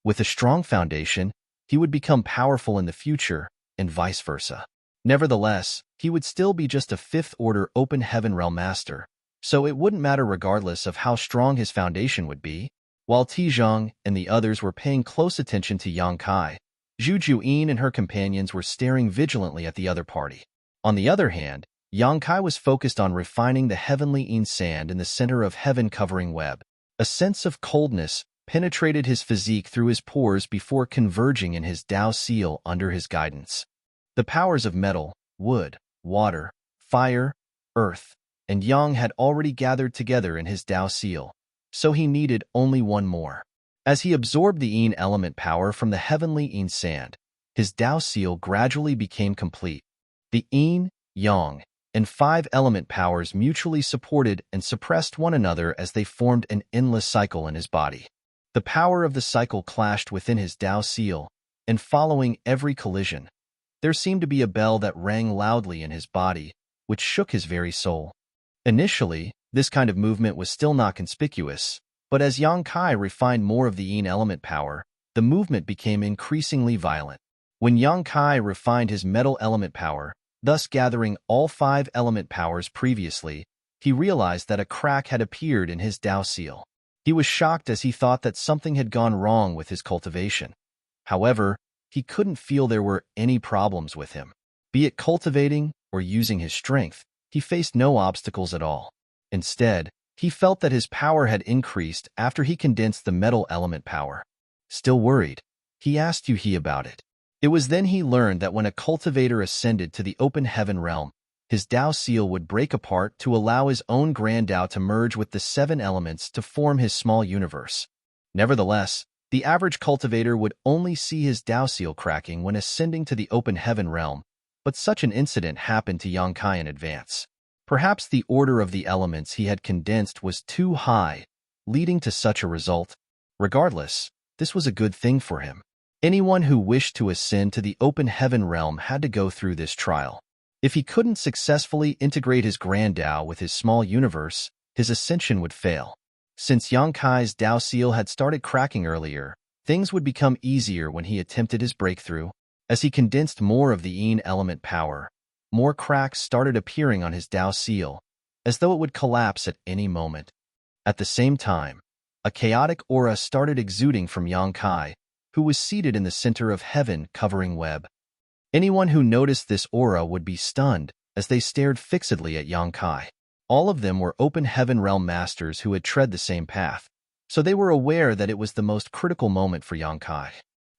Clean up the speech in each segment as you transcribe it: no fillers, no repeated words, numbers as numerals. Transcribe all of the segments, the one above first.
With a strong foundation, he would become powerful in the future, and vice versa. Nevertheless, he would still be just a fifth-order open heaven realm master, so it wouldn't matter regardless of how strong his foundation would be. While Tizhong and the others were paying close attention to Yang Kai, Zhu Juyin and her companions were staring vigilantly at the other party. On the other hand, Yang Kai was focused on refining the heavenly yin sand in the center of heaven-covering web. A sense of coldness penetrated his physique through his pores before converging in his Dao seal under his guidance. The powers of metal, wood, water, fire, earth, and yang had already gathered together in his Dao seal, so he needed only one more. As he absorbed the yin element power from the heavenly yin sand, his Dao seal gradually became complete. The yin, yang, and five element powers mutually supported and suppressed one another as they formed an endless cycle in his body. The power of the cycle clashed within his Dao seal, and following every collision, there seemed to be a bell that rang loudly in his body, which shook his very soul. Initially, this kind of movement was still not conspicuous, but as Yang Kai refined more of the yin element power, the movement became increasingly violent. When Yang Kai refined his metal element power, thus gathering all five element powers previously, he realized that a crack had appeared in his Dao seal. He was shocked as he thought that something had gone wrong with his cultivation. However, he couldn't feel there were any problems with him. Be it cultivating or using his strength, he faced no obstacles at all. Instead, he felt that his power had increased after he condensed the metal element power. Still worried, he asked Yuhi about it. It was then he learned that when a cultivator ascended to the open heaven realm, his Dao seal would break apart to allow his own grand Dao to merge with the seven elements to form his small universe. Nevertheless, the average cultivator would only see his Dao seal cracking when ascending to the open heaven realm, but such an incident happened to Yang Kai in advance. Perhaps the order of the elements he had condensed was too high, leading to such a result. Regardless, this was a good thing for him. Anyone who wished to ascend to the open heaven realm had to go through this trial. If he couldn't successfully integrate his grand Dao with his small universe, his ascension would fail. Since Yang Kai's Dao seal had started cracking earlier, things would become easier when he attempted his breakthrough. As he condensed more of the yin element power, more cracks started appearing on his Dao seal, as though it would collapse at any moment. At the same time, a chaotic aura started exuding from Yang Kai, who was seated in the center of heaven-covering web. Anyone who noticed this aura would be stunned as they stared fixedly at Yang Kai. All of them were open heaven realm masters who had tread the same path, so they were aware that it was the most critical moment for Yang Kai.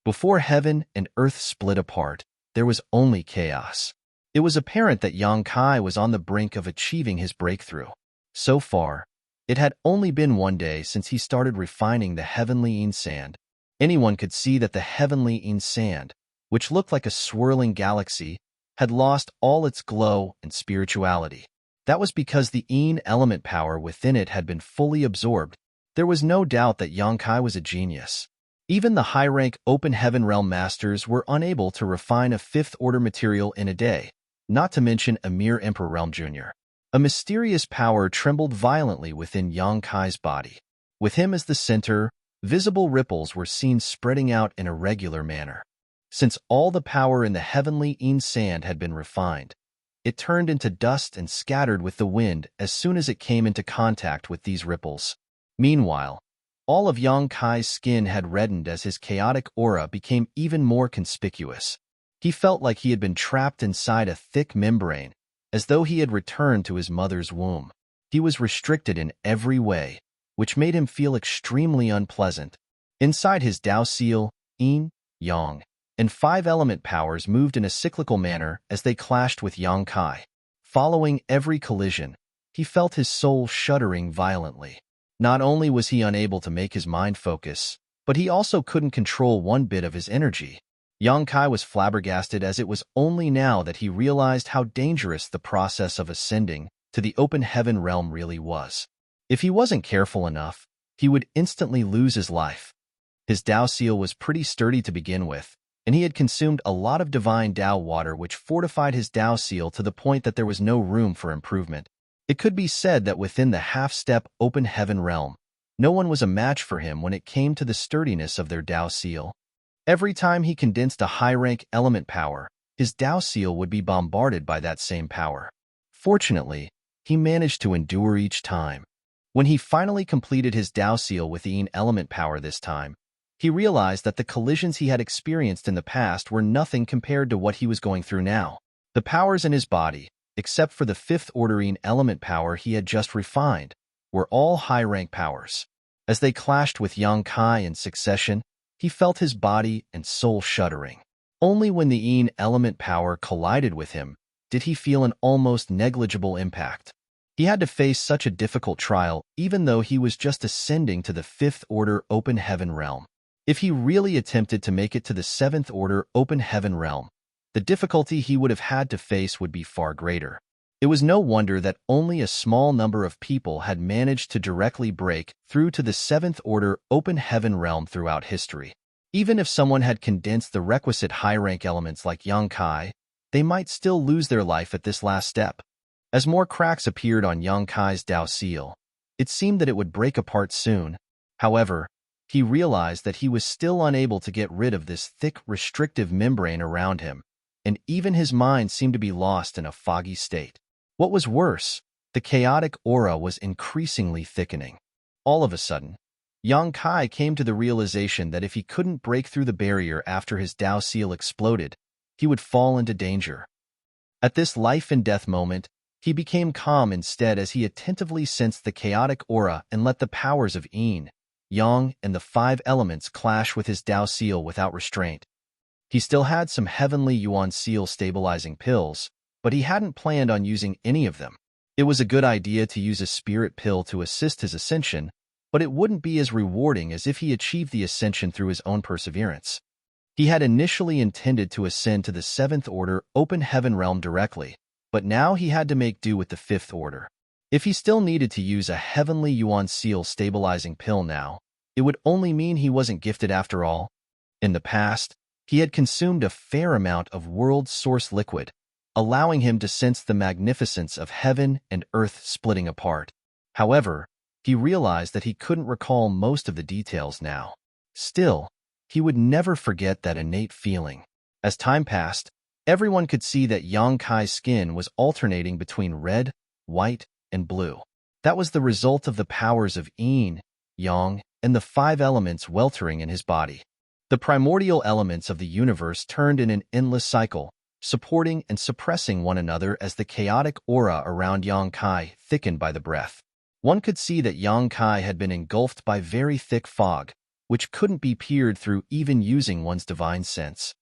Before heaven and earth split apart, there was only chaos. It was apparent that Yang Kai was on the brink of achieving his breakthrough. So far, it had only been one day since he started refining the heavenly yin sand. Anyone could see that the heavenly yin sand, which looked like a swirling galaxy, had lost all its glow and spirituality. That was because the yin element power within it had been fully absorbed. There was no doubt that Yang Kai was a genius. Even the high-rank open heaven realm masters were unable to refine a fifth-order material in a day, not to mention a mere Emperor Realm Jr. A mysterious power trembled violently within Yang Kai's body. With him as the center, visible ripples were seen spreading out in a regular manner. Since all the power in the heavenly yin sand had been refined, it turned into dust and scattered with the wind as soon as it came into contact with these ripples. Meanwhile, all of Yang Kai's skin had reddened as his chaotic aura became even more conspicuous. He felt like he had been trapped inside a thick membrane, as though he had returned to his mother's womb. He was restricted in every way, which made him feel extremely unpleasant. Inside his Dao seal, yin, yang, and five element powers moved in a cyclical manner as they clashed with Yang Kai. Following every collision, he felt his soul shuddering violently. Not only was he unable to make his mind focus, but he also couldn't control one bit of his energy. Yang Kai was flabbergasted as it was only now that he realized how dangerous the process of ascending to the open heaven realm really was. If he wasn't careful enough, he would instantly lose his life. His Dao seal was pretty sturdy to begin with, and he had consumed a lot of divine Dao water which fortified his Dao seal to the point that there was no room for improvement. It could be said that within the half-step open heaven realm, No one was a match for him when it came to the sturdiness of their Dao seal. Every time he condensed a high-rank element power, his Dao seal would be bombarded by that same power. Fortunately, he managed to endure each time. When he finally completed his Dao seal with the element power this time, he realized that the collisions he had experienced in the past were nothing compared to what he was going through now. The powers in his body, except for the fifth ordering element power he had just refined, were all high-rank powers. As they clashed with Yang Kai in succession, he felt his body and soul shuddering. Only when the element power collided with him did he feel an almost negligible impact. He had to face such a difficult trial even though he was just ascending to the fifth order open heaven realm. If he really attempted to make it to the seventh order open heaven realm, the difficulty he would have had to face would be far greater. It was no wonder that only a small number of people had managed to directly break through to the seventh order open heaven realm throughout history. Even if someone had condensed the requisite high-rank elements like Yang Kai, they might still lose their life at this last step. As more cracks appeared on Yang Kai's Dao seal, it seemed that it would break apart soon. However, he realized that he was still unable to get rid of this thick, restrictive membrane around him, and even his mind seemed to be lost in a foggy state. What was worse, the chaotic aura was increasingly thickening. All of a sudden, Yang Kai came to the realization that if he couldn't break through the barrier after his Dao seal exploded, he would fall into danger. At this life-and-death moment, he became calm instead as he attentively sensed the chaotic aura and let the powers of Yin, Yang, and the five elements clash with his Dao seal without restraint. He still had some heavenly Yuan seal stabilizing pills, but he hadn't planned on using any of them. It was a good idea to use a spirit pill to assist his ascension, but it wouldn't be as rewarding as if he achieved the ascension through his own perseverance. He had initially intended to ascend to the seventh order open heaven realm directly, but now he had to make do with the fifth order. If he still needed to use a heavenly Yuan seal stabilizing pill now, it would only mean he wasn't gifted after all. In the past, he had consumed a fair amount of world source liquid, allowing him to sense the magnificence of heaven and earth splitting apart. However, he realized that he couldn't recall most of the details now. Still, he would never forget that innate feeling. As time passed, everyone could see that Yang Kai's skin was alternating between red, white, and blue. That was the result of the powers of Yin, Yang, and the five elements weltering in his body. The primordial elements of the universe turned in an endless cycle, supporting and suppressing one another as the chaotic aura around Yang Kai thickened by the breath. One could see that Yang Kai had been engulfed by very thick fog, which couldn't be peered through even using one's divine sense.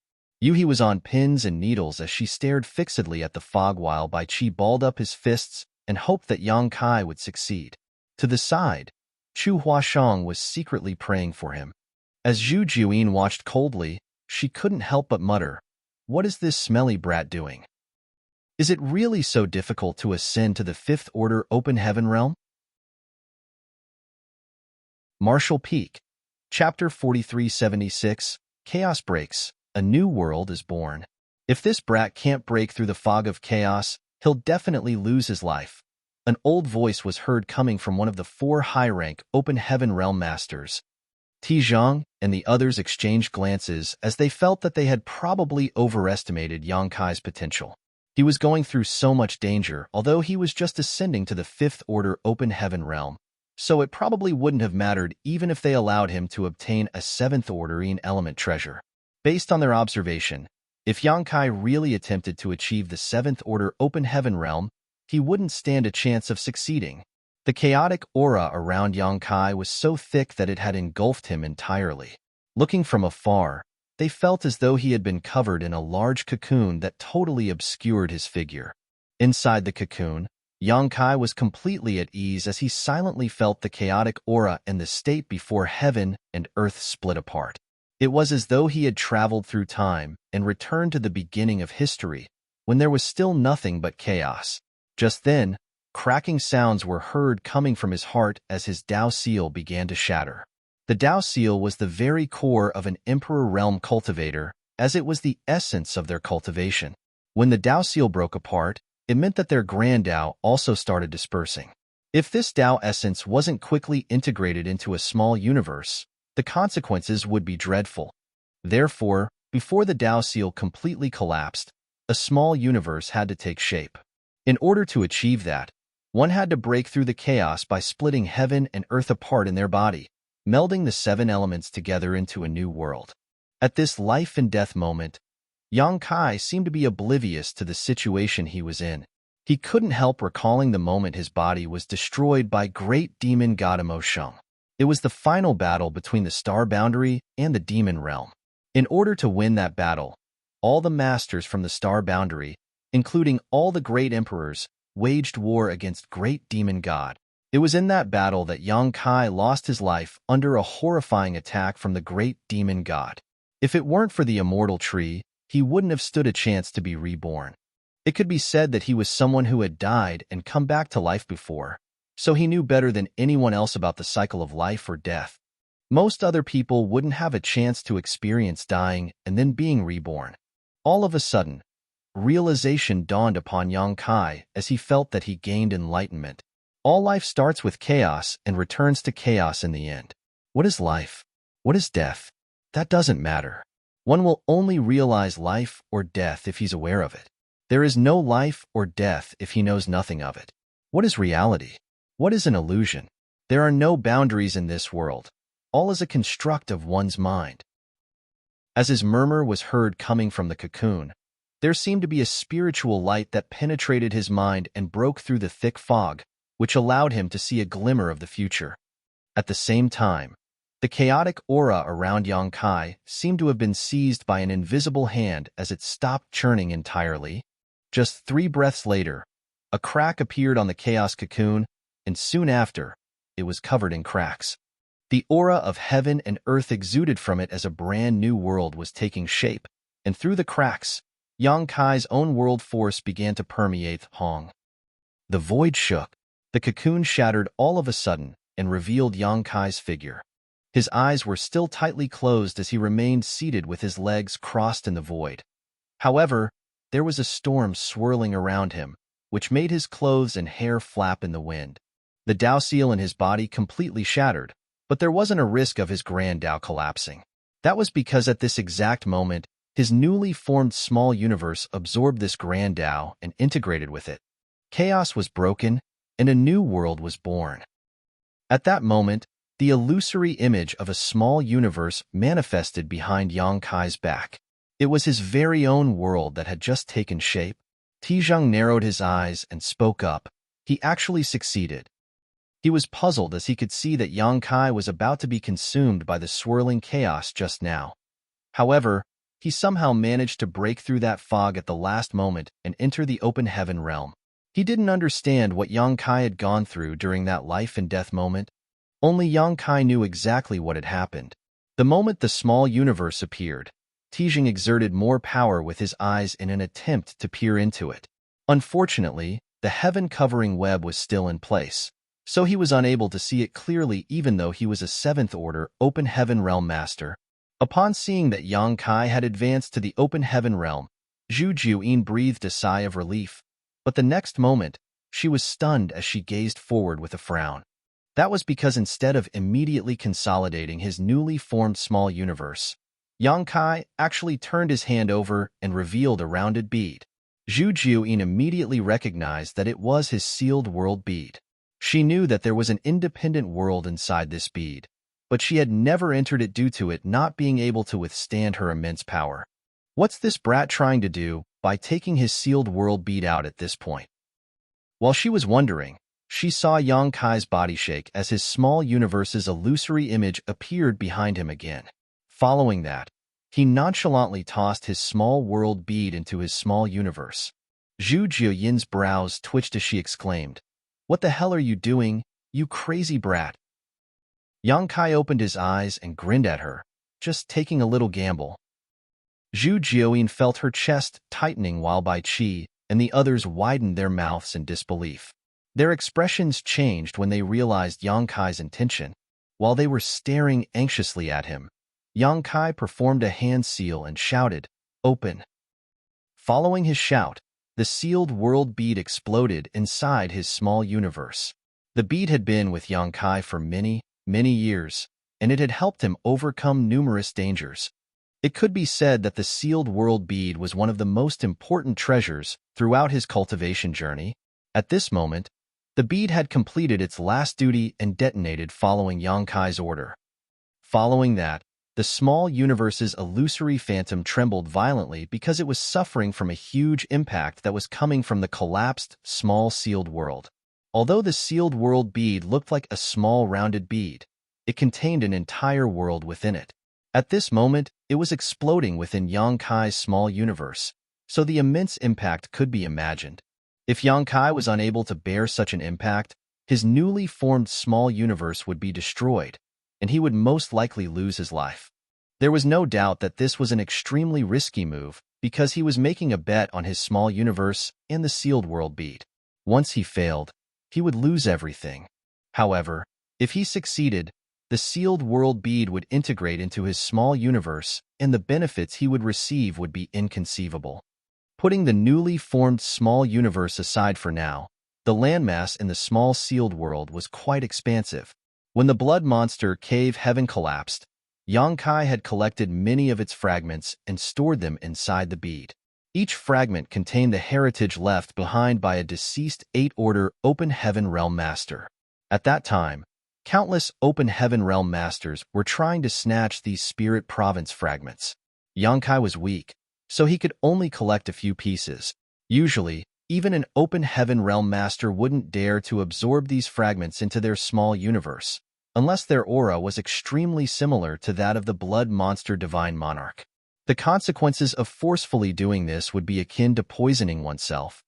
Yuhi was on pins and needles as she stared fixedly at the fog while Bai Qi balled up his fists and hoped that Yang Kai would succeed. To the side, Chu Huashang was secretly praying for him. As Zhu Juyin watched coldly, she couldn't help but mutter, "What is this smelly brat doing? Is it really so difficult to ascend to the fifth order open heaven realm?" Martial Peak, Chapter 4376, Chaos Breaks, A New World is Born. If this brat can't break through the fog of chaos, he'll definitely lose his life. An old voice was heard coming from one of the four high-rank open heaven realm masters. Tizhang and the others exchanged glances as they felt that they had probably overestimated Yang Kai's potential. He was going through so much danger, although he was just ascending to the fifth order open heaven realm, so it probably wouldn't have mattered even if they allowed him to obtain a seventh ordering element treasure. Based on their observation, if Yang Kai really attempted to achieve the seventh order open heaven realm, he wouldn't stand a chance of succeeding. The chaotic aura around Yang Kai was so thick that it had engulfed him entirely. Looking from afar, they felt as though he had been covered in a large cocoon that totally obscured his figure. Inside the cocoon, Yang Kai was completely at ease as he silently felt the chaotic aura and the state before heaven and earth split apart. It was as though he had traveled through time and returned to the beginning of history, when there was still nothing but chaos. Just then, cracking sounds were heard coming from his heart as his Dao seal began to shatter. The Dao seal was the very core of an Emperor Realm cultivator, as it was the essence of their cultivation. When the Dao seal broke apart, it meant that their Grand Dao also started dispersing. If this Tao essence wasn't quickly integrated into a small universe, the consequences would be dreadful. Therefore, before the Tao seal completely collapsed, a small universe had to take shape. In order to achieve that, one had to break through the chaos by splitting heaven and earth apart in their body, melding the 7 elements together into a new world. At this life and death moment, Yang Kai seemed to be oblivious to the situation he was in. He couldn't help recalling the moment his body was destroyed by great demon god Mo Sheng. It was the final battle between the star boundary and the demon realm. In order to win that battle, all the masters from the star boundary, including all the great emperors, waged war against great demon god. It was in that battle that Yang Kai lost his life under a horrifying attack from the great demon god. If it weren't for the immortal tree, he wouldn't have stood a chance to be reborn. It could be said that he was someone who had died and come back to life before, so he knew better than anyone else about the cycle of life or death. Most other people wouldn't have a chance to experience dying and then being reborn. All of a sudden, realization dawned upon Yang Kai as he felt that he gained enlightenment. All life starts with chaos and returns to chaos in the end. What is life? What is death? That doesn't matter. One will only realize life or death if he's aware of it. There is no life or death if he knows nothing of it. What is reality? What is an illusion? There are no boundaries in this world. All is a construct of one's mind. As his murmur was heard coming from the cocoon, there seemed to be a spiritual light that penetrated his mind and broke through the thick fog, which allowed him to see a glimmer of the future. At the same time, the chaotic aura around Yang Kai seemed to have been seized by an invisible hand as it stopped churning entirely. Just 3 breaths later, a crack appeared on the chaos cocoon, and soon after, it was covered in cracks. The aura of heaven and earth exuded from it as a brand new world was taking shape, and through the cracks, Yang Kai's own world force began to permeate Hong. The void shook. The cocoon shattered all of a sudden and revealed Yang Kai's figure. His eyes were still tightly closed as he remained seated with his legs crossed in the void. However, there was a storm swirling around him, which made his clothes and hair flap in the wind. The Tao seal in his body completely shattered, but there wasn't a risk of his grand Tao collapsing. That was because at this exact moment, his newly formed small universe absorbed this grand Tao and integrated with it. Chaos was broken, and a new world was born. At that moment, the illusory image of a small universe manifested behind Yang Kai's back. It was his very own world that had just taken shape. Tizheng narrowed his eyes and spoke up. He actually succeeded. He was puzzled as he could see that Yang Kai was about to be consumed by the swirling chaos just now. However, he somehow managed to break through that fog at the last moment and enter the open heaven realm. He didn't understand what Yang Kai had gone through during that life and death moment. Only Yang Kai knew exactly what had happened. The moment the small universe appeared, Tizheng exerted more power with his eyes in an attempt to peer into it. Unfortunately, the heaven-covering web was still in place, so he was unable to see it clearly even though he was a 7th-order open heaven realm master. Upon seeing that Yang Kai had advanced to the open heaven realm, Zhu Juyin breathed a sigh of relief, but the next moment, she was stunned as she gazed forward with a frown. That was because instead of immediately consolidating his newly formed small universe, Yang Kai actually turned his hand over and revealed a rounded bead. Zhu Juyin immediately recognized that it was his sealed world bead. She knew that there was an independent world inside this bead, but she had never entered it due to it not being able to withstand her immense power. What's this brat trying to do by taking his sealed world bead out at this point? While she was wondering, she saw Yang Kai's body shake as his small universe's illusory image appeared behind him again. Following that, he nonchalantly tossed his small world bead into his small universe. Zhu Jiyin's brows twitched as she exclaimed, "What the hell are you doing, you crazy brat?" Yang Kai opened his eyes and grinned at her, just taking a little gamble. Zhu Jiuyin felt her chest tightening while Bai Qi and the others widened their mouths in disbelief. Their expressions changed when they realized Yang Kai's intention. While they were staring anxiously at him, Yang Kai performed a hand seal and shouted, "Open." Following his shout, the sealed world bead exploded inside his small universe. The bead had been with Yang Kai for many, many years, and it had helped him overcome numerous dangers. It could be said that the sealed world bead was one of the most important treasures throughout his cultivation journey. At this moment, the bead had completed its last duty and detonated following Yang Kai's order. Following that, the small universe's illusory phantom trembled violently because it was suffering from a huge impact that was coming from the collapsed, small sealed world. Although the sealed world bead looked like a small rounded bead, it contained an entire world within it. At this moment, it was exploding within Yang Kai's small universe, so the immense impact could be imagined. If Yang Kai was unable to bear such an impact, his newly formed small universe would be destroyed, and he would most likely lose his life. There was no doubt that this was an extremely risky move because he was making a bet on his small universe and the sealed world bead. Once he failed, he would lose everything. However, if he succeeded, the sealed world bead would integrate into his small universe, and the benefits he would receive would be inconceivable. Putting the newly formed small universe aside for now, the landmass in the small sealed world was quite expansive. When the blood monster cave heaven collapsed, Yang Kai had collected many of its fragments and stored them inside the bead. Each fragment contained the heritage left behind by a deceased 8-order Open Heaven Realm Master. At that time, countless Open Heaven Realm Masters were trying to snatch these Spirit Province fragments. Yang Kai was weak, so he could only collect a few pieces. Usually, even an Open Heaven Realm Master wouldn't dare to absorb these fragments into their small universe, unless their aura was extremely similar to that of the Blood Monster Divine Monarch. The consequences of forcefully doing this would be akin to poisoning oneself.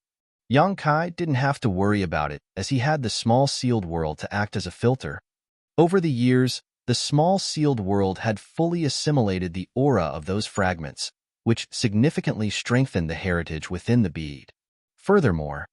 Yang Kai didn't have to worry about it, as he had the small sealed world to act as a filter. Over the years, the small sealed world had fully assimilated the aura of those fragments, which significantly strengthened the heritage within the bead. Furthermore,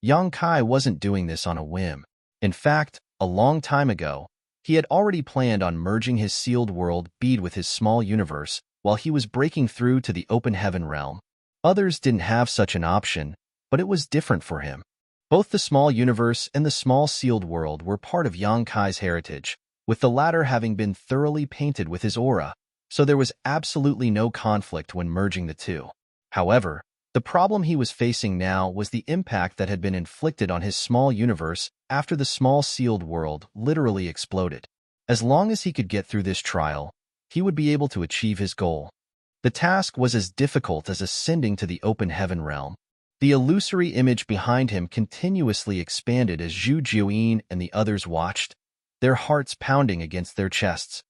Yang Kai wasn't doing this on a whim. In fact, a long time ago, he had already planned on merging his sealed world bead with his small universe while he was breaking through to the Open Heaven realm. Others didn't have such an option, but it was different for him. Both the small universe and the small sealed world were part of Yang Kai's heritage, with the latter having been thoroughly painted with his aura, so there was absolutely no conflict when merging the two. However, the problem he was facing now was the impact that had been inflicted on his small universe after the small sealed world literally exploded. As long as he could get through this trial, he would be able to achieve his goal. The task was as difficult as ascending to the Open Heaven realm. The illusory image behind him continuously expanded as Zhu Jiuyin and the others watched, their hearts pounding against their chests.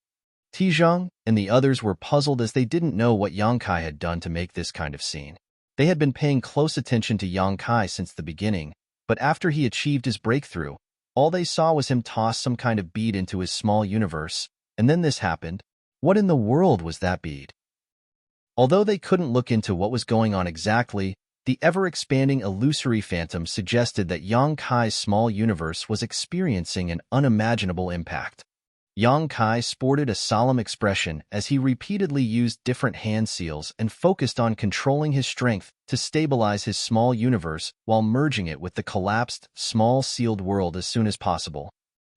Tizheng and the others were puzzled as they didn't know what Yang Kai had done to make this kind of scene. They had been paying close attention to Yang Kai since the beginning, but after he achieved his breakthrough, all they saw was him toss some kind of bead into his small universe, and then this happened. What in the world was that bead? Although they couldn't look into what was going on exactly, the ever-expanding illusory phantom suggested that Yang Kai's small universe was experiencing an unimaginable impact. Yang Kai sported a solemn expression as he repeatedly used different hand seals and focused on controlling his strength to stabilize his small universe while merging it with the collapsed, small sealed world as soon as possible.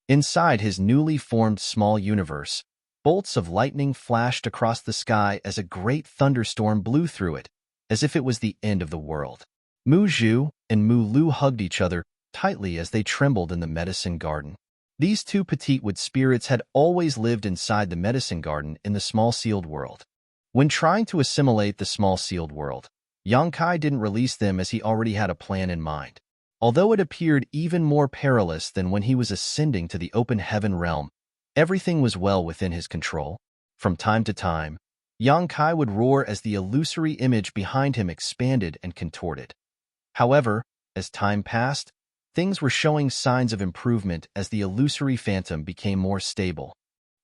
Inside his newly formed small universe, bolts of lightning flashed across the sky as a great thunderstorm blew through it, as if it was the end of the world. Mu Zhu and Mu Lu hugged each other tightly as they trembled in the medicine garden. These two petite wood spirits had always lived inside the medicine garden in the small sealed world. When trying to assimilate the small sealed world, Yang Kai didn't release them as he already had a plan in mind. Although it appeared even more perilous than when he was ascending to the Open Heaven realm, everything was well within his control. From time to time, Yang Kai would roar as the illusory image behind him expanded and contorted. However, as time passed, things were showing signs of improvement as the illusory phantom became more stable.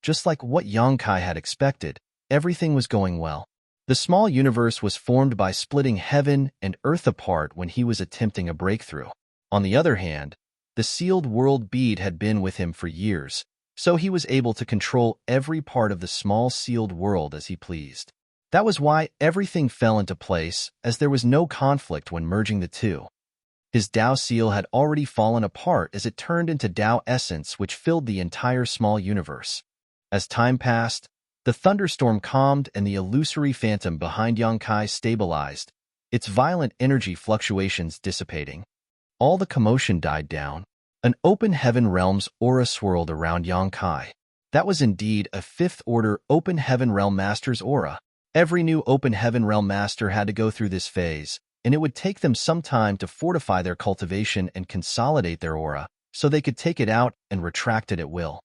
Just like what Yang Kai had expected, everything was going well. The small universe was formed by splitting heaven and earth apart when he was attempting a breakthrough. On the other hand, the sealed world bead had been with him for years, so he was able to control every part of the small sealed world as he pleased. That was why everything fell into place, as there was no conflict when merging the two. His Tao seal had already fallen apart as it turned into Tao essence, which filled the entire small universe. As time passed, the thunderstorm calmed and the illusory phantom behind Yang Kai stabilized, its violent energy fluctuations dissipating. All the commotion died down. An open heaven realm's aura swirled around Yang Kai. That was indeed a fifth-order open heaven realm master's aura. Every new open heaven realm master had to go through this phase, and it would take them some time to fortify their cultivation and consolidate their aura, so they could take it out and retract it at will.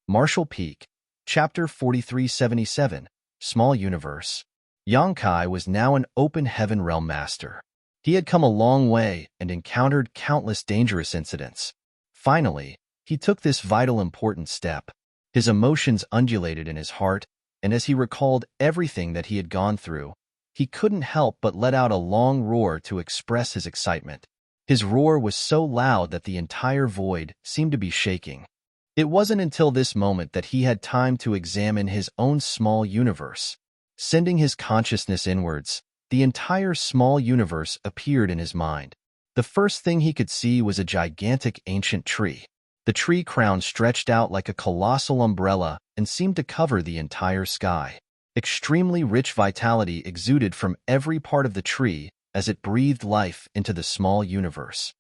Martial Peak, Chapter 4377, Small Universe. Yang Kai was now an open heaven realm master. He had come a long way and encountered countless dangerous incidents. Finally, he took this vital important step. His emotions undulated in his heart, and as he recalled everything that he had gone through, he couldn't help but let out a long roar to express his excitement. His roar was so loud that the entire void seemed to be shaking. It wasn't until this moment that he had time to examine his own small universe. Sending his consciousness inwards, the entire small universe appeared in his mind. The first thing he could see was a gigantic ancient tree. The tree crown stretched out like a colossal umbrella and seemed to cover the entire sky. Extremely rich vitality exuded from every part of the tree as it breathed life into the small universe.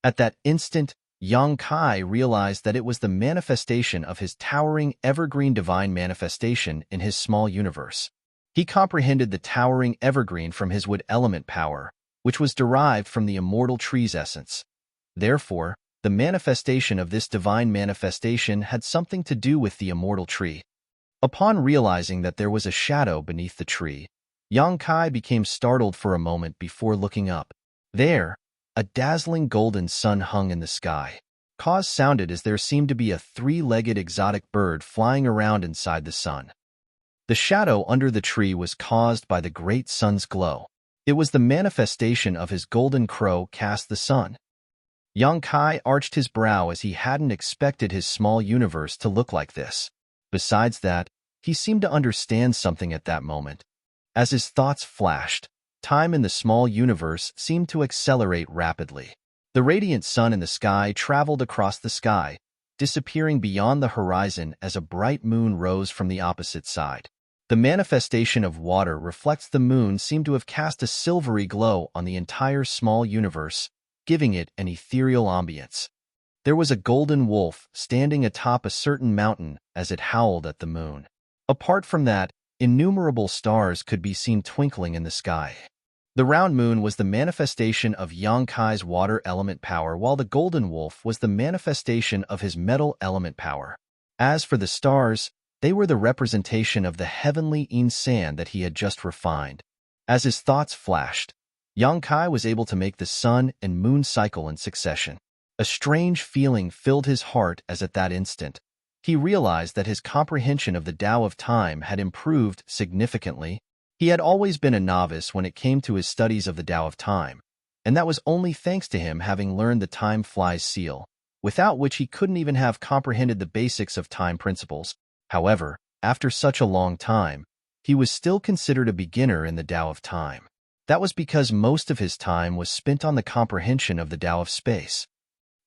At that instant, Yang Kai realized that it was the manifestation of his towering evergreen divine manifestation in his small universe. He comprehended the towering evergreen from his wood element power, which was derived from the immortal tree's essence. Therefore, the manifestation of this divine manifestation had something to do with the immortal tree. Upon realizing that there was a shadow beneath the tree, Yang Kai became startled for a moment before looking up. There, a dazzling golden sun hung in the sky. Caws sounded as there seemed to be a three-legged exotic bird flying around inside the sun. The shadow under the tree was caused by the great sun's glow. It was the manifestation of his golden crow cast the sun. Yang Kai arched his brow as he hadn't expected his small universe to look like this. Besides that, he seemed to understand something at that moment. As his thoughts flashed, time in the small universe seemed to accelerate rapidly. The radiant sun in the sky traveled across the sky, disappearing beyond the horizon as a bright moon rose from the opposite side. The manifestation of water reflects the moon seemed to have cast a silvery glow on the entire small universe, giving it an ethereal ambience. There was a golden wolf standing atop a certain mountain as it howled at the moon. Apart from that, innumerable stars could be seen twinkling in the sky. The round moon was the manifestation of Yang Kai's water element power, while the golden wolf was the manifestation of his metal element power. As for the stars, they were the representation of the heavenly insan that he had just refined. As his thoughts flashed, Yang Kai was able to make the sun and moon cycle in succession. A strange feeling filled his heart as at that instant, he realized that his comprehension of the Tao of time had improved significantly. He had always been a novice when it came to his studies of the Tao of time, and that was only thanks to him having learned the time flies seal, without which he couldn't even have comprehended the basics of time principles. However, after such a long time, he was still considered a beginner in the Tao of time. That was because most of his time was spent on the comprehension of the Tao of space.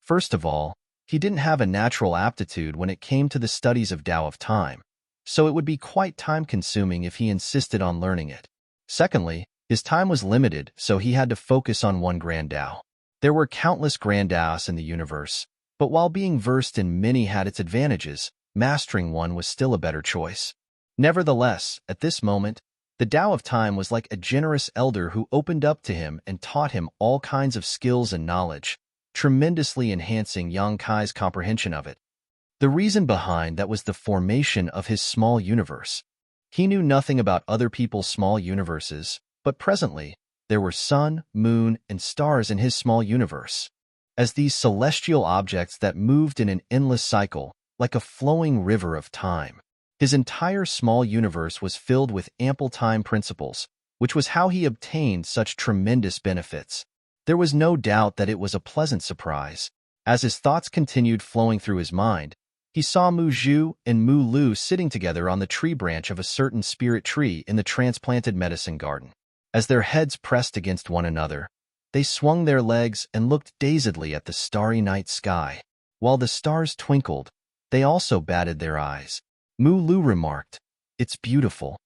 First of all, he didn't have a natural aptitude when it came to the studies of Tao of time, so it would be quite time-consuming if he insisted on learning it. Secondly, his time was limited, so he had to focus on one grand Tao. There were countless grand Taos in the universe, but while being versed in many had its advantages, mastering one was still a better choice. Nevertheless, at this moment, the Tao of time was like a generous elder who opened up to him and taught him all kinds of skills and knowledge, tremendously enhancing Yang Kai's comprehension of it. The reason behind that was the formation of his small universe. He knew nothing about other people's small universes, but presently, there were sun, moon, and stars in his small universe. As these celestial objects that moved in an endless cycle, like a flowing river of time. His entire small universe was filled with ample time principles, which was how he obtained such tremendous benefits. There was no doubt that it was a pleasant surprise. As his thoughts continued flowing through his mind, he saw Mu Zhu and Mu Lu sitting together on the tree branch of a certain spirit tree in the transplanted medicine garden. As their heads pressed against one another, They swung their legs and looked dazedly at the starry night sky. While the stars twinkled, they also batted their eyes. Mu Lu remarked, "It's beautiful."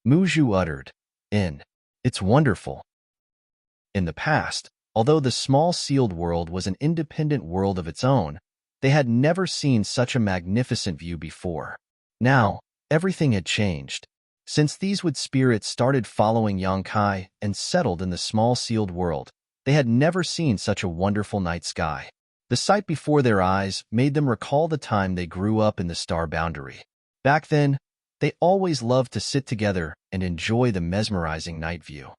Mu Zhu uttered, "It's wonderful." In the past, although the small sealed world was an independent world of its own, they had never seen such a magnificent view before. Now, everything had changed. Since these wood spirits started following Yang Kai and settled in the small sealed world, they had never seen such a wonderful night sky. The sight before their eyes made them recall the time they grew up in the star boundary. Back then, they always loved to sit together and enjoy the mesmerizing night view.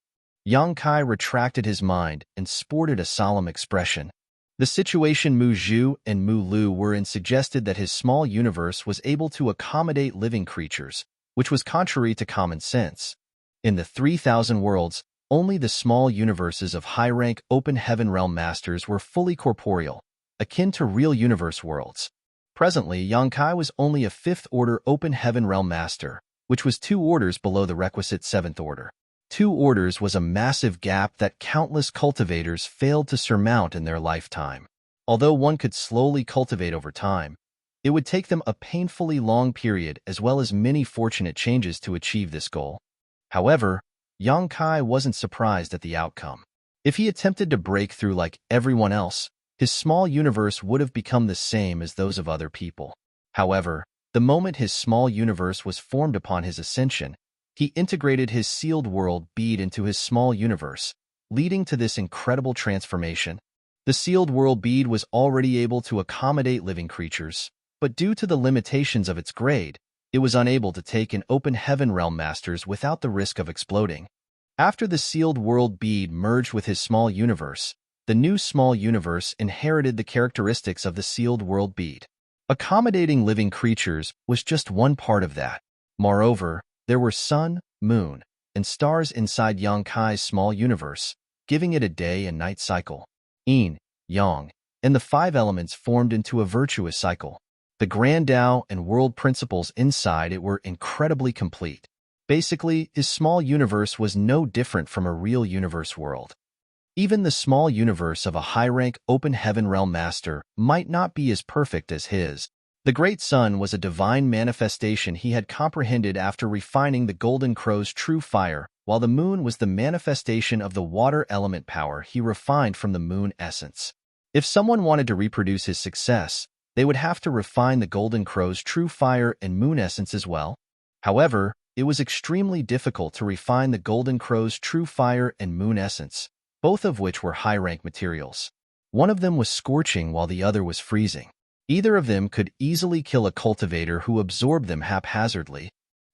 Yang Kai retracted his mind and sported a solemn expression. The situation Mu Zhu and Mu Lu were in suggested that his small universe was able to accommodate living creatures, which was contrary to common sense. In the 3,000 worlds, only the small universes of high-rank open heaven realm masters were fully corporeal, akin to real universe worlds. Presently, Yang Kai was only a 5th-order open heaven realm master, which was 2 orders below the requisite 7th order. 2 orders was a massive gap that countless cultivators failed to surmount in their lifetime. Although one could slowly cultivate over time, it would take them a painfully long period as well as many fortunate changes to achieve this goal. However, Yang Kai wasn't surprised at the outcome. If he attempted to break through like everyone else, his small universe would have become the same as those of other people. However, the moment his small universe was formed upon his ascension, he integrated his sealed world bead into his small universe, leading to this incredible transformation. The sealed world bead was already able to accommodate living creatures, but due to the limitations of its grade, it was unable to take in open heaven realm masters without the risk of exploding. After the sealed world bead merged with his small universe, the new small universe inherited the characteristics of the sealed world bead. Accommodating living creatures was just one part of that. Moreover, there were sun, moon, and stars inside Yang Kai's small universe, giving it a day and night cycle. Yin, Yang, and the 5 elements formed into a virtuous cycle. The grand Tao and world principles inside it were incredibly complete. Basically, his small universe was no different from a real universe world. Even the small universe of a high-rank open heaven realm master might not be as perfect as his. The Great Sun was a divine manifestation he had comprehended after refining the Golden Crow's true fire, while the moon was the manifestation of the water element power he refined from the moon essence. If someone wanted to reproduce his success, they would have to refine the Golden Crow's true fire and moon essence as well. However, it was extremely difficult to refine the Golden Crow's true fire and moon essence, both of which were high-rank materials. One of them was scorching while the other was freezing. Either of them could easily kill a cultivator who absorbed them haphazardly.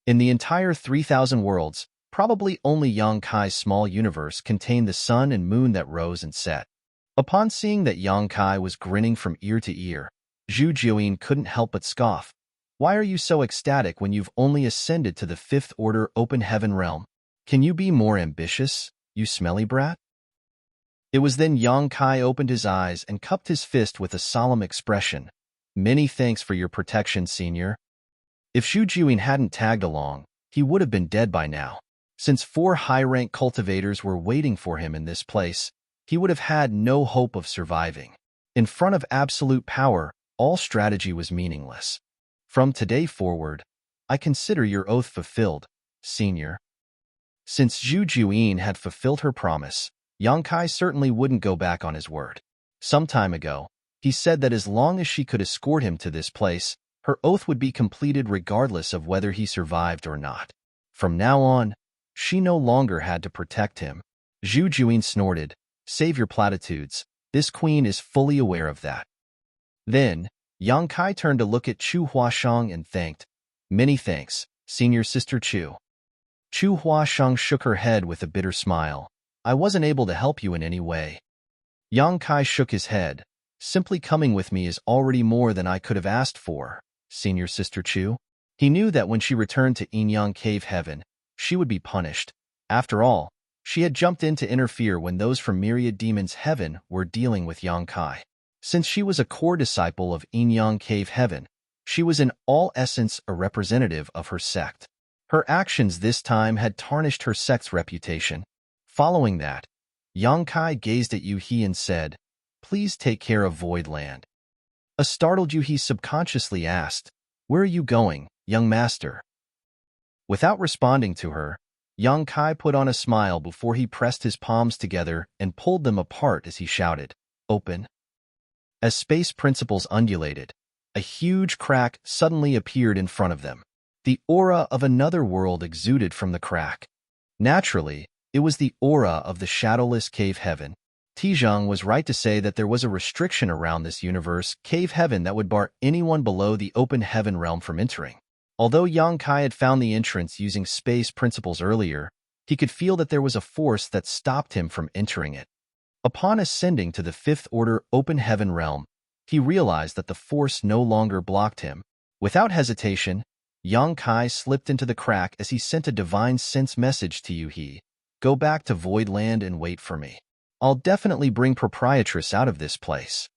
In the entire 3,000 worlds, probably only Yang Kai's small universe contained the sun and moon that rose and set. Upon seeing that Yang Kai was grinning from ear to ear, Zhu Jiuyin couldn't help but scoff. "Why are you so ecstatic when you've only ascended to the 5th order open heaven realm? Can you be more ambitious, you smelly brat?" It was then Yang Kai opened his eyes and cupped his fist with a solemn expression. "Many thanks for your protection, senior." If Zhu Jiuyin hadn't tagged along, he would have been dead by now. Since 4 high-rank cultivators were waiting for him in this place, he would have had no hope of surviving. In front of absolute power, all strategy was meaningless. "From today forward, I consider your oath fulfilled, senior." Since Zhu Jiuyin had fulfilled her promise, Yang Kai certainly wouldn't go back on his word. Some time ago, he said that as long as she could escort him to this place, her oath would be completed regardless of whether he survived or not. From now on, she no longer had to protect him. Zhu Jiuyin snorted, "Save your platitudes. This queen is fully aware of that." Then, Yang Kai turned to look at Chu Huashang and thanked, "Many thanks, senior sister Chu." Chu Huashang shook her head with a bitter smile. "I wasn't able to help you in any way." Yang Kai shook his head. "Simply coming with me is already more than I could have asked for, senior sister Chu." He knew that when she returned to Yin Cave Heaven, she would be punished. After all, she had jumped in to interfere when those from Myriad Demons Heaven were dealing with Yang Kai. Since she was a core disciple of Yin Cave Heaven, she was in all essence a representative of her sect. Her actions this time had tarnished her sect's reputation. Following that, Yang Kai gazed at Yu He and said, "Please take care of Voidland." A startled Yu He subconsciously asked, "Where are you going, young master?" Without responding to her, Yang Kai put on a smile before he pressed his palms together and pulled them apart as he shouted, "Open." As space principles undulated, a huge crack suddenly appeared in front of them. The aura of another world exuded from the crack. Naturally, it was the aura of the shadowless cave heaven. Tizhang was right to say that there was a restriction around this universe cave heaven that would bar anyone below the open heaven realm from entering. Although Yang Kai had found the entrance using space principles earlier, he could feel that there was a force that stopped him from entering it. Upon ascending to the fifth order open heaven realm, he realized that the force no longer blocked him. Without hesitation, Yang Kai slipped into the crack as he sent a divine sense message to Yu He. "Go back to Voidland and wait for me. I'll definitely bring Proprietress out of this place."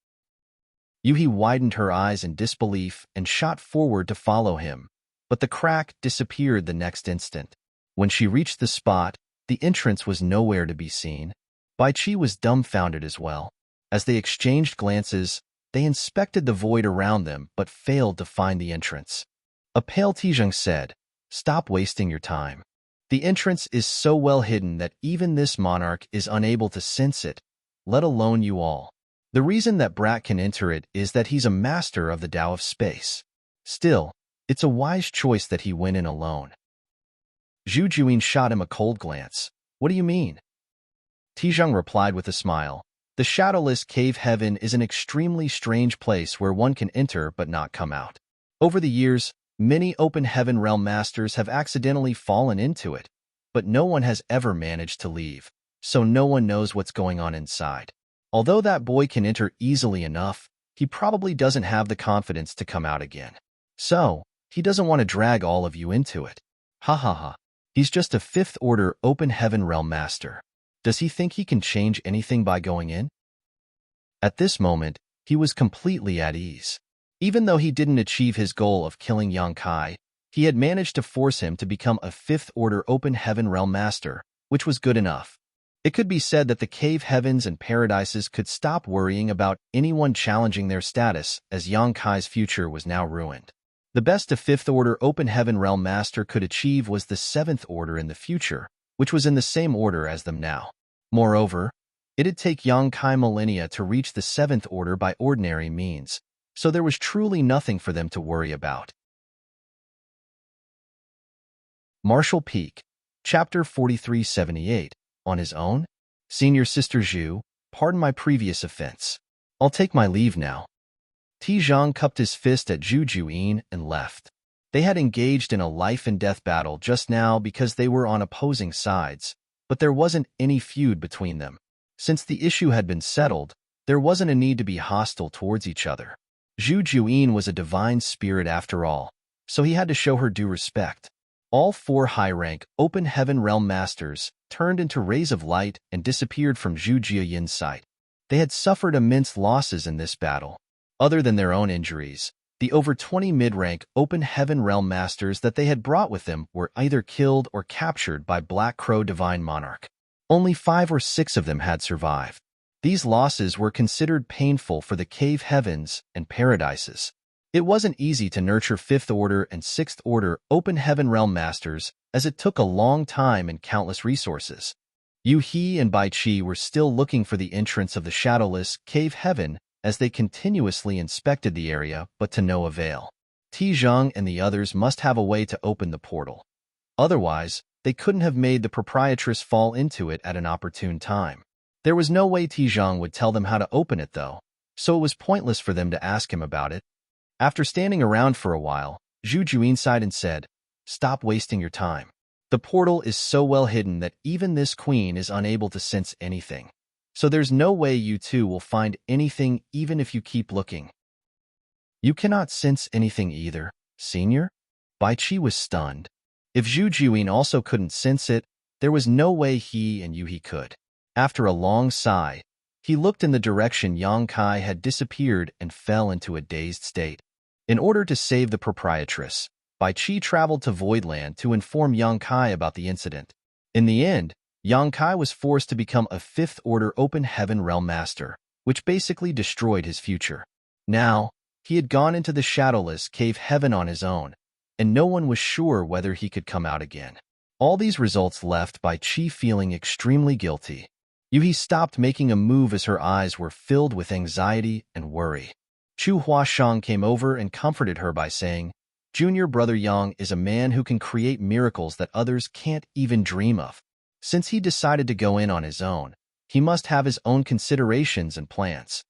Yu He widened her eyes in disbelief and shot forward to follow him, but the crack disappeared the next instant. When she reached the spot, the entrance was nowhere to be seen. Bai Qi was dumbfounded as well. As they exchanged glances, they inspected the void around them but failed to find the entrance. A pale Tizheng said, "Stop wasting your time. The entrance is so well hidden that even this monarch is unable to sense it, let alone you all. The reason that Brat can enter it is that he's a master of the Tao of space. Still, it's a wise choice that he went in alone." Zhu Juyin shot him a cold glance. "What do you mean?" Tizheng replied with a smile, "The shadowless cave heaven is an extremely strange place where one can enter but not come out. Over the years, many open heaven realm masters have accidentally fallen into it, but no one has ever managed to leave, so no one knows what's going on inside. Although that boy can enter easily enough, he probably doesn't have the confidence to come out again. So, he doesn't want to drag all of you into it. Ha ha ha. He's just a fifth order open heaven realm master. Does he think he can change anything by going in?" At this moment, he was completely at ease. Even though he didn't achieve his goal of killing Yang Kai, he had managed to force him to become a fifth order open heaven realm master, which was good enough. It could be said that the cave heavens and paradises could stop worrying about anyone challenging their status, as Yang Kai's future was now ruined. The best a fifth order open heaven realm master could achieve was the seventh order in the future, which was in the same order as them now. Moreover, it'd take Yang Kai millennia to reach the seventh order by ordinary means, so there was truly nothing for them to worry about. Marshall Peak, Chapter 4378, On His Own? Senior Sister Zhu, pardon my previous offense. I'll take my leave now. Tizhang cupped his fist at Zhu Juyin and left. They had engaged in a life-and-death battle just now because they were on opposing sides, but there wasn't any feud between them. Since the issue had been settled, there wasn't a need to be hostile towards each other. Zhu Juyin was a divine spirit after all, so he had to show her due respect. All four high-rank, open heaven realm masters turned into rays of light and disappeared from Zhu Jiayin's sight. They had suffered immense losses in this battle. Other than their own injuries, the over 20 mid-rank open heaven realm masters that they had brought with them were either killed or captured by Black Crow Divine Monarch. Only 5 or 6 of them had survived. These losses were considered painful for the cave heavens and paradises. It wasn't easy to nurture 5th order and 6th order open heaven realm masters, as it took a long time and countless resources. Yu He and Bai Qi were still looking for the entrance of the shadowless cave heaven as they continuously inspected the area, but to no avail. Tizhang and the others must have a way to open the portal. Otherwise, they couldn't have made the proprietress fall into it at an opportune time. There was no way Tizhang would tell them how to open it, though, so it was pointless for them to ask him about it. After standing around for a while, Zhu Juyin sighed and said, "Stop wasting your time. The portal is so well hidden that even this queen is unable to sense anything. So there's no way you two will find anything even if you keep looking." "You cannot sense anything either, Senior?" Bai Qi was stunned. If Zhu Juyin also couldn't sense it, there was no way he and Yu He could. After a long sigh, he looked in the direction Yang Kai had disappeared and fell into a dazed state. In order to save the proprietress, Bai Qi traveled to Voidland to inform Yang Kai about the incident. In the end, Yang Kai was forced to become a fifth-order open heaven realm master, which basically destroyed his future. Now, he had gone into the shadowless cave heaven on his own, and no one was sure whether he could come out again. All these results left Bai Qi feeling extremely guilty. Yuhi stopped making a move as her eyes were filled with anxiety and worry. Chu Huashang came over and comforted her by saying, "Junior brother Yang is a man who can create miracles that others can't even dream of. Since he decided to go in on his own, he must have his own considerations and plans."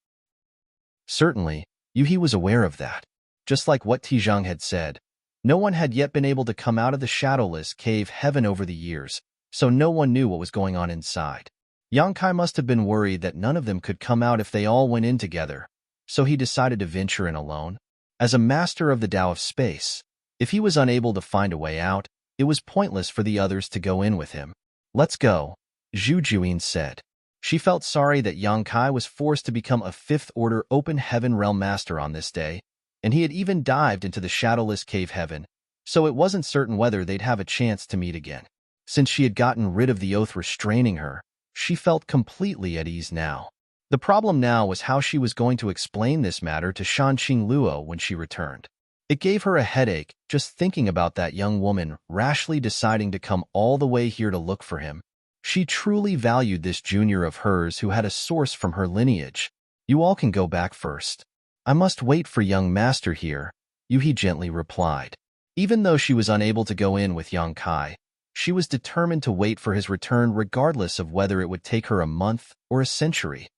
Certainly, Yuhi was aware of that. Just like what Tizhang had said, no one had yet been able to come out of the shadowless cave heaven over the years, so no one knew what was going on inside. Yang Kai must have been worried that none of them could come out if they all went in together, so he decided to venture in alone. As a master of the Tao of space, if he was unable to find a way out, it was pointless for the others to go in with him. "Let's go," Zhu Juyin said. She felt sorry that Yang Kai was forced to become a fifth-order open heaven realm master on this day, and he had even dived into the shadowless cave heaven, so it wasn't certain whether they'd have a chance to meet again. Since she had gotten rid of the oath restraining her, she felt completely at ease now. The problem now was how she was going to explain this matter to Shanqing Luo when she returned. It gave her a headache just thinking about that young woman rashly deciding to come all the way here to look for him. She truly valued this junior of hers who had a source from her lineage. "You all can go back first. I must wait for young master here," Yuhi gently replied. Even though she was unable to go in with Yang Kai, she was determined to wait for his return regardless of whether it would take her a month or a century.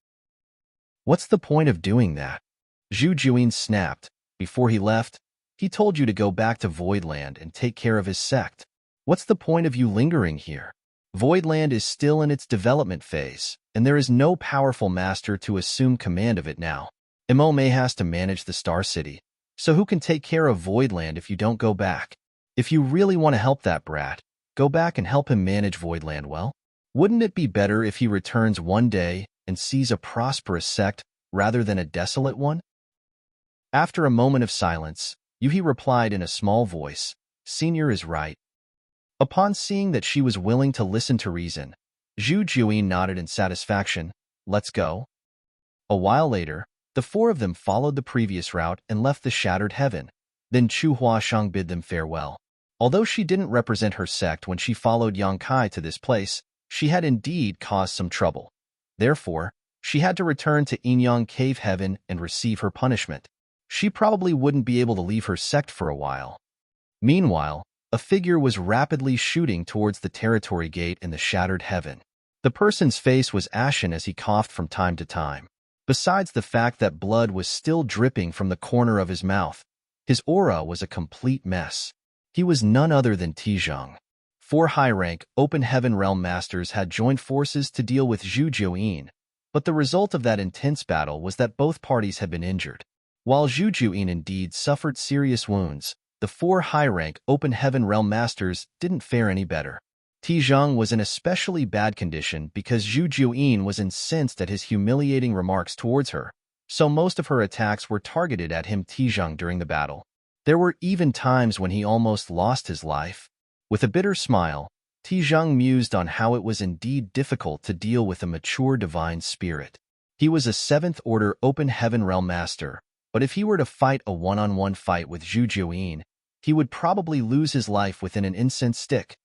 "What's the point of doing that?" Zhu Juyin snapped. "Before he left, he told you to go back to Voidland and take care of his sect. What's the point of you lingering here? Voidland is still in its development phase, and there is no powerful master to assume command of it now. Mo May has to manage the Star City, so who can take care of Voidland if you don't go back? If you really want to help that brat, go back and help him manage Voidland well. Wouldn't it be better if he returns one day and sees a prosperous sect rather than a desolate one?" After a moment of silence, Yuhi replied in a small voice, "Senior is right." Upon seeing that she was willing to listen to reason, Zhu Juyin nodded in satisfaction. "Let's go." A while later, the four of them followed the previous route and left the shattered heaven. Then Chu Huashang bid them farewell. Although she didn't represent her sect when she followed Yang Kai to this place, she had indeed caused some trouble. Therefore, she had to return to Inyang Cave Heaven and receive her punishment. She probably wouldn't be able to leave her sect for a while. Meanwhile, a figure was rapidly shooting towards the territory gate in the shattered heaven. The person's face was ashen as he coughed from time to time. Besides the fact that blood was still dripping from the corner of his mouth, his aura was a complete mess. He was none other than Tizhang. 4 high-rank, open heaven realm masters had joined forces to deal with Zhu Juyin, but the result of that intense battle was that both parties had been injured. While Zhu Juyin indeed suffered serious wounds, the 4 high-rank, open heaven realm masters didn't fare any better. Tizhang was in especially bad condition because Zhu Juyin was incensed at his humiliating remarks towards her, so most of her attacks were targeted at him Tizhang during the battle. There were even times when he almost lost his life. With a bitter smile, Tizhang mused on how it was indeed difficult to deal with a mature divine spirit. He was a 7th-order open heaven realm master, but if he were to fight a one-on-one fight with Zhu Juyin, he would probably lose his life within an incense stick.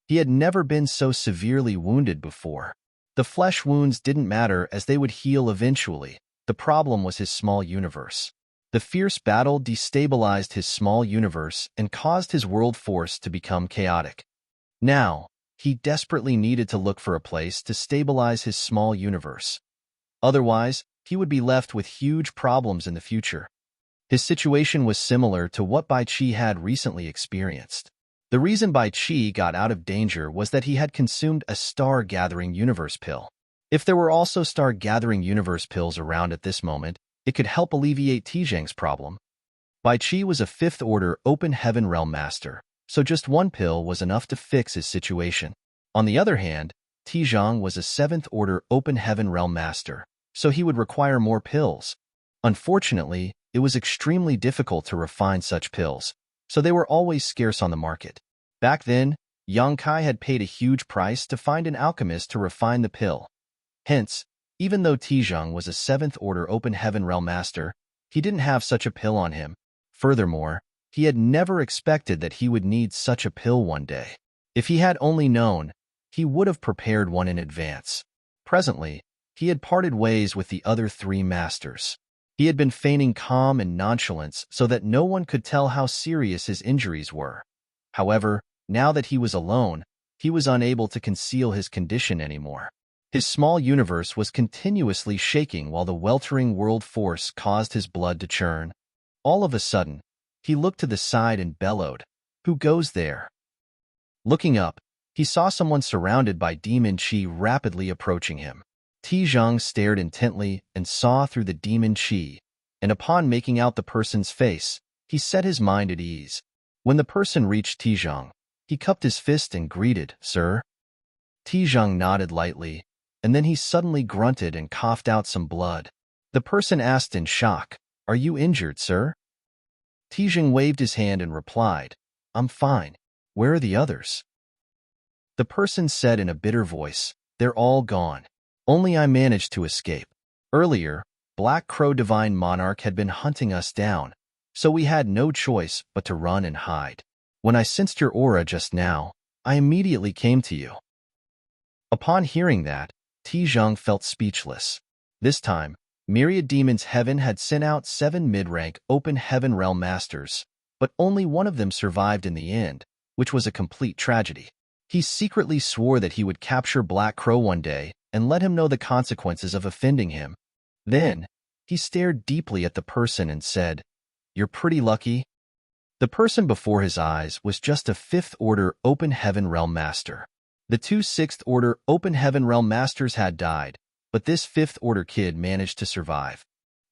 He had never been so severely wounded before. The flesh wounds didn't matter as they would heal eventually. The problem was his small universe. The fierce battle destabilized his small universe and caused his world force to become chaotic. Now, he desperately needed to look for a place to stabilize his small universe. Otherwise, he would be left with huge problems in the future. His situation was similar to what Bai Qi had recently experienced. The reason Bai Qi got out of danger was that he had consumed a star-gathering universe pill. If there were also star-gathering universe pills around at this moment, it could help alleviate Tizhang's problem. Bai Qi was a 5th-order open heaven realm master, so just one pill was enough to fix his situation. On the other hand, Tizhang was a 7th-order open heaven realm master, so he would require more pills. Unfortunately, it was extremely difficult to refine such pills, so they were always scarce on the market. Back then, Yang Kai had paid a huge price to find an alchemist to refine the pill. Hence, even though Tijong was a 7th Order Open Heaven Realm Master, he didn't have such a pill on him. Furthermore, he had never expected that he would need such a pill one day. If he had only known, he would have prepared one in advance. Presently, he had parted ways with the other 3 masters. He had been feigning calm and nonchalance so that no one could tell how serious his injuries were. However, now that he was alone, he was unable to conceal his condition anymore. His small universe was continuously shaking while the weltering world force caused his blood to churn. All of a sudden, he looked to the side and bellowed, "Who goes there?" Looking up, he saw someone surrounded by demon chi rapidly approaching him. Tijong stared intently and saw through the demon chi, and upon making out the person's face, he set his mind at ease. When the person reached Tijong, he cupped his fist and greeted, "Sir?" Tijong nodded lightly, and then he suddenly grunted and coughed out some blood. The person asked in shock, "Are you injured, sir?" Tijong waved his hand and replied, "I'm fine. Where are the others?" The person said in a bitter voice, "They're all gone. Only I managed to escape. Earlier, Black Crow Divine Monarch had been hunting us down, so we had no choice but to run and hide. When I sensed your aura just now, I immediately came to you." Upon hearing that, Tijong felt speechless. This time, Myriad Demons Heaven had sent out 7 mid-rank Open Heaven Realm Masters, but only one of them survived in the end, which was a complete tragedy. He secretly swore that he would capture Black Crow one day and let him know the consequences of offending him. Then, he stared deeply at the person and said, "You're pretty lucky." The person before his eyes was just a 5th Order Open Heaven Realm Master. The 2 6th Order Open Heaven Realm Masters had died, but this 5th Order kid managed to survive.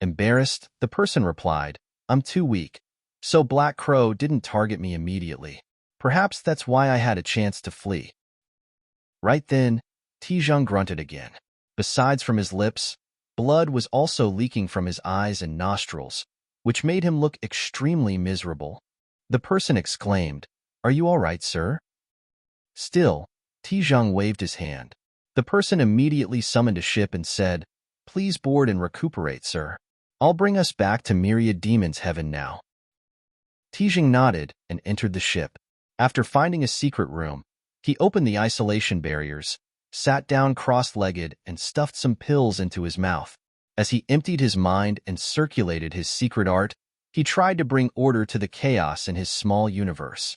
Embarrassed, the person replied, "I'm too weak, so Black Crow didn't target me immediately. Perhaps that's why I had a chance to flee." Right then, Tijong grunted again. Besides from his lips, blood was also leaking from his eyes and nostrils, which made him look extremely miserable. The person exclaimed, "Are you all right, sir?" Still, Tijong waved his hand. The person immediately summoned a ship and said, "Please board and recuperate, sir. I'll bring us back to Myriad Demons Heaven now." Tijong nodded and entered the ship. After finding a secret room, he opened the isolation barriers, sat down cross-legged, and stuffed some pills into his mouth. As he emptied his mind and circulated his secret art, he tried to bring order to the chaos in his small universe.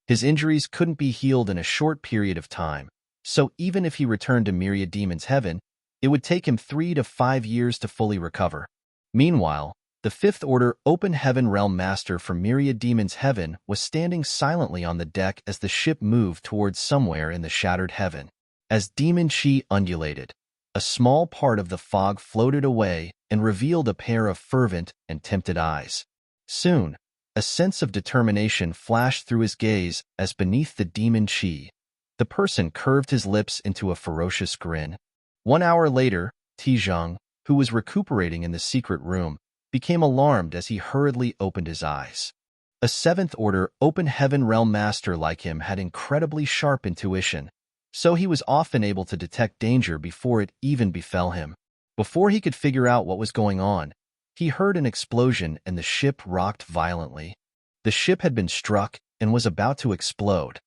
His injuries couldn't be healed in a short period of time, so even if he returned to Myriad Demons Heaven, it would take him 3 to 5 years to fully recover. Meanwhile, the 5th Order Open Heaven Realm Master from Myriad Demons Heaven was standing silently on the deck as the ship moved towards somewhere in the shattered heaven. As demon chi undulated, a small part of the fog floated away and revealed a pair of fervent and tempted eyes. Soon, a sense of determination flashed through his gaze as beneath the demon chi, the person curved his lips into a ferocious grin. 1 hour later, Tijong, who was recuperating in the secret room, became alarmed as he hurriedly opened his eyes. A 7th Order Open Heaven Realm Master like him had incredibly sharp intuition, so he was often able to detect danger before it even befell him. Before he could figure out what was going on, he heard an explosion and the ship rocked violently. The ship had been struck and was about to explode.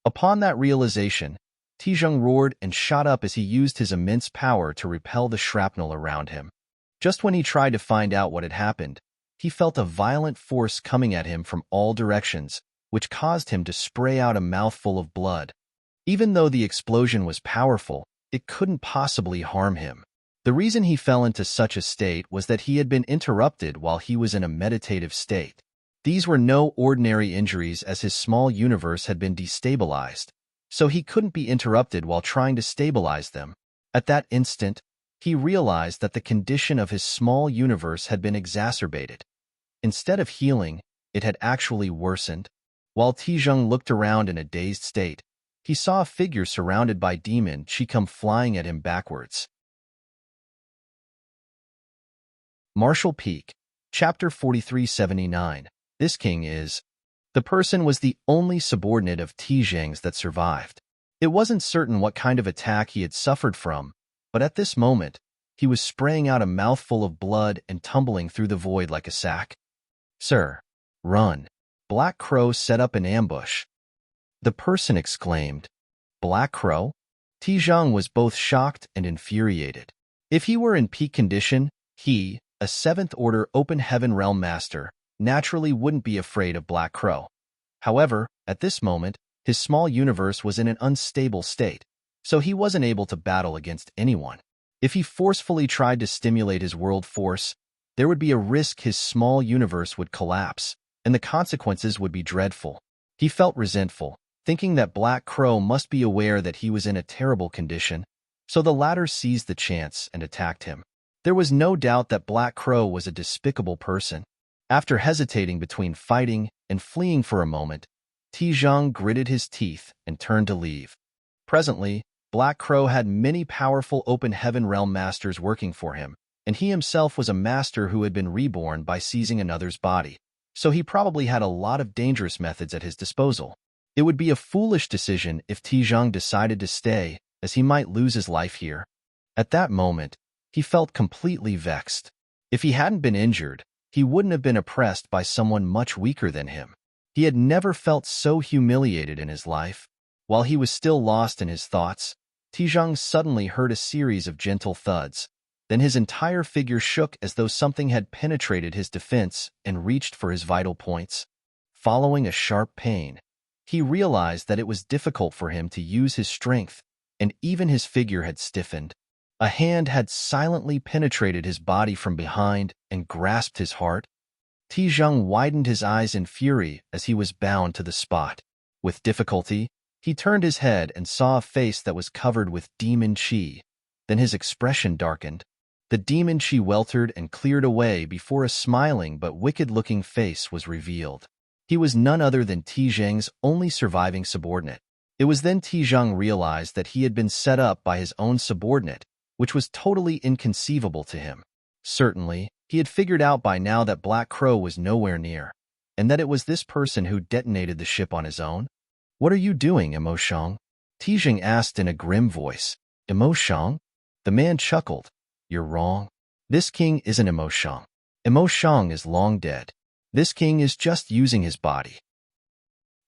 Upon that realization, Tijong roared and shot up as he used his immense power to repel the shrapnel around him. Just when he tried to find out what had happened, he felt a violent force coming at him from all directions, which caused him to spray out a mouthful of blood. Even though the explosion was powerful, it couldn't possibly harm him. The reason he fell into such a state was that he had been interrupted while he was in a meditative state. These were no ordinary injuries as his small universe had been destabilized, so he couldn't be interrupted while trying to stabilize them. At that instant, he realized that the condition of his small universe had been exacerbated. Instead of healing, it had actually worsened. While Tijong looked around in a dazed state, he saw a figure surrounded by demon chi come flying at him backwards. Martial Peak, Chapter 4379. This king is... The person was the only subordinate of Tijang's that survived. It wasn't certain what kind of attack he had suffered from, but at this moment, he was spraying out a mouthful of blood and tumbling through the void like a sack. "Sir, run." Black Crow set up an ambush. The person exclaimed. Black Crow? Tijang was both shocked and infuriated. If he were in peak condition, he, a 7th Order Open Heaven Realm Master, naturally wouldn't be afraid of Black Crow. However, at this moment, his small universe was in an unstable state, so he wasn't able to battle against anyone. If he forcefully tried to stimulate his world force, there would be a risk his small universe would collapse, and the consequences would be dreadful. He felt resentful, thinking that Black Crow must be aware that he was in a terrible condition, so the latter seized the chance and attacked him. There was no doubt that Black Crow was a despicable person. After hesitating between fighting and fleeing for a moment, Tijang gritted his teeth and turned to leave. Presently, Black Crow had many powerful Open Heaven Realm Masters working for him, and he himself was a master who had been reborn by seizing another's body, so he probably had a lot of dangerous methods at his disposal. It would be a foolish decision if Tijang decided to stay, as he might lose his life here. At that moment, he felt completely vexed. If he hadn't been injured, he wouldn't have been oppressed by someone much weaker than him. He had never felt so humiliated in his life. While he was still lost in his thoughts, Tijang suddenly heard a series of gentle thuds. Then his entire figure shook as though something had penetrated his defense and reached for his vital points. Following a sharp pain, he realized that it was difficult for him to use his strength, and even his figure had stiffened. A hand had silently penetrated his body from behind and grasped his heart. Tijang widened his eyes in fury as he was bound to the spot. With difficulty, he turned his head and saw a face that was covered with demon chi. Then his expression darkened. The demon chi weltered and cleared away before a smiling but wicked-looking face was revealed. He was none other than Tijang's only surviving subordinate. It was then Tijang realized that he had been set up by his own subordinate, which was totally inconceivable to him. Certainly, he had figured out by now that Black Crow was nowhere near, and that it was this person who detonated the ship on his own. "What are you doing, Emo Shang?" Tijang asked in a grim voice. "Emo Shang?" The man chuckled. "You're wrong. This king isn't Emo Shang. Emo Shang is long dead. This king is just using his body."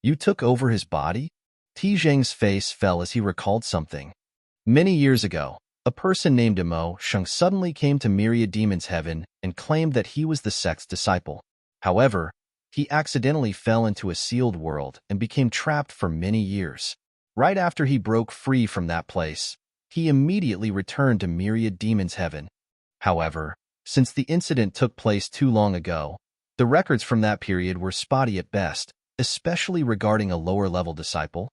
"You took over his body?" Tijang's face fell as he recalled something. Many years ago, a person named Emo Shang suddenly came to Myriad Demon's Heaven and claimed that he was the sect's disciple. However, he accidentally fell into a sealed world and became trapped for many years. Right after he broke free from that place, he immediately returned to Myriad Demon's Heaven. However, since the incident took place too long ago, the records from that period were spotty at best, especially regarding a lower-level disciple.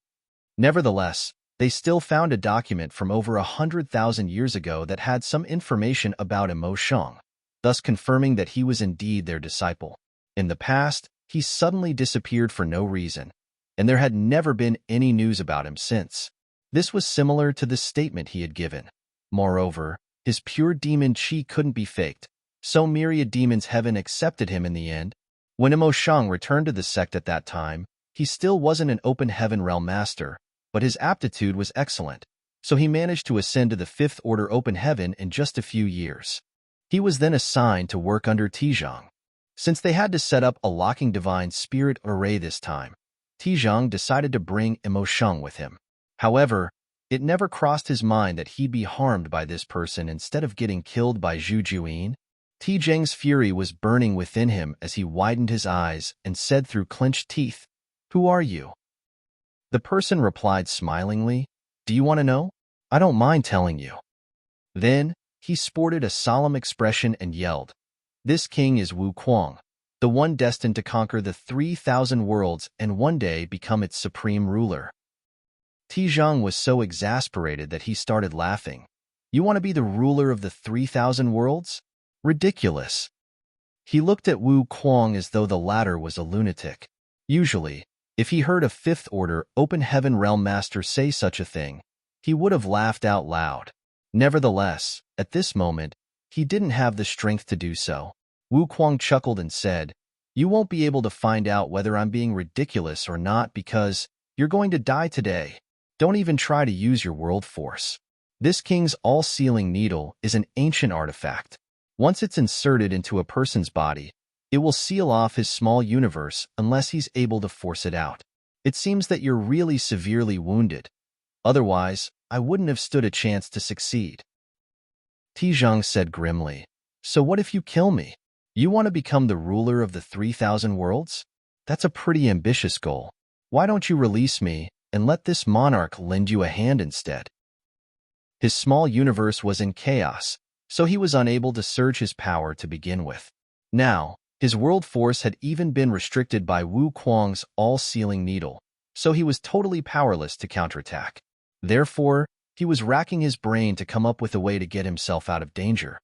Nevertheless, they still found a document from over 100,000 years ago that had some information about Emo Shang, thus confirming that he was indeed their disciple. In the past, he suddenly disappeared for no reason, and there had never been any news about him since. This was similar to the statement he had given. Moreover, his pure demon chi couldn't be faked, so Myriad Demon's Heaven accepted him in the end. When Emo Shang returned to the sect at that time, he still wasn't an Open Heaven Realm Master, but his aptitude was excellent, so he managed to ascend to the 5th Order Open Heaven in just a few years. He was then assigned to work under Tijang. Since they had to set up a locking divine spirit array this time, Tijang decided to bring Emo Shang with him. However, it never crossed his mind that he'd be harmed by this person instead of getting killed by Zhu Juyin. Tijang's fury was burning within him as he widened his eyes and said through clenched teeth, "Who are you?" The person replied smilingly, "Do you want to know? I don't mind telling you." Then, he sported a solemn expression and yelled, "This king is Wu Kuang, the one destined to conquer the 3,000 worlds and one day become its supreme ruler." Tijang was so exasperated that he started laughing. "You want to be the ruler of the 3,000 worlds? Ridiculous." He looked at Wu Kuang as though the latter was a lunatic. Usually, if he heard a 5th Order Open Heaven Realm Master say such a thing, he would have laughed out loud. Nevertheless, at this moment, he didn't have the strength to do so. Wu Kuang chuckled and said, You won't be able to find out whether I'm being ridiculous or not because you're going to die today. Don't even try to use your world force. This king's all-sealing needle is an ancient artifact. Once it's inserted into a person's body, it will seal off his small universe unless he's able to force it out. It seems that you're really severely wounded. Otherwise, I wouldn't have stood a chance to succeed. Tijang said grimly, So what if you kill me? You want to become the ruler of the 3,000 worlds? That's a pretty ambitious goal. Why don't you release me and let this monarch lend you a hand instead? His small universe was in chaos, so he was unable to surge his power to begin with. Now, his world force had even been restricted by Wu Kuang's all-sealing needle, so he was totally powerless to counterattack. Therefore, he was racking his brain to come up with a way to get himself out of danger.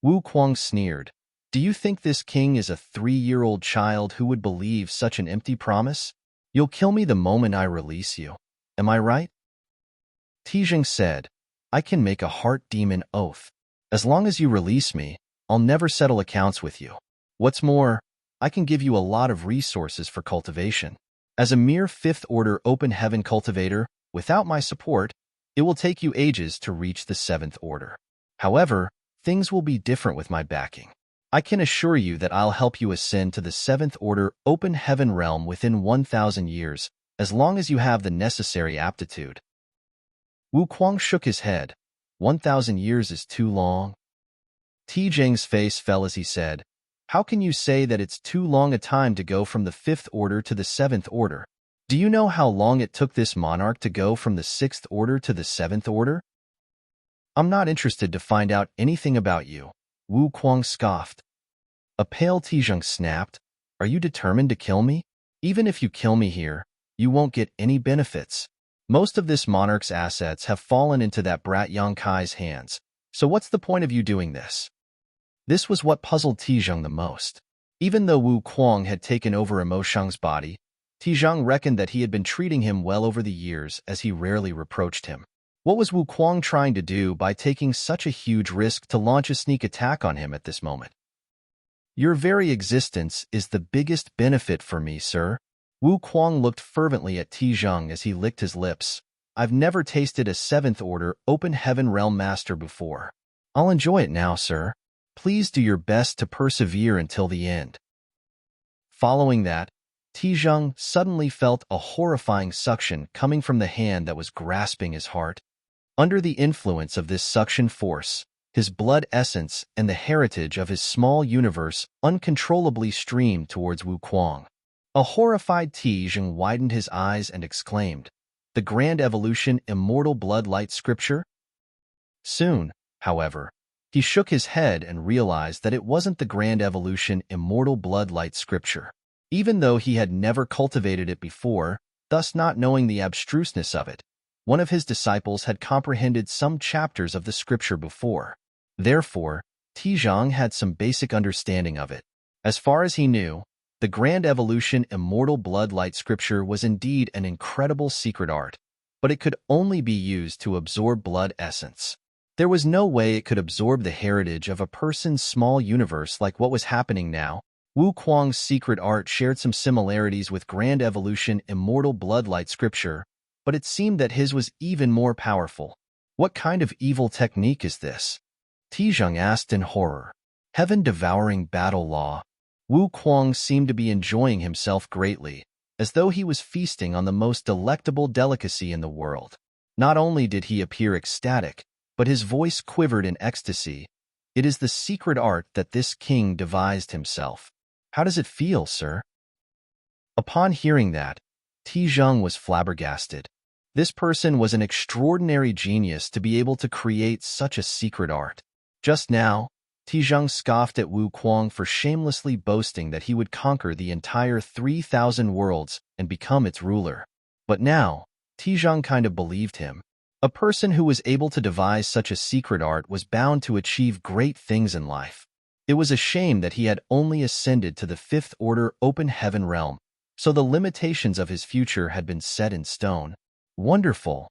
Wu Kuang sneered, Do you think this king is a 3-year-old child who would believe such an empty promise? You'll kill me the moment I release you. Am I right? Tijang said, I can make a heart demon oath. As long as you release me, I'll never settle accounts with you. What's more, I can give you a lot of resources for cultivation. As a mere 5th-order open heaven cultivator, without my support, it will take you ages to reach the 7th order. However, things will be different with my backing. I can assure you that I'll help you ascend to the 7th order open heaven realm within 1,000 years, as long as you have the necessary aptitude. Wu Kuang shook his head. 1,000 years is too long. Tijang's face fell as he said, How can you say that it's too long a time to go from the 5th order to the 7th order? Do you know how long it took this monarch to go from the 6th order to the 7th order? I'm not interested to find out anything about you, Wu Kuang scoffed. A pale Tijang snapped, Are you determined to kill me? Even if you kill me here, you won't get any benefits. Most of this monarch's assets have fallen into that brat Yang Kai's hands, so what's the point of you doing this? This was what puzzled Tijang the most. Even though Wu Kuang had taken over Mo Sheng's body, Tijang reckoned that he had been treating him well over the years as he rarely reproached him. What was Wu Kuang trying to do by taking such a huge risk to launch a sneak attack on him at this moment? Your very existence is the biggest benefit for me, sir. Wu Kuang looked fervently at Tijang as he licked his lips. I've never tasted a 7th order open heaven realm master before. I'll enjoy it now, sir. Please do your best to persevere until the end. Following that, Tijang suddenly felt a horrifying suction coming from the hand that was grasping his heart. Under the influence of this suction force, his blood essence and the heritage of his small universe uncontrollably streamed towards Wu Kuang. A horrified Tijang widened his eyes and exclaimed, The Grand Evolution Immortal Blood Light Scripture? Soon, however, he shook his head and realized that it wasn't the Grand Evolution Immortal Blood Light Scripture. Even though he had never cultivated it before, thus not knowing the abstruseness of it, one of his disciples had comprehended some chapters of the scripture before. Therefore, Tijang had some basic understanding of it. As far as he knew, the Grand Evolution Immortal Blood Light Scripture was indeed an incredible secret art, but it could only be used to absorb blood essence. There was no way it could absorb the heritage of a person's small universe like what was happening now. Wu Kuang's secret art shared some similarities with Grand Evolution Immortal Blood Light Scripture, but it seemed that his was even more powerful. What kind of evil technique is this? Tijang asked in horror. Heaven-devouring battle law. Wu Kuang seemed to be enjoying himself greatly, as though he was feasting on the most delectable delicacy in the world. Not only did he appear ecstatic, but his voice quivered in ecstasy. It is the secret art that this king devised himself. How does it feel, sir? Upon hearing that, Tijang was flabbergasted. This person was an extraordinary genius to be able to create such a secret art. Just now, Tijang scoffed at Wu Kuang for shamelessly boasting that he would conquer the entire 3,000 worlds and become its ruler. But now, Tijang kind of believed him. A person who was able to devise such a secret art was bound to achieve great things in life. It was a shame that he had only ascended to the 5th order open heaven realm, so the limitations of his future had been set in stone. Wonderful!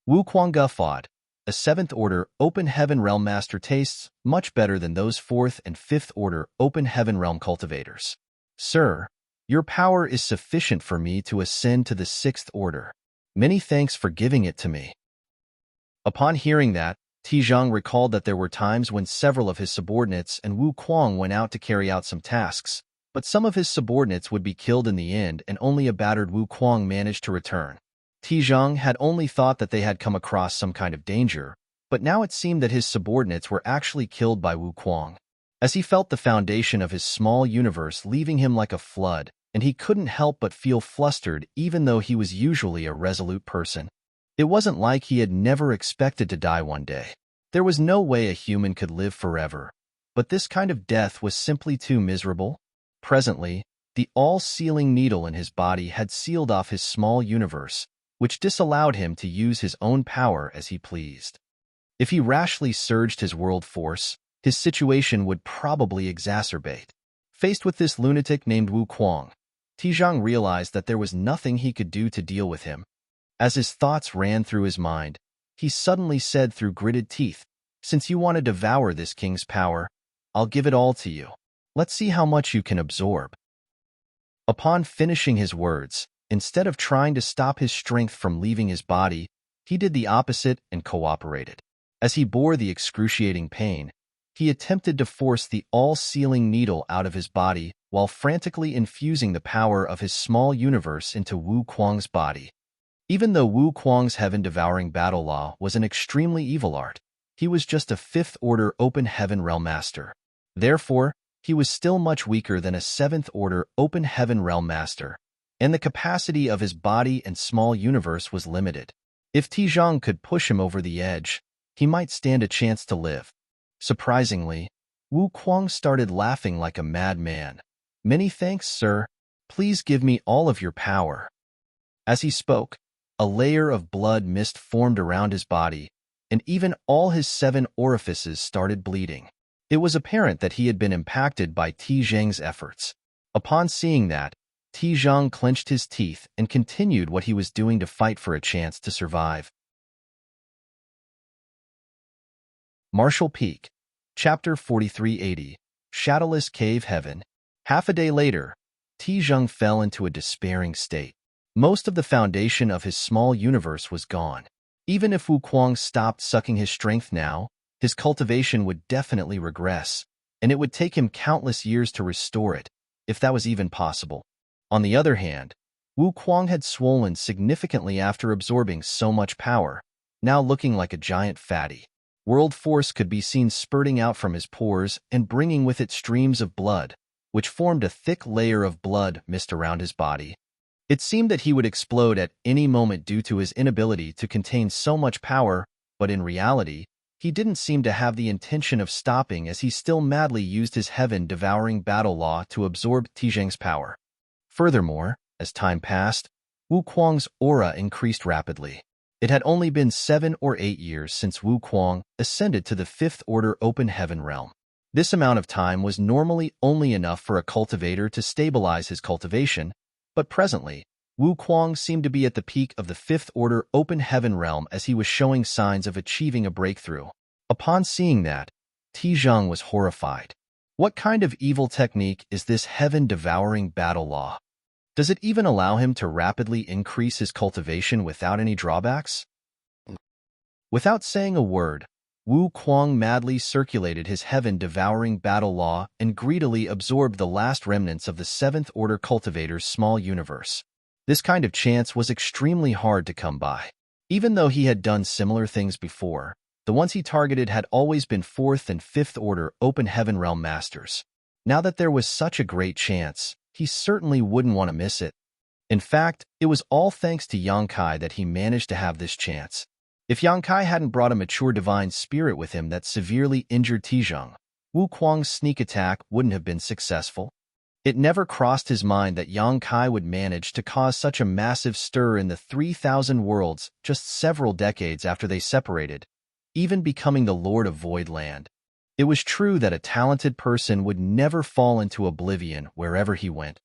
Wu Kuang guffawed. A 7th order open heaven realm master tastes much better than those 4th and 5th order open heaven realm cultivators. "Sir, your power is sufficient for me to ascend to the sixth order. Many thanks for giving it to me." Upon hearing that, Tizhang recalled that there were times when several of his subordinates and Wu Kuang went out to carry out some tasks, but some of his subordinates would be killed in the end and only a battered Wu Kuang managed to return. Tizhang had only thought that they had come across some kind of danger, but now it seemed that his subordinates were actually killed by Wu Kuang. As he felt the foundation of his small universe leaving him like a flood, and he couldn't help but feel flustered even though he was usually a resolute person. It wasn't like he had never expected to die one day. There was no way a human could live forever, but this kind of death was simply too miserable. Presently, the all-sealing needle in his body had sealed off his small universe, which disallowed him to use his own power as he pleased. If he rashly surged his world force, his situation would probably exacerbate. Faced with this lunatic named Wu Kuang, Tizhang realized that there was nothing he could do to deal with him. As his thoughts ran through his mind, he suddenly said through gritted teeth, "Since you want to devour this king's power, I'll give it all to you. Let's see how much you can absorb." Upon finishing his words, instead of trying to stop his strength from leaving his body, he did the opposite and cooperated. As he bore the excruciating pain, he attempted to force the all-sealing needle out of his body while frantically infusing the power of his small universe into Wu Kuang's body. Even though Wu Kuang's heaven-devouring battle law was an extremely evil art, he was just a fifth-order open heaven realm master. Therefore, he was still much weaker than a seventh-order open heaven realm master, and the capacity of his body and small universe was limited. If Tizhang could push him over the edge, he might stand a chance to live. Surprisingly, Wu Kuang started laughing like a madman. "Many thanks, sir. Please give me all of your power." As he spoke, a layer of blood mist formed around his body, and even all his 7 orifices started bleeding. It was apparent that he had been impacted by Tizhang's efforts. Upon seeing that, Tizhang clenched his teeth and continued what he was doing to fight for a chance to survive. Martial Peak, Chapter 4380, Shadowless Cave Heaven. Half a day later, Tizhang fell into a despairing state. Most of the foundation of his small universe was gone. Even if Wu Kuang stopped sucking his strength now, his cultivation would definitely regress, and it would take him countless years to restore it, if that was even possible. On the other hand, Wu Kuang had swollen significantly after absorbing so much power, now looking like a giant fatty. World force could be seen spurting out from his pores and bringing with it streams of blood, which formed a thick layer of blood mist around his body. It seemed that he would explode at any moment due to his inability to contain so much power, but in reality, he didn't seem to have the intention of stopping as he still madly used his heaven-devouring battle law to absorb Tizhang's power. Furthermore, as time passed, Wu Kuang's aura increased rapidly. It had only been 7 or 8 years since Wu Kuang ascended to the 5th Order Open Heaven Realm. This amount of time was normally only enough for a cultivator to stabilize his cultivation, but presently, Wu Kuang seemed to be at the peak of the 5th Order Open Heaven Realm as he was showing signs of achieving a breakthrough. Upon seeing that, Tizhang was horrified. What kind of evil technique is this heaven-devouring battle law? Does it even allow him to rapidly increase his cultivation without any drawbacks? Without saying a word, Wu Kuang madly circulated his heaven-devouring battle law and greedily absorbed the last remnants of the 7th Order cultivator's small universe. This kind of chance was extremely hard to come by. Even though he had done similar things before, the ones he targeted had always been 4th and 5th Order Open Heaven Realm Masters. Now that there was such a great chance, he certainly wouldn't want to miss it. In fact, it was all thanks to Yang Kai that he managed to have this chance. If Yang Kai hadn't brought a mature divine spirit with him that severely injured Tizhang, Wu Kuang's sneak attack wouldn't have been successful. It never crossed his mind that Yang Kai would manage to cause such a massive stir in the 3,000 worlds just several decades after they separated, even becoming the Lord of Voidland. It was true that a talented person would never fall into oblivion wherever he went.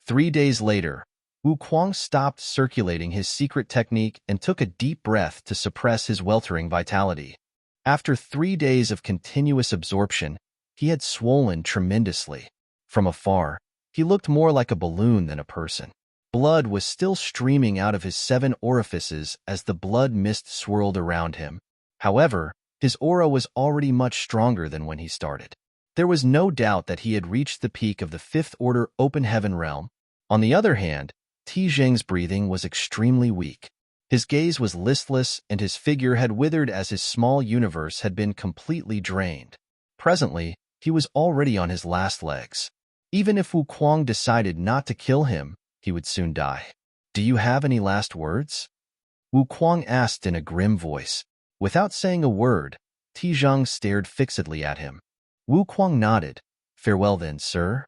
3 days later, Wu Kuang stopped circulating his secret technique and took a deep breath to suppress his weltering vitality. After 3 days of continuous absorption, he had swollen tremendously. From afar, He looked more like a balloon than a person. Blood was still streaming out of his 7 orifices as the blood mist swirled around him. However, his aura was already much stronger than when he started. There was no doubt that he had reached the peak of the 5th order open heaven realm. On the other hand, Zheng's breathing was extremely weak. His gaze was listless and his figure had withered as his small universe had been completely drained. Presently, he was already on his last legs. Even if Wu Kuang decided not to kill him, he would soon die. "Do you have any last words?" Wu Kuang asked in a grim voice. Without saying a word, Zheng stared fixedly at him. Wu Kuang nodded. "Farewell then, sir."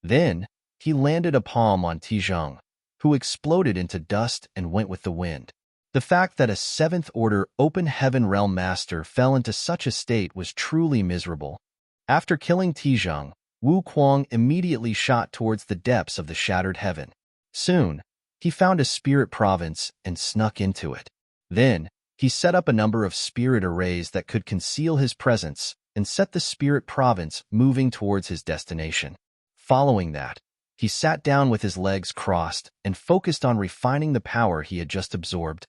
Then, he landed a palm on Zheng, who exploded into dust and went with the wind. The fact that a 7th order open heaven realm master fell into such a state was truly miserable. After killing Zheng, Wu Kuang immediately shot towards the depths of the shattered heaven. Soon, he found a spirit province and snuck into it. Then, he set up a number of spirit arrays that could conceal his presence and set the spirit province moving towards his destination. Following that, he sat down with his legs crossed and focused on refining the power he had just absorbed.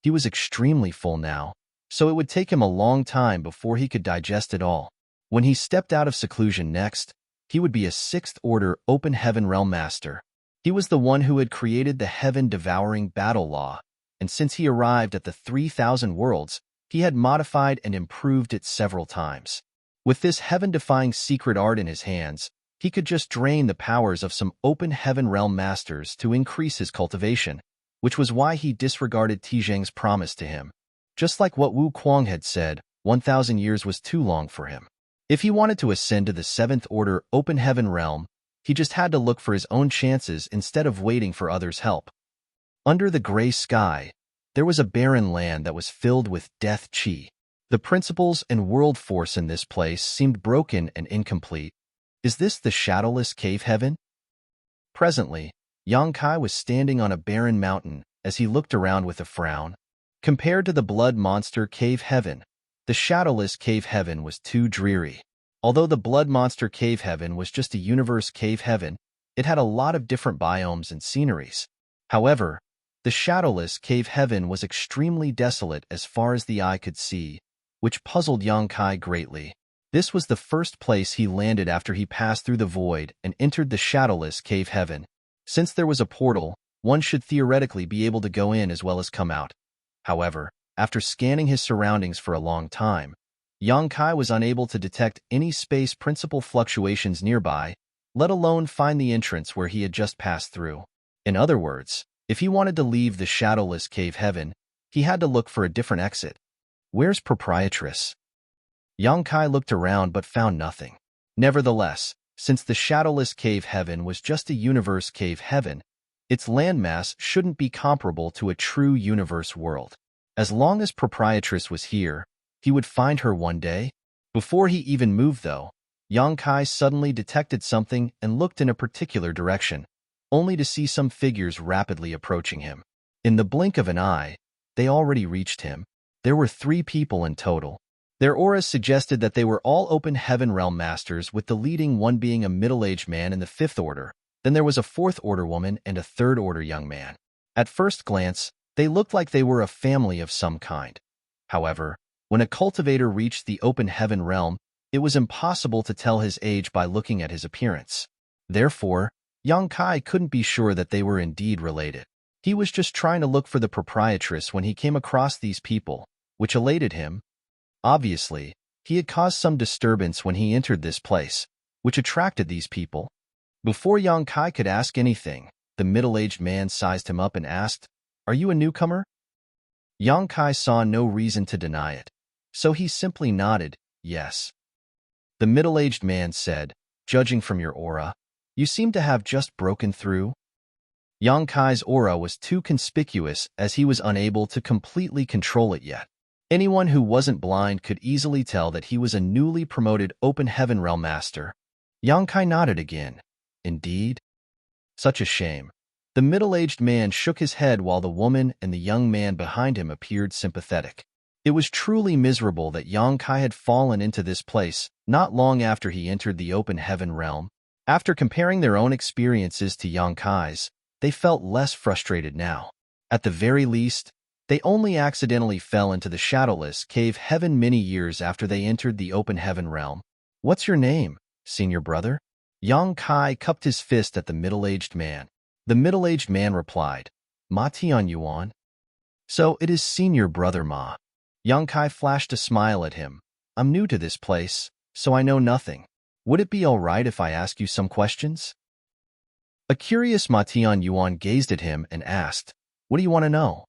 He was extremely full now, so it would take him a long time before he could digest it all. When he stepped out of seclusion next, he would be a 6th order open heaven realm master. He was the one who had created the heaven-devouring battle law, and since he arrived at the 3,000 worlds, he had modified and improved it several times. With this heaven-defying secret art in his hands, he could just drain the powers of some open heaven realm masters to increase his cultivation, which was why he disregarded Zheng's promise to him. Just like what Wu Kuang had said, 1,000 years was too long for him. If he wanted to ascend to the 7th order open heaven realm, he just had to look for his own chances instead of waiting for others' help. Under the gray sky, there was a barren land that was filled with death chi. The principles and world force in this place seemed broken and incomplete. Is this the shadowless cave heaven? Presently, Yang Kai was standing on a barren mountain as he looked around with a frown. Compared to the blood monster cave heaven, the shadowless cave heaven was too dreary. Although the blood monster cave heaven was just a universe cave heaven, it had a lot of different biomes and sceneries. However, the shadowless cave heaven was extremely desolate as far as the eye could see, which puzzled Yang Kai greatly. This was the first place he landed after he passed through the void and entered the shadowless cave heaven. Since there was a portal, one should theoretically be able to go in as well as come out. However, after scanning his surroundings for a long time, Yang Kai was unable to detect any space principle fluctuations nearby, let alone find the entrance where he had just passed through. In other words, if he wanted to leave the shadowless cave heaven, he had to look for a different exit. Where's proprietress? Yang Kai looked around but found nothing. Nevertheless, since the shadowless cave heaven was just a universe cave heaven, its landmass shouldn't be comparable to a true universe world. As long as proprietress was here, he would find her one day. Before he even moved, though, Yang Kai suddenly detected something and looked in a particular direction, only to see some figures rapidly approaching him. In the blink of an eye, they already reached him. There were 3 people in total. Their auras suggested that they were all open heaven realm masters, with the leading one being a middle-aged man in the 5th order. Then there was a 4th order woman and a 3rd order young man. At first glance, they looked like they were a family of some kind. However, when a cultivator reached the open heaven realm, it was impossible to tell his age by looking at his appearance. Therefore, Yang Kai couldn't be sure that they were indeed related. He was just trying to look for the proprietress when he came across these people, which elated him. Obviously, he had caused some disturbance when he entered this place, which attracted these people. Before Yang Kai could ask anything, the middle-aged man sized him up and asked, "Are you a newcomer?" Yang Kai saw no reason to deny it, so he simply nodded, "Yes." The middle-aged man said, "Judging from your aura, you seem to have just broken through." Yang Kai's aura was too conspicuous as he was unable to completely control it yet. Anyone who wasn't blind could easily tell that he was a newly promoted open heaven realm master. Yang Kai nodded again. "Indeed? Such a shame." The middle-aged man shook his head while the woman and the young man behind him appeared sympathetic. It was truly miserable that Yang Kai had fallen into this place not long after he entered the open heaven realm. After comparing their own experiences to Yang Kai's, they felt less frustrated now. At the very least, they only accidentally fell into the shadowless cave heaven many years after they entered the open heaven realm. What's your name, senior brother? Yang Kai cupped his fist at the middle-aged man. The middle-aged man replied, Ma Tian Yuan. So it is senior brother Ma. Yang Kai flashed a smile at him. I'm new to this place, so I know nothing. Would it be all right if I ask you some questions? A curious Ma Tian Yuan gazed at him and asked, What do you want to know?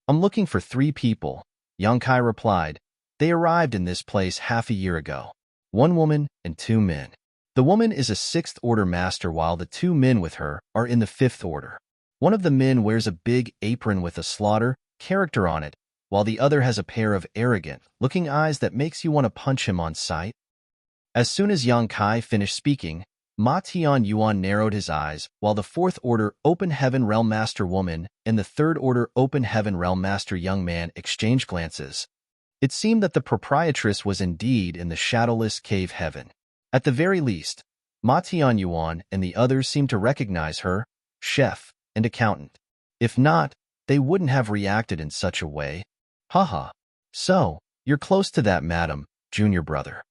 I'm looking for 3 people, Yang Kai replied. They arrived in this place half a year ago. 1 woman and 2 men. The woman is a 6th order master while the 2 men with her are in the 5th order. One of the men wears a big apron with a slaughter character on it, while the other has a pair of arrogant-looking eyes that makes you want to punch him on sight. As soon as Yang Kai finished speaking, Ma Tian Yuan narrowed his eyes, while the 4th Order Open Heaven Realm Master woman and the 3rd Order Open Heaven Realm Master young man exchanged glances. It seemed that the proprietress was indeed in the shadowless cave heaven. At the very least, Ma Tian Yuan and the others seemed to recognize her, chef, and accountant. If not, they wouldn't have reacted in such a way. Haha. So, you're close to that, madam, junior brother.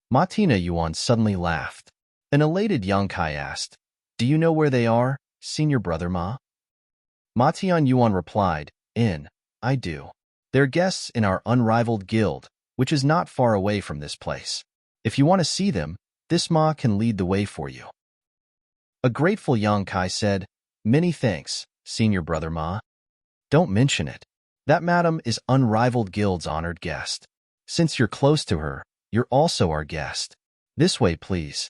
Ma Tian Yuan suddenly laughed. An elated Yang Kai asked, Do you know where they are, senior brother Ma? Ma Tian Yuan replied, I do. They're guests in our unrivaled guild, which is not far away from this place. If you want to see them, this Ma can lead the way for you. A grateful Yang Kai said, Many thanks, senior brother Ma. Don't mention it. That madam is unrivaled guild's honored guest. Since you're close to her, you're also our guest. This way, please.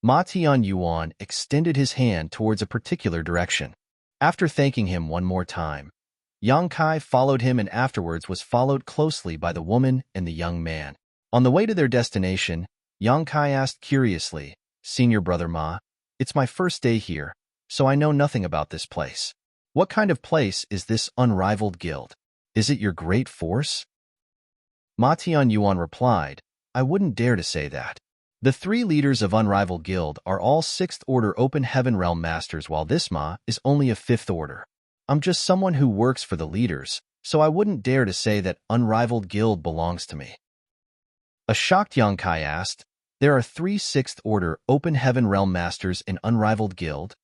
Ma Tian Yuan extended his hand towards a particular direction. After thanking him one more time, Yang Kai followed him and afterwards was followed closely by the woman and the young man. On the way to their destination, Yang Kai asked curiously, Senior brother Ma, it's my first day here, so I know nothing about this place. What kind of place is this unrivaled guild? Is it your great force? Ma Tian Yuan replied, I wouldn't dare to say that. The 3 leaders of Unrivaled Guild are all 6th Order Open Heaven Realm Masters while this Ma is only a 5th Order. I'm just someone who works for the leaders, so I wouldn't dare to say that Unrivaled Guild belongs to me. A shocked Yang Kai asked, There are 3 6th Order Open Heaven Realm Masters in Unrivaled Guild?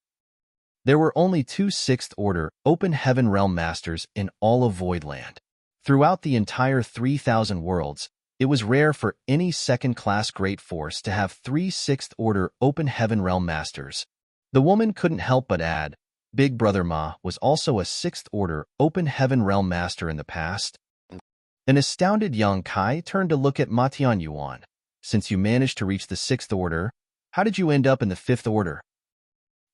There were only 2 6th Order Open Heaven Realm Masters in all of Voidland. Throughout the entire 3,000 worlds, it was rare for any second-class great force to have 3 6th Order Open Heaven Realm Masters. The woman couldn't help but add, Big Brother Ma was also a 6th Order Open Heaven Realm Master in the past. An astounded Yang Kai turned to look at Ma Tian Yuan. Since you managed to reach the 6th Order, how did you end up in the 5th Order?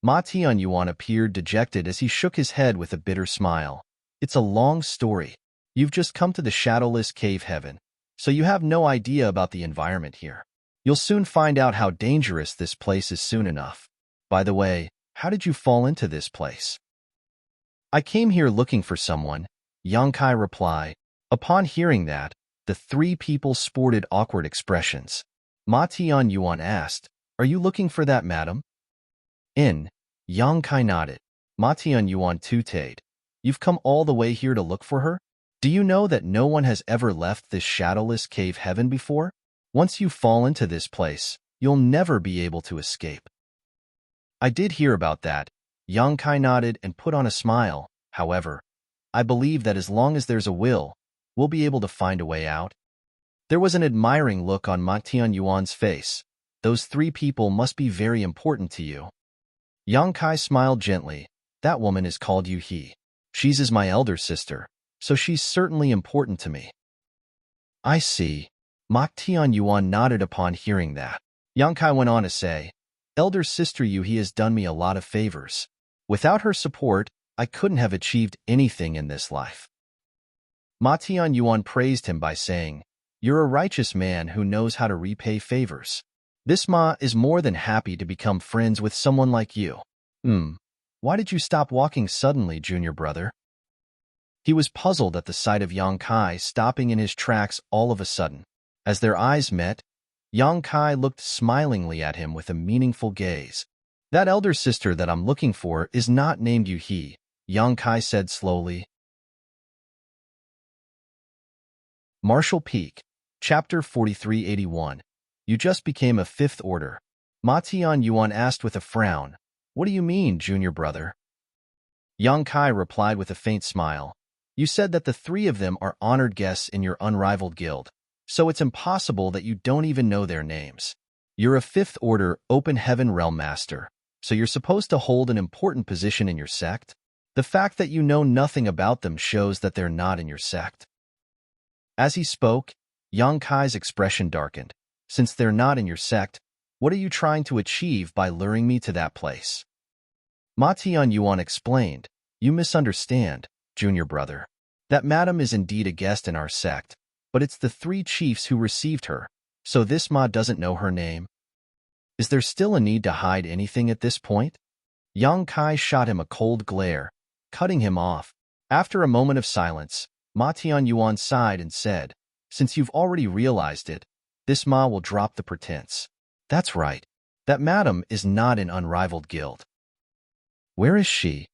Ma Tian Yuan appeared dejected as he shook his head with a bitter smile. It's a long story. You've just come to the shadowless cave heaven, so you have no idea about the environment here. You'll soon find out how dangerous this place is soon enough. By the way, how did you fall into this place? I came here looking for someone, Yang Kai replied. Upon hearing that, the 3 people sported awkward expressions. Ma Tian Yuan asked, Are you looking for that madam? Yang Kai nodded. Ma Tian Yuan tooted. You've come all the way here to look for her? Do you know that no one has ever left this shadowless cave heaven before? Once you fall into this place, you'll never be able to escape. I did hear about that. Yang Kai nodded and put on a smile. However, I believe that as long as there's a will, we'll be able to find a way out. There was an admiring look on Ma Tian Yuan's face. Those 3 people must be very important to you. Yang Kai smiled gently. That woman is called Yu He. She's my elder sister, so she's certainly important to me. I see. Ma Tian Yuan nodded upon hearing that. Yang Kai went on to say, Elder sister Yu He has done me a lot of favors. Without her support, I couldn't have achieved anything in this life. Ma Tian Yuan praised him by saying, You're a righteous man who knows how to repay favors. This Ma is more than happy to become friends with someone like you. Why did you stop walking suddenly, junior brother? He was puzzled at the sight of Yang Kai stopping in his tracks all of a sudden. As their eyes met, Yang Kai looked smilingly at him with a meaningful gaze. That elder sister that I'm looking for is not named Yuhi, Yang Kai said slowly. Martial Peak, Chapter 4381. You just became a fifth order. Ma Tianyuan asked with a frown. What do you mean, junior brother? Yang Kai replied with a faint smile. You said that the three of them are honored guests in your unrivaled guild, so it's impossible that you don't even know their names. You're a fifth order open heaven realm master, so you're supposed to hold an important position in your sect? The fact that you know nothing about them shows that they're not in your sect. As he spoke, Yang Kai's expression darkened. Since they're not in your sect, what are you trying to achieve by luring me to that place? Ma Tianyuan explained. You misunderstand, junior brother. That madam is indeed a guest in our sect, but it's the three chiefs who received her, so this ma doesn't know her name. Is there still a need to hide anything at this point? Yang Kai shot him a cold glare, cutting him off. After a moment of silence, Ma Tianyuan sighed and said, Since you've already realized it, this ma will drop the pretense. That's right. That madam is not an unrivaled guild. Where is she?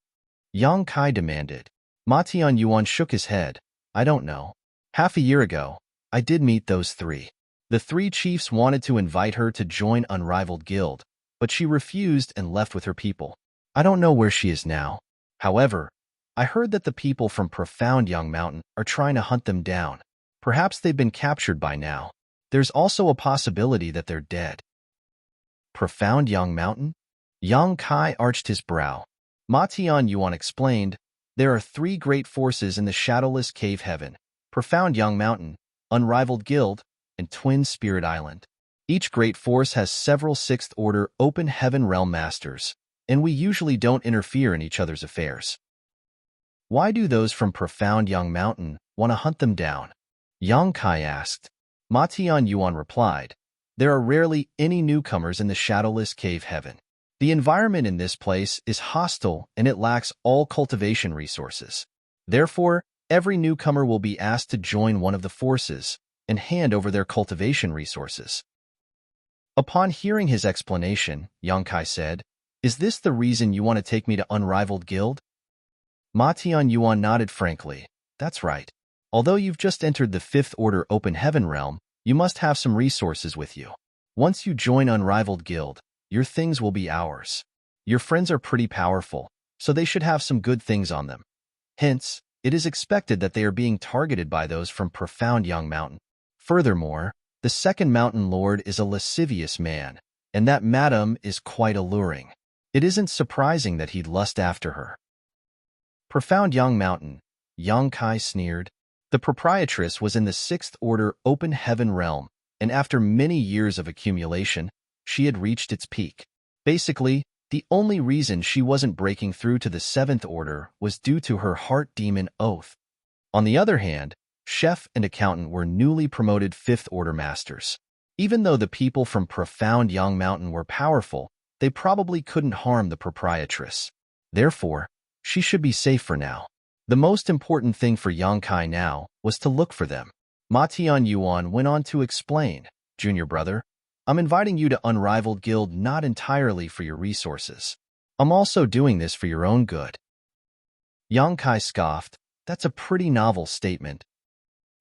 Yang Kai demanded. Ma Tianyuan shook his head. I don't know. Half a year ago, I did meet those three. The three chiefs wanted to invite her to join Unrivaled Guild, but she refused and left with her people. I don't know where she is now. However, I heard that the people from Profound Young Mountain are trying to hunt them down. Perhaps they've been captured by now. There's also a possibility that they're dead. Profound Young Mountain? Yang Kai arched his brow. Ma Tianyuan explained, there are three great forces in the shadowless cave heaven: Profound Young Mountain, Unrivaled Guild, and Twin Spirit Island. Each great force has several sixth-order open heaven realm masters, and we usually don't interfere in each other's affairs. Why do those from Profound Young Mountain want to hunt them down? Yang Kai asked. Ma Tianyuan replied, there are rarely any newcomers in the shadowless cave heaven. The environment in this place is hostile and it lacks all cultivation resources. Therefore, every newcomer will be asked to join one of the forces and hand over their cultivation resources. Upon hearing his explanation, Yang Kai said, Is this the reason you want to take me to Unrivaled Guild? Ma Tianyuan nodded frankly. That's right. Although you've just entered the fifth order open heaven realm, you must have some resources with you. Once you join Unrivaled Guild, your things will be ours. Your friends are pretty powerful, so they should have some good things on them. Hence, it is expected that they are being targeted by those from Profound Young Mountain. Furthermore, the second mountain lord is a lascivious man, and that madam is quite alluring. It isn't surprising that he'd lust after her. Profound Young Mountain, Yang Kai sneered. The proprietress was in the sixth order open heaven realm, and after many years of accumulation, she had reached its peak. Basically, the only reason she wasn't breaking through to the seventh order was due to her heart demon oath. On the other hand, chef and accountant were newly promoted fifth order masters. Even though the people from Profound Young Mountain were powerful, they probably couldn't harm the proprietress. Therefore, she should be safe for now. The most important thing for Yang Kai now was to look for them. Ma Tianyuan went on to explain, Junior brother, I'm inviting you to Unrivaled Guild not entirely for your resources. I'm also doing this for your own good. Yang Kai scoffed. That's a pretty novel statement.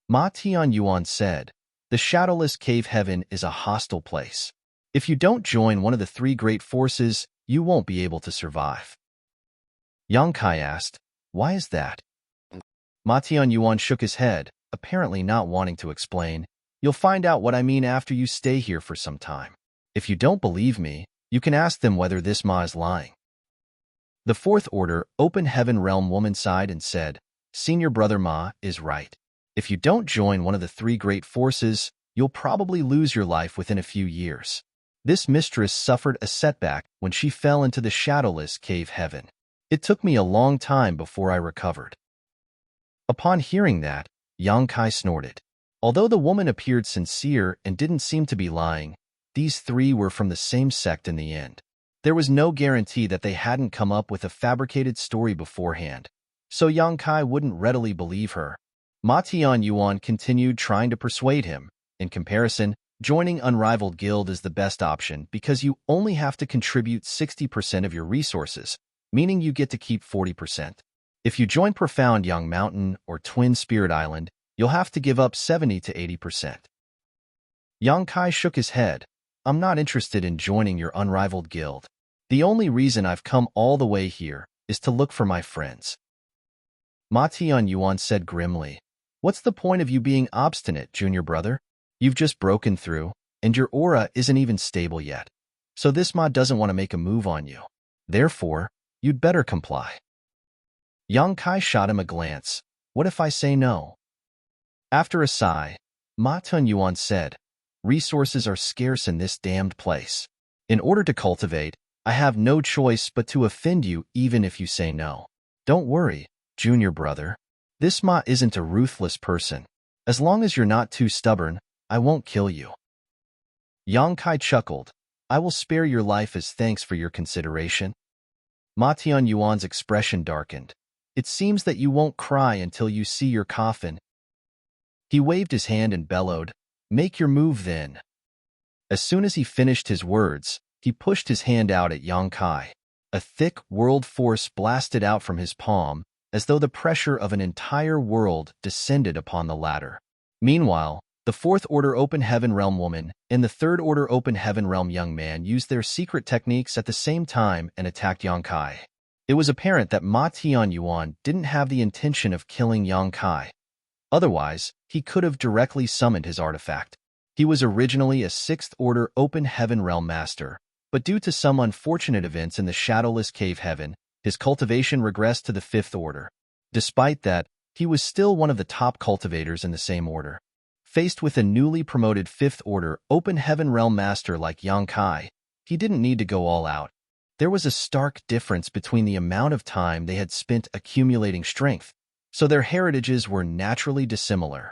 Ma Tianyuan said, the shadowless cave heaven is a hostile place. If you don't join one of the three great forces, you won't be able to survive. Yang Kai asked, why is that? Ma Tianyuan shook his head, apparently not wanting to explain. You'll find out what I mean after you stay here for some time. If you don't believe me, you can ask them whether this ma is lying. The fourth order open heaven realm woman sighed and said, Senior brother Ma is right. If you don't join one of the three great forces, you'll probably lose your life within a few years. This mistress suffered a setback when she fell into the shadowless cave heaven. It took me a long time before I recovered. Upon hearing that, Yang Kai snorted. Although the woman appeared sincere and didn't seem to be lying, these three were from the same sect in the end. There was no guarantee that they hadn't come up with a fabricated story beforehand, so Yang Kai wouldn't readily believe her. Ma Tianyuan continued trying to persuade him. In comparison, Joining Unrivaled Guild is the best option because you only have to contribute 60% of your resources, meaning you get to keep 40%. If you join Profound Young Mountain or Twin Spirit Island, you'll have to give up 70 to 80%. Yang Kai shook his head. I'm not interested in joining your Unrivaled Guild. The only reason I've come all the way here is to look for my friends. Ma Tianyuan said grimly. What's the point of you being obstinate, junior brother? You've just broken through, and your aura isn't even stable yet. So this Ma doesn't want to make a move on you. Therefore, you'd better comply. Yang Kai shot him a glance. What if I say no? After a sigh, Ma Tianyuan said, resources are scarce in this damned place. In order to cultivate, I have no choice but to offend you even if you say no. Don't worry, junior brother. This Ma isn't a ruthless person. As long as you're not too stubborn, I won't kill you. Yang Kai chuckled. I will spare your life as thanks for your consideration. Ma Tianyuan's expression darkened. It seems that you won't cry until you see your coffin. He waved his hand and bellowed, make your move then. As soon as he finished his words, he pushed his hand out at Yang Kai. A thick world force blasted out from his palm, as though the pressure of an entire world descended upon the latter. Meanwhile, the Fourth Order Open Heaven Realm woman and the Third Order Open Heaven Realm young man used their secret techniques at the same time and attacked Yang Kai. It was apparent that Ma Tianyuan didn't have the intention of killing Yang Kai. Otherwise, he could have directly summoned his artifact. He was originally a Sixth Order Open Heaven Realm Master, but due to some unfortunate events in the Shadowless Cave Heaven, his cultivation regressed to the Fifth Order. Despite that, he was still one of the top cultivators in the same order. Faced with a newly promoted Fifth Order Open Heaven Realm Master like Yang Kai, he didn't need to go all out. There was a stark difference between the amount of time they had spent accumulating strength, so their heritages were naturally dissimilar.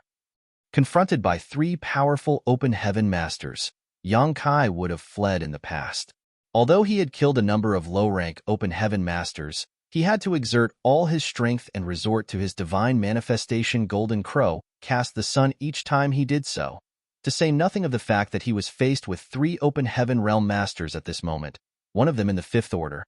Confronted by three powerful Open Heaven Masters, Yang Kai would have fled in the past. Although he had killed a number of low-rank Open Heaven Masters, he had to exert all his strength and resort to his divine manifestation Golden Crow, cast the sun each time he did so, to say nothing of the fact that he was faced with three Open Heaven Realm Masters at this moment, one of them in the Fifth Order.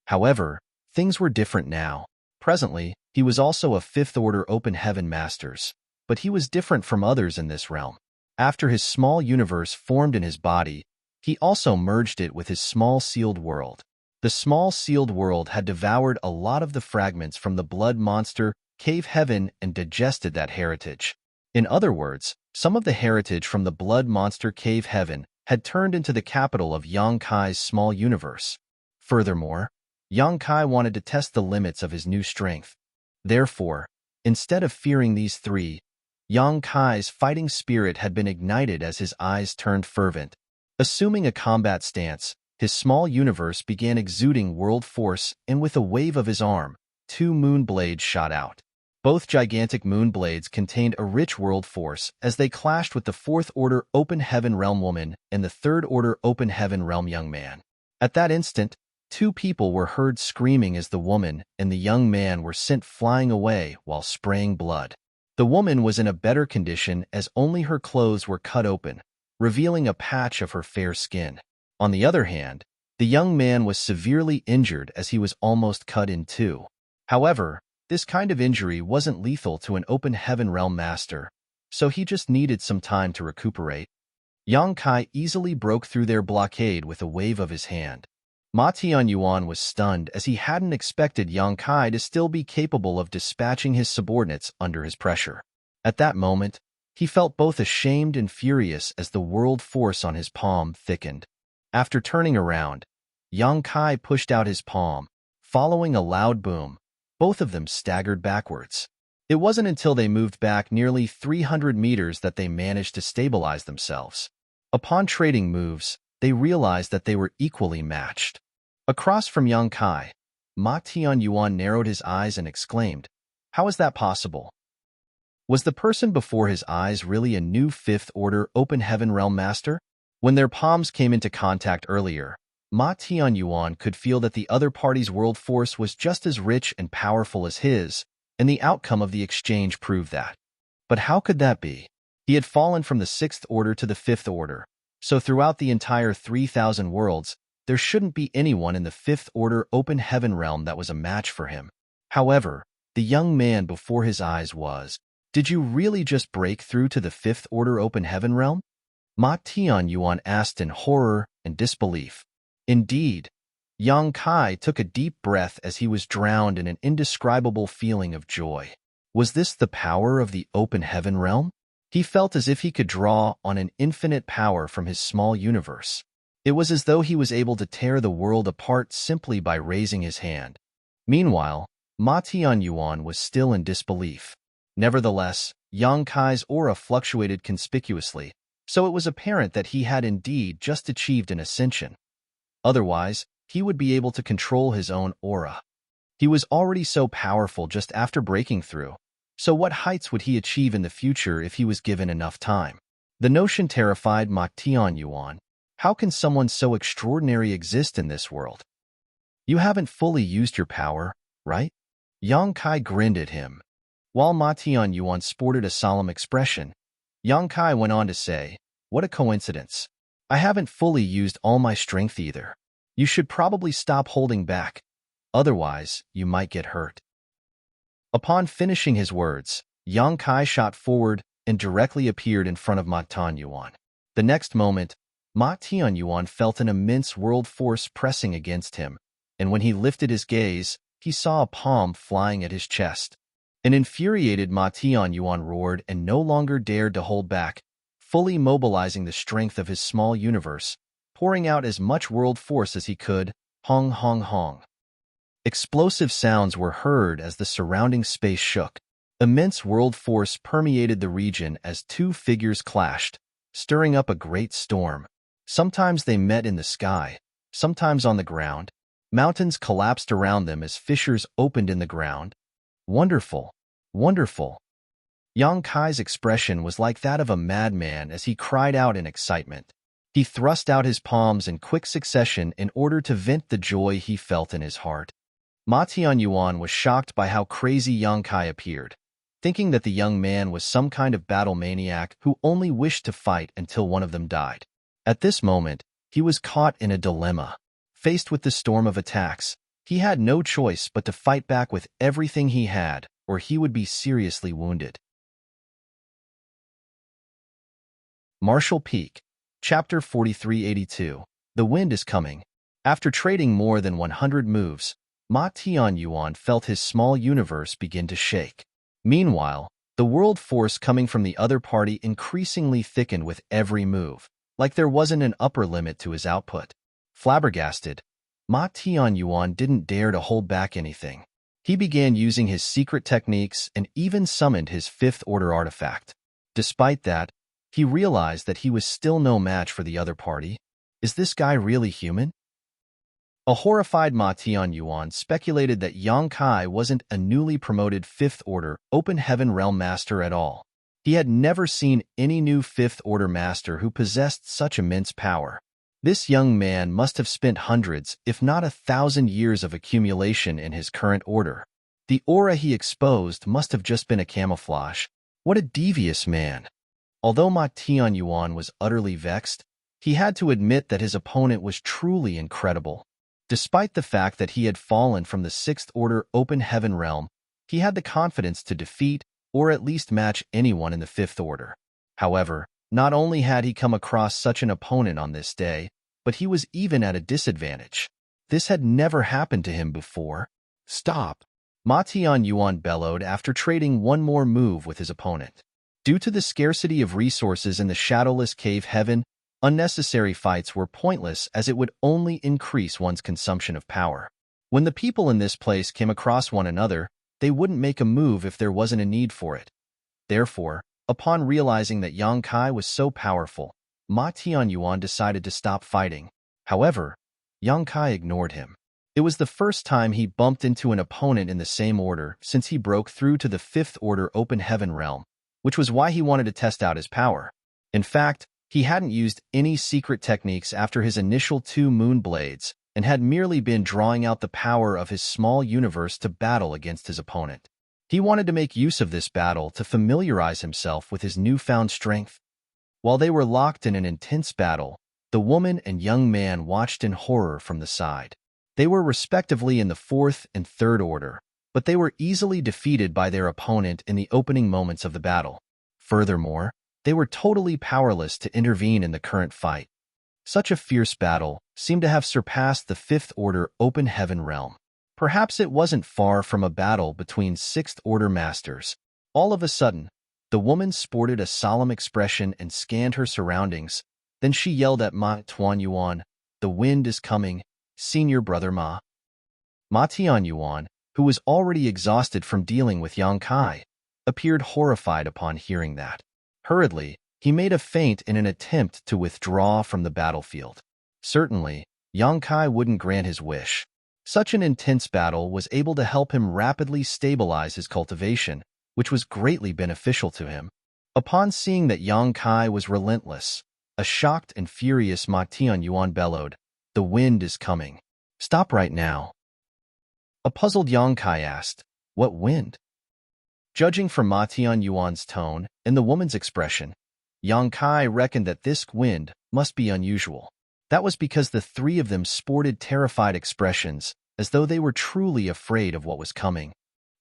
However, things were different now. Presently, he was also a Fifth Order Open Heaven Masters, but he was different from others in this realm. After his small universe formed in his body, he also merged it with his small sealed world. The small sealed world had devoured a lot of the fragments from the blood monster Cave Heaven and digested that heritage. In other words, some of the heritage from the blood monster Cave Heaven had turned into the capital of Yang Kai's small universe. Furthermore, Yang Kai wanted to test the limits of his new strength. Therefore, instead of fearing these three, Yang Kai's fighting spirit had been ignited as his eyes turned fervent. Assuming a combat stance, his small universe began exuding world force, and with a wave of his arm, two moon blades shot out. Both gigantic moon blades contained a rich world force as they clashed with the Fourth Order Open Heaven Realm woman and the Third Order Open Heaven Realm young man. At that instant, two people were heard screaming as the woman and the young man were sent flying away while spraying blood. The woman was in a better condition as only her clothes were cut open, revealing a patch of her fair skin. On the other hand, the young man was severely injured as he was almost cut in two. However, this kind of injury wasn't lethal to an Open Heaven Realm Master, so he just needed some time to recuperate. Yang Kai easily broke through their blockade with a wave of his hand. Ma Tianyuan was stunned as he hadn't expected Yang Kai to still be capable of dispatching his subordinates under his pressure. At that moment, he felt both ashamed and furious as the world force on his palm thickened. After turning around, Yang Kai pushed out his palm. Following a loud boom, both of them staggered backwards. It wasn't until they moved back nearly 300 meters that they managed to stabilize themselves. Upon trading moves, they realized that they were equally matched. Across from Yang Kai, Ma Tianyuan narrowed his eyes and exclaimed, "How is that possible?" Was the person before his eyes really a new Fifth Order Open Heaven Realm Master? When their palms came into contact earlier, Ma Tianyuan could feel that the other party's world force was just as rich and powerful as his, and the outcome of the exchange proved that. But how could that be? He had fallen from the Sixth Order to the Fifth Order, So throughout the entire 3,000 worlds, there shouldn't be anyone in the fifth order open heaven realm that was a match for him. However, the young man before his eyes was, "Did you really just break through to the fifth order open heaven realm?" Ma Tianyuan asked in horror and disbelief. Indeed, Yang Kai took a deep breath as he was drowned in an indescribable feeling of joy. Was this the power of the open heaven realm? He felt as if he could draw on an infinite power from his small universe. It was as though he was able to tear the world apart simply by raising his hand. Meanwhile, Ma Tianyuan was still in disbelief. Nevertheless, Yang Kai's aura fluctuated conspicuously, so it was apparent that he had indeed just achieved an ascension. Otherwise, he would be able to control his own aura. He was already so powerful just after breaking through, so what heights would he achieve in the future if he was given enough time? The notion terrified Ma Tianyuan. How can someone so extraordinary exist in this world? You haven't fully used your power, right? Yang Kai grinned at him. While Ma Tianyuan sported a solemn expression, Yang Kai went on to say, "What a coincidence. I haven't fully used all my strength either. You should probably stop holding back. Otherwise, you might get hurt." Upon finishing his words, Yang Kai shot forward and directly appeared in front of Ma Tianyuan. The next moment, Ma Tianyuan felt an immense world force pressing against him, and when he lifted his gaze, he saw a palm flying at his chest. An infuriated Ma Tianyuan roared and no longer dared to hold back, fully mobilizing the strength of his small universe, pouring out as much world force as he could. Hong hong hong. Explosive sounds were heard as the surrounding space shook. Immense world force permeated the region as two figures clashed, stirring up a great storm. Sometimes they met in the sky, sometimes on the ground. Mountains collapsed around them as fissures opened in the ground. Wonderful, wonderful. Yang Kai's expression was like that of a madman as he cried out in excitement. He thrust out his palms in quick succession in order to vent the joy he felt in his heart. Ma Tianyuan was shocked by how crazy Yang Kai appeared, thinking that the young man was some kind of battle maniac who only wished to fight until one of them died. At this moment, he was caught in a dilemma. Faced with the storm of attacks, he had no choice but to fight back with everything he had, or he would be seriously wounded. Marshall Peak, Chapter 4382. The wind is coming. After trading more than 100 moves, Ma Tianyuan felt his small universe begin to shake. Meanwhile, the world force coming from the other party increasingly thickened with every move, like there wasn't an upper limit to his output. Flabbergasted, Ma Tianyuan didn't dare to hold back anything. He began using his secret techniques and even summoned his fifth-order artifact. Despite that, he realized that he was still no match for the other party. Is this guy really human? A horrified Ma Tianyuan speculated that Yang Kai wasn't a newly promoted fifth-order open heaven realm master at all. He had never seen any new fifth-order master who possessed such immense power. This young man must have spent hundreds, if not 1,000 years of accumulation in his current order. The aura he exposed must have just been a camouflage. What a devious man! Although Ma Tianyuan was utterly vexed, he had to admit that his opponent was truly incredible. Despite the fact that he had fallen from the sixth-order open heaven realm, he had the confidence to defeat or at least match anyone in the fifth order. However, not only had he come across such an opponent on this day, but he was even at a disadvantage. This had never happened to him before. Stop! Ma Tianyuan bellowed after trading one more move with his opponent. Due to the scarcity of resources in the shadowless cave heaven, unnecessary fights were pointless as it would only increase one's consumption of power. When the people in this place came across one another, they wouldn't make a move if there wasn't a need for it. Therefore, upon realizing that Yang Kai was so powerful, Ma Tianyuan decided to stop fighting. However, Yang Kai ignored him. It was the first time he bumped into an opponent in the same order since he broke through to the fifth-order open heaven realm, which was why he wanted to test out his power. In fact, he hadn't used any secret techniques after his initial 2 moon blades and had merely been drawing out the power of his small universe to battle against his opponent. He wanted to make use of this battle to familiarize himself with his newfound strength. While they were locked in an intense battle, the woman and young man watched in horror from the side. They were respectively in the fourth and third order, but they were easily defeated by their opponent in the opening moments of the battle. Furthermore, they were totally powerless to intervene in the current fight. Such a fierce battle seemed to have surpassed the fifth order open heaven realm. Perhaps it wasn't far from a battle between sixth order masters. All of a sudden, the woman sported a solemn expression and scanned her surroundings. Then she yelled at Ma Tianyuan, "The wind is coming, senior brother Ma." Ma Tianyuan, who was already exhausted from dealing with Yang Kai, appeared horrified upon hearing that. Hurriedly, he made a feint in an attempt to withdraw from the battlefield. Certainly, Yang Kai wouldn't grant his wish. Such an intense battle was able to help him rapidly stabilize his cultivation, which was greatly beneficial to him. Upon seeing that Yang Kai was relentless, a shocked and furious Ma Tianyuan bellowed, "The wind is coming. Stop right now." A puzzled Yang Kai asked, "What wind?" Judging from Ma Tianyuan's tone and the woman's expression, Yang Kai reckoned that this wind must be unusual. That was because the three of them sported terrified expressions, as though they were truly afraid of what was coming.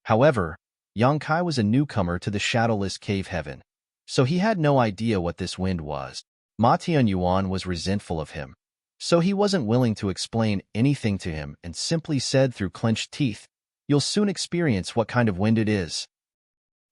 However, Yang Kai was a newcomer to the shadowless cave heaven, so he had no idea what this wind was. Ma Tianyuan was resentful of him, so he wasn't willing to explain anything to him and simply said through clenched teeth, "You'll soon experience what kind of wind it is."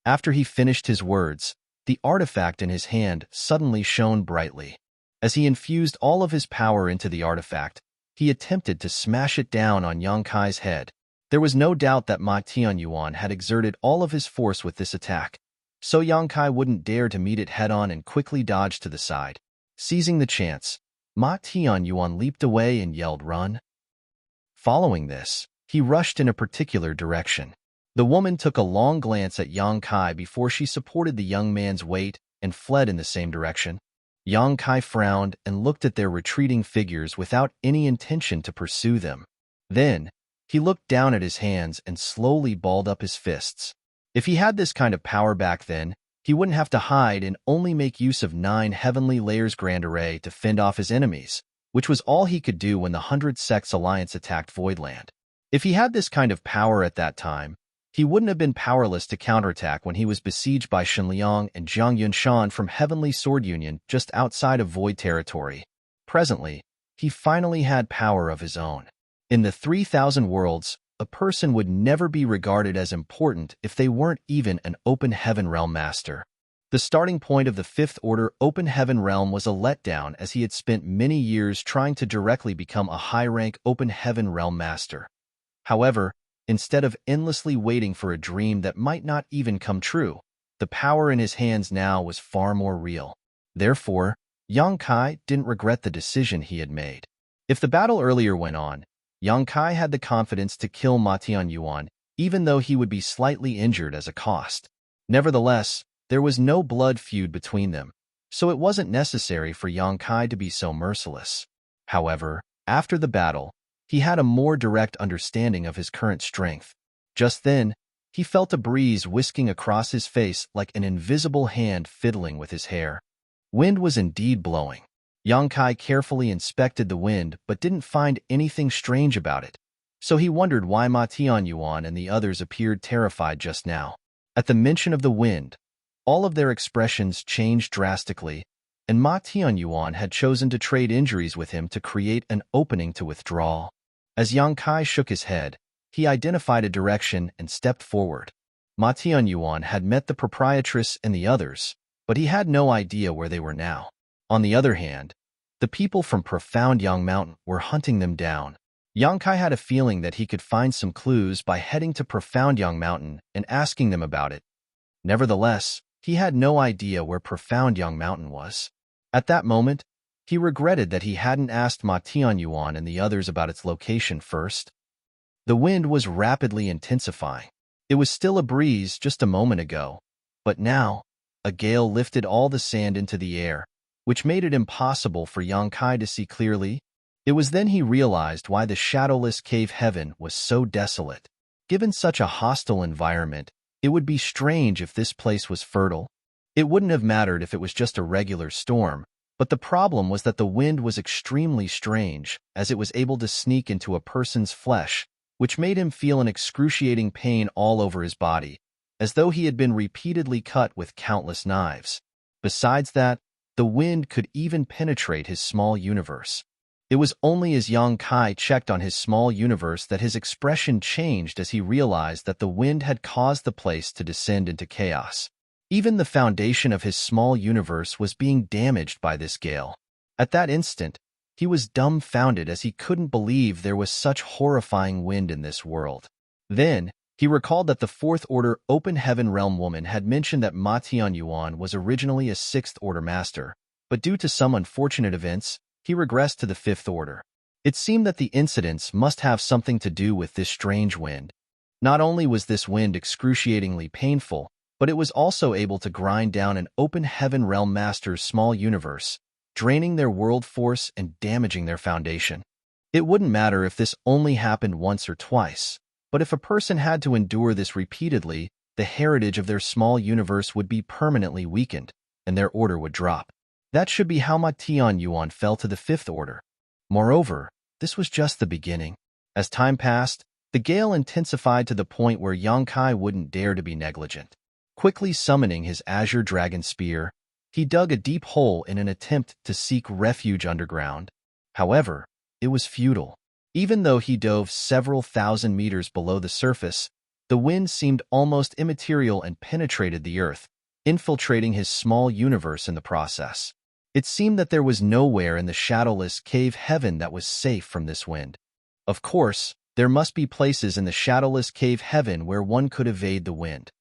After he finished his words, the artifact in his hand suddenly shone brightly. As he infused all of his power into the artifact, he attempted to smash it down on Yang Kai's head. There was no doubt that Ma Tianyuan had exerted all of his force with this attack, so Yang Kai wouldn't dare to meet it head-on and quickly dodged to the side. Seizing the chance, Ma Tianyuan leaped away and yelled, "Run!" Following this, he rushed in a particular direction. The woman took a long glance at Yang Kai before she supported the young man's weight and fled in the same direction. Yang Kai frowned and looked at their retreating figures without any intention to pursue them. Then, he looked down at his hands and slowly balled up his fists. If he had this kind of power back then, he wouldn't have to hide and only make use of 9 heavenly layers grand array to fend off his enemies, which was all he could do when the 100 Sects Alliance attacked Voidland. If he had this kind of power at that time, he wouldn't have been powerless to counterattack when he was besieged by Shenliang and Zhang Yunshan from Heavenly Sword Union just outside of Void territory. Presently, he finally had power of his own. In the 3,000 worlds, a person would never be regarded as important if they weren't even an Open Heaven Realm Master. The starting point of the Fifth Order Open Heaven Realm was a letdown, as he had spent many years trying to directly become a high-rank Open Heaven Realm Master. However, instead of endlessly waiting for a dream that might not even come true, the power in his hands now was far more real. Therefore, Yang Kai didn't regret the decision he had made. If the battle earlier went on, Yang Kai had the confidence to kill Ma Tianyuan, even though he would be slightly injured as a cost. Nevertheless, there was no blood feud between them, so it wasn't necessary for Yang Kai to be so merciless. However, after the battle, he had a more direct understanding of his current strength. Just then, he felt a breeze whisking across his face like an invisible hand fiddling with his hair. Wind was indeed blowing. Yang Kai carefully inspected the wind but didn't find anything strange about it, so he wondered why Ma Tianyuan and the others appeared terrified just now. At the mention of the wind, all of their expressions changed drastically, and Ma Tianyuan had chosen to trade injuries with him to create an opening to withdraw. As Yang Kai shook his head, he identified a direction and stepped forward. Ma Tianyuan had met the proprietress and the others, but he had no idea where they were now. On the other hand, the people from Profound Yang Mountain were hunting them down. Yang Kai had a feeling that he could find some clues by heading to Profound Yang Mountain and asking them about it. Nevertheless, he had no idea where Profound Yang Mountain was. At that moment, he regretted that he hadn't asked Ma Tianyuan and the others about its location first. The wind was rapidly intensifying. It was still a breeze just a moment ago, but now, a gale lifted all the sand into the air, which made it impossible for Yang Kai to see clearly. It was then he realized why the shadowless cave heaven was so desolate. Given such a hostile environment, it would be strange if this place was fertile. It wouldn't have mattered if it was just a regular storm, but the problem was that the wind was extremely strange, as it was able to sneak into a person's flesh, which made him feel an excruciating pain all over his body, as though he had been repeatedly cut with countless knives. Besides that, the wind could even penetrate his small universe. It was only as Yang Kai checked on his small universe that his expression changed as he realized that the wind had caused the place to descend into chaos. Even the foundation of his small universe was being damaged by this gale. At that instant, he was dumbfounded as he couldn't believe there was such horrifying wind in this world. Then, he recalled that the Fourth Order Open Heaven Realm woman had mentioned that Ma Tianyuan was originally a Sixth Order master, but due to some unfortunate events, he regressed to the Fifth Order. It seemed that the incidents must have something to do with this strange wind. Not only was this wind excruciatingly painful, but it was also able to grind down an Open Heaven Realm master's small universe, draining their world force and damaging their foundation. It wouldn't matter if this only happened once or twice, but if a person had to endure this repeatedly, the heritage of their small universe would be permanently weakened, and their order would drop. That should be how Ma Tianyuan fell to the Fifth Order. Moreover, this was just the beginning. As time passed, the gale intensified to the point where Yang Kai wouldn't dare to be negligent. Quickly summoning his Azure Dragon Spear, he dug a deep hole in an attempt to seek refuge underground. However, it was futile. Even though he dove several thousand meters below the surface, the wind seemed almost immaterial and penetrated the earth, infiltrating his small universe in the process. It seemed that there was nowhere in the shadowless cave heaven that was safe from this wind. Of course, there must be places in the shadowless cave heaven where one could evade the wind.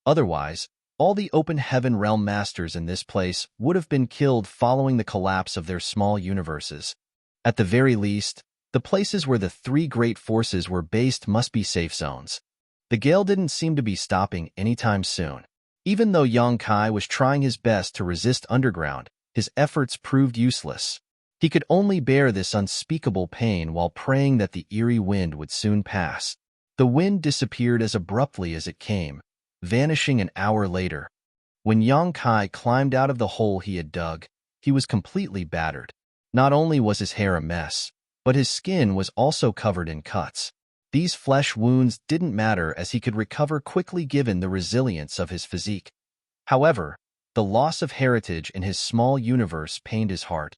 Otherwise, all the Open Heaven Realm masters in this place would have been killed following the collapse of their small universes. At the very least, the places where the three great forces were based must be safe zones. The gale didn't seem to be stopping anytime soon. Even though Yang Kai was trying his best to resist underground, his efforts proved useless. He could only bear this unspeakable pain while praying that the eerie wind would soon pass. The wind disappeared as abruptly as it came, vanishing an hour later. When Yang Kai climbed out of the hole he had dug, he was completely battered. Not only was his hair a mess, but his skin was also covered in cuts. These flesh wounds didn't matter as he could recover quickly given the resilience of his physique. However, the loss of heritage in his small universe pained his heart.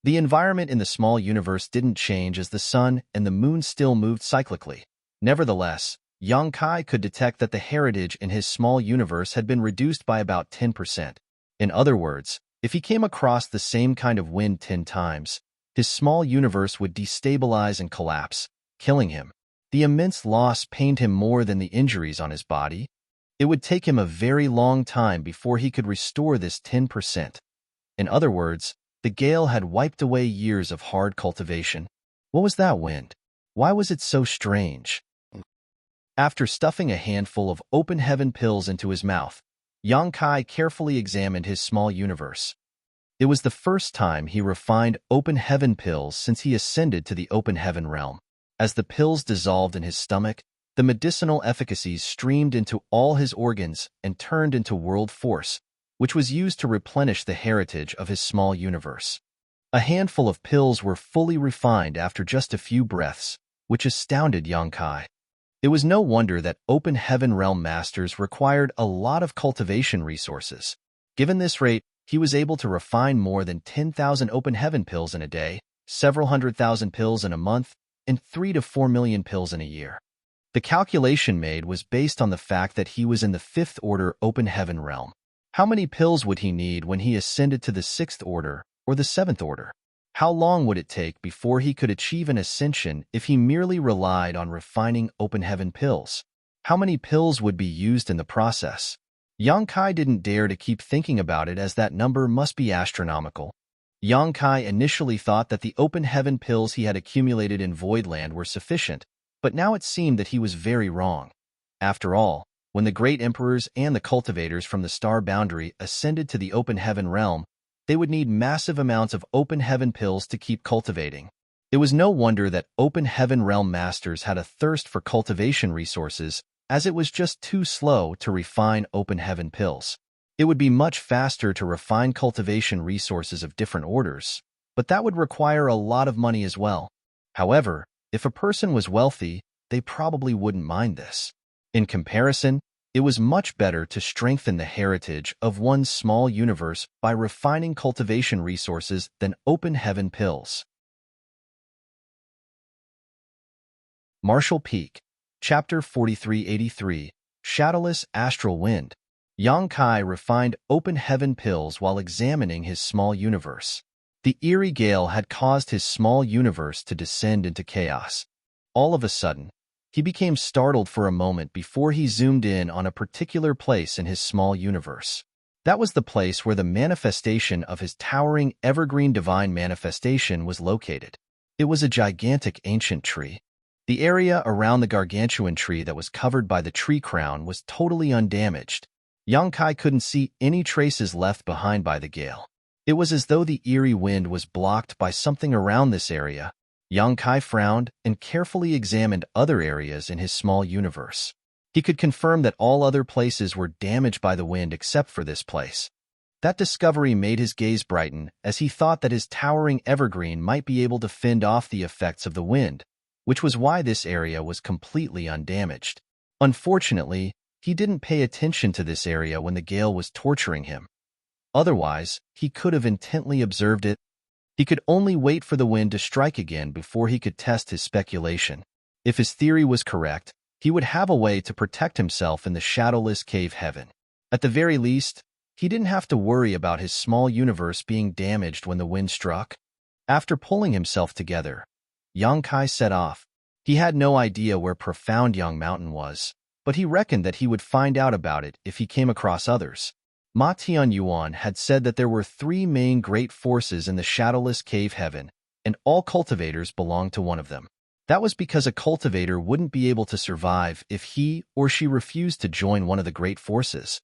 The environment in the small universe didn't change as the sun and the moon still moved cyclically. Nevertheless, Yang Kai could detect that the heritage in his small universe had been reduced by about 10%. In other words, if he came across the same kind of wind 10 times, his small universe would destabilize and collapse, killing him. The immense loss pained him more than the injuries on his body. It would take him a very long time before he could restore this 10%. In other words, the gale had wiped away years of hard cultivation. What was that wind? Why was it so strange? After stuffing a handful of Open Heaven pills into his mouth, Yang Kai carefully examined his small universe. It was the first time he refined Open Heaven pills since he ascended to the Open Heaven realm. As the pills dissolved in his stomach, the medicinal efficacies streamed into all his organs and turned into world force, which was used to replenish the heritage of his small universe. A handful of pills were fully refined after just a few breaths, which astounded Yang Kai. It was no wonder that Open Heaven Realm masters required a lot of cultivation resources. Given this rate, he was able to refine more than 10,000 Open Heaven pills in a day, several 100,000 pills in a month, and 3 to 4 million pills in a year. The calculation made was based on the fact that he was in the Fifth Order Open Heaven Realm. How many pills would he need when he ascended to the Sixth Order or the Seventh Order? How long would it take before he could achieve an ascension if he merely relied on refining Open Heaven pills? How many pills would be used in the process? Yang Kai didn't dare to keep thinking about it as that number must be astronomical. Yang Kai initially thought that the Open Heaven pills he had accumulated in Voidland were sufficient, but now it seemed that he was very wrong. After all, when the great emperors and the cultivators from the star boundary ascended to the Open Heaven realm, they would need massive amounts of Open Heaven pills to keep cultivating. It was no wonder that Open Heaven realm masters had a thirst for cultivation resources, as it was just too slow to refine Open Heaven pills. It would be much faster to refine cultivation resources of different orders, but that would require a lot of money as well. However, if a person was wealthy, they probably wouldn't mind this. In comparison, it was much better to strengthen the heritage of one's small universe by refining cultivation resources than open heaven pills. Martial Peak, Chapter 4383, Shadowless Astral Wind. Yang Kai refined open heaven pills while examining his small universe. The eerie gale had caused his small universe to descend into chaos. All of a sudden, he became startled for a moment before he zoomed in on a particular place in his small universe. That was the place where the manifestation of his towering evergreen divine manifestation was located. It was a gigantic ancient tree. The area around the gargantuan tree that was covered by the tree crown was totally undamaged. Yang Kai couldn't see any traces left behind by the gale. It was as though the eerie wind was blocked by something around this area. Yang Kai frowned and carefully examined other areas in his small universe. He could confirm that all other places were damaged by the wind except for this place. That discovery made his gaze brighten as he thought that his towering evergreen might be able to fend off the effects of the wind, which was why this area was completely undamaged. Unfortunately, he didn't pay attention to this area when the gale was torturing him. Otherwise, he could have intently observed it. He could only wait for the wind to strike again before he could test his speculation. If his theory was correct, he would have a way to protect himself in the shadowless cave heaven. At the very least, he didn't have to worry about his small universe being damaged when the wind struck. After pulling himself together, Yang Kai set off. He had no idea where Profound Young Mountain was, but he reckoned that he would find out about it if he came across others. Ma Tianyuan had said that there were 3 main great forces in the shadowless cave heaven, and all cultivators belonged to one of them. That was because a cultivator wouldn't be able to survive if he or she refused to join one of the great forces.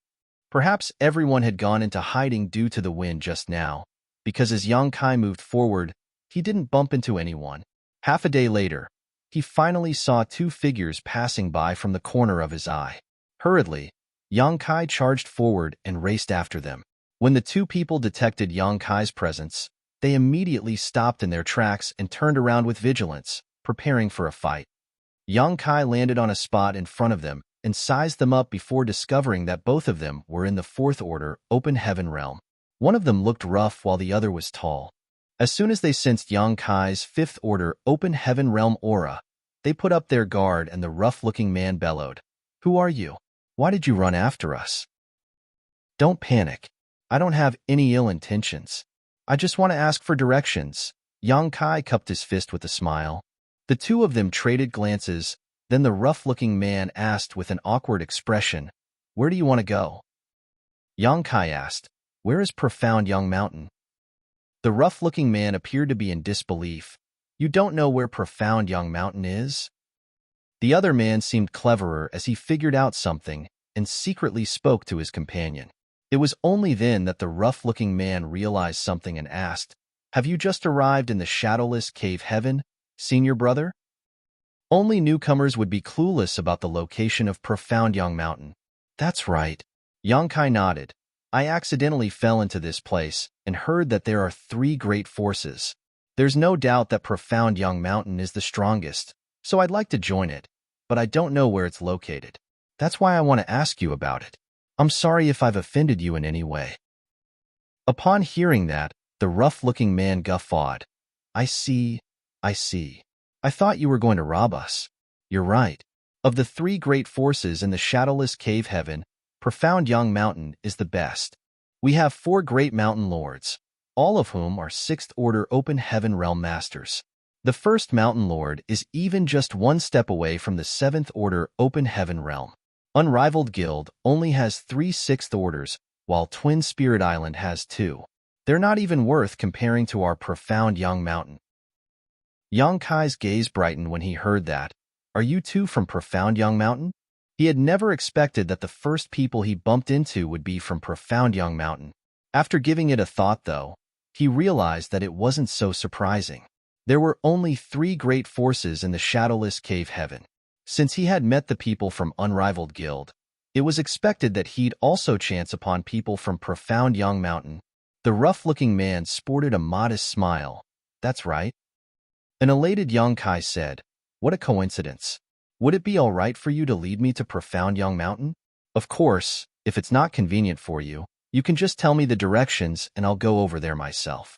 Perhaps everyone had gone into hiding due to the wind just now, because as Yang Kai moved forward, he didn't bump into anyone. Half a day later, he finally saw 2 figures passing by from the corner of his eye. Hurriedly, Yang Kai charged forward and raced after them. When the 2 people detected Yang Kai's presence, they immediately stopped in their tracks and turned around with vigilance, preparing for a fight. Yang Kai landed on a spot in front of them and sized them up before discovering that both of them were in the 4th Order Open Heaven realm. One of them looked rough while the other was tall. As soon as they sensed Yang Kai's 5th Order Open Heaven realm aura, they put up their guard and the rough-looking man bellowed, "Who are you? Why did you run after us?" "Don't panic. I don't have any ill intentions. I just want to ask for directions." Yang Kai cupped his fist with a smile. The 2 of them traded glances, then the rough-looking man asked with an awkward expression, "Where do you want to go?" Yang Kai asked, "Where is Profound Young Mountain?" The rough-looking man appeared to be in disbelief. "You don't know where Profound Young Mountain is?" The other man seemed cleverer as he figured out something and secretly spoke to his companion. It was only then that the rough-looking man realized something and asked, "Have you just arrived in the shadowless cave heaven, senior brother?" Only newcomers would be clueless about the location of Profound Young Mountain. "That's right." Yang Kai nodded. "I accidentally fell into this place and heard that there are 3 great forces. There's no doubt that Profound Young Mountain is the strongest, so I'd like to join it, but I don't know where it's located. That's why I want to ask you about it. I'm sorry if I've offended you in any way." Upon hearing that, the rough-looking man guffawed. I see. I thought you were going to rob us." "You're right. Of the 3 great forces in the shadowless cave heaven, Profound Young Mountain is the best. We have 4 great mountain lords, all of whom are 6th Order Open Heaven Realm Masters. The first Mountain Lord is even just 1 step away from the 7th Order Open Heaven Realm. Unrivaled Guild only has 3 6th Orders, while Twin Spirit Island has 2. They're not even worth comparing to our Profound Young Mountain. Yang Kai's gaze brightened when he heard that. "Are you 2 from Profound Young Mountain?" He had never expected that the first people he bumped into would be from Profound Young Mountain. After giving it a thought, though, he realized that it wasn't so surprising. There were only 3 great forces in the shadowless cave heaven. Since he had met the people from Unrivaled Guild, It was expected that he'd also chance upon people from profound Yang Mountain. The rough-looking man sported a modest smile. That's right. An elated Yongkai said, "What a coincidence. Would it be all right for you to lead me to profound Yang Mountain? Of course, if it's not convenient for you, you can just tell me the directions and I'll go over there myself."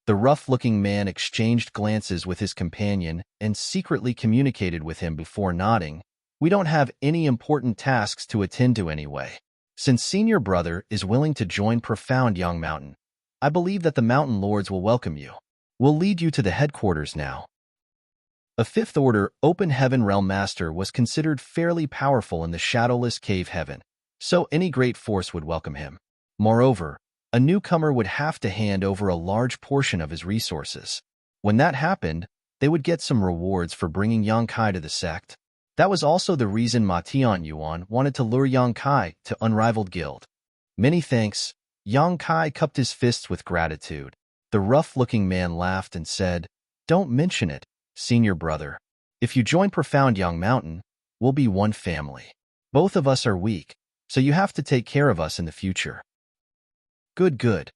The rough-looking man exchanged glances with his companion and secretly communicated with him before nodding. "We don't have any important tasks to attend to anyway. Since senior brother is willing to join profound Yang Mountain, I believe that the mountain lords will welcome you. We'll lead you to the headquarters now." A fifth order open heaven realm master was considered fairly powerful in the shadowless cave heaven, so any great force would welcome him. Moreover, a newcomer would have to hand over a large portion of his resources. When that happened, they would get some rewards for bringing Yongkai to the sect. That was also the reason Ma Tianyuan wanted to lure Yongkai to Unrivaled Guild. "Many thanks." Yongkai cupped his fists with gratitude. The rough-looking man laughed and said, "Don't mention it, senior brother. If you join Profound Yang Mountain, we'll be one family. Both of us are weak, so you have to take care of us in the future." "Good, good,"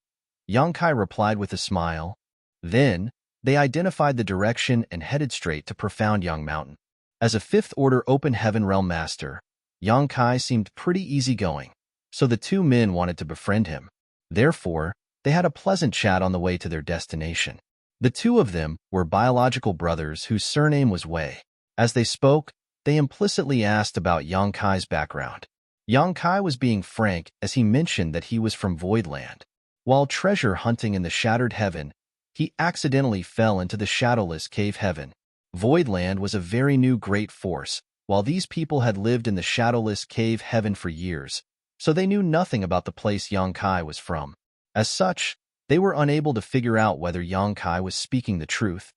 Yongkai replied with a smile. Then, they identified the direction and headed straight to Profound Yang Mountain. As a fifth-order open heaven realm master, Yongkai seemed pretty easygoing, so the two men wanted to befriend him. Therefore, they had a pleasant chat on the way to their destination. The two of them were biological brothers whose surname was Wei. As they spoke, they implicitly asked about Yongkai's background. Yongkai was being frank as he mentioned that he was from Voidland. While treasure hunting in the Shattered Heaven, he accidentally fell into the Shadowless Cave Heaven. Voidland was a very new great force, while these people had lived in the Shadowless Cave Heaven for years, so they knew nothing about the place Yongkai was from. As such, they were unable to figure out whether Yongkai was speaking the truth.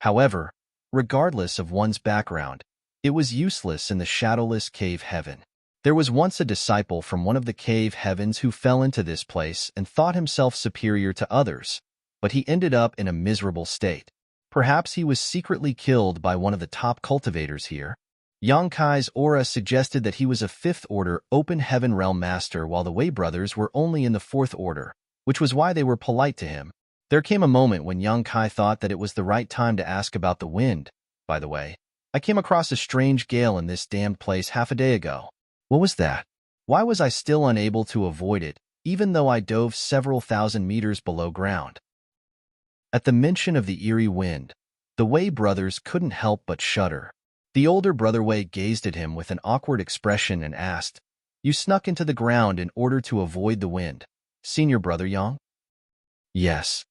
However, regardless of one's background, it was useless in the Shadowless Cave Heaven. There was once a disciple from one of the cave heavens who fell into this place and thought himself superior to others, but he ended up in a miserable state. Perhaps he was secretly killed by one of the top cultivators here. Yongkai's aura suggested that he was a fifth-order open heaven realm master while the Wei brothers were only in the fourth order, which was why they were polite to him. There came a moment when Yongkai thought that it was the right time to ask about the wind. "By the way, I came across a strange gale in this damned place half a day ago. What was that? Why was I still unable to avoid it, even though I dove several thousand meters below ground?" At the mention of the eerie wind, the Wei brothers couldn't help but shudder. The older brother Wei gazed at him with an awkward expression and asked, "You snuck into the ground in order to avoid the wind, senior brother Yang?" "Yes."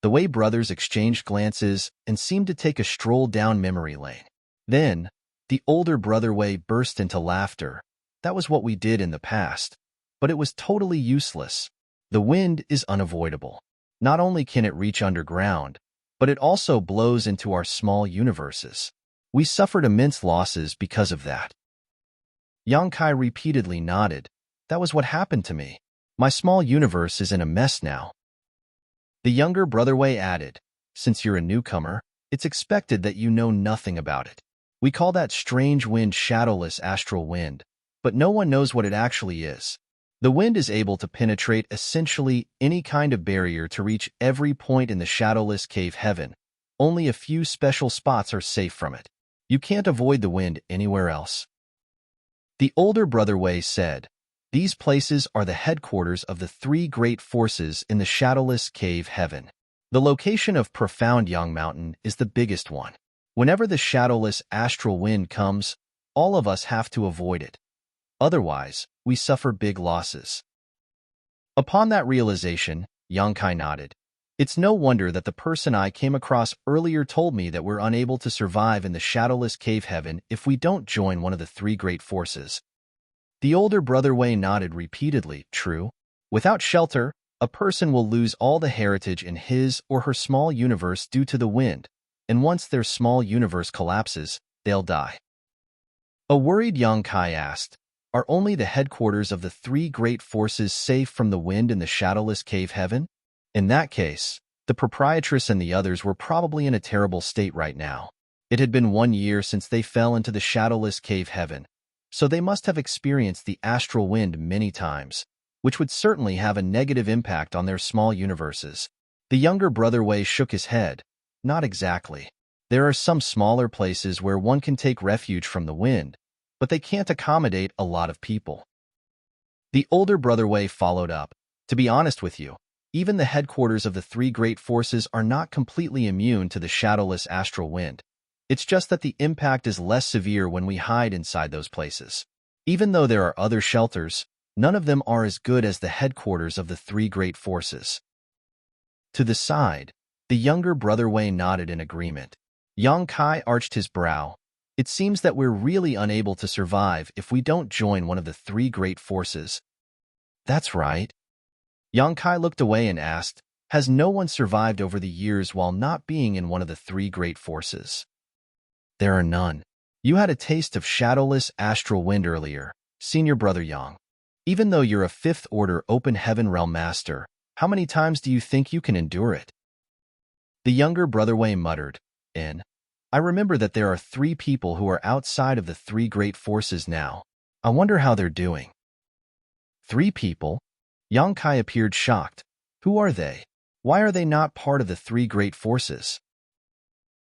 The Wei brothers exchanged glances and seemed to take a stroll down memory lane. Then, the older brother Wei burst into laughter. "That was what we did in the past, but it was totally useless. The wind is unavoidable. Not only can it reach underground, but it also blows into our small universes. We suffered immense losses because of that." Yongkai repeatedly nodded. "That was what happened to me. My small universe is in a mess now." The younger brother Wei added, "Since you're a newcomer, it's expected that you know nothing about it. We call that strange wind shadowless astral wind, but no one knows what it actually is. The wind is able to penetrate essentially any kind of barrier to reach every point in the shadowless cave heaven. Only a few special spots are safe from it. You can't avoid the wind anywhere else." The older brother Wei said, "These places are the headquarters of the three great forces in the shadowless cave heaven. The location of Profound Yang Mountain is the biggest one. Whenever the shadowless astral wind comes, all of us have to avoid it. Otherwise, we suffer big losses." Upon that realization, Yongkai nodded. "It's no wonder that the person I came across earlier told me that we're unable to survive in the shadowless cave heaven if we don't join one of the three great forces." The older brother Wei nodded repeatedly. "True. Without shelter, a person will lose all the heritage in his or her small universe due to the wind, and once their small universe collapses, they'll die." A worried Yongkai asked, "Are only the headquarters of the three great forces safe from the wind in the shadowless cave heaven? In that case, the proprietress and the others were probably in a terrible state right now. It had been 1 year since they fell into the shadowless cave heaven, so they must have experienced the astral wind many times, which would certainly have a negative impact on their small universes. The younger brother Wei shook his head. Not exactly. There are some smaller places where one can take refuge from the wind, but they can't accommodate a lot of people. The older brother Wei followed up. To be honest with you, even the headquarters of the three great forces are not completely immune to the shadowless astral wind. It's just that the impact is less severe when we hide inside those places. Even though there are other shelters, none of them are as good as the headquarters of the three great forces. To the side, the younger brother Wei nodded in agreement. Yang Kai arched his brow. It seems that we're really unable to survive if we don't join one of the three great forces. That's right. Yang Kai looked away and asked, has no one survived over the years while not being in one of the three great forces? There are none. You had a taste of shadowless astral wind earlier, senior brother Yang. Even though you're a fifth-order open heaven realm master, how many times do you think you can endure it? The younger brother Wei muttered, I remember that there are 3 people who are outside of the 3 great forces now. I wonder how they're doing. 3 people? Yang Kai appeared shocked. Who are they? Why are they not part of the 3 great forces?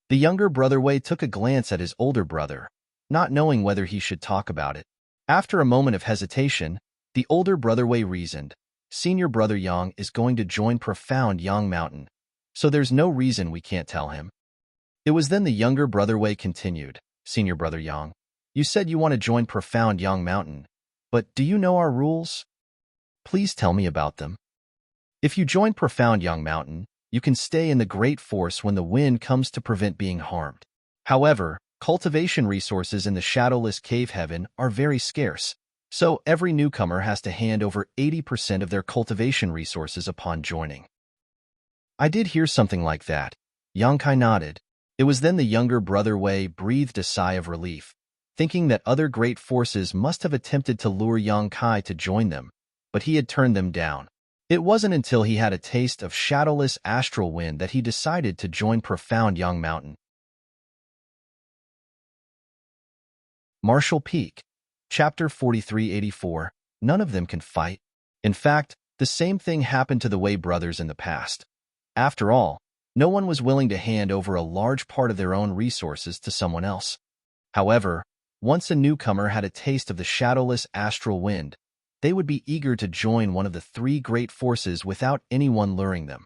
The younger brother Wei took a glance at his older brother, not knowing whether he should talk about it. After a moment of hesitation, the older brother Wei reasoned, senior brother Yang is going to join Profound Yang Mountain, so there's no reason we can't tell him. It was then the younger brother Wei continued, senior brother Yang, you said you want to join Profound Yang Mountain, but do you know our rules? Please tell me about them. If you join Profound Yang Mountain, you can stay in the Great Force when the wind comes to prevent being harmed. However, cultivation resources in the shadowless cave heaven are very scarce, so every newcomer has to hand over 80% of their cultivation resources upon joining. I did hear something like that. Yang Kai nodded. It was then the younger brother Wei breathed a sigh of relief, thinking that other great forces must have attempted to lure Yang Kai to join them, but he had turned them down. It wasn't until he had a taste of shadowless astral wind that he decided to join Profound Yang Mountain. Marshall Peak, Chapter 4384, None of them can fight. In fact, the same thing happened to the Wei brothers in the past. After all, no one was willing to hand over a large part of their own resources to someone else. However, once a newcomer had a taste of the shadowless astral wind, they would be eager to join one of the 3 great forces without anyone luring them.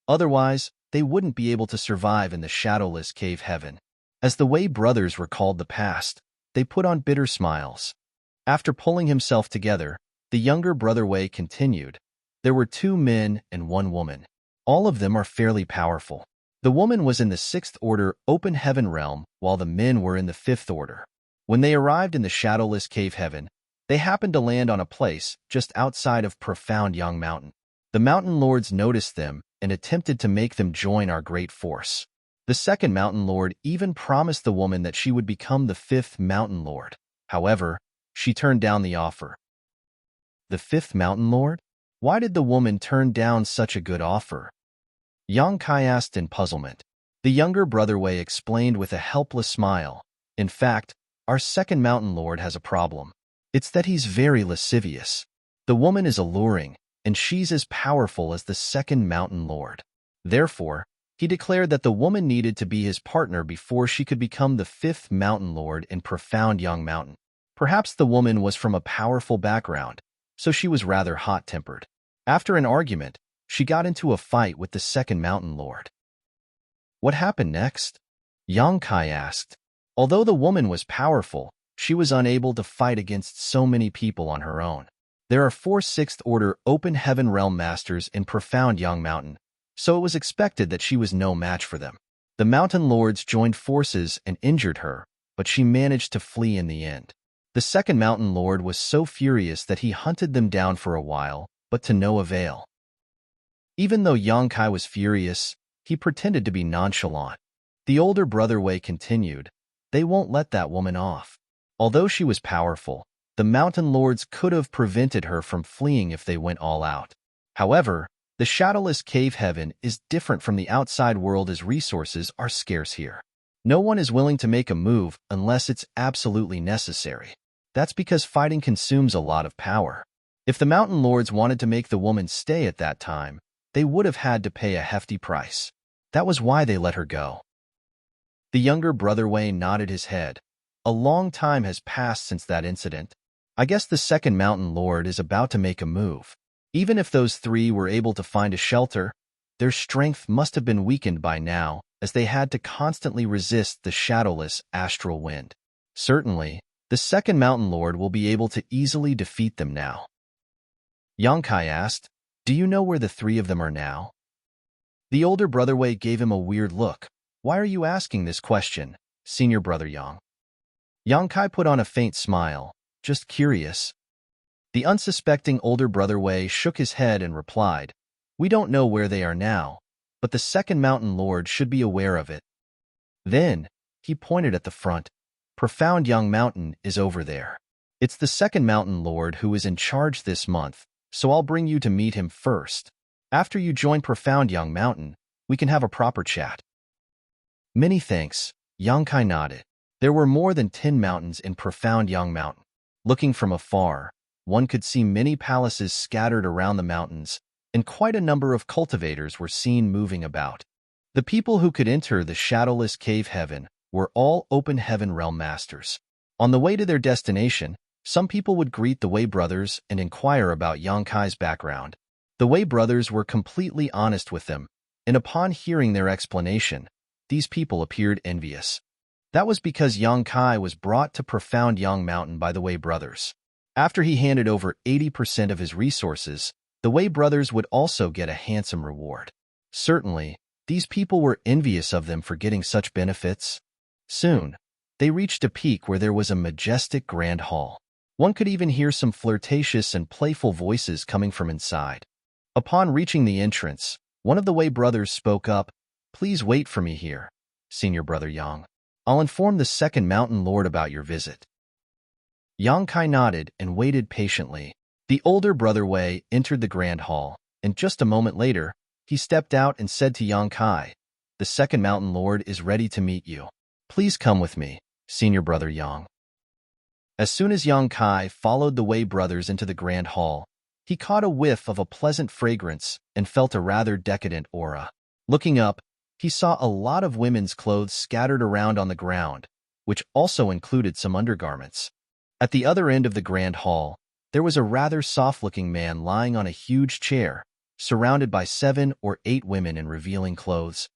Otherwise, they wouldn't be able to survive in the shadowless cave heaven. As the Wei brothers recalled the past, they put on bitter smiles. After pulling himself together, the younger brother Wei continued, there were 2 men and 1 woman. All of them are fairly powerful. The woman was in the 6th order open heaven realm, while the men were in the 5th order. When they arrived in the shadowless cave heaven, they happened to land on a place just outside of Profound Yang Mountain. The mountain lords noticed them and attempted to make them join our great force. The 2nd mountain lord even promised the woman that she would become the 5th mountain lord. However, she turned down the offer. The 5th mountain lord? Why did the woman turn down such a good offer? Yang Kai asked in puzzlement. The younger brother Wei explained with a helpless smile. In fact, our 2nd mountain lord has a problem. It's that he's very lascivious. The woman is alluring, and she's as powerful as the 2nd mountain lord. Therefore, he declared that the woman needed to be his partner before she could become the 5th mountain lord in Profound Yang Mountain. Perhaps the woman was from a powerful background, so she was rather hot-tempered. After an argument, she got into a fight with the 2nd mountain lord. What happened next? Yang Kai asked. Although the woman was powerful, she was unable to fight against so many people on her own. There are 4 6th-order open heaven realm masters in Profound Yang Mountain, so it was expected that she was no match for them. The mountain lords joined forces and injured her, but she managed to flee in the end. The 2nd mountain lord was so furious that he hunted them down for a while, but to no avail. Even though Yang Kai was furious, he pretended to be nonchalant. The older brother Wei continued, they won't let that woman off. Although she was powerful, the mountain lords could have prevented her from fleeing if they went all out. However, the shadowless cave heaven is different from the outside world as resources are scarce here. No one is willing to make a move unless it's absolutely necessary. That's because fighting consumes a lot of power. If the mountain lords wanted to make the woman stay at that time, they would have had to pay a hefty price. That was why they let her go. The younger brother Wei nodded his head. A long time has passed since that incident. I guess the second mountain lord is about to make a move. Even if those three were able to find a shelter, their strength must have been weakened by now, as they had to constantly resist the shadowless astral wind. Certainly, the second mountain lord will be able to easily defeat them now. Yang Kai asked, "Do you know where the three of them are now?" The older brother Wei gave him a weird look. "Why are you asking this question, senior brother Yang?" Yang Kai put on a faint smile. "Just curious." The unsuspecting older brother Wei shook his head and replied, "We don't know where they are now, but the second mountain lord should be aware of it." Then, he pointed at the front. "Profound Young Mountain is over there. It's the second mountain lord who is in charge this month, so I'll bring you to meet him first. After you join Profound Young Mountain, we can have a proper chat." "Many thanks," Yang Kai nodded. There were more than 10 mountains in Profound Young Mountain. Looking from afar, one could see many palaces scattered around the mountains, and quite a number of cultivators were seen moving about. The people who could enter the shadowless cave heaven were all open heaven realm masters. On the way to their destination, some people would greet the Wei brothers and inquire about Yang Kai's background. The Wei brothers were completely honest with them, and upon hearing their explanation, these people appeared envious. That was because Yang Kai was brought to Profound Young Mountain by the Wei brothers. After he handed over 80% of his resources, the Wei brothers would also get a handsome reward. Certainly, these people were envious of them for getting such benefits. Soon, they reached a peak where there was a majestic grand hall. One could even hear some flirtatious and playful voices coming from inside. Upon reaching the entrance, one of the Wei brothers spoke up, "Please wait for me here, senior brother Yang. I'll inform the second mountain lord about your visit." Yang Kai nodded and waited patiently. The older brother Wei entered the grand hall, and just a moment later, he stepped out and said to Yang Kai, "The second mountain lord is ready to meet you. Please come with me, senior brother Yang." As soon as Yang Kai followed the Wei brothers into the grand hall, he caught a whiff of a pleasant fragrance and felt a rather decadent aura. Looking up, he saw a lot of women's clothes scattered around on the ground, which also included some undergarments. At the other end of the grand hall, there was a rather soft-looking man lying on a huge chair, surrounded by 7 or 8 women in revealing clothes.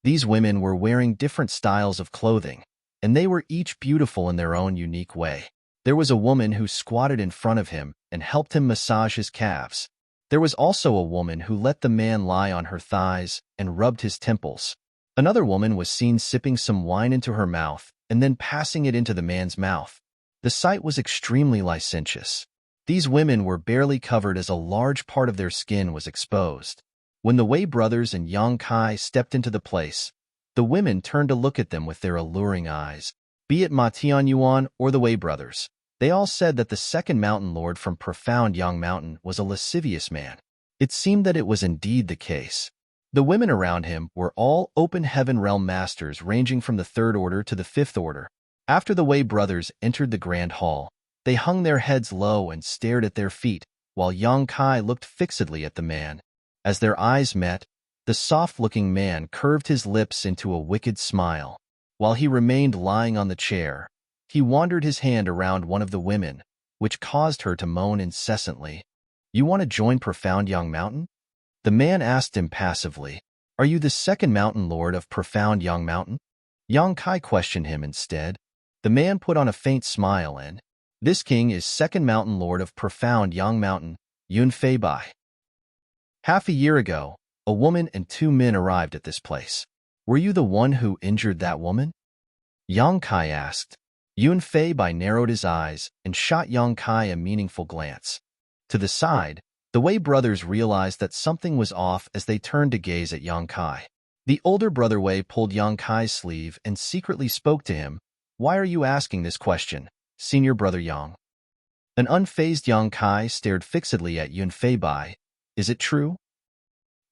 These women were wearing different styles of clothing, and they were each beautiful in their own unique way. There was a woman who squatted in front of him and helped him massage his calves. There was also a woman who let the man lie on her thighs and rubbed his temples. Another woman was seen sipping some wine into her mouth and then passing it into the man's mouth. The sight was extremely licentious. These women were barely covered as a large part of their skin was exposed. When the Wei brothers and Yang Kai stepped into the place, the women turned to look at them with their alluring eyes. Be it Ma Tianyuan or the Wei brothers, they all said that the second mountain lord from Profound Young Mountain was a lascivious man. It seemed that it was indeed the case. The women around him were all open heaven realm masters ranging from the 3rd order to the 5th order. After the Wei brothers entered the grand hall, they hung their heads low and stared at their feet, while Yang Kai looked fixedly at the man. As their eyes met, the soft-looking man curved his lips into a wicked smile. While he remained lying on the chair, he wandered his hand around one of the women, which caused her to moan incessantly. "You want to join Profound Young Mountain?" The man asked impassively. "Are you the second mountain lord of Profound Young Mountain?" Yang Kai questioned him instead. The man put on a faint smile and, "This king is second mountain lord of Profound Young Mountain, Yunfei Bai. Half a year ago, a woman and 2 men arrived at this place. Were you the one who injured that woman?" Yang Kai asked. Yunfei Bai narrowed his eyes and shot Yang Kai a meaningful glance. To the side, the Wei brothers realized that something was off as they turned to gaze at Yang Kai. The older brother Wei pulled Yang Kai's sleeve and secretly spoke to him. "Why are you asking this question, senior brother Yang?" An unfazed Yang Kai stared fixedly at Yunfei Bai. "Is it true?"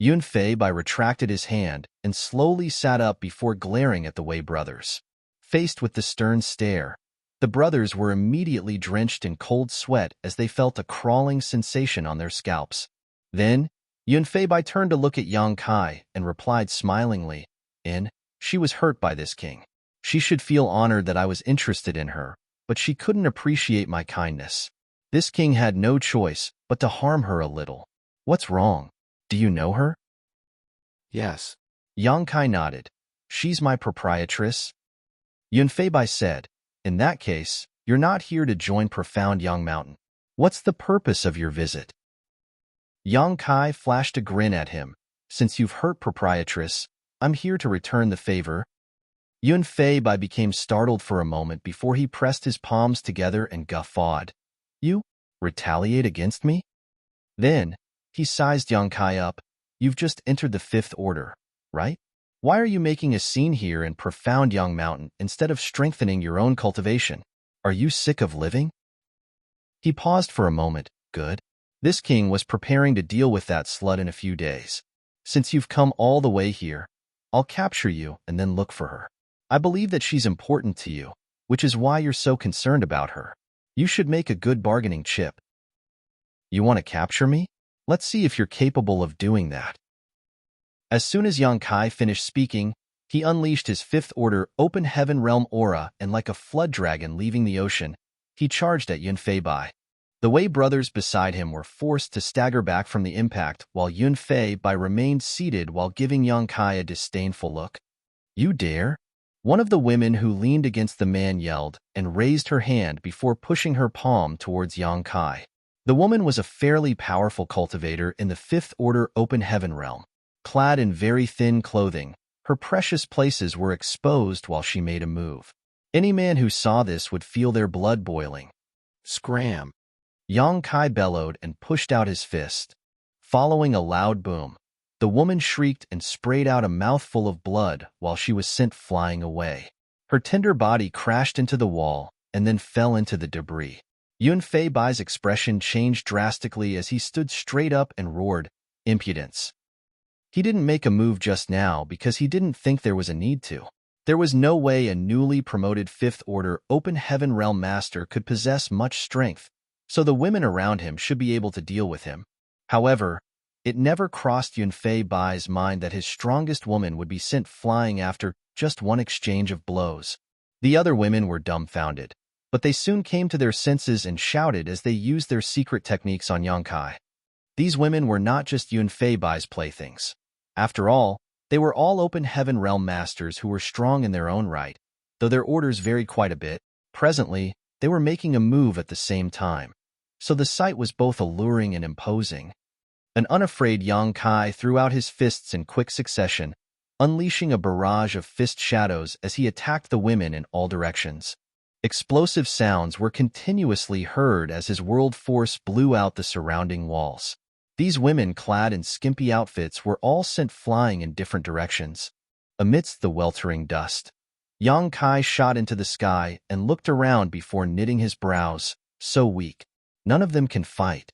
Yunfei Bai retracted his hand and slowly sat up before glaring at the Wei brothers. Faced with the stern stare, The brothers were immediately drenched in cold sweat as they felt a crawling sensation on their scalps. Then, Yunfei turned to look at Yang Kai and replied smilingly, she was hurt by this king. She should feel honored that I was interested in her, but she couldn't appreciate my kindness. This king had no choice but to harm her a little. What's wrong? Do you know her? Yes. Yang Kai nodded. She's my proprietress. Yunfei said, in that case, you're not here to join Profound Yang Mountain. What's the purpose of your visit? Yang Kai flashed a grin at him. Since you've hurt proprietress, I'm here to return the favor. Yunfei became startled for a moment before he pressed his palms together and guffawed. You retaliate against me? Then, he sized Yang Kai up. You've just entered the Fifth Order, right? Why are you making a scene here in Profound Yang Mountain instead of strengthening your own cultivation? Are you sick of living? He paused for a moment. Good. This king was preparing to deal with that slut in a few days. Since you've come all the way here, I'll capture you and then look for her. I believe that she's important to you, which is why you're so concerned about her. You should make a good bargaining chip. You want to capture me? Let's see if you're capable of doing that. As soon as Yang Kai finished speaking, he unleashed his Fifth Order Open Heaven Realm aura and like a flood dragon leaving the ocean, he charged at Yunfei. The Wei brothers beside him were forced to stagger back from the impact while Yunfei remained seated while giving Yang Kai a disdainful look. You dare? One of the women who leaned against the man yelled and raised her hand before pushing her palm towards Yang Kai. The woman was a fairly powerful cultivator in the Fifth Order Open Heaven Realm. Clad in very thin clothing, her precious places were exposed while she made a move. Any man who saw this would feel their blood boiling. Scram! Yang Kai bellowed and pushed out his fist. Following a loud boom, the woman shrieked and sprayed out a mouthful of blood while she was sent flying away. Her tender body crashed into the wall and then fell into the debris. Yunfei's expression changed drastically as he stood straight up and roared, impudence. He didn't make a move just now because he didn't think there was a need to. There was no way a newly promoted Fifth Order Open Heaven Realm Master could possess much strength, so the women around him should be able to deal with him. However, it never crossed Yunfei's mind that his strongest woman would be sent flying after just one exchange of blows. The other women were dumbfounded, but they soon came to their senses and shouted as they used their secret techniques on Yang Kai. These women were not just Yunfei's playthings. After all, they were all Open Heaven Realm Masters who were strong in their own right, though their orders varied quite a bit. Presently, they were making a move at the same time, so the sight was both alluring and imposing. An unafraid Yang Kai threw out his fists in quick succession, unleashing a barrage of fist shadows as he attacked the women in all directions. Explosive sounds were continuously heard as his world force blew out the surrounding walls. These women clad in skimpy outfits were all sent flying in different directions. Amidst the weltering dust, Yang Kai shot into the sky and looked around before knitting his brows. So weak. None of them can fight.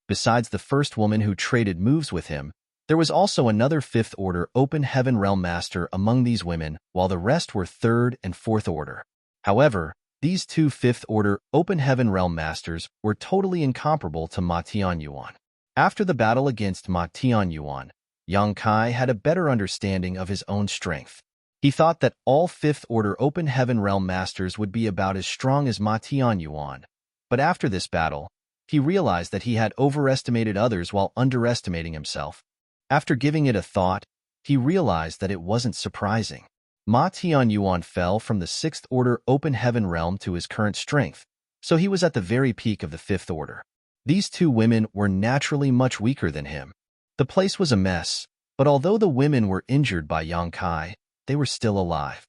Besides the first woman who traded moves with him, there was also another Fifth Order Open Heaven Realm Master among these women, while the rest were Third and Fourth Order. However, these two Fifth Order Open Heaven Realm Masters were totally incomparable to Ma Tianyuan. After the battle against Ma Tianyuan, Yang Kai had a better understanding of his own strength. He thought that all Fifth Order Open Heaven Realm Masters would be about as strong as Ma Tianyuan, but after this battle, he realized that he had overestimated others while underestimating himself. After giving it a thought, he realized that it wasn't surprising. Ma Tianyuan fell from the Sixth Order Open Heaven Realm to his current strength, so he was at the very peak of the Fifth Order. These two women were naturally much weaker than him. The place was a mess, but although the women were injured by Yang Kai, they were still alive.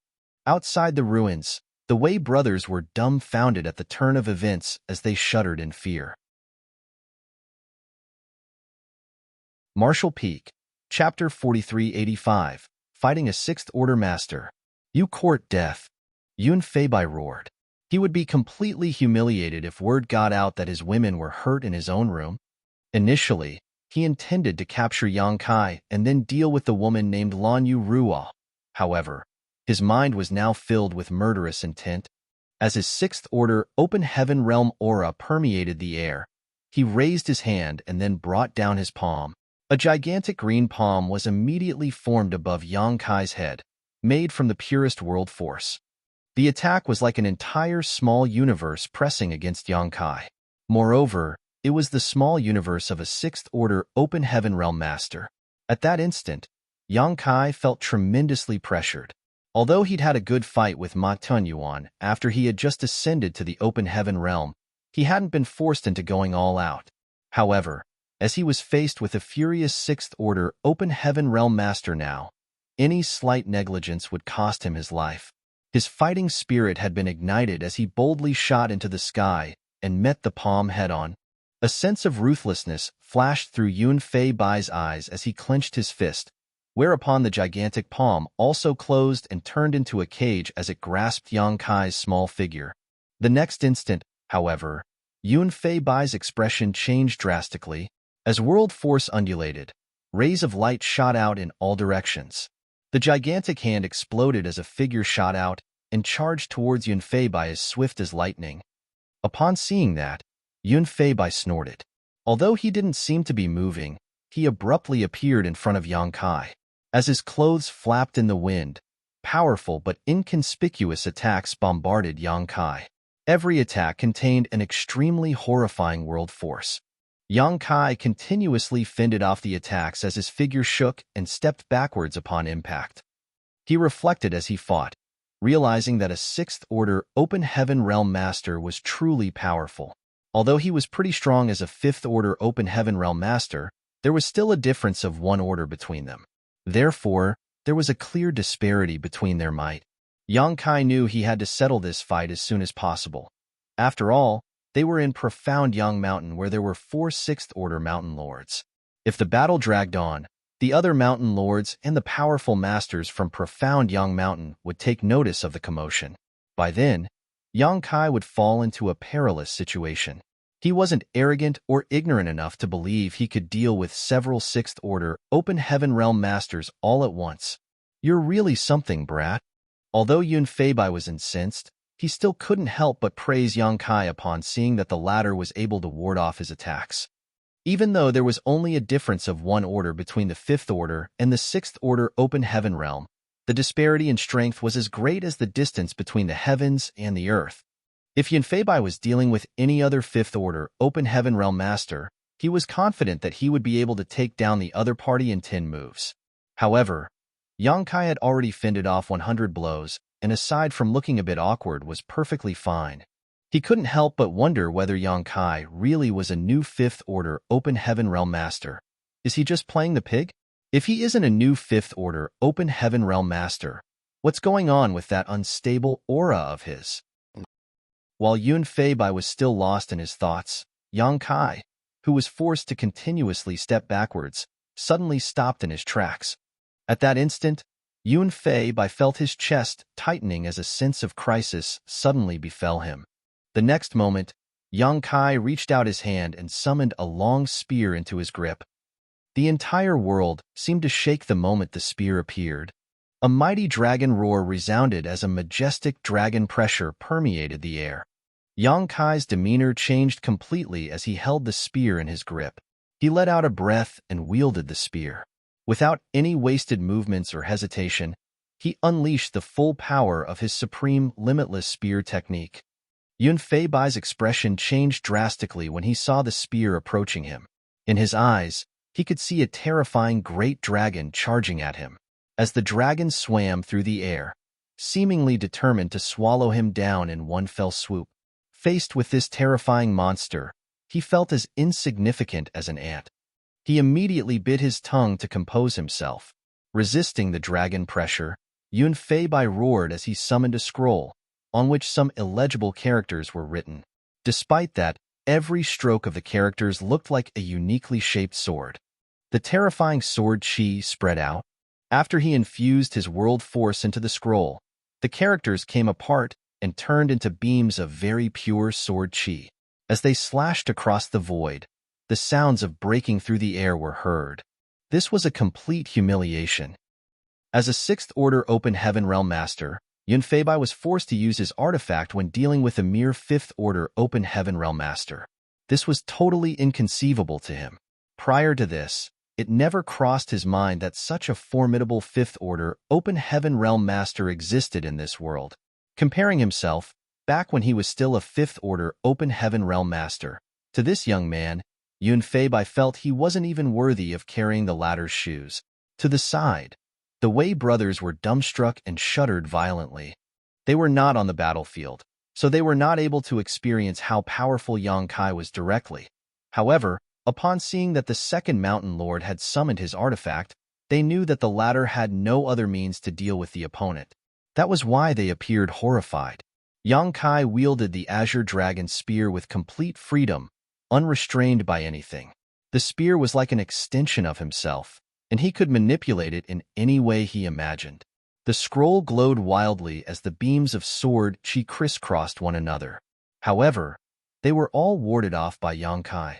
Outside the ruins, the Wei brothers were dumbfounded at the turn of events as they shuddered in fear. Martial Peak, Chapter 4385, Fighting a Sixth Order Master. You court death. Yunfei roared. He would be completely humiliated if word got out that his women were hurt in his own room. Initially, he intended to capture Yang Kai and then deal with the woman named Lan Yu Ruo. However, his mind was now filled with murderous intent. As his sixth-order open heaven realm aura permeated the air, he raised his hand and then brought down his palm. A gigantic green palm was immediately formed above Yang Kai's head, made from the purest world force. The attack was like an entire small universe pressing against Yang Kai. Moreover, it was the small universe of a sixth-order open heaven realm master. At that instant, Yang Kai felt tremendously pressured. Although he'd had a good fight with Ma Tunyuan after he had just ascended to the open heaven realm, he hadn't been forced into going all out. However, as he was faced with a furious sixth-order open heaven realm master now, any slight negligence would cost him his life. His fighting spirit had been ignited as he boldly shot into the sky and met the palm head-on. A sense of ruthlessness flashed through Yun Fei Bai's eyes as he clenched his fist, whereupon the gigantic palm also closed and turned into a cage as it grasped Yang Kai's small figure. The next instant, however, Yun Fei Bai's expression changed drastically. As world force undulated, rays of light shot out in all directions. The gigantic hand exploded as a figure shot out and charged towards Yun Fei Bai as swift as lightning. Upon seeing that, Yun Fei Bai snorted. Although he didn't seem to be moving, he abruptly appeared in front of Yang Kai. As his clothes flapped in the wind, powerful but inconspicuous attacks bombarded Yang Kai. Every attack contained an extremely horrifying world force. Yang Kai continuously fended off the attacks as his figure shook and stepped backwards upon impact. He reflected as he fought, realizing that a sixth-order open heaven realm master was truly powerful. Although he was pretty strong as a fifth-order open heaven realm master, there was still a difference of one order between them. Therefore, there was a clear disparity between their might. Yang Kai knew he had to settle this fight as soon as possible. After all, they were in profound Yang Mountain where there were 4 sixth-order mountain lords. If the battle dragged on, the other mountain lords and the powerful masters from profound Yang Mountain would take notice of the commotion. By then, Yang Kai would fall into a perilous situation. He wasn't arrogant or ignorant enough to believe he could deal with several sixth-order open heaven realm masters all at once. "You're really something, brat." Although Yun Fei Bai was incensed, he still couldn't help but praise Yang Kai upon seeing that the latter was able to ward off his attacks. Even though there was only a difference of one order between the fifth order and the sixth order open heaven realm, the disparity in strength was as great as the distance between the heavens and the earth. If Yun Fei Bai was dealing with any other fifth order open heaven realm master, he was confident that he would be able to take down the other party in 10 moves. However, Yang Kai had already fended off 100 blows, and aside from looking a bit awkward, was perfectly fine. He couldn't help but wonder whether Yang Kai really was a new fifth-order open heaven realm master. Is he just playing the pig? If he isn't a new fifth-order open heaven realm master, what's going on with that unstable aura of his? While Yun Fei Bai was still lost in his thoughts, Yang Kai, who was forced to continuously step backwards, suddenly stopped in his tracks. At that instant, Yun Fei Bai felt his chest tightening as a sense of crisis suddenly befell him. The next moment, Yang Kai reached out his hand and summoned a long spear into his grip. The entire world seemed to shake the moment the spear appeared. A mighty dragon roar resounded as a majestic dragon pressure permeated the air. Yang Kai's demeanor changed completely as he held the spear in his grip. He let out a breath and wielded the spear. Without any wasted movements or hesitation, he unleashed the full power of his supreme, limitless spear technique. Yun Fei Bai's expression changed drastically when he saw the spear approaching him. In his eyes, he could see a terrifying great dragon charging at him. As the dragon swam through the air, seemingly determined to swallow him down in one fell swoop. Faced with this terrifying monster, he felt as insignificant as an ant. He immediately bit his tongue to compose himself. Resisting the dragon pressure, Yun Fei Bai roared as he summoned a scroll, on which some illegible characters were written. Despite that, every stroke of the characters looked like a uniquely shaped sword. The terrifying sword chi spread out. After he infused his world force into the scroll, the characters came apart and turned into beams of very pure sword chi. As they slashed across the void, the sounds of breaking through the air were heard. This was a complete humiliation. As a sixth-order open heaven realm master, Yunfei Bai was forced to use his artifact when dealing with a mere 5th Order Open Heaven Realm Master. This was totally inconceivable to him. Prior to this, it never crossed his mind that such a formidable 5th Order Open Heaven Realm Master existed in this world. Comparing himself, back when he was still a 5th Order Open Heaven Realm Master, to this young man, Yunfei Bai felt he wasn't even worthy of carrying the latter's shoes. To the side, the Wei brothers were dumbstruck and shuddered violently. They were not on the battlefield, so they were not able to experience how powerful Yang Kai was directly. However, upon seeing that the second Mountain Lord had summoned his artifact, they knew that the latter had no other means to deal with the opponent. That was why they appeared horrified. Yang Kai wielded the Azure Dragon Spear with complete freedom, unrestrained by anything. The spear was like an extension of himself, and he could manipulate it in any way he imagined. The scroll glowed wildly as the beams of sword chi crisscrossed one another. However, they were all warded off by Yang Kai.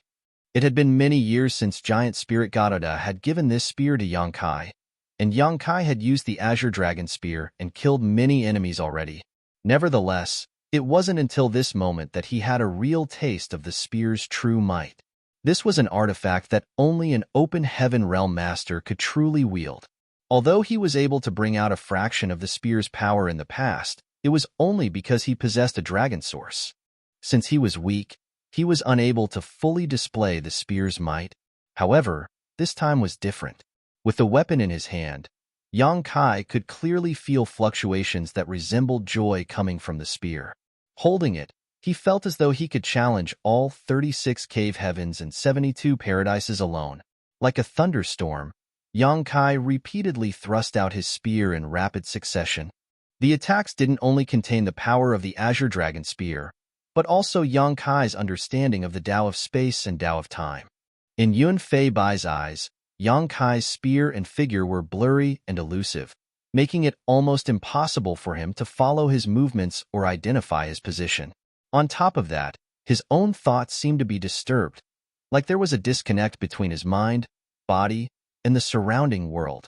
It had been many years since Giant Spirit Garuda had given this spear to Yang Kai, and Yang Kai had used the Azure Dragon Spear and killed many enemies already. Nevertheless, it wasn't until this moment that he had a real taste of the spear's true might. This was an artifact that only an Open Heaven Realm Master could truly wield. Although he was able to bring out a fraction of the spear's power in the past, it was only because he possessed a dragon source. Since he was weak, he was unable to fully display the spear's might. However, this time was different. With the weapon in his hand, Yang Kai could clearly feel fluctuations that resembled joy coming from the spear. Holding it, he felt as though he could challenge all 36 cave heavens and 72 paradises alone. Like a thunderstorm, Yang Kai repeatedly thrust out his spear in rapid succession. The attacks didn't only contain the power of the Azure Dragon Spear, but also Yang Kai's understanding of the Tao of space and Tao of time. In Yunfei Bai's eyes, Yang Kai's spear and figure were blurry and elusive, making it almost impossible for him to follow his movements or identify his position. On top of that, his own thoughts seemed to be disturbed, like there was a disconnect between his mind, body, and the surrounding world.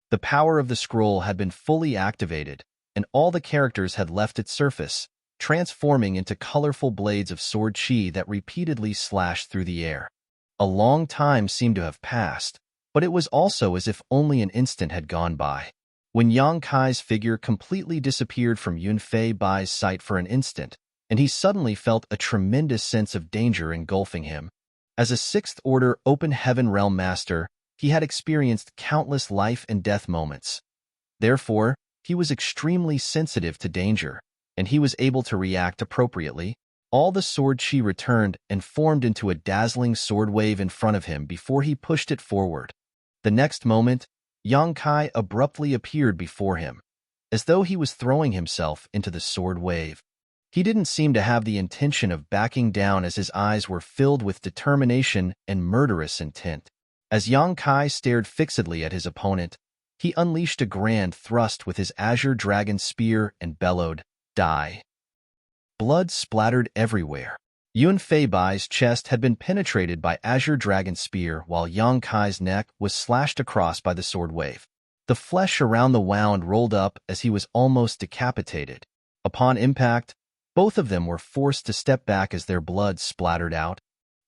The power of the scroll had been fully activated, and all the characters had left its surface, transforming into colorful blades of sword chi that repeatedly slashed through the air. A long time seemed to have passed, but it was also as if only an instant had gone by. When Yang Kai's figure completely disappeared from Yunfei Bai's sight for an instant, and he suddenly felt a tremendous sense of danger engulfing him. As a 6th Order Open Heaven Realm Master, he had experienced countless life and death moments. Therefore, he was extremely sensitive to danger, and he was able to react appropriately. All the sword chi returned and formed into a dazzling sword wave in front of him before he pushed it forward. The next moment, Yang Kai abruptly appeared before him, as though he was throwing himself into the sword wave. He didn't seem to have the intention of backing down as his eyes were filled with determination and murderous intent. As Yang Kai stared fixedly at his opponent, he unleashed a grand thrust with his Azure Dragon Spear and bellowed, "Die!" Blood splattered everywhere. Yunfei Bai's chest had been penetrated by Azure Dragon Spear while Yang Kai's neck was slashed across by the sword wave. The flesh around the wound rolled up as he was almost decapitated. Upon impact, both of them were forced to step back as their blood splattered out.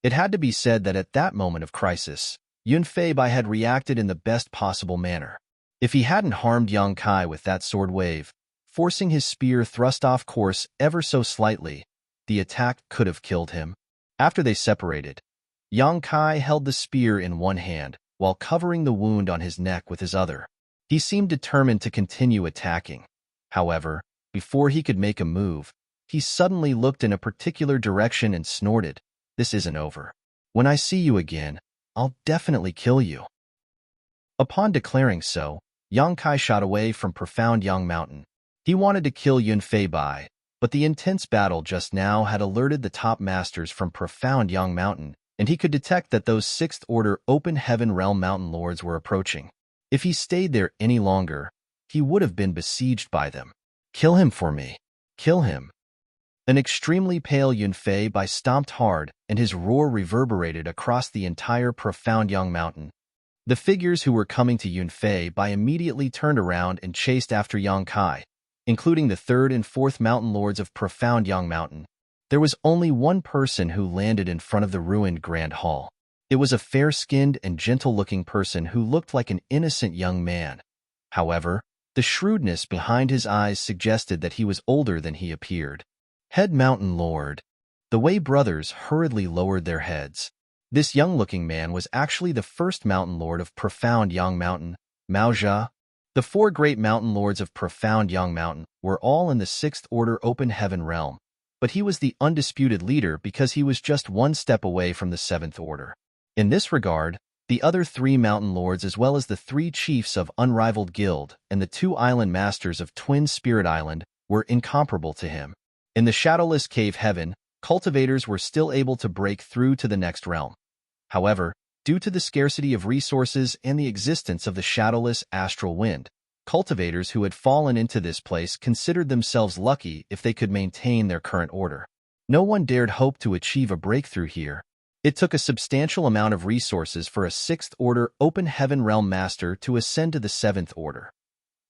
It had to be said that at that moment of crisis, Yunfei Bai had reacted in the best possible manner. If he hadn't harmed Yang Kai with that sword wave, forcing his spear thrust off course ever so slightly, the attack could have killed him. After they separated, Yang Kai held the spear in one hand while covering the wound on his neck with his other. He seemed determined to continue attacking. However, before he could make a move, he suddenly looked in a particular direction and snorted, "This isn't over. When I see you again, I'll definitely kill you." Upon declaring so, Yang Kai shot away from Profound Yang Mountain. He wanted to kill Yunfei Bai, but the intense battle just now had alerted the top masters from Profound Yang Mountain, and he could detect that those 6th Order Open Heaven Realm Mountain Lords were approaching. If he stayed there any longer, he would have been besieged by them. "Kill him for me. Kill him." An extremely pale Yunfei Bai stomped hard, and his roar reverberated across the entire Profound Yang Mountain. The figures who were coming to Yunfei Bai immediately turned around and chased after Yang Kai, including the third and fourth mountain lords of profound Yang Mountain. There was only one person who landed in front of the ruined Grand Hall. It was a fair-skinned and gentle-looking person who looked like an innocent young man. However, the shrewdness behind his eyes suggested that he was older than he appeared. Head Mountain Lord. The Wei brothers hurriedly lowered their heads. This young-looking man was actually the first mountain lord of profound Yang Mountain, Mao Jia. The four great mountain lords of profound Yang Mountain were all in the sixth order open heaven realm, but he was the undisputed leader because he was just one step away from the seventh order. In this regard, the other three mountain lords as well as the three chiefs of Unrivaled Guild and the two island masters of Twin Spirit Island were incomparable to him. In the shadowless cave heaven, cultivators were still able to break through to the next realm. However, due to the scarcity of resources and the existence of the shadowless astral wind, cultivators who had fallen into this place considered themselves lucky if they could maintain their current order. No one dared hope to achieve a breakthrough here. It took a substantial amount of resources for a sixth order open heaven realm master to ascend to the seventh order.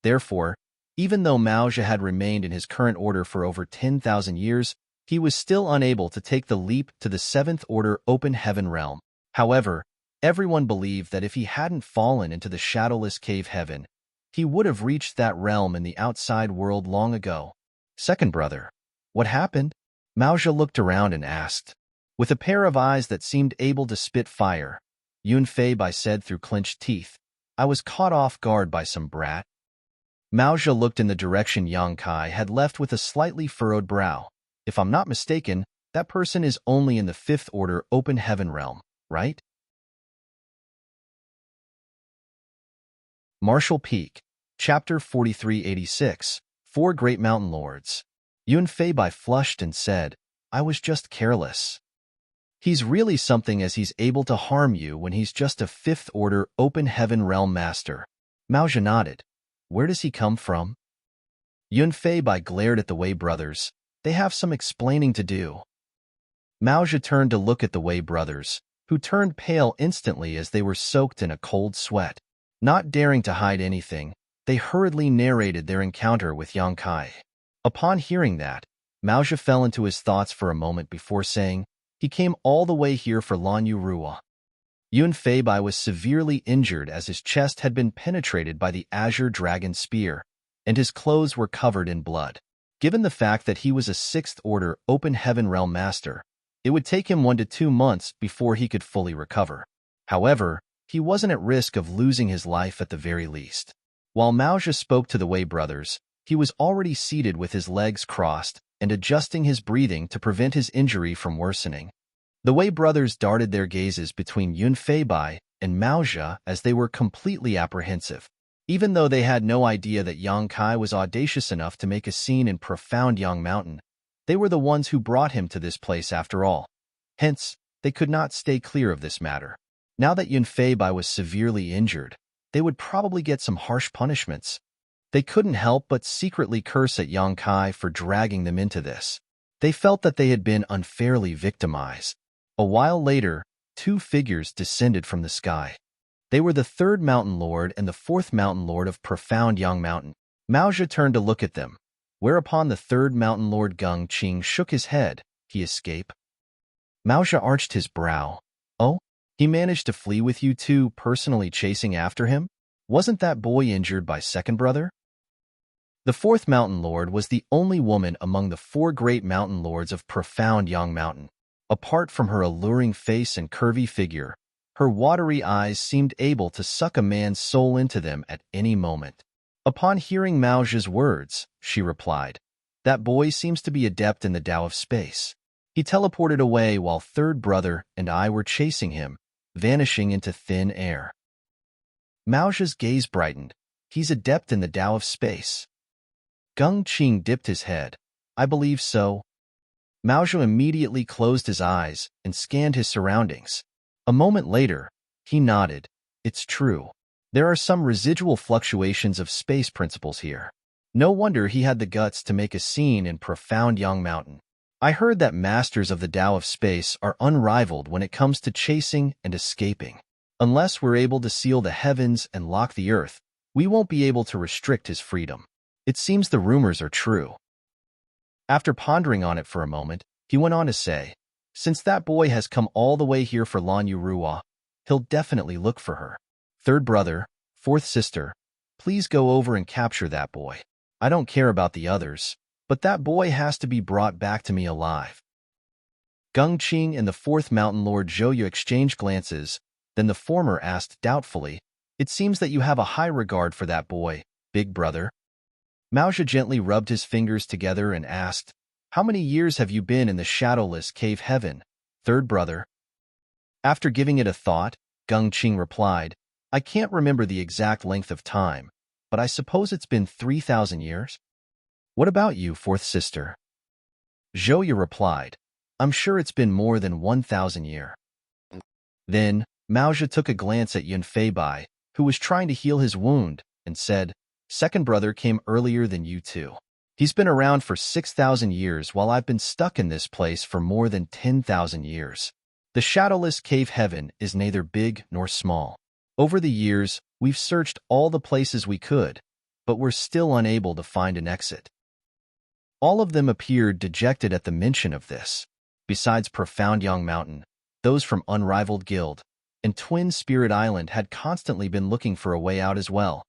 Therefore, even though Mao Jia had remained in his current order for over 10,000 years, he was still unable to take the leap to the seventh order open heaven realm. However, everyone believed that if he hadn't fallen into the shadowless cave heaven, he would have reached that realm in the outside world long ago. Second brother, what happened? Mao Jia looked around and asked. With a pair of eyes that seemed able to spit fire, Yun Fei Bai said through clenched teeth, I was caught off guard by some brat. Mao Jia looked in the direction Yang Kai had left with a slightly furrowed brow. If I'm not mistaken, that person is only in the fifth order open heaven realm, right? Martial Peak, Chapter 4386, Four Great Mountain Lords. Yun Fei Bai flushed and said, I was just careless. He's really something as he's able to harm you when he's just a fifth order open heaven realm master. Mao Jia nodded. Where does he come from? Yun Fei Bai glared at the Wei brothers. They have some explaining to do. Mao Jia turned to look at the Wei brothers, who turned pale instantly as they were soaked in a cold sweat. Not daring to hide anything, they hurriedly narrated their encounter with Yang Kai. Upon hearing that, Mao Jia fell into his thoughts for a moment before saying, he came all the way here for Lan Yu Ruo. Yun Fei Bai was severely injured as his chest had been penetrated by the azure dragon spear, and his clothes were covered in blood. Given the fact that he was a sixth order open heaven realm master, it would take him 1 to 2 months before he could fully recover. However, he wasn't at risk of losing his life at the very least. While Mao Jia spoke to the Wei brothers, he was already seated with his legs crossed and adjusting his breathing to prevent his injury from worsening. The Wei brothers darted their gazes between Yun Fei Bai and Mao Jia as they were completely apprehensive. Even though they had no idea that Yang Kai was audacious enough to make a scene in profound Yang Mountain, they were the ones who brought him to this place after all. Hence, they could not stay clear of this matter. Now that Yun Fei Bai was severely injured, they would probably get some harsh punishments. They couldn't help but secretly curse at Yang Kai for dragging them into this. They felt that they had been unfairly victimized. A while later, 2 figures descended from the sky. They were the third mountain lord and the fourth mountain lord of profound Yang Mountain. Mao Jia turned to look at them, whereupon the third mountain lord Geng Qing shook his head. He escaped. Mao Jia arched his brow. Oh? He managed to flee with you two personally chasing after him? Wasn't that boy injured by second brother? The fourth mountain lord was the only woman among the 4 great mountain lords of profound Yang Mountain. Apart from her alluring face and curvy figure, her watery eyes seemed able to suck a man's soul into them at any moment. Upon hearing Mao Jia's words, she replied, that boy seems to be adept in the Tao of space. He teleported away while third brother and I were chasing him, vanishing into thin air. Mao Jia's gaze brightened. He's adept in the Tao of space. Geng Qing dipped his head. I believe so. Mao Jia immediately closed his eyes and scanned his surroundings. A moment later, he nodded. It's true. There are some residual fluctuations of space principles here. No wonder he had the guts to make a scene in profound Yang Mountain. I heard that masters of the Tao of space are unrivaled when it comes to chasing and escaping. Unless we're able to seal the heavens and lock the earth, we won't be able to restrict his freedom. It seems the rumors are true. After pondering on it for a moment, he went on to say, since that boy has come all the way here for Lan Yurua, he'll definitely look for her. Third brother, fourth sister, please go over and capture that boy. I don't care about the others, but that boy has to be brought back to me alive. Gung Qing and the fourth mountain lord Zhouyu exchanged glances, then the former asked doubtfully, it seems that you have a high regard for that boy, big brother. Maozhi gently rubbed his fingers together and asked, how many years have you been in the shadowless cave heaven, third brother? After giving it a thought, Gung Qing replied, I can't remember the exact length of time, but I suppose it's been 3,000 years. What about you, fourth sister? Zhouyu replied, I'm sure it's been more than 1,000 years. Then, Maozhi took a glance at Yunfei Bai, who was trying to heal his wound, and said, second brother came earlier than you two. He's been around for 6,000 years while I've been stuck in this place for more than 10,000 years. The shadowless cave heaven is neither big nor small. Over the years, we've searched all the places we could, but we're still unable to find an exit. All of them appeared dejected at the mention of this. Besides Profound Yang Mountain, those from Unrivaled Guild and Twin Spirit Island had constantly been looking for a way out as well.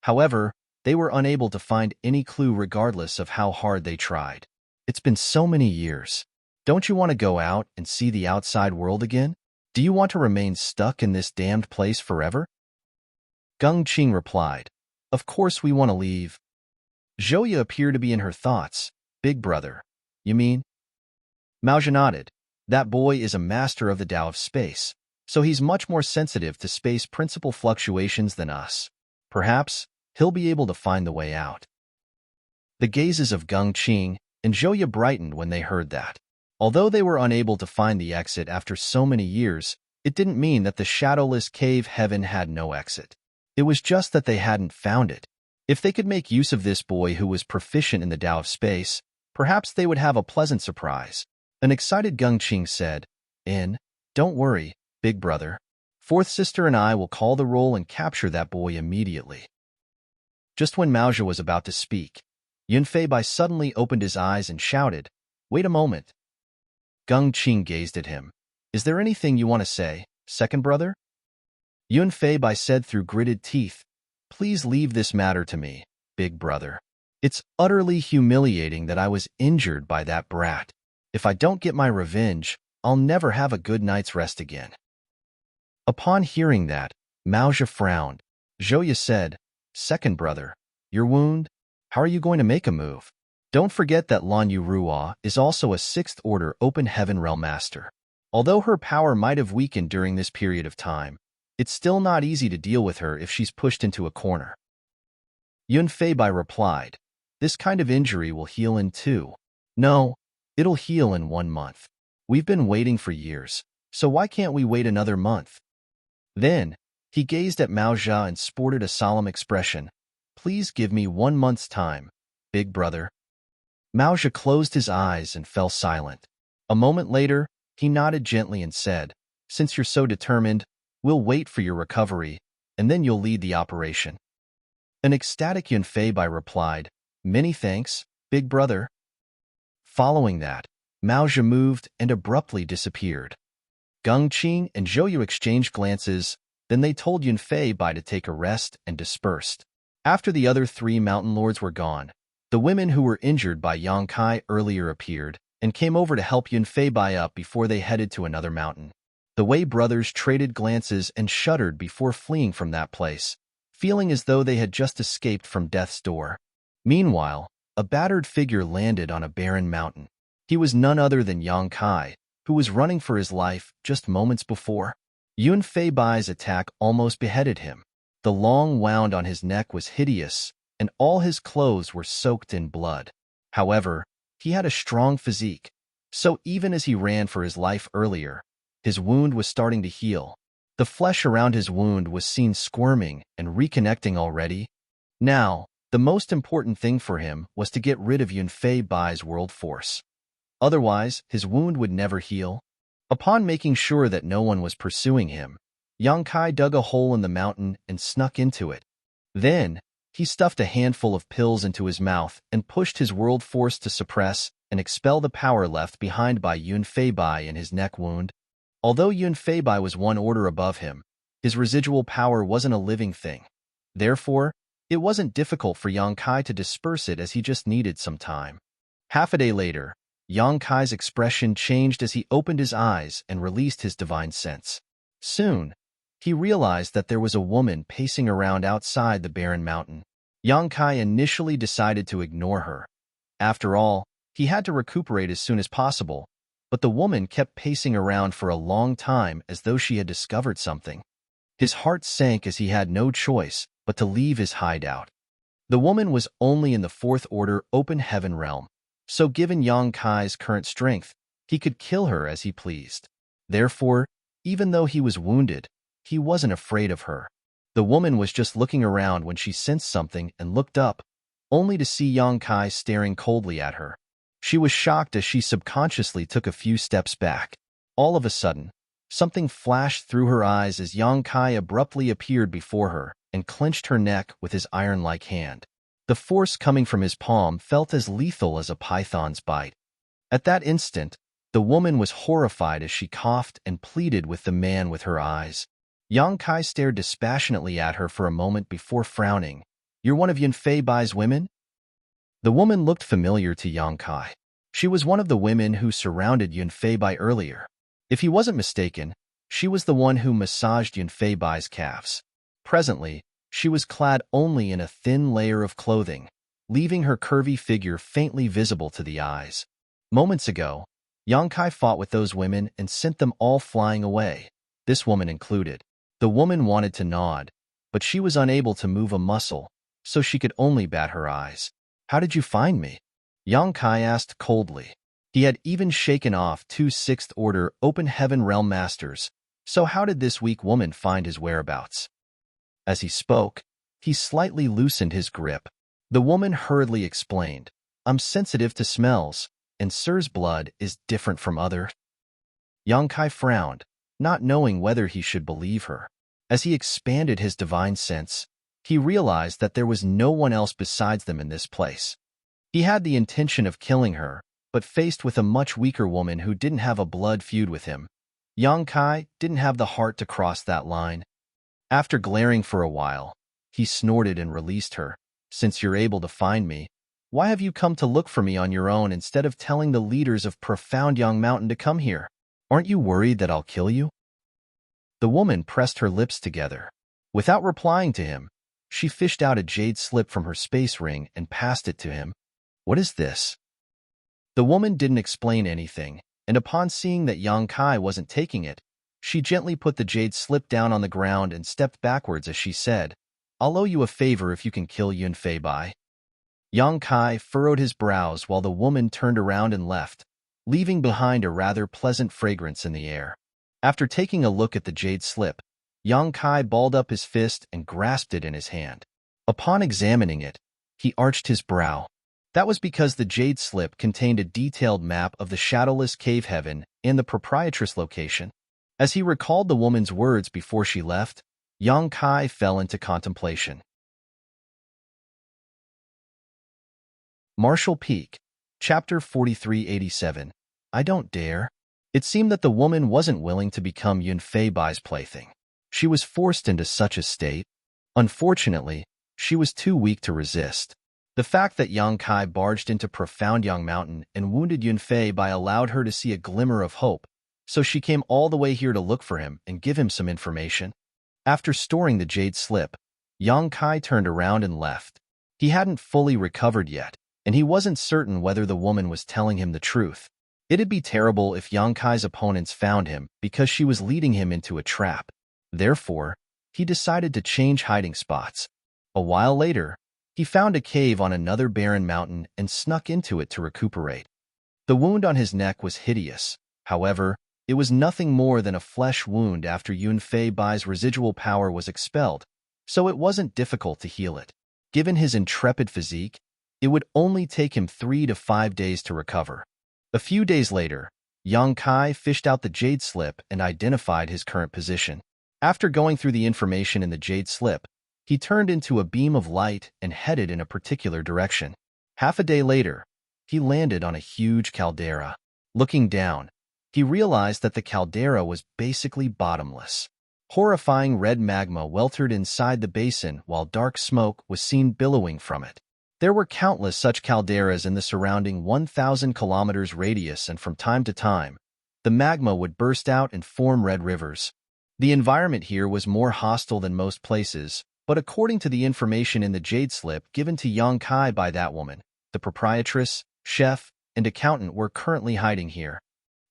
However, they were unable to find any clue regardless of how hard they tried. It's been so many years. Don't you want to go out and see the outside world again? Do you want to remain stuck in this damned place forever? Gung Qing replied, of course we want to leave. Zhouyu appeared to be in her thoughts. Big brother, you mean? Maozhi nodded. That boy is a master of the Tao of space, so he's much more sensitive to space principle fluctuations than us. Perhaps he'll be able to find the way out. The gazes of Gung Qing and Zhouyu brightened when they heard that. Although they were unable to find the exit after so many years, it didn't mean that the shadowless cave heaven had no exit. It was just that they hadn't found it. If they could make use of this boy who was proficient in the Tao of space, perhaps they would have a pleasant surprise. An excited Gung Qing said, don't worry, big brother. Fourth sister and I will call the roll and capture that boy immediately. Just when Maozhi was about to speak, Yunfei Bai suddenly opened his eyes and shouted, wait a moment. Gung Qing gazed at him. Is there anything you want to say, second brother? Yunfei Bai said through gritted teeth, please leave this matter to me, big brother. It's utterly humiliating that I was injured by that brat. If I don't get my revenge, I'll never have a good night's rest again. Upon hearing that, Maozhi frowned. Zhouyu said, second brother, your wound? How are you going to make a move? Don't forget that Lan Yurua is also a 6th Order Open Heaven Realm Master. Although her power might have weakened during this period of time, it's still not easy to deal with her if she's pushed into a corner. Yunfei Bai replied, this kind of injury will heal in 2. No, it'll heal in 1 month. We've been waiting for years, so why can't we wait another month? Then, he gazed at Maozhi and sported a solemn expression. Please give me 1 month's time, big brother. Maozhi closed his eyes and fell silent. A moment later, he nodded gently and said, since you're so determined, we'll wait for your recovery, and then you'll lead the operation. An ecstatic Yunfei Bai replied, many thanks, big brother. Following that, Maozhi moved and abruptly disappeared. Gung Qing and Zhouyu exchanged glances, then they told Yunfei Bai to take a rest and dispersed. After the other 3 mountain lords were gone, the women who were injured by Yang Kai earlier appeared and came over to help Yunfei Bai up before they headed to another mountain. The Wei brothers traded glances and shuddered before fleeing from that place, feeling as though they had just escaped from death's door. Meanwhile, a battered figure landed on a barren mountain. He was none other than Yang Kai, who was running for his life just moments before. Yunfei Bai's attack almost beheaded him. The long wound on his neck was hideous, and all his clothes were soaked in blood. However, he had a strong physique, so even as he ran for his life earlier, his wound was starting to heal. The flesh around his wound was seen squirming and reconnecting already. Now, the most important thing for him was to get rid of Yunfei Bai's world force. Otherwise, his wound would never heal. Upon making sure that no one was pursuing him, Yang Kai dug a hole in the mountain and snuck into it. Then, He stuffed a handful of pills into his mouth and pushed his world force to suppress and expel the power left behind by Yunfei Bai in his neck wound. Although Yunfei Bai was one order above him, his residual power wasn't a living thing. Therefore, it wasn't difficult for Yang Kai to disperse it, as he just needed some time. Half a day later, Yang Kai's expression changed as he opened his eyes and released his divine sense. Soon, he realized that there was a woman pacing around outside the barren mountain. Yang Kai initially decided to ignore her. After all, he had to recuperate as soon as possible, but the woman kept pacing around for a long time as though she had discovered something. His heart sank as he had no choice but to leave his hideout. The woman was only in the fourth order open heaven realm, so given Yang Kai's current strength, he could kill her as he pleased. Therefore, even though he was wounded, he wasn't afraid of her. The woman was just looking around when she sensed something and looked up, only to see Yang Kai staring coldly at her. She was shocked as she subconsciously took a few steps back. All of a sudden, something flashed through her eyes as Yang Kai abruptly appeared before her and clenched her neck with his iron-like hand. The force coming from his palm felt as lethal as a python's bite. At that instant, the woman was horrified as she coughed and pleaded with the man with her eyes. Yang Kai stared dispassionately at her for a moment before frowning. "You're one of Yunfei Bai's women?" The woman looked familiar to Yang Kai. She was one of the women who surrounded Yunfei Bai earlier. If he wasn't mistaken, she was the one who massaged Yunfei Bai's calves. Presently, she was clad only in a thin layer of clothing, leaving her curvy figure faintly visible to the eyes. Moments ago, Yang Kai fought with those women and sent them all flying away, this woman included. The woman wanted to nod, but she was unable to move a muscle, so she could only bat her eyes. "How did you find me?" Yang Kai asked coldly. He had even shaken off 2 sixth-order open heaven realm masters, so how did this weak woman find his whereabouts? As he spoke, he slightly loosened his grip. The woman hurriedly explained, "I'm sensitive to smells, and Sir's blood is different from other." Yang Kai frowned, not knowing whether he should believe her. As he expanded his divine sense, he realized that there was no one else besides them in this place. He had the intention of killing her, but faced with a much weaker woman who didn't have a blood feud with him, Yang Kai didn't have the heart to cross that line. After glaring for a while, he snorted and released her. "Since you're able to find me, why have you come to look for me on your own instead of telling the leaders of Profound Young Mountain to come here? Aren't you worried that I'll kill you?" The woman pressed her lips together. Without replying to him, she fished out a jade slip from her space ring and passed it to him. "What is this?" The woman didn't explain anything, and upon seeing that Yang Kai wasn't taking it, she gently put the jade slip down on the ground and stepped backwards as she said, "I'll owe you a favor if you can kill Yunfei Bai." Yang Kai furrowed his brows while the woman turned around and left, leaving behind a rather pleasant fragrance in the air. After taking a look at the jade slip, Yang Kai balled up his fist and grasped it in his hand. Upon examining it, he arched his brow. That was because the jade slip contained a detailed map of the shadowless cave heaven and the proprietress location. As he recalled the woman's words before she left, Yang Kai fell into contemplation. Marshall Peak, Chapter 4387. I don't dare. It seemed that the woman wasn't willing to become Yunfei Bai's plaything. She was forced into such a state. Unfortunately, she was too weak to resist. The fact that Yang Kai barged into Profound Young Mountain and wounded Yunfei Bai allowed her to see a glimmer of hope, so she came all the way here to look for him and give him some information. After storing the jade slip, Yang Kai turned around and left. He hadn't fully recovered yet, and he wasn't certain whether the woman was telling him the truth. It'd be terrible if Yang Kai's opponents found him because she was leading him into a trap. Therefore, he decided to change hiding spots. A while later, he found a cave on another barren mountain and snuck into it to recuperate. The wound on his neck was hideous. However, it was nothing more than a flesh wound after Yunfei Bai's residual power was expelled, so it wasn't difficult to heal it. Given his intrepid physique, it would only take him 3 to 5 days to recover. A few days later, Yang Kai fished out the jade slip and identified his current position. After going through the information in the jade slip, He turned into a beam of light and headed in a particular direction. Half a day later, he landed on a huge caldera. Looking down, he realized that the caldera was basically bottomless. Horrifying red magma weltered inside the basin while dark smoke was seen billowing from it. There were countless such calderas in the surrounding 1,000 kilometers radius, and from time to time, the magma would burst out and form red rivers. The environment here was more hostile than most places, but according to the information in the jade slip given to Yang Kai by that woman, the proprietress, chef, and accountant were currently hiding here.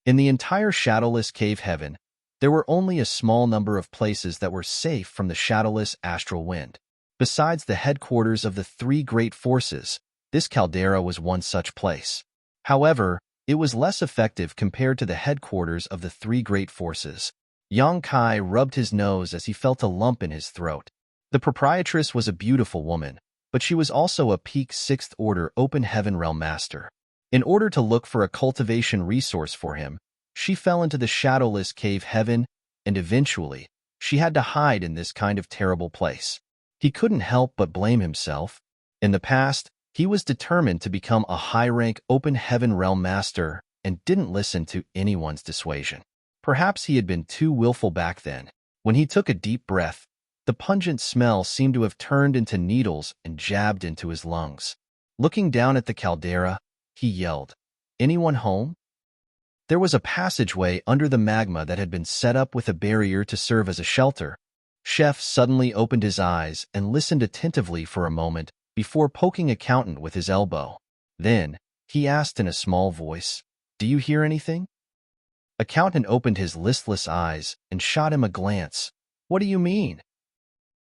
In the entire shadowless cave heaven, there were only a small number of places that were safe from the shadowless astral wind. Besides the headquarters of the three great forces, this caldera was one such place. However, it was less effective compared to the headquarters of the three great forces. Yang Kai rubbed his nose as he felt a lump in his throat. The proprietress was a beautiful woman, but she was also a peak 6th Order Open Heaven Realm Master. In order to look for a cultivation resource for him, she fell into the shadowless cave heaven, and eventually, she had to hide in this kind of terrible place. He couldn't help but blame himself. In the past, he was determined to become a high-rank Open Heaven Realm Master and didn't listen to anyone's dissuasion. Perhaps he had been too willful back then. When he took a deep breath, the pungent smell seemed to have turned into needles and jabbed into his lungs. Looking down at the caldera, he yelled, "Anyone home?" There was a passageway under the magma that had been set up with a barrier to serve as a shelter. Chef suddenly opened his eyes and listened attentively for a moment before poking Accountant with his elbow. Then, he asked in a small voice, "Do you hear anything?" Accountant opened his listless eyes and shot him a glance. "What do you mean?"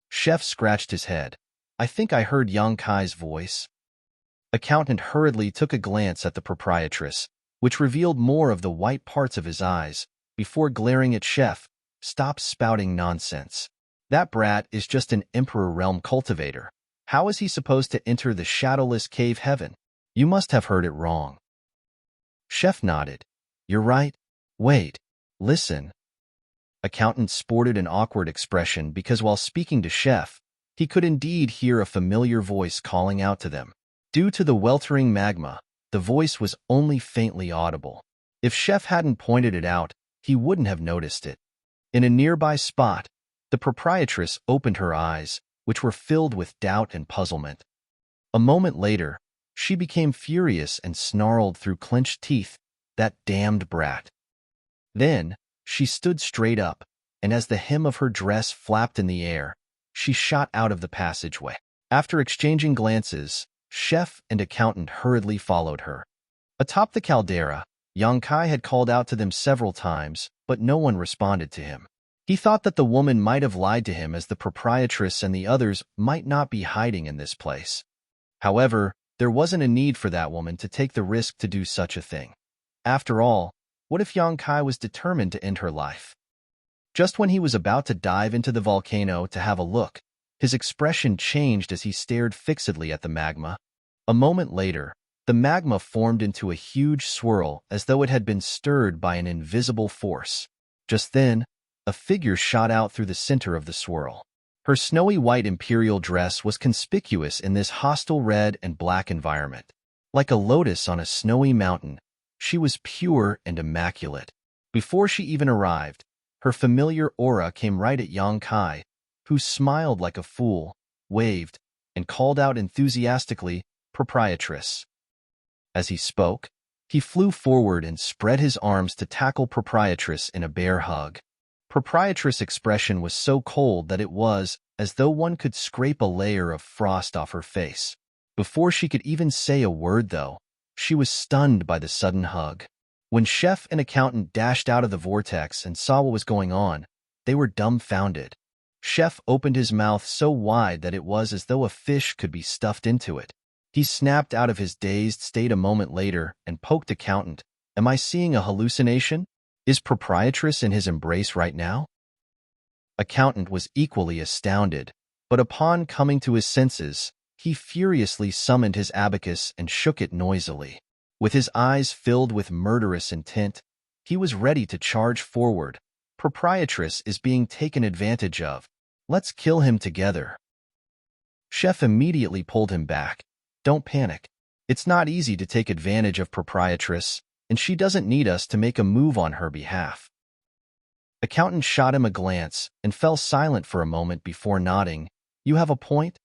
Chef scratched his head. "I think I heard Yang Kai's voice." Accountant hurriedly took a glance at the proprietress, which revealed more of the white parts of his eyes, before glaring at Chef. "Stop spouting nonsense. That brat is just an Emperor Realm cultivator. How is he supposed to enter the shadowless cave heaven? You must have heard it wrong." Chef nodded. "You're right. Wait. Listen." Accountant sported an awkward expression because while speaking to Chef, he could indeed hear a familiar voice calling out to them. Due to the weltering magma, the voice was only faintly audible. If Chef hadn't pointed it out, he wouldn't have noticed it. In a nearby spot, the proprietress opened her eyes, which were filled with doubt and puzzlement. A moment later, she became furious and snarled through clenched teeth, "That damned brat." Then, she stood straight up, and as the hem of her dress flapped in the air, she shot out of the passageway. After exchanging glances, Chef and Accountant hurriedly followed her. Atop the caldera, Yang Kai had called out to them several times, but no one responded to him. He thought that the woman might have lied to him, as the proprietress and the others might not be hiding in this place. However, there wasn't a need for that woman to take the risk to do such a thing. After all, what if Yang Kai was determined to end her life? Just when he was about to dive into the volcano to have a look, his expression changed as he stared fixedly at the magma. A moment later, the magma formed into a huge swirl as though it had been stirred by an invisible force. Just then, a figure shot out through the center of the swirl. Her snowy white imperial dress was conspicuous in this hostile red and black environment. Like a lotus on a snowy mountain, she was pure and immaculate. Before she even arrived, her familiar aura came right at Yang Kai, who smiled like a fool, waved, and called out enthusiastically, "Proprietress." As he spoke, he flew forward and spread his arms to tackle Proprietress in a bear hug. Proprietress' expression was so cold that it was as though one could scrape a layer of frost off her face. Before she could even say a word, though, she was stunned by the sudden hug. When Chef and Accountant dashed out of the vortex and saw what was going on, they were dumbfounded. Chef opened his mouth so wide that it was as though a fish could be stuffed into it. He snapped out of his dazed state a moment later and poked Accountant. "Am I seeing a hallucination? Is Proprietress in his embrace right now?" Accountant was equally astounded, but upon coming to his senses, he furiously summoned his abacus and shook it noisily. With his eyes filled with murderous intent, he was ready to charge forward. "Proprietress is being taken advantage of. Let's kill him together." Chef immediately pulled him back. Don't panic. It's not easy to take advantage of proprietress, and she doesn't need us to make a move on her behalf. Accountant shot him a glance and fell silent for a moment before nodding. You have a point?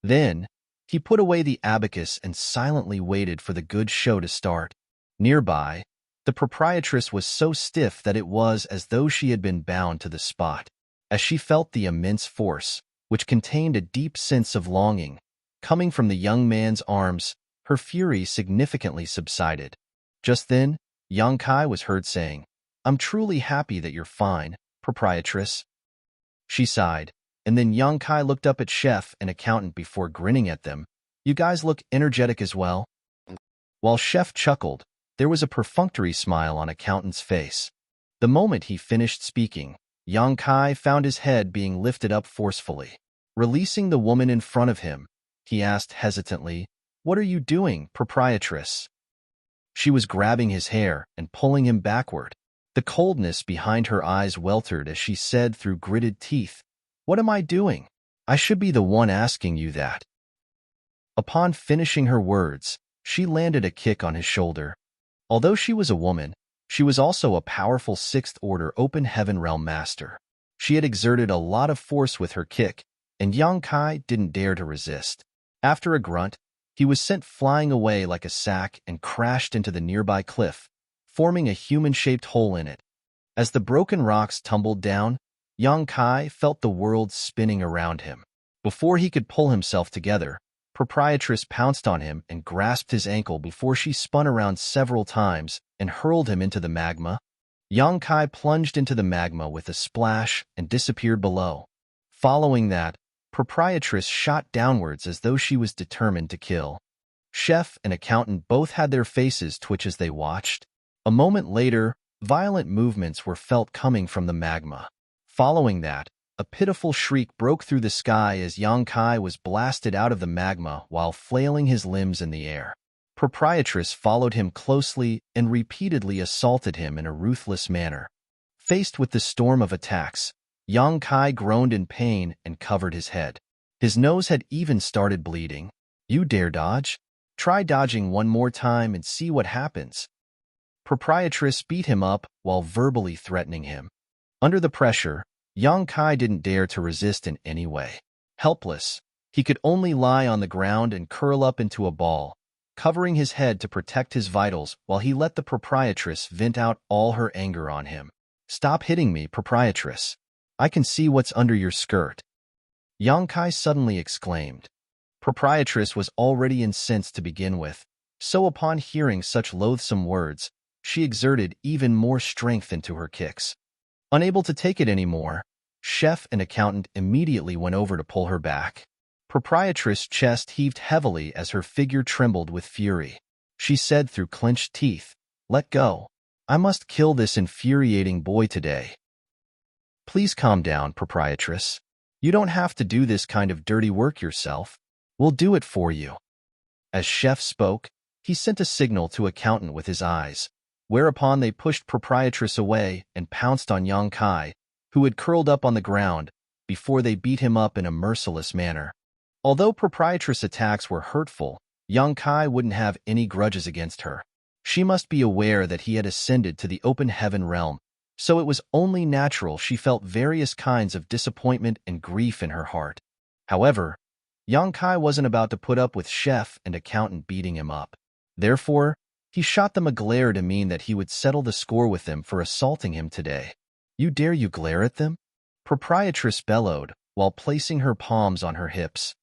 Then, he put away the abacus and silently waited for the good show to start. Nearby, the proprietress was so stiff that it was as though she had been bound to the spot. As she felt the immense force, which contained a deep sense of longing, coming from the young man's arms, her fury significantly subsided. Just then, Yang Kai was heard saying, I'm truly happy that you're fine, proprietress. She sighed, and then Yang Kai looked up at Chef and Accountant before grinning at them. You guys look energetic as well. While Chef chuckled, there was a perfunctory smile on Accountant's face. The moment he finished speaking, Yang Kai found his head being lifted up forcefully. Releasing the woman in front of him, he asked hesitantly, What are you doing, proprietress? She was grabbing his hair and pulling him backward. The coldness behind her eyes weltered as she said through gritted teeth, What am I doing? I should be the one asking you that. Upon finishing her words, she landed a kick on his shoulder. Although she was a woman, she was also a powerful sixth-order open heaven realm master. She had exerted a lot of force with her kick, and Yang Kai didn't dare to resist. After a grunt, he was sent flying away like a sack and crashed into the nearby cliff, forming a human-shaped hole in it. As the broken rocks tumbled down, Yang Kai felt the world spinning around him. Before he could pull himself together, Proprietress pounced on him and grasped his ankle before she spun around several times and hurled him into the magma. Yang Kai plunged into the magma with a splash and disappeared below. Following that, Proprietress shot downwards as though she was determined to kill. Chef and Accountant both had their faces twitch as they watched. A moment later, violent movements were felt coming from the magma. Following that, a pitiful shriek broke through the sky as Yang Kai was blasted out of the magma while flailing his limbs in the air. Proprietress followed him closely and repeatedly assaulted him in a ruthless manner. Faced with the storm of attacks, Yang Kai groaned in pain and covered his head. His nose had even started bleeding. You dare dodge? Try dodging one more time and see what happens. Proprietress beat him up while verbally threatening him. Under the pressure, Yang Kai didn't dare to resist in any way. Helpless, he could only lie on the ground and curl up into a ball, covering his head to protect his vitals while he let the proprietress vent out all her anger on him. Stop hitting me, proprietress. I can see what's under your skirt. Yang Kai suddenly exclaimed. Proprietress was already incensed to begin with, so upon hearing such loathsome words, she exerted even more strength into her kicks. Unable to take it anymore, Chef and Accountant immediately went over to pull her back. Proprietress' chest heaved heavily as her figure trembled with fury. She said through clenched teeth, Let go. I must kill this infuriating boy today. Please calm down, proprietress. You don't have to do this kind of dirty work yourself. We'll do it for you. As Chef spoke, he sent a signal to Accountant with his eyes, whereupon they pushed Proprietress away and pounced on Yang Kai, who had curled up on the ground, before they beat him up in a merciless manner. Although Proprietress' attacks were hurtful, Yang Kai wouldn't have any grudges against her. She must be aware that he had ascended to the open heaven realm, so it was only natural she felt various kinds of disappointment and grief in her heart. However, Yang Kai wasn't about to put up with Chef and Accountant beating him up. Therefore, he shot them a glare to mean that he would settle the score with them for assaulting him today. You dare you glare at them? Proprietress bellowed, while placing her palms on her hips.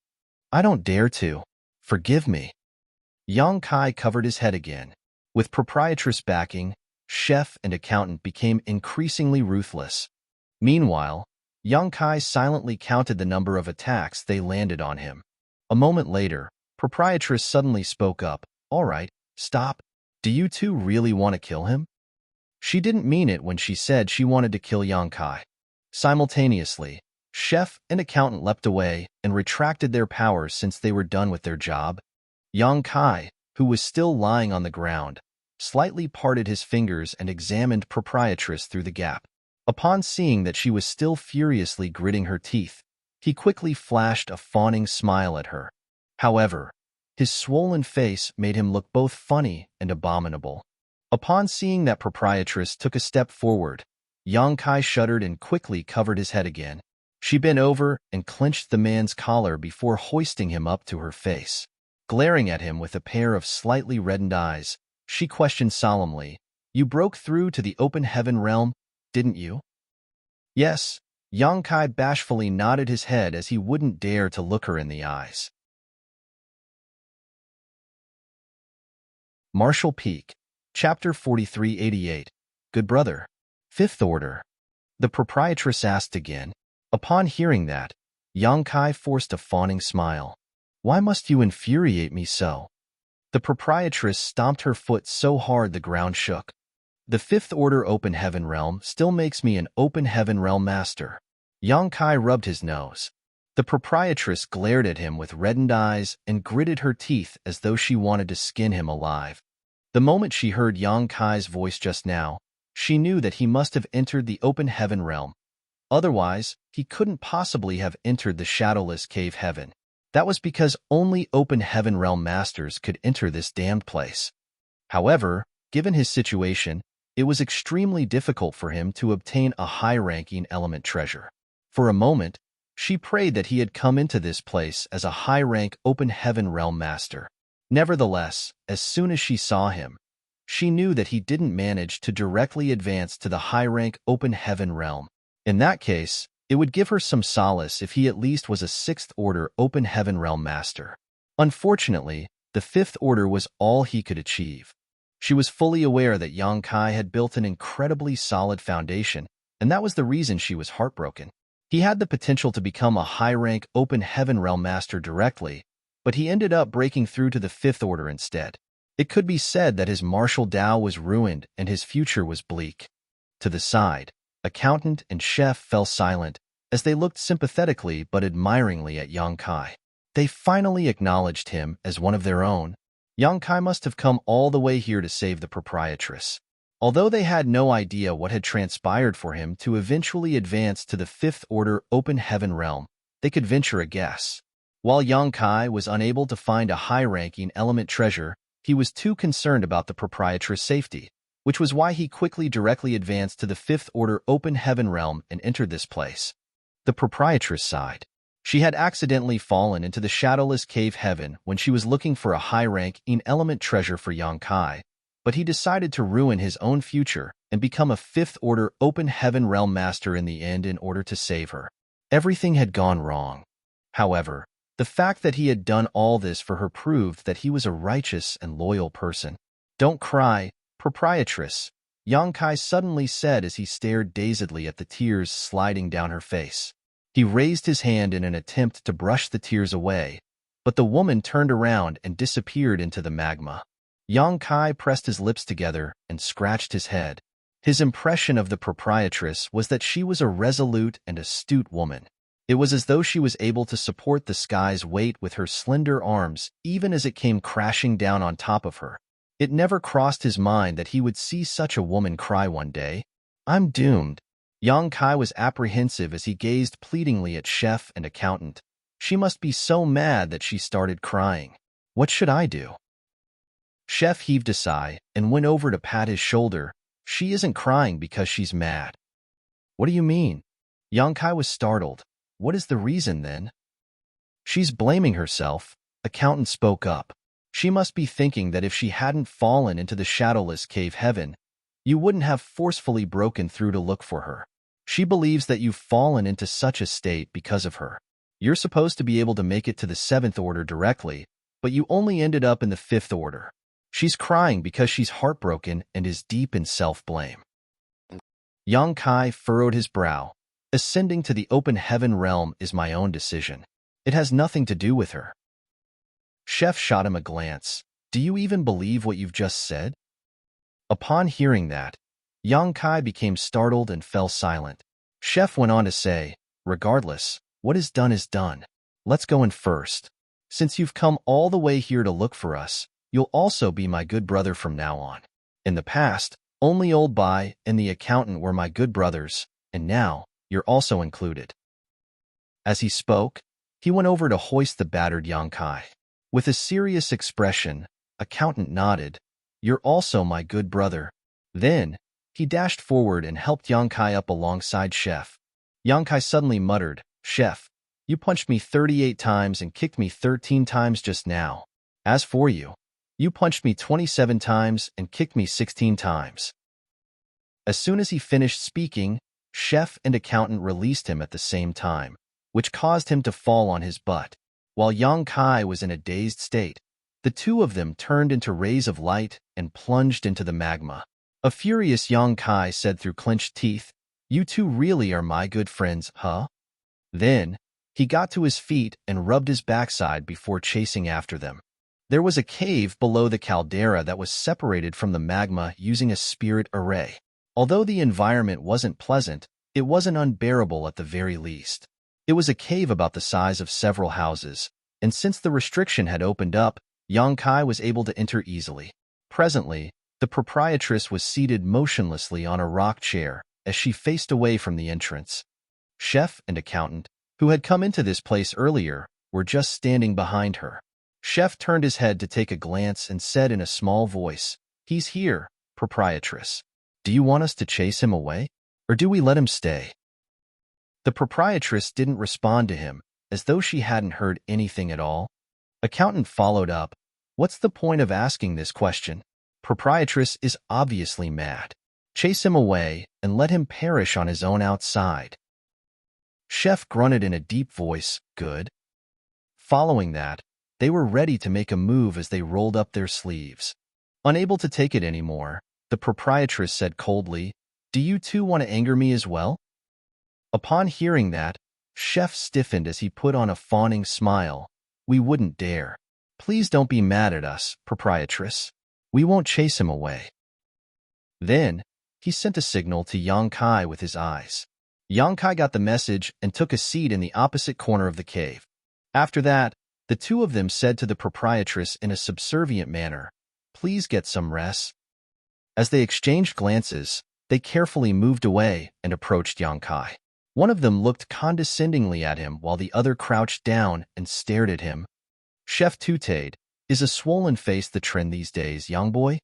I don't dare to. Forgive me. Yang Kai covered his head again. With Proprietress backing, Chef and Accountant became increasingly ruthless. Meanwhile, Yang Kai silently counted the number of attacks they landed on him. A moment later, Proprietress suddenly spoke up. All right, stop. Do you two really want to kill him? She didn't mean it when she said she wanted to kill Yang Kai. Simultaneously, Chef and Accountant leapt away and retracted their powers since they were done with their job. Yang Kai, who was still lying on the ground, slightly parted his fingers and examined Proprietress through the gap. Upon seeing that she was still furiously gritting her teeth, He quickly flashed a fawning smile at her. However, his swollen face made him look both funny and abominable. Upon seeing that proprietress took a step forward, Yang Kai shuddered and quickly covered his head again. She bent over and clenched the man's collar before hoisting him up to her face. Glaring at him with a pair of slightly reddened eyes, she questioned solemnly, "You broke through to the open heaven realm, didn't you?" "Yes." Yang Kai bashfully nodded his head as he wouldn't dare to look her in the eyes. Marshall Peak, Chapter 4388. Good brother. Fifth Order. The proprietress asked again. Upon hearing that, Yang Kai forced a fawning smile. "Why must you infuriate me so?" The proprietress stomped her foot so hard the ground shook. "The Fifth Order Open Heaven Realm still makes me an Open Heaven Realm Master." Yang Kai rubbed his nose. The proprietress glared at him with reddened eyes and gritted her teeth as though she wanted to skin him alive. The moment she heard Yang Kai's voice just now, she knew that he must have entered the Open Heaven Realm. Otherwise, he couldn't possibly have entered the shadowless cave heaven. That was because only Open Heaven Realm Masters could enter this damned place. However, given his situation, it was extremely difficult for him to obtain a high-ranking element treasure. For a moment, she prayed that he had come into this place as a high-rank Open Heaven Realm Master. Nevertheless, as soon as she saw him, she knew that he didn't manage to directly advance to the high-rank Open Heaven Realm. In that case, it would give her some solace if he at least was a Sixth Order Open Heaven Realm Master. Unfortunately, the Fifth Order was all he could achieve. She was fully aware that Yang Kai had built an incredibly solid foundation, and that was the reason she was heartbroken. He had the potential to become a high-rank Open Heaven Realm Master directly, but he ended up breaking through to the Fifth Order instead. It could be said that his martial Tao was ruined and his future was bleak. To the side, accountant and chef fell silent as they looked sympathetically but admiringly at Yang Kai. They finally acknowledged him as one of their own. Yang Kai must have come all the way here to save the proprietress. Although they had no idea what had transpired for him to eventually advance to the Fifth Order Open Heaven Realm, they could venture a guess. While Yang Kai was unable to find a high-ranking element treasure, he was too concerned about the proprietress' safety, which was why he quickly directly advanced to the Fifth Order Open Heaven Realm and entered this place. The proprietress sighed. She had accidentally fallen into the shadowless cave heaven when she was looking for a high-ranking element treasure for Yang Kai, but he decided to ruin his own future and become a Fifth Order Open Heaven Realm Master in the end in order to save her. Everything had gone wrong. However, the fact that he had done all this for her proved that he was a righteous and loyal person. "Don't cry, proprietress," Yang Kai suddenly said as he stared dazedly at the tears sliding down her face. He raised his hand in an attempt to brush the tears away, but the woman turned around and disappeared into the magma. Yang Kai pressed his lips together and scratched his head. His impression of the proprietress was that she was a resolute and astute woman. It was as though she was able to support the sky's weight with her slender arms even as it came crashing down on top of her. It never crossed his mind that he would see such a woman cry one day. "I'm doomed." Yang Kai was apprehensive as he gazed pleadingly at chef and accountant. She must be so mad that she started crying. "What should I do?" Chef heaved a sigh and went over to pat his shoulder. "She isn't crying because she's mad." "What do you mean?" Yang Kai was startled. "What is the reason, then?" "She's blaming herself," accountant spoke up. "She must be thinking that if she hadn't fallen into the shadowless cave heaven, you wouldn't have forcefully broken through to look for her. She believes that you've fallen into such a state because of her. You're supposed to be able to make it to the Seventh Order directly, but you only ended up in the Fifth Order. She's crying because she's heartbroken and is deep in self-blame." Yang Kai furrowed his brow. "Ascending to the Open Heaven Realm is my own decision. It has nothing to do with her." Chef shot him a glance. "Do you even believe what you've just said?" Upon hearing that, Yang Kai became startled and fell silent. Chef went on to say, "Regardless, what is done. Let's go in first. Since you've come all the way here to look for us, you'll also be my good brother from now on. In the past, only Old Bai and the accountant were my good brothers, and now, you're also included." As he spoke, he went over to hoist the battered Yangkai. With a serious expression, Accountant nodded. You're also my good brother. Then, he dashed forward and helped Yangkai up alongside Chef. Yangkai suddenly muttered, Chef, you punched me 38 times and kicked me 13 times just now. As for you, you punched me 27 times and kicked me 16 times. As soon as he finished speaking, Chef and Accountant released him at the same time, which caused him to fall on his butt. While Yang Kai was in a dazed state, the two of them turned into rays of light and plunged into the magma. A furious Yang Kai said through clenched teeth, You two really are my good friends, huh? Then, he got to his feet and rubbed his backside before chasing after them. There was a cave below the caldera that was separated from the magma using a spirit array. Although the environment wasn't pleasant, it wasn't unbearable at the very least. It was a cave about the size of several houses, and since the restriction had opened up, Yang Kai was able to enter easily. Presently, the proprietress was seated motionlessly on a rock chair as she faced away from the entrance. Chef and Accountant, who had come into this place earlier, were just standing behind her. Chef turned his head to take a glance and said in a small voice, He's here, proprietress. Do you want us to chase him away, or do we let him stay? The proprietress didn't respond to him, as though she hadn't heard anything at all. Accountant followed up, What's the point of asking this question? Proprietress is obviously mad. Chase him away and let him perish on his own outside. Chef grunted in a deep voice, Good. Following that, they were ready to make a move as they rolled up their sleeves. Unable to take it anymore, the proprietress said coldly, Do you two want to anger me as well? Upon hearing that, Chef stiffened as he put on a fawning smile. We wouldn't dare. Please don't be mad at us, proprietress. We won't chase him away. Then, he sent a signal to Yang Kai with his eyes. Yang Kai got the message and took a seat in the opposite corner of the cave. After that, the two of them said to the proprietress in a subservient manner, Please get some rest. As they exchanged glances, they carefully moved away and approached Yang Kai. One of them looked condescendingly at him while the other crouched down and stared at him. Chef tutade, Is a swollen face the trend these days, young boy?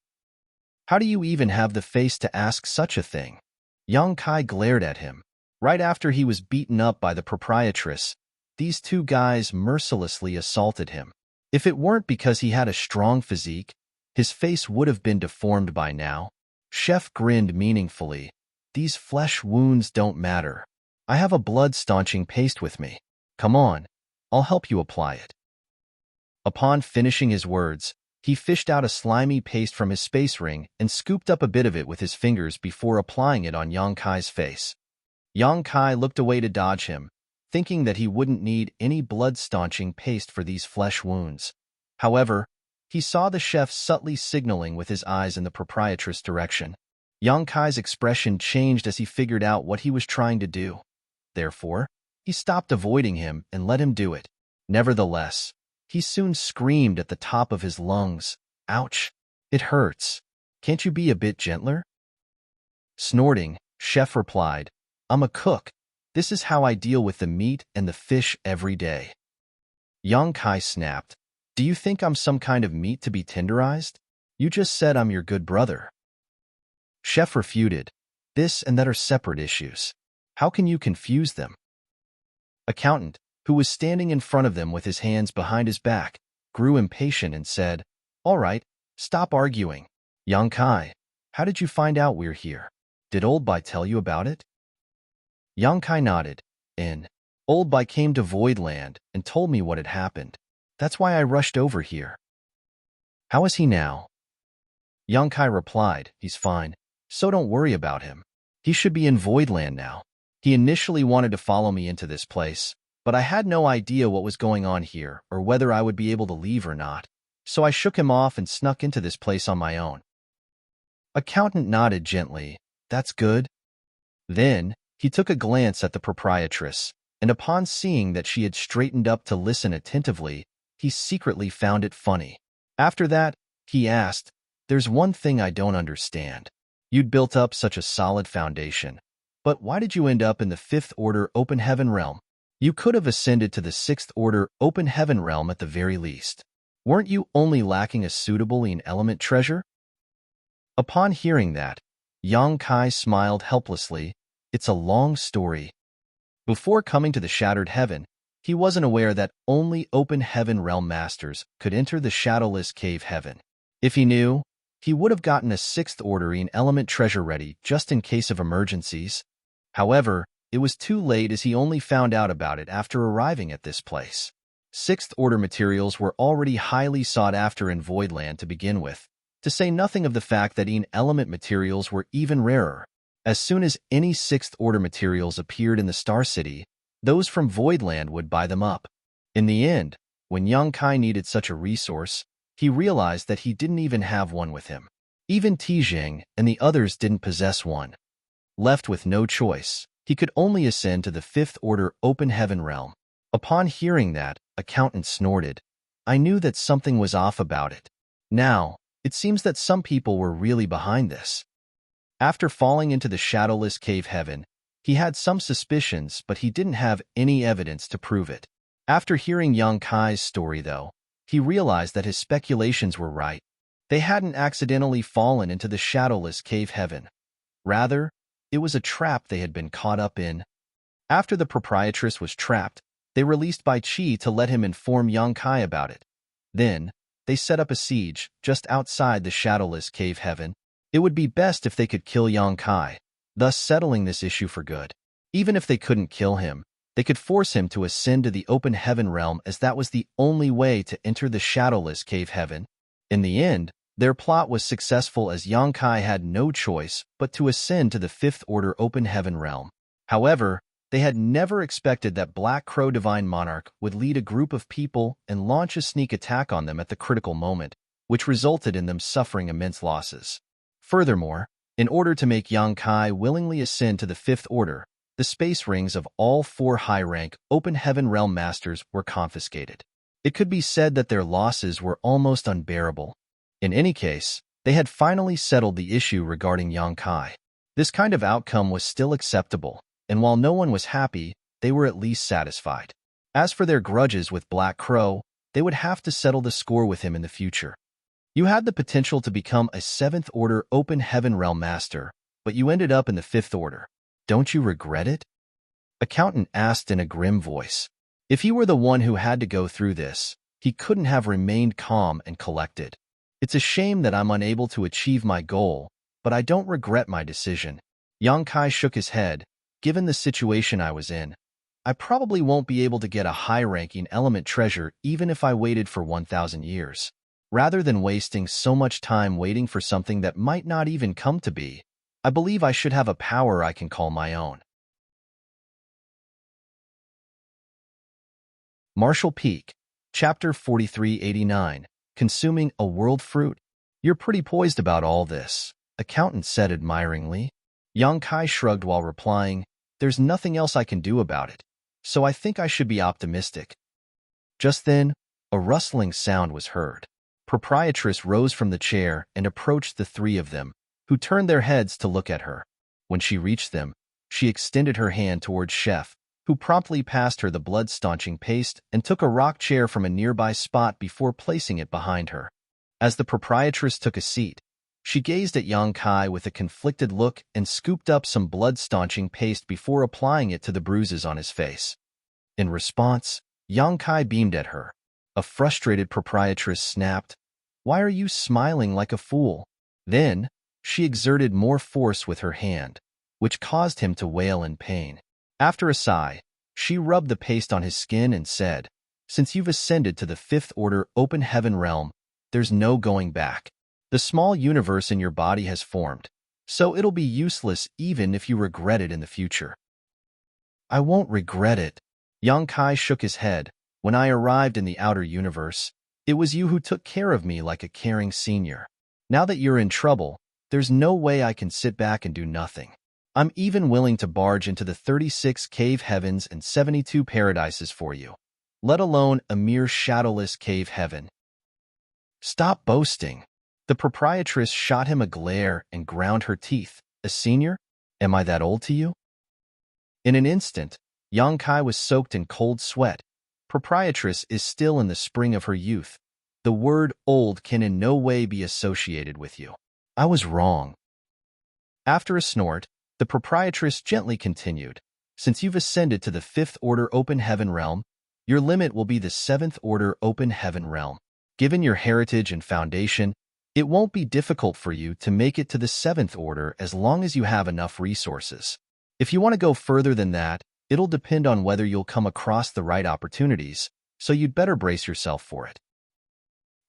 How do you even have the face to ask such a thing? Yang Kai glared at him. Right after he was beaten up by the proprietress, these two guys mercilessly assaulted him. If it weren't because he had a strong physique, his face would have been deformed by now. Chef grinned meaningfully. These flesh wounds don't matter. I have a blood-staunching paste with me. Come on, I'll help you apply it. Upon finishing his words, he fished out a slimy paste from his space ring and scooped up a bit of it with his fingers before applying it on Yang Kai's face. Yang Kai looked away to dodge him, thinking that he wouldn't need any blood-staunching paste for these flesh wounds. However, he saw the chef subtly signaling with his eyes in the proprietress' direction. Yang Kai's expression changed as he figured out what he was trying to do. Therefore, he stopped avoiding him and let him do it. Nevertheless, he soon screamed at the top of his lungs, Ouch! It hurts. Can't you be a bit gentler? Snorting, Chef replied, I'm a cook. This is how I deal with the meat and the fish every day. Yang Kai snapped, Do you think I'm some kind of meat to be tenderized? You just said I'm your good brother. Chef refuted, This and that are separate issues. How can you confuse them? Accountant, who was standing in front of them with his hands behind his back, grew impatient and said, All right, stop arguing. Yang Kai, how did you find out we're here? Did Old Bai tell you about it? Yang Kai nodded, and Old Bai came to Voidland and told me what had happened. That's why I rushed over here. How is he now? Yang Kai replied, He's fine, so don't worry about him. He should be in Voidland now. He initially wanted to follow me into this place, but I had no idea what was going on here or whether I would be able to leave or not, so I shook him off and snuck into this place on my own. Accountant nodded gently, That's good. Then, he took a glance at the proprietress, and upon seeing that she had straightened up to listen attentively, he secretly found it funny. After that, he asked, There's one thing I don't understand. You'd built up such a solid foundation, but why did you end up in the Fifth Order Open Heaven realm? You could have ascended to the sixth order open heaven realm at the very least. Weren't you only lacking a suitable element treasure? Upon hearing that, Yang Kai smiled helplessly. It's a long story. Before coming to the shattered heaven, he wasn't aware that only open heaven realm masters could enter the shadowless cave heaven. If he knew, he would have gotten a sixth order element treasure ready just in case of emergencies. However, it was too late as he only found out about it after arriving at this place. Sixth order materials were already highly sought after in Voidland to begin with, to say nothing of the fact that element materials were even rarer. As soon as any sixth order materials appeared in the Star City, those from Voidland would buy them up. In the end, when Yang Kai needed such a resource, he realized that he didn't even have one with him. Even Tijing and the others didn't possess one. Left with no choice, he could only ascend to the fifth order open heaven realm. Upon hearing that, Accountant snorted. I knew that something was off about it. Now, it seems that some people were really behind this. After falling into the shadowless cave heaven, he had some suspicions, but he didn't have any evidence to prove it. After hearing Yang Kai's story, though, he realized that his speculations were right. They hadn't accidentally fallen into the shadowless cave heaven. Rather, it was a trap they had been caught up in. After the proprietress was trapped, they released Bai Qi to let him inform Yang Kai about it. Then, they set up a siege just outside the shadowless cave heaven. It would be best if they could kill Yang Kai, thus settling this issue for good. Even if they couldn't kill him, they could force him to ascend to the open heaven realm, as that was the only way to enter the shadowless cave heaven. In the end, their plot was successful as Yang Kai had no choice but to ascend to the fifth order open heaven realm. However, they had never expected that Black Crow Divine Monarch would lead a group of people and launch a sneak attack on them at the critical moment, which resulted in them suffering immense losses. Furthermore, in order to make Yang Kai willingly ascend to the fifth order, the space rings of all 4 high-rank open heaven realm masters were confiscated. It could be said that their losses were almost unbearable. In any case, they had finally settled the issue regarding Yang Kai. This kind of outcome was still acceptable, and while no one was happy, they were at least satisfied. As for their grudges with Black Crow, they would have to settle the score with him in the future. You had the potential to become a 7th order open heaven realm master, but you ended up in the 5th order. Don't you regret it? Accountant asked in a grim voice. If he were the one who had to go through this, he couldn't have remained calm and collected. It's a shame that I'm unable to achieve my goal, but I don't regret my decision. Yang Kai shook his head. Given the situation I was in, I probably won't be able to get a high-ranking element treasure even if I waited for 1,000 years. Rather than wasting so much time waiting for something that might not even come to be, I believe I should have a power I can call my own. Martial Peak, Chapter 4389, Consuming a World Fruit. You're pretty poised about all this, Accountant said admiringly. Yang Kai shrugged while replying, there's nothing else I can do about it, so I think I should be optimistic. Just then, a rustling sound was heard. Proprietress rose from the chair and approached the 3 of them, who turned their heads to look at her. When she reached them, she extended her hand towards Chef, who promptly passed her the blood-staunching paste and took a rock chair from a nearby spot before placing it behind her. As the proprietress took a seat, she gazed at Yang Kai with a conflicted look and scooped up some blood-staunching paste before applying it to the bruises on his face. In response, Yang Kai beamed at her. A frustrated proprietress snapped, "Why are you smiling like a fool?" Then, she exerted more force with her hand, which caused him to wail in pain. After a sigh, she rubbed the paste on his skin and said, "Since you've ascended to the 5th order open heaven realm, there's no going back. The small universe in your body has formed, so it'll be useless even if you regret it in the future." "I won't regret it." Yang Kai shook his head. "When I arrived in the outer universe, it was you who took care of me like a caring senior. Now that you're in trouble, there's no way I can sit back and do nothing. I'm even willing to barge into the 36 cave heavens and 72 paradises for you, let alone a mere shadowless cave heaven." "Stop boasting." The proprietress shot him a glare and ground her teeth. "A senior? Am I that old to you?" In an instant, Yang Kai was soaked in cold sweat. Proprietress is still in the spring of her youth. The word old can in no way be associated with you. I was wrong. After a snort, the proprietress gently continued. Since you've ascended to the 5th Order Open Heaven Realm, your limit will be the 7th Order Open Heaven Realm. Given your heritage and foundation, it won't be difficult for you to make it to the 7th Order as long as you have enough resources. If you want to go further than that, it'll depend on whether you'll come across the right opportunities, so you'd better brace yourself for it.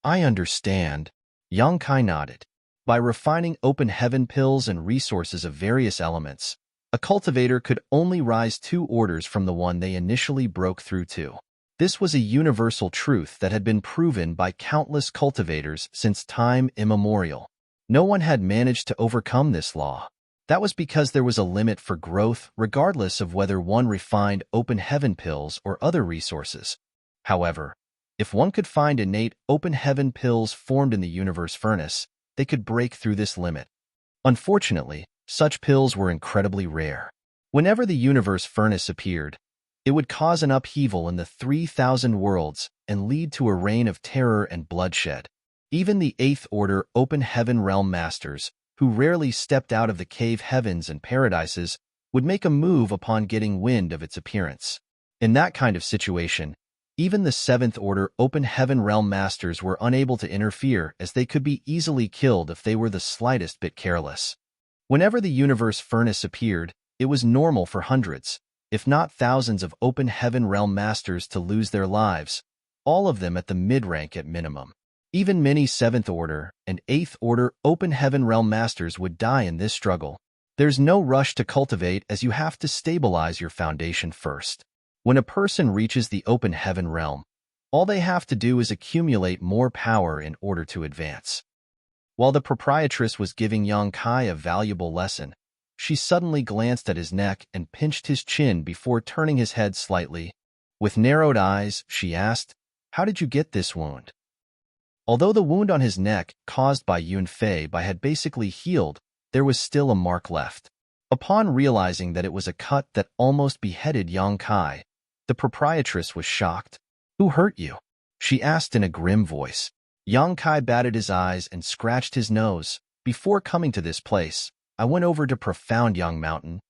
I understand. Yang Kai nodded. By refining open heaven pills and resources of various elements, a cultivator could only rise 2 orders from the one they initially broke through to. This was a universal truth that had been proven by countless cultivators since time immemorial. No one had managed to overcome this law. That was because there was a limit for growth regardless of whether one refined open heaven pills or other resources. However, if one could find innate open heaven pills formed in the universe furnace, they could break through this limit. Unfortunately, such pills were incredibly rare. Whenever the universe furnace appeared, it would cause an upheaval in the 3,000 worlds and lead to a reign of terror and bloodshed. Even the 8th Order Open Heaven Realm Masters, who rarely stepped out of the cave heavens and paradises, would make a move upon getting wind of its appearance. In that kind of situation, even the 7th Order Open Heaven Realm Masters were unable to interfere as they could be easily killed if they were the slightest bit careless. Whenever the universe furnace appeared, it was normal for hundreds, if not thousands of Open Heaven Realm Masters to lose their lives, all of them at the mid-rank at minimum. Even many 7th Order and 8th Order Open Heaven Realm Masters would die in this struggle. There's no rush to cultivate as you have to stabilize your foundation first. When a person reaches the Open Heaven Realm, all they have to do is accumulate more power in order to advance. While the proprietress was giving Yang Kai a valuable lesson, she suddenly glanced at his neck and pinched his chin before turning his head slightly. With narrowed eyes, she asked, "How did you get this wound?" Although the wound on his neck, caused by Yunfei had basically healed, there was still a mark left. Upon realizing that it was a cut that almost beheaded Yang Kai, the proprietress was shocked. "Who hurt you?" she asked in a grim voice. Yang Kai batted his eyes and scratched his nose. "Before coming to this place, I went over to Profound Young Mountain."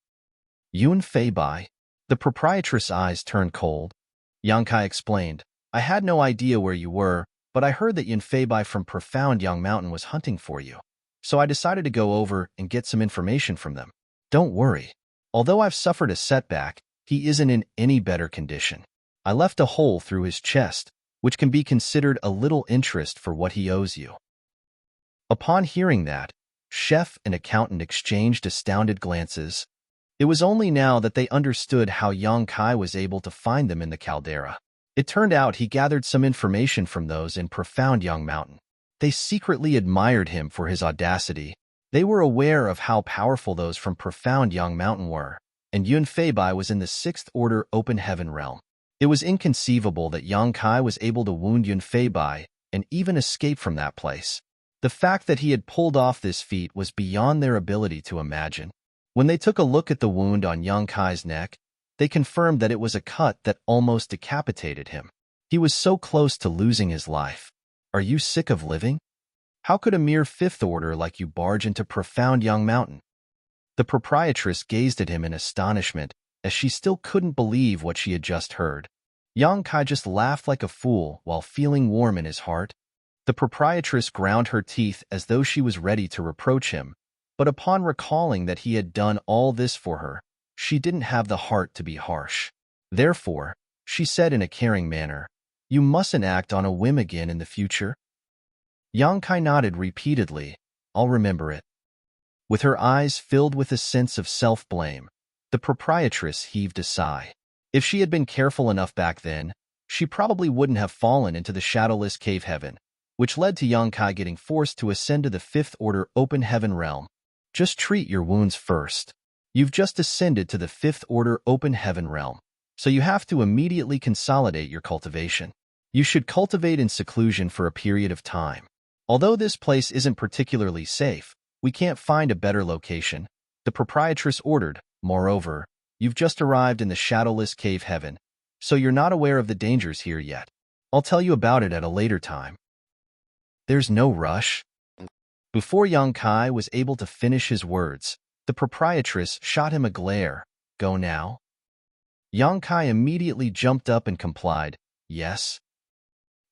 Yunfei. The proprietress' eyes turned cold. Yang Kai explained, "I had no idea where you were, but I heard that Yunfei from Profound Young Mountain was hunting for you. So I decided to go over and get some information from them. Don't worry. Although I've suffered a setback, he isn't in any better condition. I left a hole through his chest, which can be considered a little interest for what he owes you." Upon hearing that, chef and accountant exchanged astounded glances. It was only now that they understood how Yang Kai was able to find them in the caldera. It turned out he gathered some information from those in Profound Young Mountain. They secretly admired him for his audacity. They were aware of how powerful those from Profound Young Mountain were, and Yunfei was in the 6th Order Open Heaven Realm. It was inconceivable that Yang Kai was able to wound Yunfei and even escape from that place. The fact that he had pulled off this feat was beyond their ability to imagine. When they took a look at the wound on Yang Kai's neck, they confirmed that it was a cut that almost decapitated him. He was so close to losing his life. "Are you sick of living? How could a mere 5th Order like you barge into Profound Young Mountain?" The proprietress gazed at him in astonishment, as she still couldn't believe what she had just heard. Yang Kai just laughed like a fool while feeling warm in his heart. The proprietress ground her teeth as though she was ready to reproach him, but upon recalling that he had done all this for her, she didn't have the heart to be harsh. Therefore, she said in a caring manner, "You mustn't act on a whim again in the future." Yang Kai nodded repeatedly. "I'll remember it." With her eyes filled with a sense of self-blame, the proprietress heaved a sigh. If she had been careful enough back then, she probably wouldn't have fallen into the shadowless cave heaven, which led to Yang Kai getting forced to ascend to the 5th Order Open Heaven Realm. Just treat your wounds first. You've just ascended to the 5th Order Open Heaven Realm, so you have to immediately consolidate your cultivation. You should cultivate in seclusion for a period of time. Although this place isn't particularly safe, we can't find a better location, the proprietress ordered. Moreover, You've just arrived in the shadowless cave heaven, so you're not aware of the dangers here yet. I'll tell you about it at a later time. There's no rush. Before Yang Kai was able to finish his words, the proprietress shot him a glare. Go now? Yang Kai immediately jumped up and complied. Yes.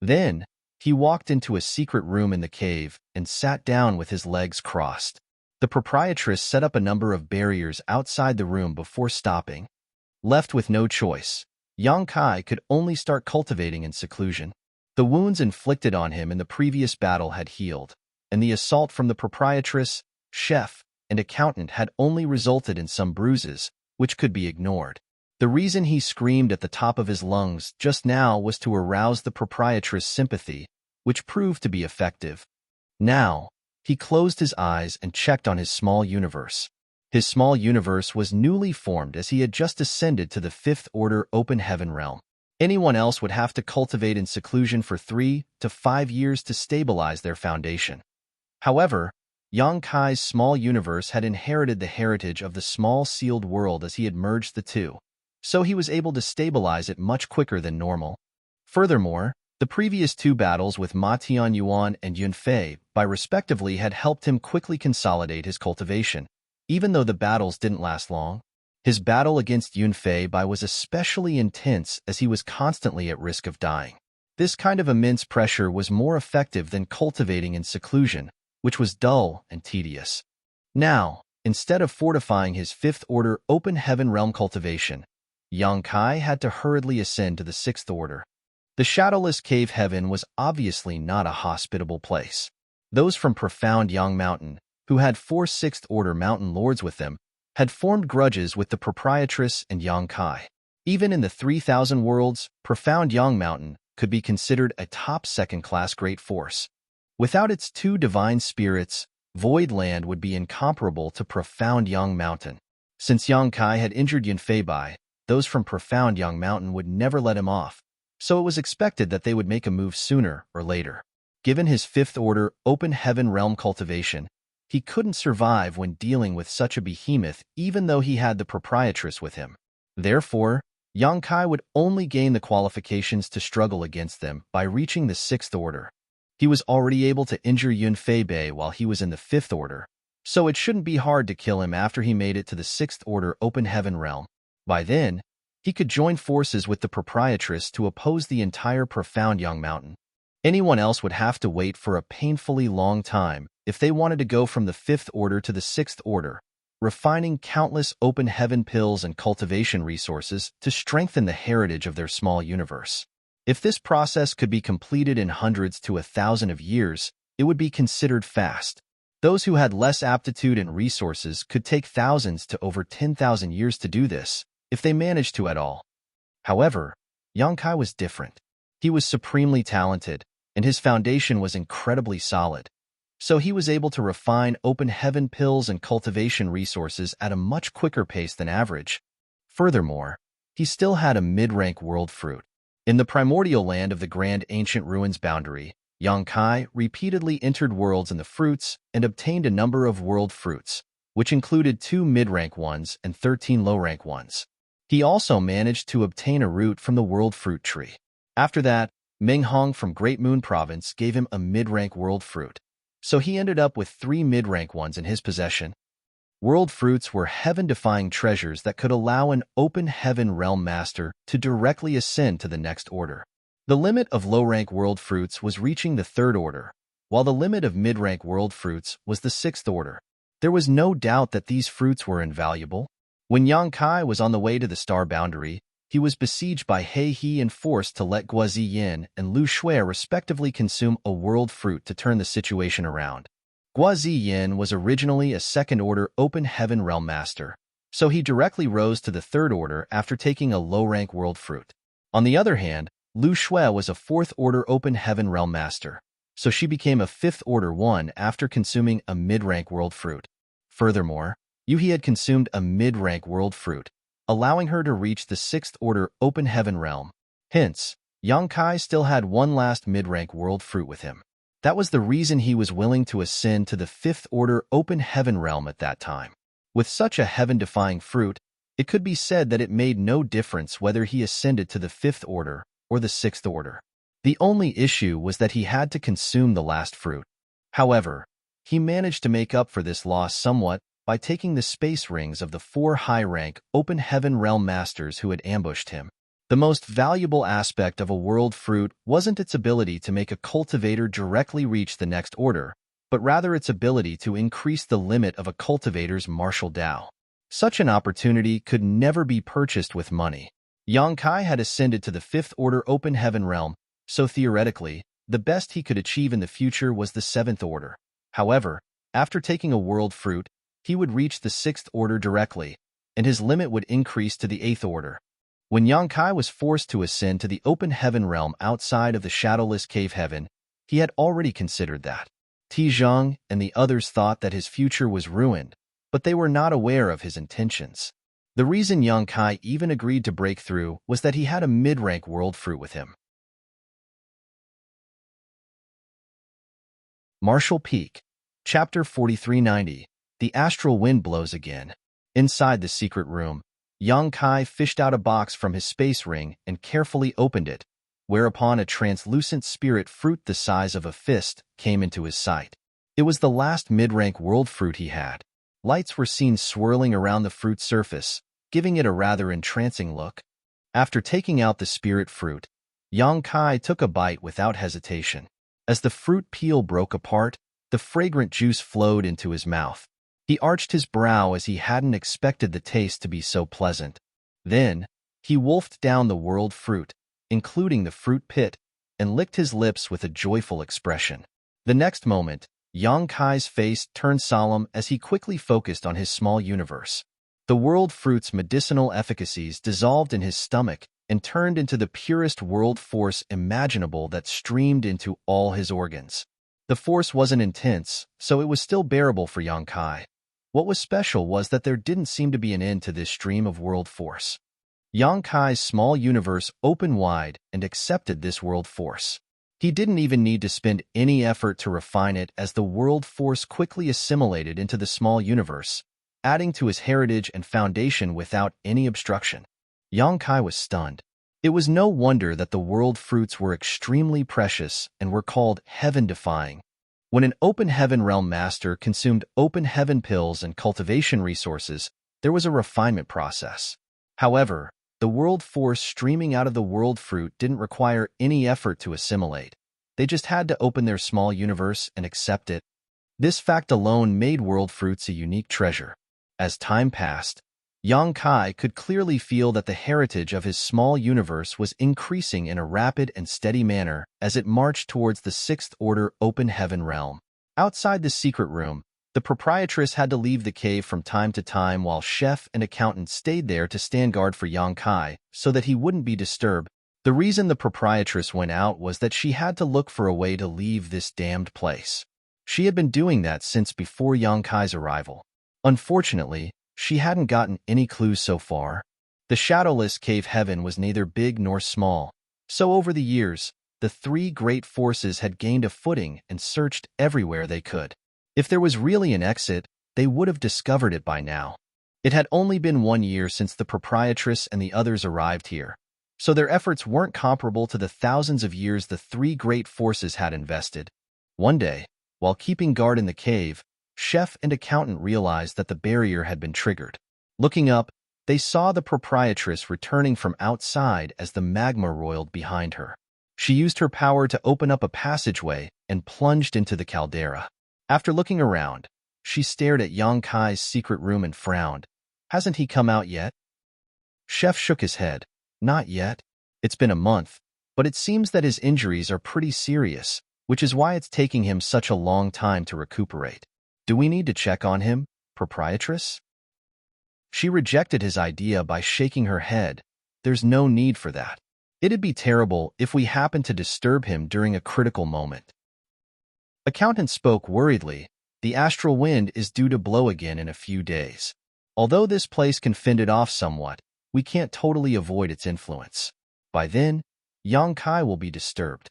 Then, he walked into a secret room in the cave and sat down with his legs crossed. The proprietress set up a number of barriers outside the room before stopping. Left with no choice, Yang Kai could only start cultivating in seclusion. The wounds inflicted on him in the previous battle had healed, and the assault from the proprietress, chef, and accountant had only resulted in some bruises, which could be ignored. The reason he screamed at the top of his lungs just now was to arouse the proprietress' sympathy, which proved to be effective. Now, he closed his eyes and checked on his small universe. His small universe was newly formed as he had just ascended to the fifth order open heaven realm. Anyone else would have to cultivate in seclusion for 3 to 5 years to stabilize their foundation. However, Yang Kai's small universe had inherited the heritage of the small sealed world as he had merged the two, so he was able to stabilize it much quicker than normal. Furthermore, the previous 2 battles with Ma Tianyuan and Yunfei, by respectively, had helped him quickly consolidate his cultivation. Even though the battles didn't last long, his battle against Yunfei was especially intense as he was constantly at risk of dying. This kind of immense pressure was more effective than cultivating in seclusion, which was dull and tedious. Now, instead of fortifying his fifth order open heaven realm cultivation, Yang Kai had to hurriedly ascend to the sixth order. The shadowless cave heaven was obviously not a hospitable place. Those from profound Yang Mountain, who had 4 sixth-order mountain lords with them, had formed grudges with the proprietress and Yang Kai. Even in the 3,000 worlds, profound Yang Mountain could be considered a top second-class great force. Without its 2 divine spirits, Void Land would be incomparable to profound Yang Mountain. Since Yang Kai had injured Yunfei, those from profound Yang Mountain would never let him off, so it was expected that they would make a move sooner or later. Given his fifth-order open heaven realm cultivation, he couldn't survive when dealing with such a behemoth even though he had the proprietress with him. Therefore, Yang Kai would only gain the qualifications to struggle against them by reaching the 6th order. He was already able to injure Yunfei while he was in the 5th order, so it shouldn't be hard to kill him after he made it to the 6th order open heaven realm. By then, he could join forces with the proprietress to oppose the entire profound Yang Mountain. Anyone else would have to wait for a painfully long time if they wanted to go from the 5th order to the 6th order, refining countless open heaven pills and cultivation resources to strengthen the heritage of their small universe. If this process could be completed in hundreds to 1,000 of years, it would be considered fast. Those who had less aptitude and resources could take thousands to over 10,000 years to do this, if they managed to at all. However, Yang Kai was different. He was supremely talented, and his foundation was incredibly solid, so he was able to refine open heaven pills and cultivation resources at a much quicker pace than average. Furthermore, he still had a mid-rank world fruit. In the primordial land of the Grand Ancient Ruins boundary, Yang Kai repeatedly entered worlds in the fruits and obtained a number of world fruits, which included 2 mid-rank ones and 13 low-rank ones. He also managed to obtain a root from the world fruit tree. After that, Meng Hong from Great Moon Province gave him a mid-rank world fruit, so he ended up with 3 mid-rank ones in his possession. World fruits were heaven-defying treasures that could allow an open heaven realm master to directly ascend to the next order. The limit of low-rank world fruits was reaching the 3rd order, while the limit of mid-rank world fruits was the 6th order. There was no doubt that these fruits were invaluable. When Yang Kai was on the way to the star boundary, he was besieged by He He and forced to let Guozi Yin and Lu Shui respectively consume a world fruit to turn the situation around. Guozi Yin was originally a 2nd-order open heaven realm master, so he directly rose to the 3rd order after taking a low-rank world fruit. On the other hand, Lu Shui was a 4th-order open heaven realm master, so she became a 5th-order one after consuming a mid-rank world fruit. Furthermore, Yu He had consumed a mid-rank world fruit, allowing her to reach the 6th-order open heaven realm. Hence, Yang Kai still had one last mid-rank world fruit with him. That was the reason he was willing to ascend to the 5th-order open heaven realm at that time. With such a heaven-defying fruit, It could be said that it made no difference whether he ascended to the fifth order or the sixth order. The only issue was that he had to consume the last fruit. However, he managed to make up for this loss somewhat by taking the space rings of the 4 high-rank open heaven realm masters who had ambushed him. The most valuable aspect of a world fruit wasn't its ability to make a cultivator directly reach the next order, but rather its ability to increase the limit of a cultivator's martial Tao. Such an opportunity could never be purchased with money. Yang Kai had ascended to the fifth order open heaven realm, so theoretically, the best he could achieve in the future was the seventh order. However, after taking a world fruit, he would reach the sixth order directly, and his limit would increase to the eighth order. When Yang Kai was forced to ascend to the open heaven realm outside of the shadowless cave heaven, he had already considered that. Tizhong and the others thought that his future was ruined, but they were not aware of his intentions. The reason Yang Kai even agreed to break through was that he had a mid-rank world fruit with him. Martial Peak, Chapter 4390. The astral wind blows again. Inside the secret room, Yang Kai fished out a box from his space ring and carefully opened it, whereupon a translucent spirit fruit the size of a fist came into his sight. It was the last mid-rank world fruit he had. Lights were seen swirling around the fruit surface, giving it a rather entrancing look. After taking out the spirit fruit, Yang Kai took a bite without hesitation. As the fruit peel broke apart, the fragrant juice flowed into his mouth. He arched his brow as he hadn't expected the taste to be so pleasant. Then, he wolfed down the world fruit, including the fruit pit, and licked his lips with a joyful expression. The next moment, Yang Kai's face turned solemn as he quickly focused on his small universe. The world fruit's medicinal efficacies dissolved in his stomach and turned into the purest world force imaginable that streamed into all his organs. The force wasn't intense, so it was still bearable for Yang Kai. What was special was that there didn't seem to be an end to this stream of world force. Yang Kai's small universe opened wide and accepted this world force. He didn't even need to spend any effort to refine it as the world force quickly assimilated into the small universe, adding to his heritage and foundation without any obstruction. Yang Kai was stunned. It was no wonder that the world fruits were extremely precious and were called heaven-defying. When an open heaven realm master consumed open heaven pills and cultivation resources, there was a refinement process. However, the world force streaming out of the world fruit didn't require any effort to assimilate. They just had to open their small universe and accept it. This fact alone made world fruits a unique treasure. As time passed, Yang Kai could clearly feel that the heritage of his small universe was increasing in a rapid and steady manner as it marched towards the sixth order open heaven realm. Outside the secret room, the proprietress had to leave the cave from time to time while chef and accountant stayed there to stand guard for Yang Kai so that he wouldn't be disturbed. The reason the proprietress went out was that she had to look for a way to leave this damned place. She had been doing that since before Yang Kai's arrival. Unfortunately, she hadn't gotten any clues so far. The shadowless cave heaven was neither big nor small, so over the years, the 3 great forces had gained a footing and searched everywhere they could. If there was really an exit, they would have discovered it by now. It had only been 1 year since the proprietress and the others arrived here, so their efforts weren't comparable to the thousands of years the 3 great forces had invested. One day, while keeping guard in the cave, chef and accountant realized that the barrier had been triggered. Looking up, they saw the proprietress returning from outside as the magma roiled behind her. She used her power to open up a passageway and plunged into the caldera. After looking around, she stared at Yang Kai's secret room and frowned. Hasn't he come out yet? Chef shook his head. Not yet. It's been a month, but it seems that his injuries are pretty serious, which is why it's taking him such a long time to recuperate. Do we need to check on him, proprietress? She rejected his idea by shaking her head. There's no need for that. It'd be terrible if we happened to disturb him during a critical moment. Accountant spoke worriedly. The astral wind is due to blow again in a few days. Although this place can fend it off somewhat, we can't totally avoid its influence. By then, Yang Kai will be disturbed.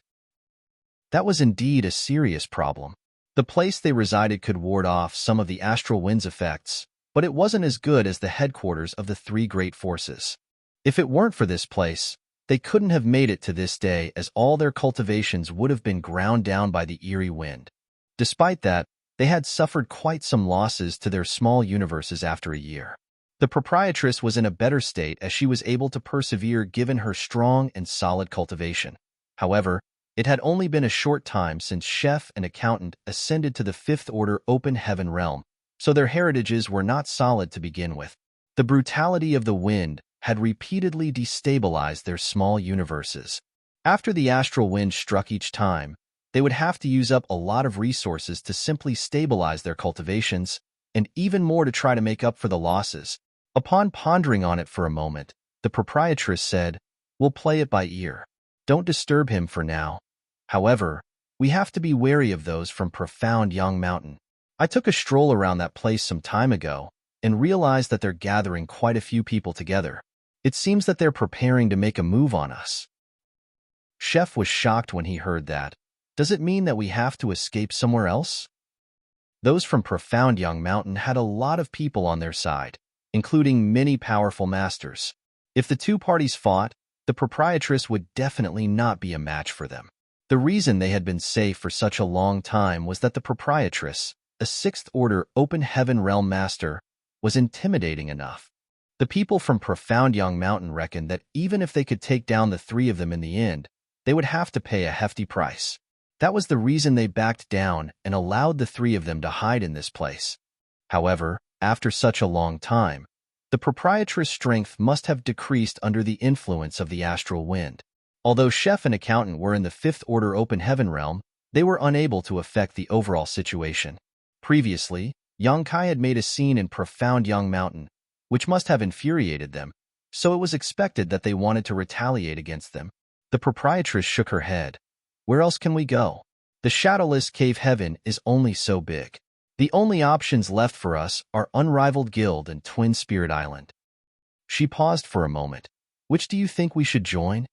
That was indeed a serious problem. The place they resided could ward off some of the astral wind's effects, but it wasn't as good as the headquarters of the three great forces. If it weren't for this place, they couldn't have made it to this day, as all their cultivations would have been ground down by the eerie wind. Despite that, they had suffered quite some losses to their small universes after a year. The proprietress was in a better state as she was able to persevere given her strong and solid cultivation. However, it had only been a short time since chef and accountant ascended to the fifth order open heaven realm, so their heritages were not solid to begin with. The brutality of the wind had repeatedly destabilized their small universes. After the astral wind struck each time, they would have to use up a lot of resources to simply stabilize their cultivations, and even more to try to make up for the losses. Upon pondering on it for a moment, the proprietress said, "We'll play it by ear. Don't disturb him for now. However, we have to be wary of those from profound young mountain. I took a stroll around that place some time ago and realized that they're gathering quite a few people together. It seems that they're preparing to make a move on us." Chef was shocked when he heard that. Does it mean that we have to escape somewhere else? Those from profound young mountain had a lot of people on their side, including many powerful masters. If the two parties fought, the proprietress would definitely not be a match for them. The reason they had been safe for such a long time was that the proprietress, a sixth-order open heaven realm master, was intimidating enough. The people from profound young mountain reckoned that even if they could take down the three of them in the end, they would have to pay a hefty price. That was the reason they backed down and allowed the three of them to hide in this place. However, after such a long time, the proprietress' strength must have decreased under the influence of the astral wind. Although chef and accountant were in the fifth order open heaven realm, they were unable to affect the overall situation. Previously, Yang Kai had made a scene in profound young mountain, which must have infuriated them, so it was expected that they wanted to retaliate against them. The proprietress shook her head. Where else can we go? The shadowless cave heaven is only so big. The only options left for us are Unraveled Guild and Twin Spirit Island. She paused for a moment. Which do you think we should join?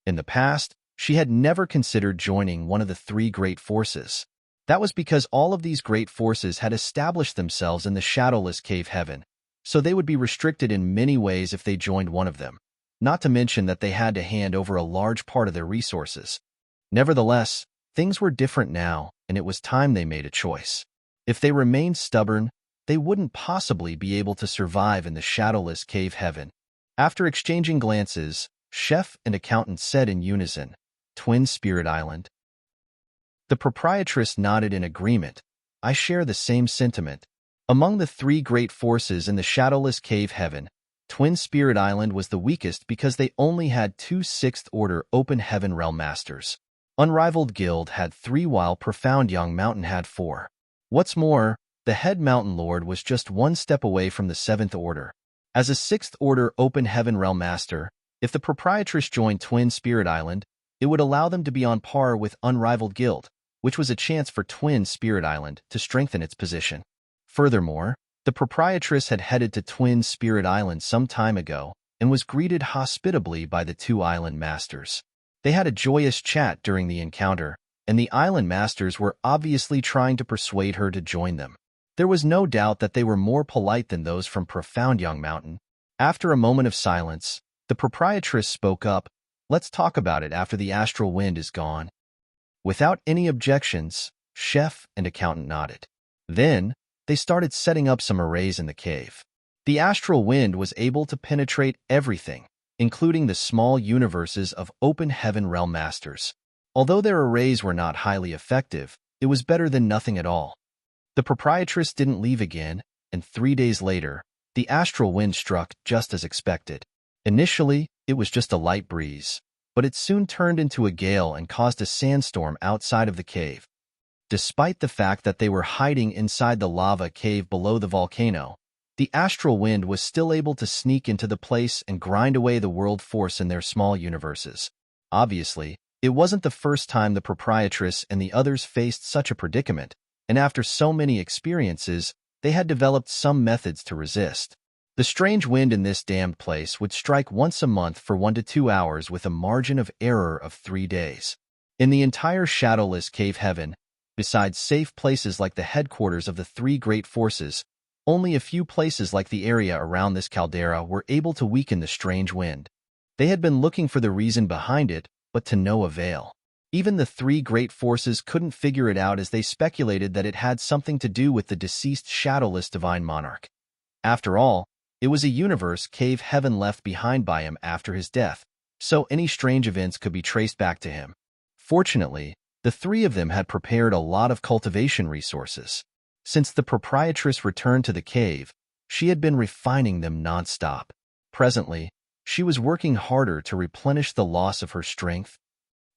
In the past, she had never considered joining one of the three great forces. That was because all of these great forces had established themselves in the shadowless cave heaven, so they would be restricted in many ways if they joined one of them, not to mention that they had to hand over a large part of their resources. Nevertheless, things were different now, and it was time they made a choice. If they remained stubborn, they wouldn't possibly be able to survive in the shadowless cave heaven. After exchanging glances, chef and accountant said in unison, "Twin Spirit Island." The proprietress nodded in agreement. "I share the same sentiment." Among the three great forces in the shadowless cave heaven, Twin Spirit Island was the weakest because they only had two sixth-order open heaven realm masters. Unraveled Guild had 3 while profound young mountain had 4. What's more, the head mountain lord was just 1 step away from the 7th order. As a 6th order open heaven realm master, if the proprietress joined Twin Spirit Island, it would allow them to be on par with Unraveled Guild, which was a chance for Twin Spirit Island to strengthen its position. Furthermore, the proprietress had headed to Twin Spirit Island some time ago and was greeted hospitably by the 2 island masters. They had a joyous chat during the encounter, and the island masters were obviously trying to persuade her to join them. There was no doubt that they were more polite than those from profound young mountain. After a moment of silence, the proprietress spoke up, "Let's talk about it after the astral wind is gone." Without any objections, chef and accountant nodded. Then, they started setting up some arrays in the cave. The astral wind was able to penetrate everything, including the small universes of open heaven realm masters. Although their arrays were not highly effective, it was better than nothing at all. The proprietress didn't leave again, and 3 days later, the astral wind struck just as expected. Initially, it was just a light breeze, but it soon turned into a gale and caused a sandstorm outside of the cave. Despite the fact that they were hiding inside the lava cave below the volcano, the astral wind was still able to sneak into the place and grind away the world force in their small universes. Obviously, it wasn't the first time the proprietress and the others faced such a predicament, and after so many experiences, they had developed some methods to resist. The strange wind in this damned place would strike once a month for 1 to 2 hours with a margin of error of 3 days. In the entire shadowless cave heaven, besides safe places like the headquarters of the 3 great forces, Only a few places like the area around this caldera were able to weaken the strange wind. They had been looking for the reason behind it, but to no avail. Even the three great forces couldn't figure it out, as they speculated that it had something to do with the deceased shadowless divine monarch. After all, it was a universe cave heaven left behind by him after his death, so any strange events could be traced back to him. Fortunately, the three of them had prepared a lot of cultivation resources. Since the proprietress returned to the cave, she had been refining them non-stop. Presently, she was working harder to replenish the loss of her strength.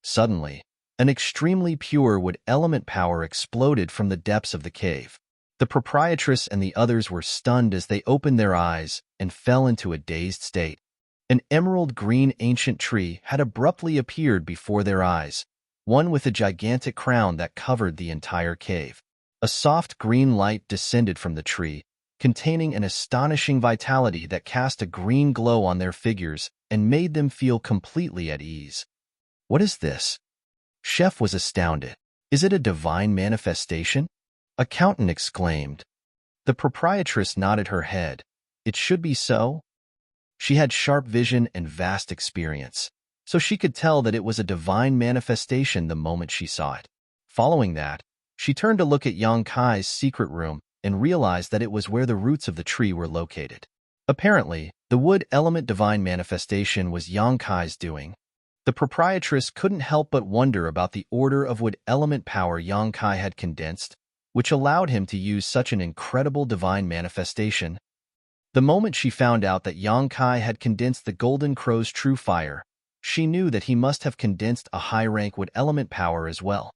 Suddenly, an extremely pure wood element power exploded from the depths of the cave. The proprietress and the others were stunned as they opened their eyes and fell into a dazed state. An emerald green ancient tree had abruptly appeared before their eyes, one with a gigantic crown that covered the entire cave. A soft green light descended from the tree, containing an astonishing vitality that cast a green glow on their figures and made them feel completely at ease. "What is this?" Chef was astounded. "Is it a divine manifestation?" Accountant exclaimed. The proprietress nodded her head. "It should be so." She had sharp vision and vast experience, so she could tell that it was a divine manifestation the moment she saw it. Following that, she turned to look at Yang Kai's secret room and realized that it was where the roots of the tree were located. Apparently, the wood element divine manifestation was Yang Kai's doing. The proprietress couldn't help but wonder about the order of wood element power Yang Kai had condensed, which allowed him to use such an incredible divine manifestation. The moment she found out that Yang Kai had condensed the Golden Crow's true fire, she knew that he must have condensed a high-rank wood element power as well.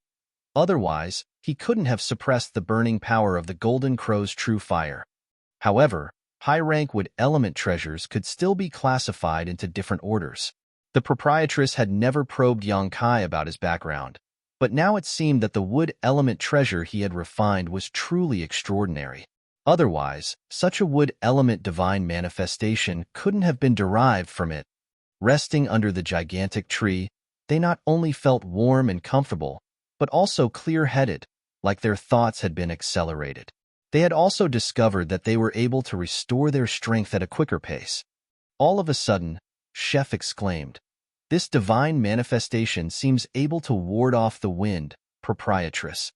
Otherwise, he couldn't have suppressed the burning power of the Golden Crow's true fire. However, high-rank wood element treasures could still be classified into different orders. The proprietress had never probed Yang Kai about his background, but now it seemed that the wood element treasure he had refined was truly extraordinary. Otherwise, such a wood element divine manifestation couldn't have been derived from it. Resting under the gigantic tree, they not only felt warm and comfortable, but also clear-headed, like their thoughts had been accelerated. They had also discovered that they were able to restore their strength at a quicker pace. All of a sudden, Chef exclaimed, "This divine manifestation seems able to ward off the wind, proprietress."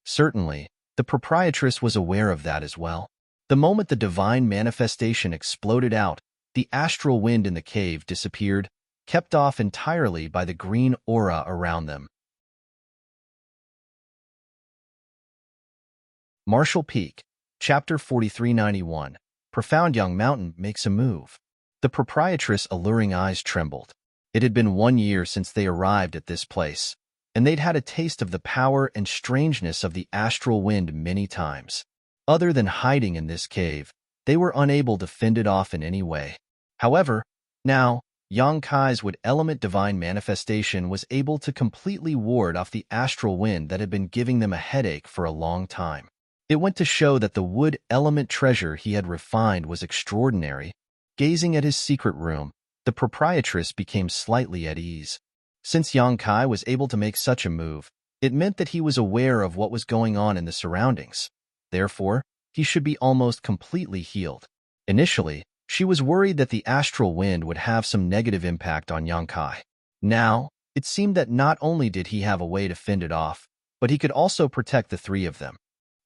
Certainly, the proprietress was aware of that as well. The moment the divine manifestation exploded out, the astral wind in the cave disappeared, kept off entirely by the green aura around them. Marshall Peak, Chapter 4391. Profound young mountain makes a move. The proprietress' alluring eyes trembled. It had been 1 year since they arrived at this place, and they'd had a taste of the power and strangeness of the astral wind many times. Other than hiding in this cave, they were unable to fend it off in any way. However, now, Yang Kai's wood element divine manifestation was able to completely ward off the astral wind that had been giving them a headache for a long time. It went to show that the wood element treasure he had refined was extraordinary. Gazing at his secret room, the proprietress became slightly at ease. Since Yang Kai was able to make such a move, it meant that he was aware of what was going on in the surroundings. Therefore, he should be almost completely healed. Initially, she was worried that the astral wind would have some negative impact on Yang Kai. Now, it seemed that not only did he have a way to fend it off, but he could also protect the three of them.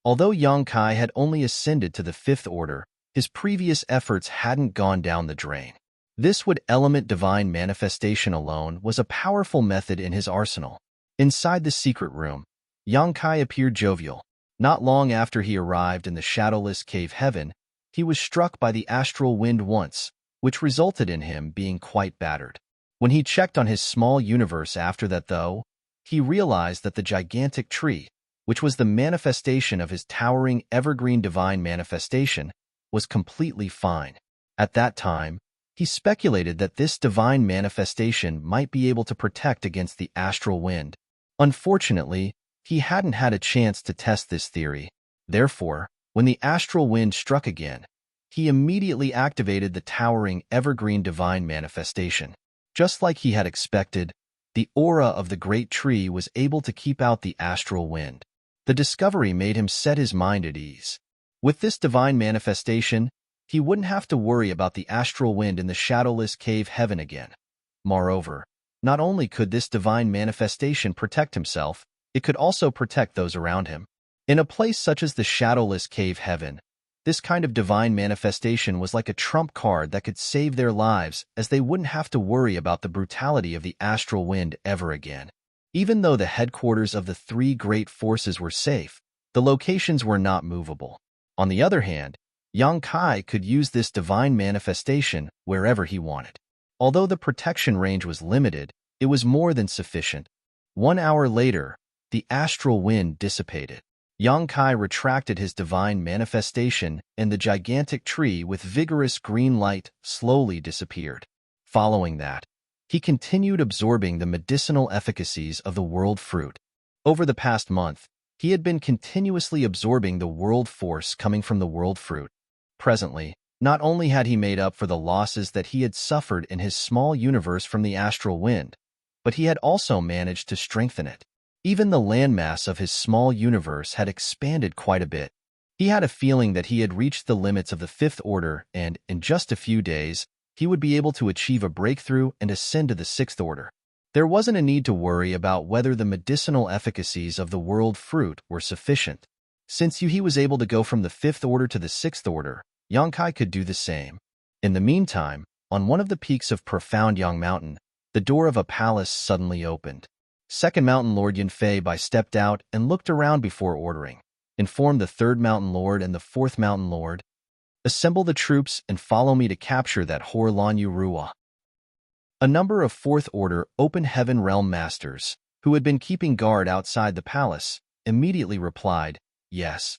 Although Yang Kai had only ascended to the 5th order, his previous efforts hadn't gone down the drain. This wood element divine manifestation alone was a powerful method in his arsenal. Inside the secret room, Yang Kai appeared jovial. Not long after he arrived in the shadowless cave heaven, he was struck by the astral wind once, which resulted in him being quite battered. When he checked on his small universe after that, though, he realized that the gigantic tree, which was the manifestation of his towering evergreen divine manifestation, was completely fine. At that time, he speculated that this divine manifestation might be able to protect against the astral wind. Unfortunately, he hadn't had a chance to test this theory. Therefore, when the astral wind struck again, he immediately activated the towering evergreen divine manifestation. Just like he had expected, the aura of the great tree was able to keep out the astral wind. The discovery made him set his mind at ease. With this divine manifestation, he wouldn't have to worry about the astral wind in the shadowless cave heaven again. Moreover, not only could this divine manifestation protect himself, it could also protect those around him. In a place such as the shadowless cave heaven, this kind of divine manifestation was like a trump card that could save their lives, as they wouldn't have to worry about the brutality of the astral wind ever again. Even though the headquarters of the three great forces were safe, the locations were not movable. On the other hand, Yang Kai could use this divine manifestation wherever he wanted. Although the protection range was limited, it was more than sufficient. 1 hour later, the astral wind dissipated. Yang Kai retracted his divine manifestation, and the gigantic tree with vigorous green light slowly disappeared. Following that, he continued absorbing the medicinal efficacies of the world fruit. Over the past month, he had been continuously absorbing the world force coming from the world fruit. Presently, not only had he made up for the losses that he had suffered in his small universe from the astral wind, but he had also managed to strengthen it. Even the landmass of his small universe had expanded quite a bit. He had a feeling that he had reached the limits of the fifth order, and in just a few days, he would be able to achieve a breakthrough and ascend to the sixth order. There wasn't a need to worry about whether the medicinal efficacies of the world fruit were sufficient. Since he was able to go from the fifth order to the sixth order, Yang Kai could do the same. In the meantime, on one of the peaks of profound Yang Mountain, the door of a palace suddenly opened. Second Mountain Lord Yunfei stepped out and looked around before ordering. Inform the third Mountain Lord and the fourth Mountain Lord. Assemble the troops and follow me to capture that Hor Lanyu Ruwa. A number of fourth order open heaven realm masters, who had been keeping guard outside the palace, immediately replied, yes.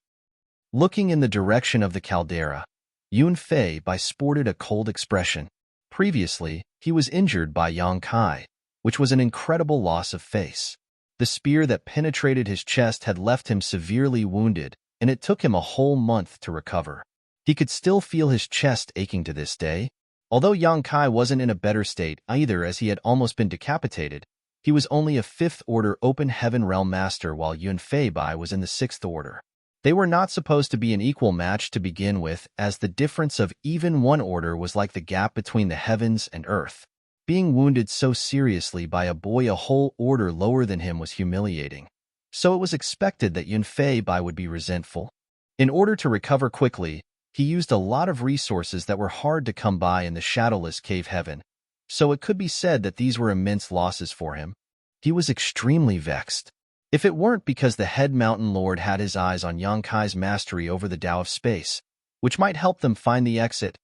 Looking in the direction of the caldera, Yunfei sported a cold expression. Previously, he was injured by Yang Kai, which was an incredible loss of face. The spear that penetrated his chest had left him severely wounded, and it took him a whole month to recover. He could still feel his chest aching to this day. Although Yang Kai wasn't in a better state either, as he had almost been decapitated, he was only a fifth order open heaven realm master while Yunfei was in the sixth order. They were not supposed to be an equal match to begin with, as the difference of even one order was like the gap between the heavens and earth. Being wounded so seriously by a boy a whole order lower than him was humiliating. So it was expected that Yunfei would be resentful. In order to recover quickly, he used a lot of resources that were hard to come by in the shadowless cave heaven, so it could be said that these were immense losses for him. He was extremely vexed. If it weren't because the head mountain lord had his eyes on Yang Kai's mastery over the Tao of space, which might help them find the exit,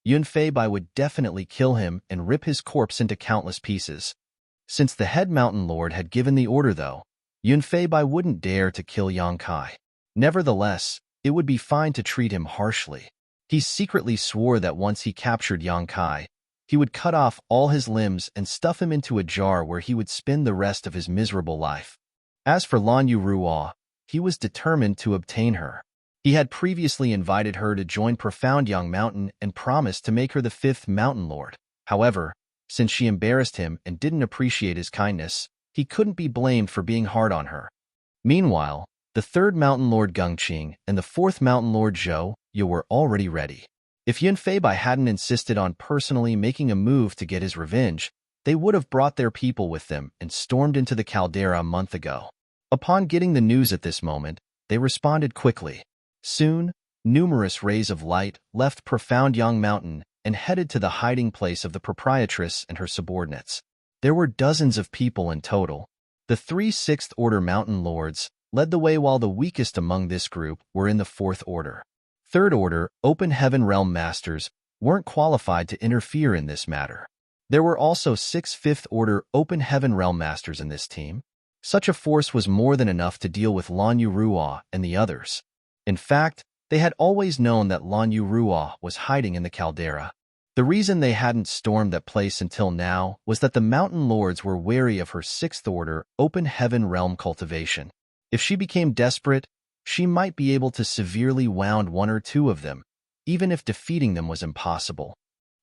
Yunfei would definitely kill him and rip his corpse into countless pieces. Since the head mountain lord had given the order, though, Yunfei wouldn't dare to kill Yang Kai. Nevertheless, it would be fine to treat him harshly. He secretly swore that once he captured Yang Kai, he would cut off all his limbs and stuff him into a jar where he would spend the rest of his miserable life. As for Lanyu Ruwa, he was determined to obtain her. He had previously invited her to join Profound Yang Mountain and promised to make her the fifth Mountain Lord. However, since she embarrassed him and didn't appreciate his kindness, he couldn't be blamed for being hard on her. Meanwhile, the third Mountain Lord Gengqing and the fourth Mountain Lord Zhou were already ready. If Yunfei hadn't insisted on personally making a move to get his revenge, they would have brought their people with them and stormed into the caldera a month ago. Upon getting the news at this moment, they responded quickly. Soon, numerous rays of light left Profound Yang Mountain and headed to the hiding place of the proprietress and her subordinates. There were dozens of people in total. The 3 sixth order mountain lords led the way, while the weakest among this group were in the fourth order. Third order open heaven realm masters weren't qualified to interfere in this matter. There were also 6 fifth order open heaven realm masters in this team. Such a force was more than enough to deal with Lanyu Ruwa and the others. In fact, they had always known that Lanyu Ruwa was hiding in the caldera. The reason they hadn't stormed that place until now was that the mountain lords were wary of her sixth order open heaven realm cultivation. If she became desperate, she might be able to severely wound 1 or 2 of them, even if defeating them was impossible.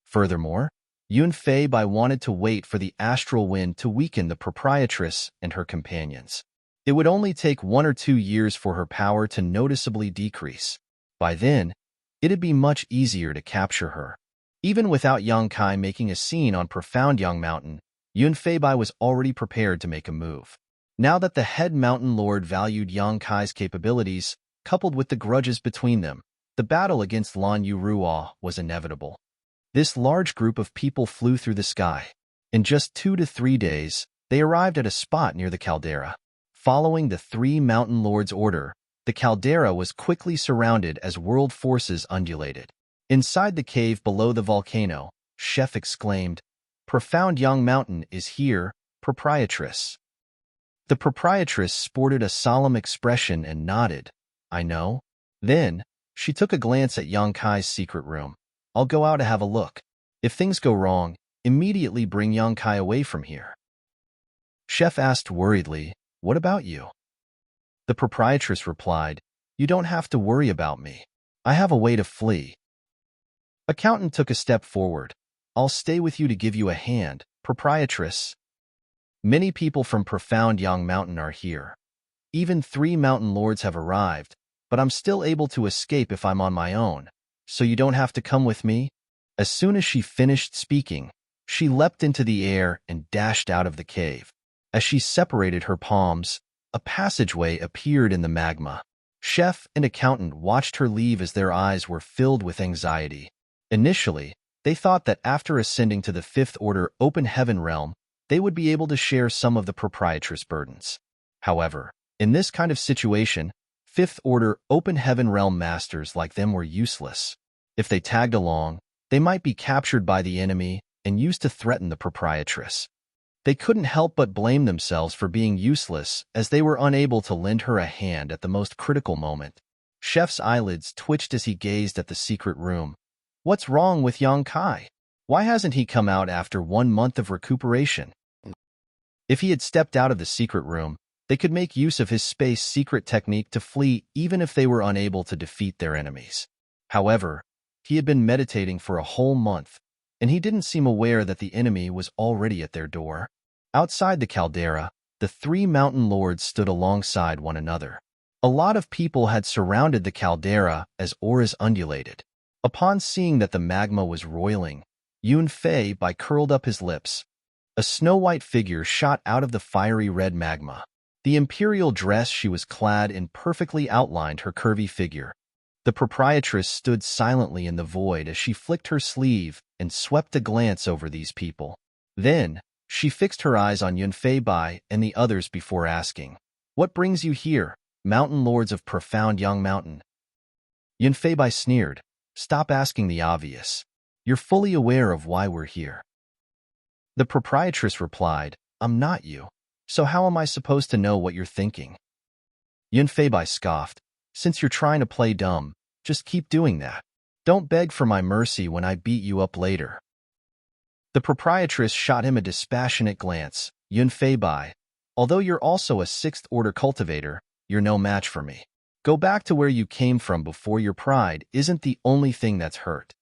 Furthermore, Yunfei wanted to wait for the astral wind to weaken the proprietress and her companions. It would only take 1 or 2 years for her power to noticeably decrease. By then, it'd be much easier to capture her. Even without Yang Kai making a scene on Profound Young Mountain, Yun Feibai was already prepared to make a move. Now that the head mountain lord valued Yang Kai's capabilities, coupled with the grudges between them, the battle against Lan Yu Ruo was inevitable. This large group of people flew through the sky. In just 2 to 3 days, they arrived at a spot near the caldera. Following the 3 mountain lords' order, the caldera was quickly surrounded as world forces undulated. Inside the cave below the volcano, Chef exclaimed, "Profound Young Mountain is here, proprietress." The proprietress sported a solemn expression and nodded. "I know." Then, she took a glance at Yang Kai's secret room. "I'll go out to have a look. If things go wrong, immediately bring Yang Kai away from here." Chef asked worriedly, "What about you?" The proprietress replied, "You don't have to worry about me. I have a way to flee." Accountant took a step forward. "I'll stay with you to give you a hand, proprietress." Many people from Profound Young Mountain are here. Even 3 mountain lords have arrived, but I'm still able to escape if I'm on my own, so you don't have to come with me? As soon as she finished speaking, she leapt into the air and dashed out of the cave. As she separated her palms, a passageway appeared in the magma. Chef and accountant watched her leave as their eyes were filled with anxiety. Initially, they thought that after ascending to the 5th Order Open Heaven realm, they would be able to share some of the proprietress' burdens. However, in this kind of situation, 5th Order Open Heaven realm masters like them were useless. If they tagged along, they might be captured by the enemy and used to threaten the proprietress. They couldn't help but blame themselves for being useless as they were unable to lend her a hand at the most critical moment. Chef's eyelids twitched as he gazed at the secret room. What's wrong with Yang Kai? Why hasn't he come out after 1 month of recuperation? If he had stepped out of the secret room, they could make use of his space secret technique to flee even if they were unable to defeat their enemies. However, he had been meditating for a whole month, and he didn't seem aware that the enemy was already at their door. Outside the caldera, the 3 mountain lords stood alongside one another. A lot of people had surrounded the caldera as auras undulated. Upon seeing that the magma was roiling, Yun Feibai curled up his lips. A snow-white figure shot out of the fiery red magma. The imperial dress she was clad in perfectly outlined her curvy figure. The proprietress stood silently in the void as she flicked her sleeve and swept a glance over these people. Then, she fixed her eyes on Yun Feibai and the others before asking, "What brings you here, mountain lords of Profound Young Mountain?" Yun Feibai sneered, "Stop asking the obvious. You're fully aware of why we're here." The proprietress replied, "I'm not you, so how am I supposed to know what you're thinking?" Yun Feibai scoffed, "Since you're trying to play dumb, just keep doing that. Don't beg for my mercy when I beat you up later." The proprietress shot him a dispassionate glance. "Yun Feibai, although you're also a 6th Order cultivator, you're no match for me. Go back to where you came from before your pride isn't the only thing that's hurt."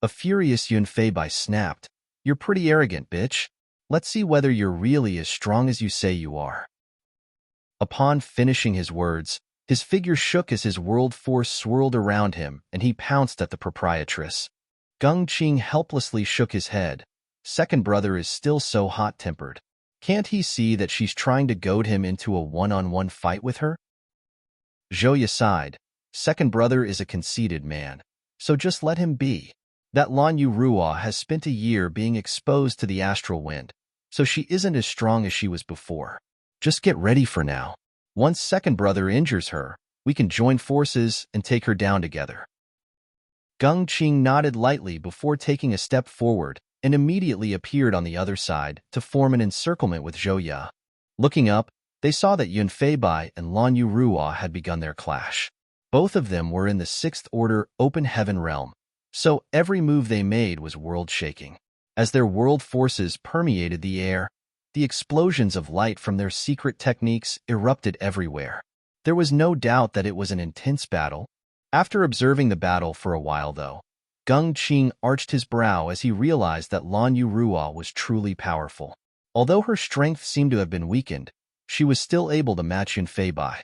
A furious Yun Feibai snapped, "You're pretty arrogant, bitch. Let's see whether you're really as strong as you say you are." Upon finishing his words, his figure shook as his world force swirled around him and he pounced at the proprietress. Gung Qing helplessly shook his head. Second brother is still so hot-tempered. Can't he see that she's trying to goad him into a one-on-one fight with her? Zhou sighed. Second brother is a conceited man, so just let him be. That Lan Yu Ruo has spent a year being exposed to the astral wind, so she isn't as strong as she was before. Just get ready for now. Once second brother injures her, we can join forces and take her down together. Gung Qing nodded lightly before taking a step forward and immediately appeared on the other side to form an encirclement with Zhou Ya. Looking up, they saw that Yun Feibai and Lan Yu Ruo had begun their clash. Both of them were in the 6th Order Open Heaven realm, so every move they made was world-shaking. As their world forces permeated the air, the explosions of light from their secret techniques erupted everywhere. There was no doubt that it was an intense battle. After observing the battle for a while, though, Gung Qing arched his brow as he realized that Lan Yu Ruo was truly powerful. Although her strength seemed to have been weakened, she was still able to match Yun Feibai.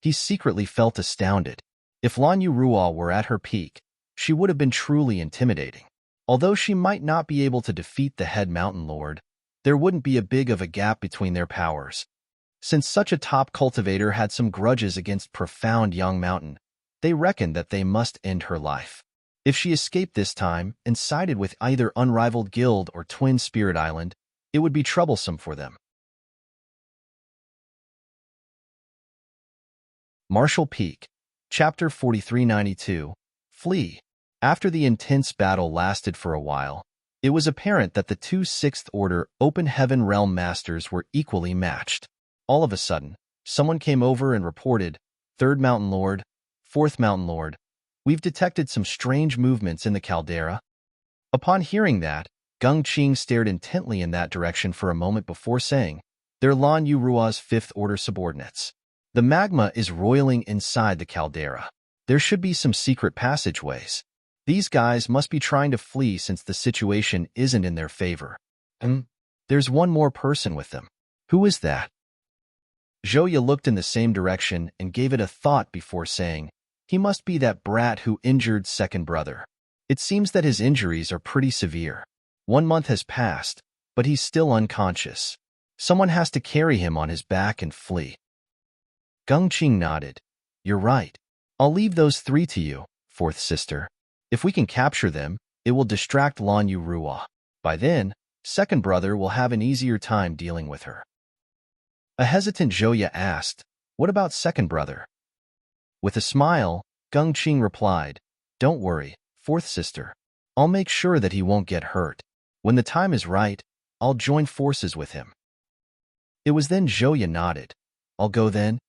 He secretly felt astounded. If Lan Yu Ruo were at her peak, she would have been truly intimidating. Although she might not be able to defeat the head mountain lord, there wouldn't be a big of a gap between their powers. Since such a top cultivator had some grudges against profound young mountain, they reckoned that they must end her life. If she escaped this time and sided with either Unrivaled Guild or Twin Spirit Island, it would be troublesome for them. Martial Peak, Chapter 4392, Flee. After the intense battle lasted for a while, it was apparent that the two Sixth Order Open Heaven Realm Masters were equally matched. All of a sudden, someone came over and reported, Third Mountain Lord, Fourth Mountain Lord, we've detected some strange movements in the caldera. Upon hearing that, Gung Qing stared intently in that direction for a moment before saying, they're Lan Yu Ruo's Fifth Order subordinates. The magma is roiling inside the caldera. There should be some secret passageways. These guys must be trying to flee since the situation isn't in their favor. There's one more person with them. Who is that? Zhouya looked in the same direction and gave it a thought before saying, he must be that brat who injured second brother. It seems that his injuries are pretty severe. 1 month has passed, but he's still unconscious. Someone has to carry him on his back and flee. Gung Qing nodded. You're right. I'll leave those 3 to you, fourth sister. If we can capture them, it will distract Lan Yu Ruo. By then, second brother will have an easier time dealing with her. A hesitant Zhouya asked, what about second brother? With a smile, Gung Qing replied, don't worry, fourth sister. I'll make sure that he won't get hurt. When the time is right, I'll join forces with him. It was then Zhouya nodded. I'll go then.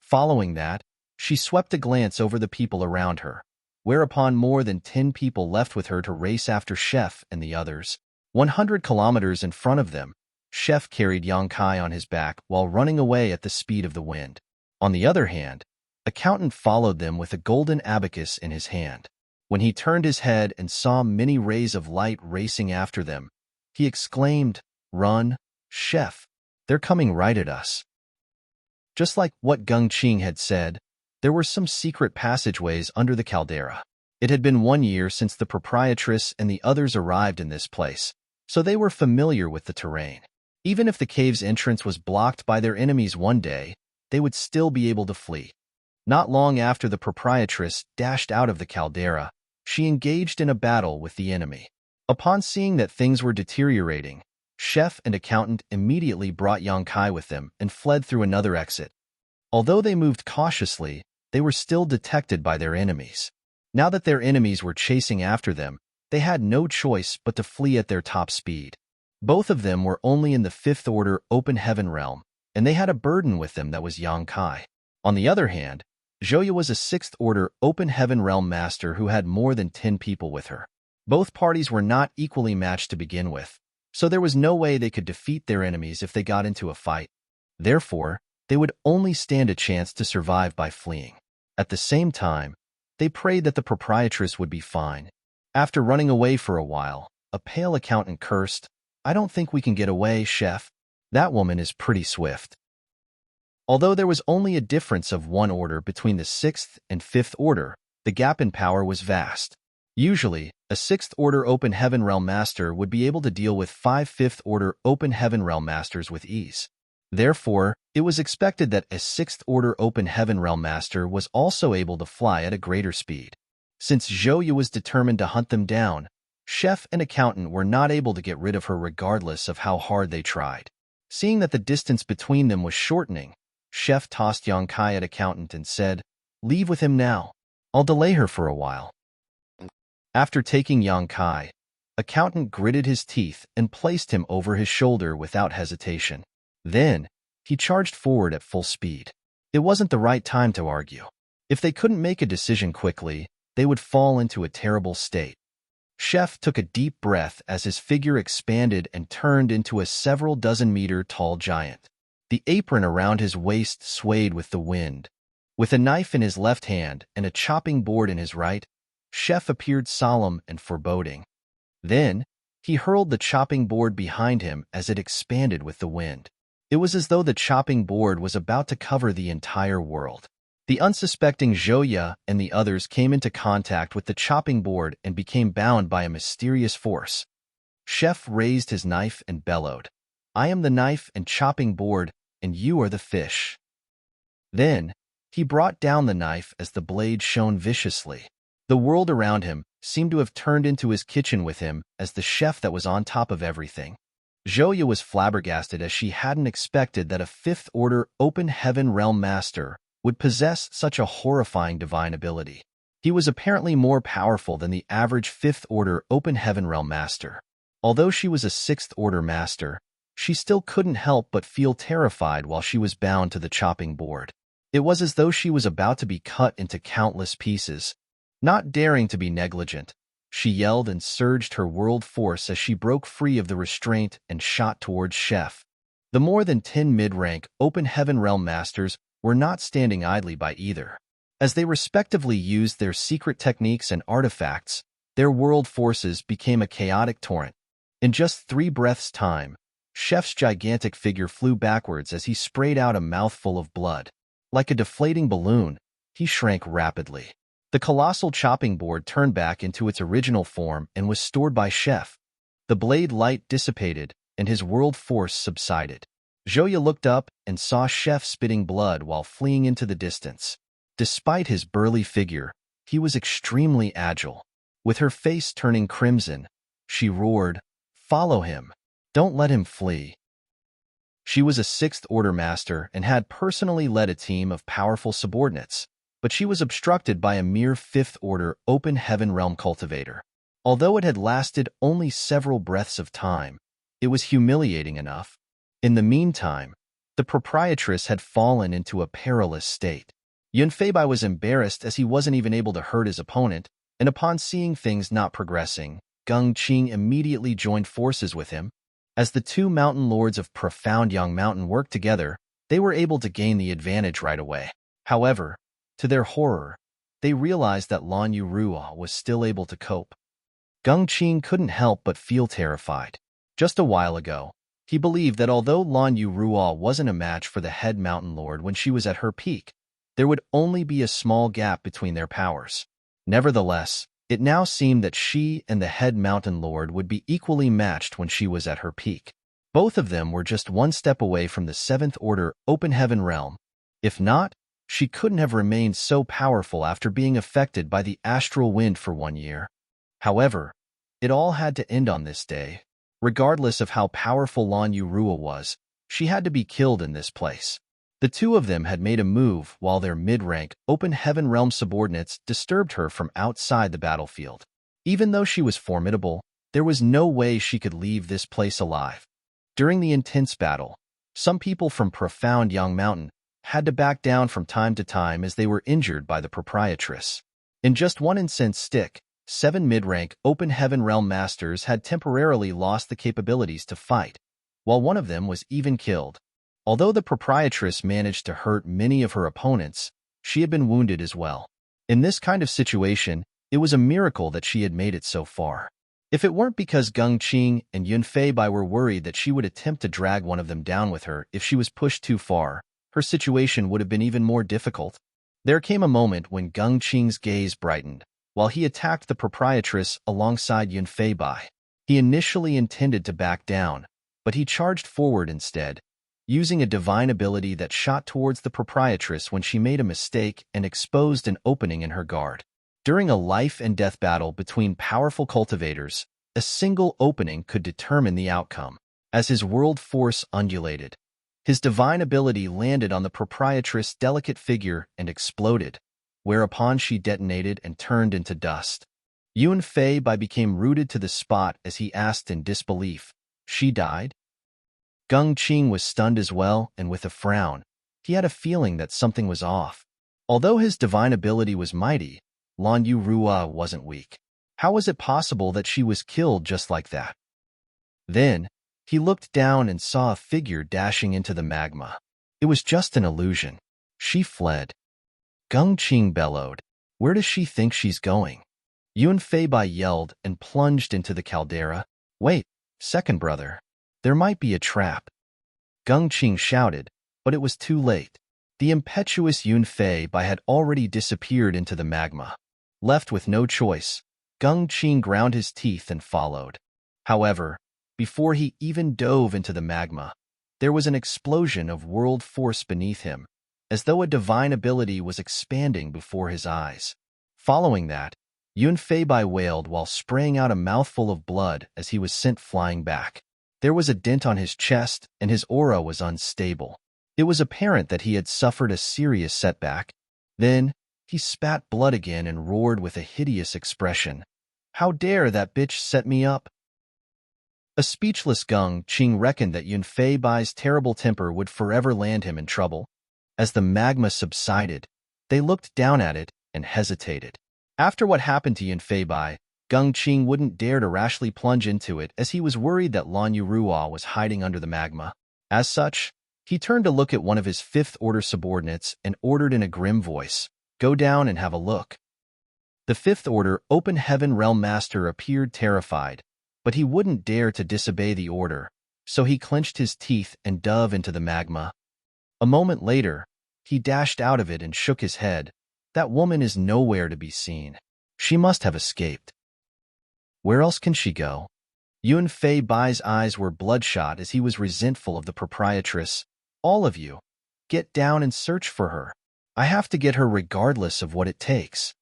Following that, she swept a glance over the people around her, whereupon more than 10 people left with her to race after Chef and the others. 100 kilometers in front of them, Chef carried Yang Kai on his back while running away at the speed of the wind. On the other hand, Accountant followed them with a golden abacus in his hand. When he turned his head and saw many rays of light racing after them, he exclaimed, Run, Chef! They're coming right at us. Just like what Gung Qing had said, there were some secret passageways under the caldera. It had been 1 year since the proprietress and the others arrived in this place, so they were familiar with the terrain. Even if the cave's entrance was blocked by their enemies one day, they would still be able to flee. Not long after the proprietress dashed out of the caldera, she engaged in a battle with the enemy. Upon seeing that things were deteriorating, Chef and Accountant immediately brought Yang Kai with them and fled through another exit. Although they moved cautiously, they were still detected by their enemies. Now that their enemies were chasing after them, they had no choice but to flee at their top speed. Both of them were only in the Fifth Order Open Heaven realm, and they had a burden with them that was Yang Kai. On the other hand, Zhouya was a Sixth Order Open Heaven realm master who had more than 10 people with her. Both parties were not equally matched to begin with, so there was no way they could defeat their enemies if they got into a fight. Therefore, they would only stand a chance to survive by fleeing. At the same time, they prayed that the proprietress would be fine. After running away for a while, a pale accountant cursed, I don't think we can get away, Chef. That woman is pretty swift. Although there was only a difference of 1 order between the 6th and 5th order, the gap in power was vast. Usually, a 6th Order Open Heaven Realm Master would be able to deal with 5 5th Order Open Heaven Realm Masters with ease. Therefore, it was expected that a 6th Order Open Heaven Realm Master was also able to fly at a greater speed. Since Zhouya was determined to hunt them down, Chef and Accountant were not able to get rid of her regardless of how hard they tried. Seeing that the distance between them was shortening, Chef tossed Yang Kai at Accountant and said, Leave with him now. I'll delay her for a while. After taking Yang Kai, Accountant gritted his teeth and placed him over his shoulder without hesitation. Then, he charged forward at full speed. It wasn't the right time to argue. If they couldn't make a decision quickly, they would fall into a terrible state. Chef took a deep breath as his figure expanded and turned into a several dozen meter tall giant. The apron around his waist swayed with the wind. With a knife in his left hand and a chopping board in his right, Chef appeared solemn and foreboding. Then, he hurled the chopping board behind him as it expanded with the wind. It was as though the chopping board was about to cover the entire world. The unsuspecting Zhouya and the others came into contact with the chopping board and became bound by a mysterious force. Chef raised his knife and bellowed, "I am the knife and chopping board, and you are the fish." Then, he brought down the knife as the blade shone viciously. The world around him seemed to have turned into his kitchen with him as the chef that was on top of everything. Zhouya was flabbergasted as she hadn't expected that a fifth-order open heaven realm master would possess such a horrifying divine ability. He was apparently more powerful than the average fifth-order open heaven realm master. Although she was a sixth-order master, she still couldn't help but feel terrified while she was bound to the chopping board. It was as though she was about to be cut into countless pieces. Not daring to be negligent, she yelled and surged her world force as she broke free of the restraint and shot towards Chef. The more than 10 mid-rank open heaven realm masters were not standing idly by either. As they respectively used their secret techniques and artifacts, their world forces became a chaotic torrent. In just 3 breaths' time, Chef's gigantic figure flew backwards as he sprayed out a mouthful of blood. Like a deflating balloon, he shrank rapidly. The colossal chopping board turned back into its original form and was stored by Chef. The blade light dissipated, and his world force subsided. Zhouya looked up and saw Chef spitting blood while fleeing into the distance. Despite his burly figure, he was extremely agile. With her face turning crimson, she roared, "Follow him! Don't let him flee!" She was a sixth-order master and had personally led a team of powerful subordinates, but she was obstructed by a mere fifth-order open heaven realm cultivator. Although it had lasted only several breaths of time, it was humiliating enough. In the meantime, the proprietress had fallen into a perilous state. Yunfeibai was embarrassed as he wasn't even able to hurt his opponent, and upon seeing things not progressing, Geng Qing immediately joined forces with him. As the 2 mountain lords of profound Yang Mountain worked together, they were able to gain the advantage right away. However, to their horror, they realized that Lan Yu Ruo was still able to cope. Geng Qing couldn't help but feel terrified. Just a while ago, he believed that although Lan Yu Ruo wasn't a match for the head mountain lord when she was at her peak, there would only be a small gap between their powers. Nevertheless, it now seemed that she and the head mountain lord would be equally matched when she was at her peak. Both of them were just one step away from the 7th order open heaven realm. If not, she couldn't have remained so powerful after being affected by the astral wind for 1 year. However, it all had to end on this day. Regardless of how powerful Lan Yu Ruo was, she had to be killed in this place. The 2 of them had made a move while their mid-rank open heaven realm subordinates disturbed her from outside the battlefield. Even though she was formidable, there was no way she could leave this place alive. During the intense battle, some people from profound Yang Mountain had to back down from time to time as they were injured by the proprietress. In just one incensed stick, 7 mid-rank open heaven realm masters had temporarily lost the capabilities to fight, while one of them was even killed. Although the proprietress managed to hurt many of her opponents, she had been wounded as well. In this kind of situation, it was a miracle that she had made it so far. If it weren't because Geng Qing and Yunfeibai were worried that she would attempt to drag one of them down with her if she was pushed too far, her situation would have been even more difficult. There came a moment when Geng Qing's gaze brightened, while he attacked the proprietress alongside Yunfeibai. He initially intended to back down, but he charged forward instead, using a divine ability that shot towards the proprietress when she made a mistake and exposed an opening in her guard. During a life-and-death battle between powerful cultivators, a single opening could determine the outcome. As his world force undulated, his divine ability landed on the proprietress' delicate figure and exploded, whereupon she detonated and turned into dust. Yunfeibai became rooted to the spot as he asked in disbelief, "She died?" Geng Qing was stunned as well, and with a frown, he had a feeling that something was off. Although his divine ability was mighty, Lan Yu Ruo wasn't weak. How was it possible that she was killed just like that? Then, he looked down and saw a figure dashing into the magma. It was just an illusion. She fled. Geng Qing bellowed, "Where does she think she's going?" Yunfeibai yelled and plunged into the caldera. "Wait, second brother. There might be a trap." Geng Qing shouted, but it was too late. The impetuous Yun Fei Bai had already disappeared into the magma. Left with no choice, Gung Qing ground his teeth and followed. However, before he even dove into the magma, there was an explosion of world force beneath him, as though a divine ability was expanding before his eyes. Following that, Yun Fei Bai wailed while spraying out a mouthful of blood as he was sent flying back. There was a dent on his chest, and his aura was unstable. It was apparent that he had suffered a serious setback. Then, he spat blood again and roared with a hideous expression. "How dare that bitch set me up?" A speechless Gung Qing reckoned that Yun Fei Bai's terrible temper would forever land him in trouble. As the magma subsided, they looked down at it and hesitated. After what happened to Yun Fei Bai, Gung Qing wouldn't dare to rashly plunge into it as he was worried that Lan Yurua was hiding under the magma. As such, he turned to look at one of his fifth-order subordinates and ordered in a grim voice, "Go down and have a look." The fifth-order Open Heaven Realm Master appeared terrified, but he wouldn't dare to disobey the order, so he clenched his teeth and dove into the magma. A moment later, he dashed out of it and shook his head. That woman is nowhere to be seen. She must have escaped. Where else can she go? Yun Fei Bai's eyes were bloodshot as he was resentful of the proprietress. "All of you, get down and search for her. I have to get her regardless of what it takes."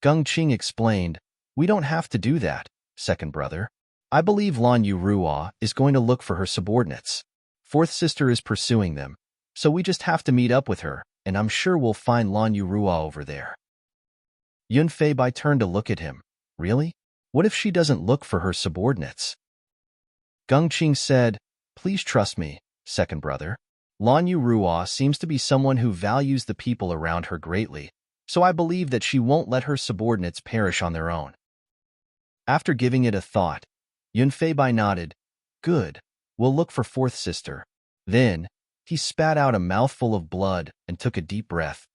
Gung Qing explained, "We don't have to do that, second brother. I believe Lan Yurua is going to look for her subordinates. Fourth sister is pursuing them, so we just have to meet up with her, and I'm sure we'll find Lan Yurua over there." Yun Fei Bai turned to look at him. "Really? What if she doesn't look for her subordinates?" Gung Qing said, "Please trust me, second brother. Lan Yurua seems to be someone who values the people around her greatly, so I believe that she won't let her subordinates perish on their own." After giving it a thought, Yun Fei Bai nodded. "Good, we'll look for fourth sister." Then, he spat out a mouthful of blood and took a deep breath.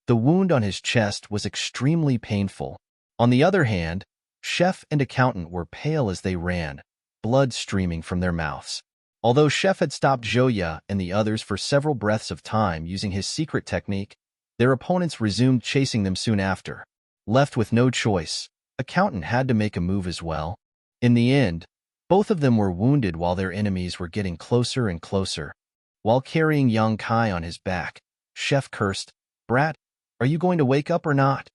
The wound on his chest was extremely painful. On the other hand, Chef and Accountant were pale as they ran, blood streaming from their mouths. Although Chef had stopped Zhouya and the others for several breaths of time using his secret technique, their opponents resumed chasing them soon after. Left with no choice, Accountant had to make a move as well. In the end, both of them were wounded while their enemies were getting closer and closer. While carrying Yang Kai on his back, Chef cursed, "Brat, are you going to wake up or not?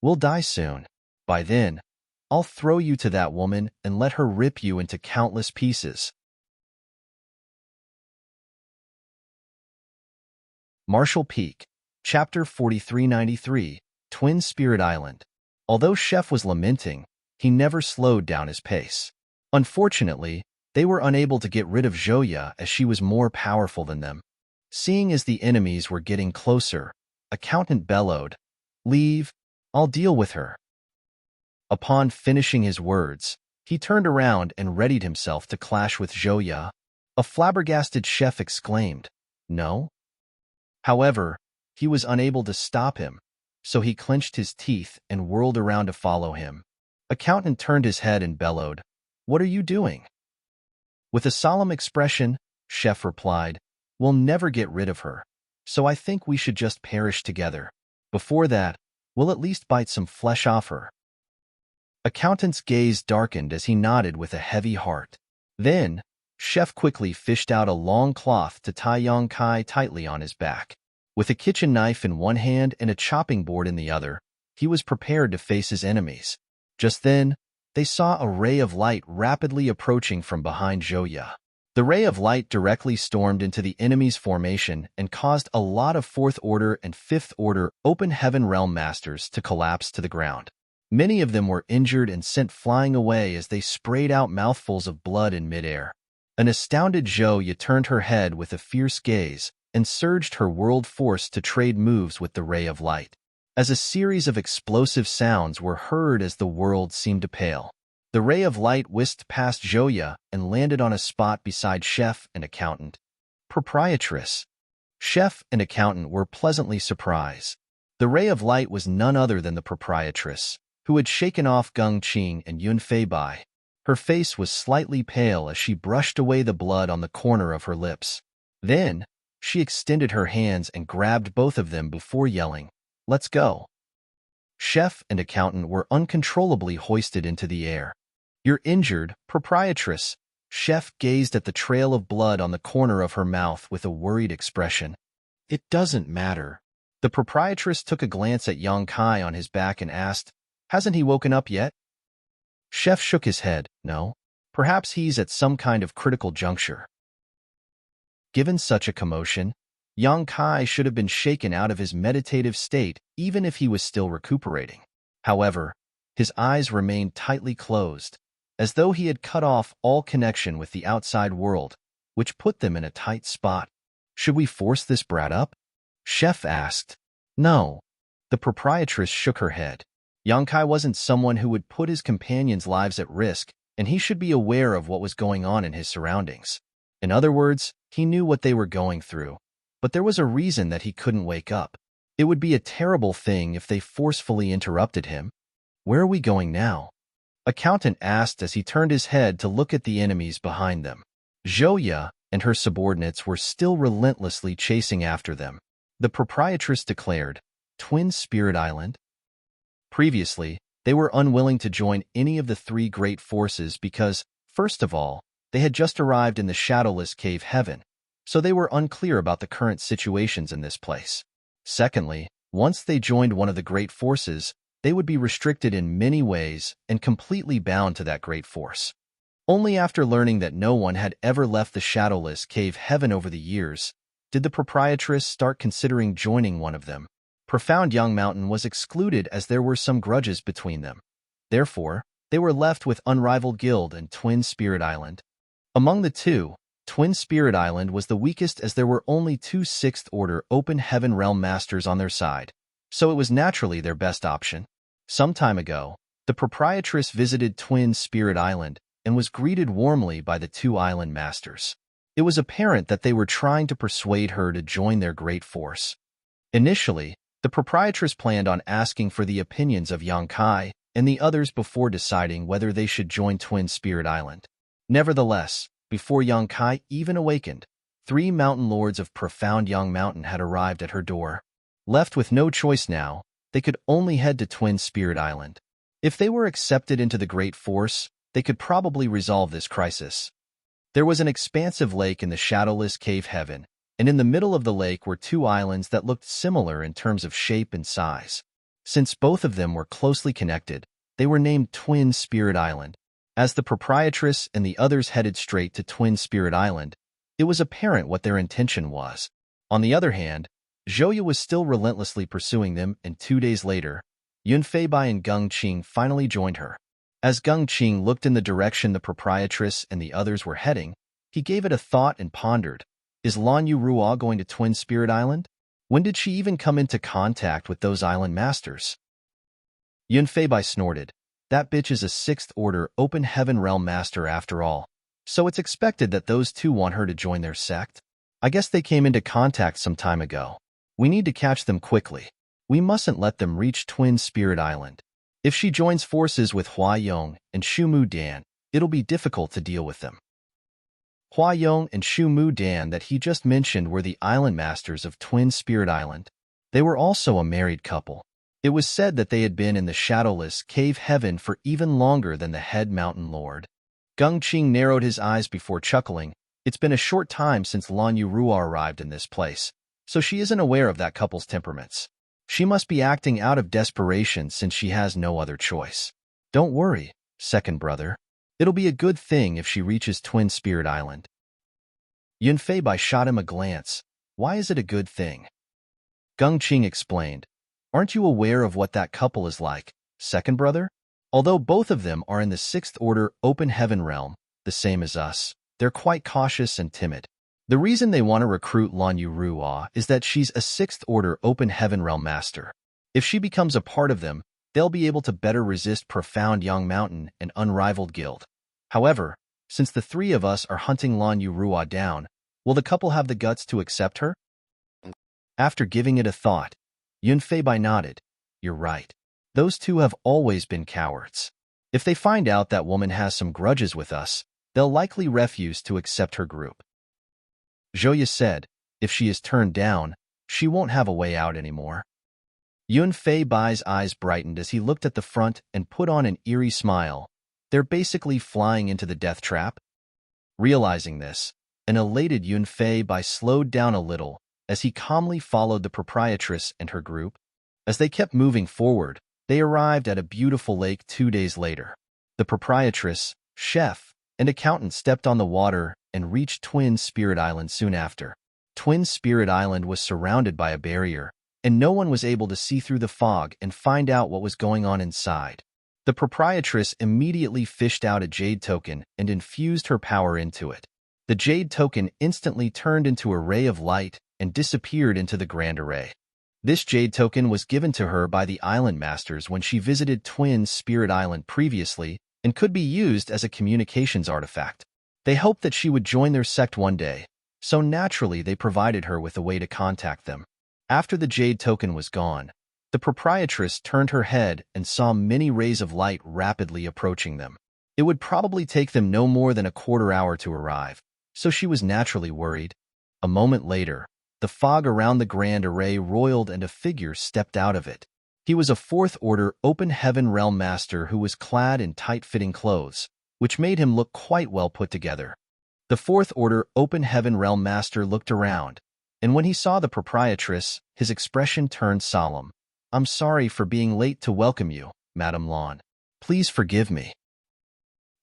We'll die soon. By then, I'll throw you to that woman and let her rip you into countless pieces." Marshall Peak, Chapter 4393, Twin Spirit Island. Although Chef was lamenting, he never slowed down his pace. Unfortunately, they were unable to get rid of Zhouya as she was more powerful than them. Seeing as the enemies were getting closer, Accountant bellowed, "Leave, I'll deal with her." Upon finishing his words, he turned around and readied himself to clash with Zhouya. A flabbergasted Chef exclaimed, "No?" However, he was unable to stop him, so he clenched his teeth and whirled around to follow him. Accountant turned his head and bellowed, "What are you doing?" With a solemn expression, Chef replied, "We'll never get rid of her, so I think we should just perish together. Before that, we'll at least bite some flesh off her." Accountant's gaze darkened as he nodded with a heavy heart. Then, Chef quickly fished out a long cloth to tie Yang Kai tightly on his back. With a kitchen knife in one hand and a chopping board in the other, he was prepared to face his enemies. Just then, they saw a ray of light rapidly approaching from behind Zhouya. The ray of light directly stormed into the enemy's formation and caused a lot of 4th Order and 5th Order Open Heaven Realm Masters to collapse to the ground. Many of them were injured and sent flying away as they sprayed out mouthfuls of blood in midair. An astounded Zhouya turned her head with a fierce gaze and surged her world force to trade moves with the ray of light. As a series of explosive sounds were heard as the world seemed to pale, the ray of light whisked past Zhouya and landed on a spot beside Chef and Accountant. Proprietress. Chef and Accountant were pleasantly surprised. The ray of light was none other than the proprietress, who had shaken off Gung Qing and Yun Fei Bai. Her face was slightly pale as she brushed away the blood on the corner of her lips. Then, She extended her hands and grabbed both of them before yelling, "Let's go." Chef and accountant were uncontrollably hoisted into the air. "You're injured, proprietress." Chef gazed at the trail of blood on the corner of her mouth with a worried expression. It doesn't matter. The proprietress took a glance at Yang Kai on his back and asked, "Hasn't he woken up yet?" Chef shook his head. "No. Perhaps he's at some kind of critical juncture." Given such a commotion, Yang Kai should have been shaken out of his meditative state even if he was still recuperating. However, his eyes remained tightly closed, as though he had cut off all connection with the outside world, which put them in a tight spot. "Should we force this brat up?" Chef asked. "No." The proprietress shook her head. Yang Kai wasn't someone who would put his companions' lives at risk, and he should be aware of what was going on in his surroundings. In other words, he knew what they were going through, but there was a reason that he couldn't wake up. It would be a terrible thing if they forcefully interrupted him. "Where are we going now?" Accountant asked as he turned his head to look at the enemies behind them. Zhouya and her subordinates were still relentlessly chasing after them. The proprietress declared, "Twin Spirit Island?" Previously, they were unwilling to join any of the three great forces because, first of all, they had just arrived in the shadowless cave heaven, so they were unclear about the current situations in this place. Secondly, once they joined one of the great forces, they would be restricted in many ways and completely bound to that great force. Only after learning that no one had ever left the shadowless cave heaven over the years did the proprietress start considering joining one of them. Profound Young Mountain was excluded as there were some grudges between them. Therefore, they were left with Unrivaled Guild and Twin Spirit Island. Among the two, Twin Spirit Island was the weakest as there were only two 6th Order Open Heaven Realm Masters on their side, so it was naturally their best option. Some time ago, the proprietress visited Twin Spirit Island and was greeted warmly by the two island masters. It was apparent that they were trying to persuade her to join their great force. Initially, the proprietress planned on asking for the opinions of Yang Kai and the others before deciding whether they should join Twin Spirit Island. Nevertheless, before Yang Kai even awakened, 3 mountain lords of profound Young Mountain had arrived at her door. Left with no choice now, they could only head to Twin Spirit Island. If they were accepted into the Great Force, they could probably resolve this crisis. There was an expansive lake in the shadowless cave heaven, and in the middle of the lake were 2 islands that looked similar in terms of shape and size. Since both of them were closely connected, they were named Twin Spirit Island. As the proprietress and the others headed straight to Twin Spirit Island, it was apparent what their intention was. On the other hand, Zhouya was still relentlessly pursuing them, and 2 days later, Yunfeibai and Gung Qing finally joined her. As Gung Qing looked in the direction the proprietress and the others were heading, he gave it a thought and pondered, "Is Lan Yu Ruo going to Twin Spirit Island? When did she even come into contact with those island masters?" Yunfeibai snorted. "That bitch is a 6th Order Open Heaven Realm Master after all, so it's expected that those two want her to join their sect. I guess they came into contact some time ago. We need to catch them quickly. We mustn't let them reach Twin Spirit Island. If she joins forces with Hua Yong and Shu Mu Dan, it'll be difficult to deal with them." Hua Yong and Shu Mu Dan that he just mentioned were the island masters of Twin Spirit Island. They were also a married couple. It was said that they had been in the shadowless cave heaven for even longer than the head mountain lord. Gung Qing narrowed his eyes before chuckling. It's been a short time since Lan Yu Ruo arrived in this place, so she isn't aware of that couple's temperaments. She must be acting out of desperation since she has no other choice. Don't worry, second brother. It'll be a good thing if she reaches Twin Spirit Island. Yunfeibai shot him a glance. Why is it a good thing? Gung Qing explained. Aren't you aware of what that couple is like, second brother? Although both of them are in the 6th Order Open Heaven realm, the same as us, they're quite cautious and timid. The reason they want to recruit Lan Yu Ruo is that she's a 6th Order Open Heaven Realm Master. If she becomes a part of them, they'll be able to better resist Profound Young Mountain and Unrivaled Guild. However, since the 3 of us are hunting Lan Yu Ruo down, will the couple have the guts to accept her? After giving it a thought, Yunfeibai nodded. You're right. Those 2 have always been cowards. If they find out that woman has some grudges with us, they'll likely refuse to accept her group. Zhouya said, If she is turned down, she won't have a way out anymore. Yun Fei Bai's eyes brightened as he looked at the front and put on an eerie smile. They're basically flying into the death trap? Realizing this, an elated Yun Fei Bai slowed down a little as he calmly followed the proprietress and her group. As they kept moving forward, they arrived at a beautiful lake 2 days later. The proprietress, chef, and accountant stepped on the water and reached Twin Spirit Island soon after. Twin Spirit Island was surrounded by a barrier, and no one was able to see through the fog and find out what was going on inside. The proprietress immediately fished out a jade token and infused her power into it. The jade token instantly turned into a ray of light and disappeared into the Grand Array. This jade token was given to her by the Island Masters when she visited Twin Spirit Island previously and could be used as a communications artifact. They hoped that she would join their sect one day, so naturally they provided her with a way to contact them. After the jade token was gone, the proprietress turned her head and saw many rays of light rapidly approaching them. It would probably take them no more than a quarter hour to arrive, so she was naturally worried. A moment later, the fog around the Grand Array roiled and a figure stepped out of it. He was a fourth-order Open Heaven Realm Master who was clad in tight-fitting clothes, which made him look quite well put together. The fourth-order Open Heaven Realm Master looked around, and when he saw the proprietress, his expression turned solemn. "I'm sorry for being late to welcome you, Madame Lawn. Please forgive me."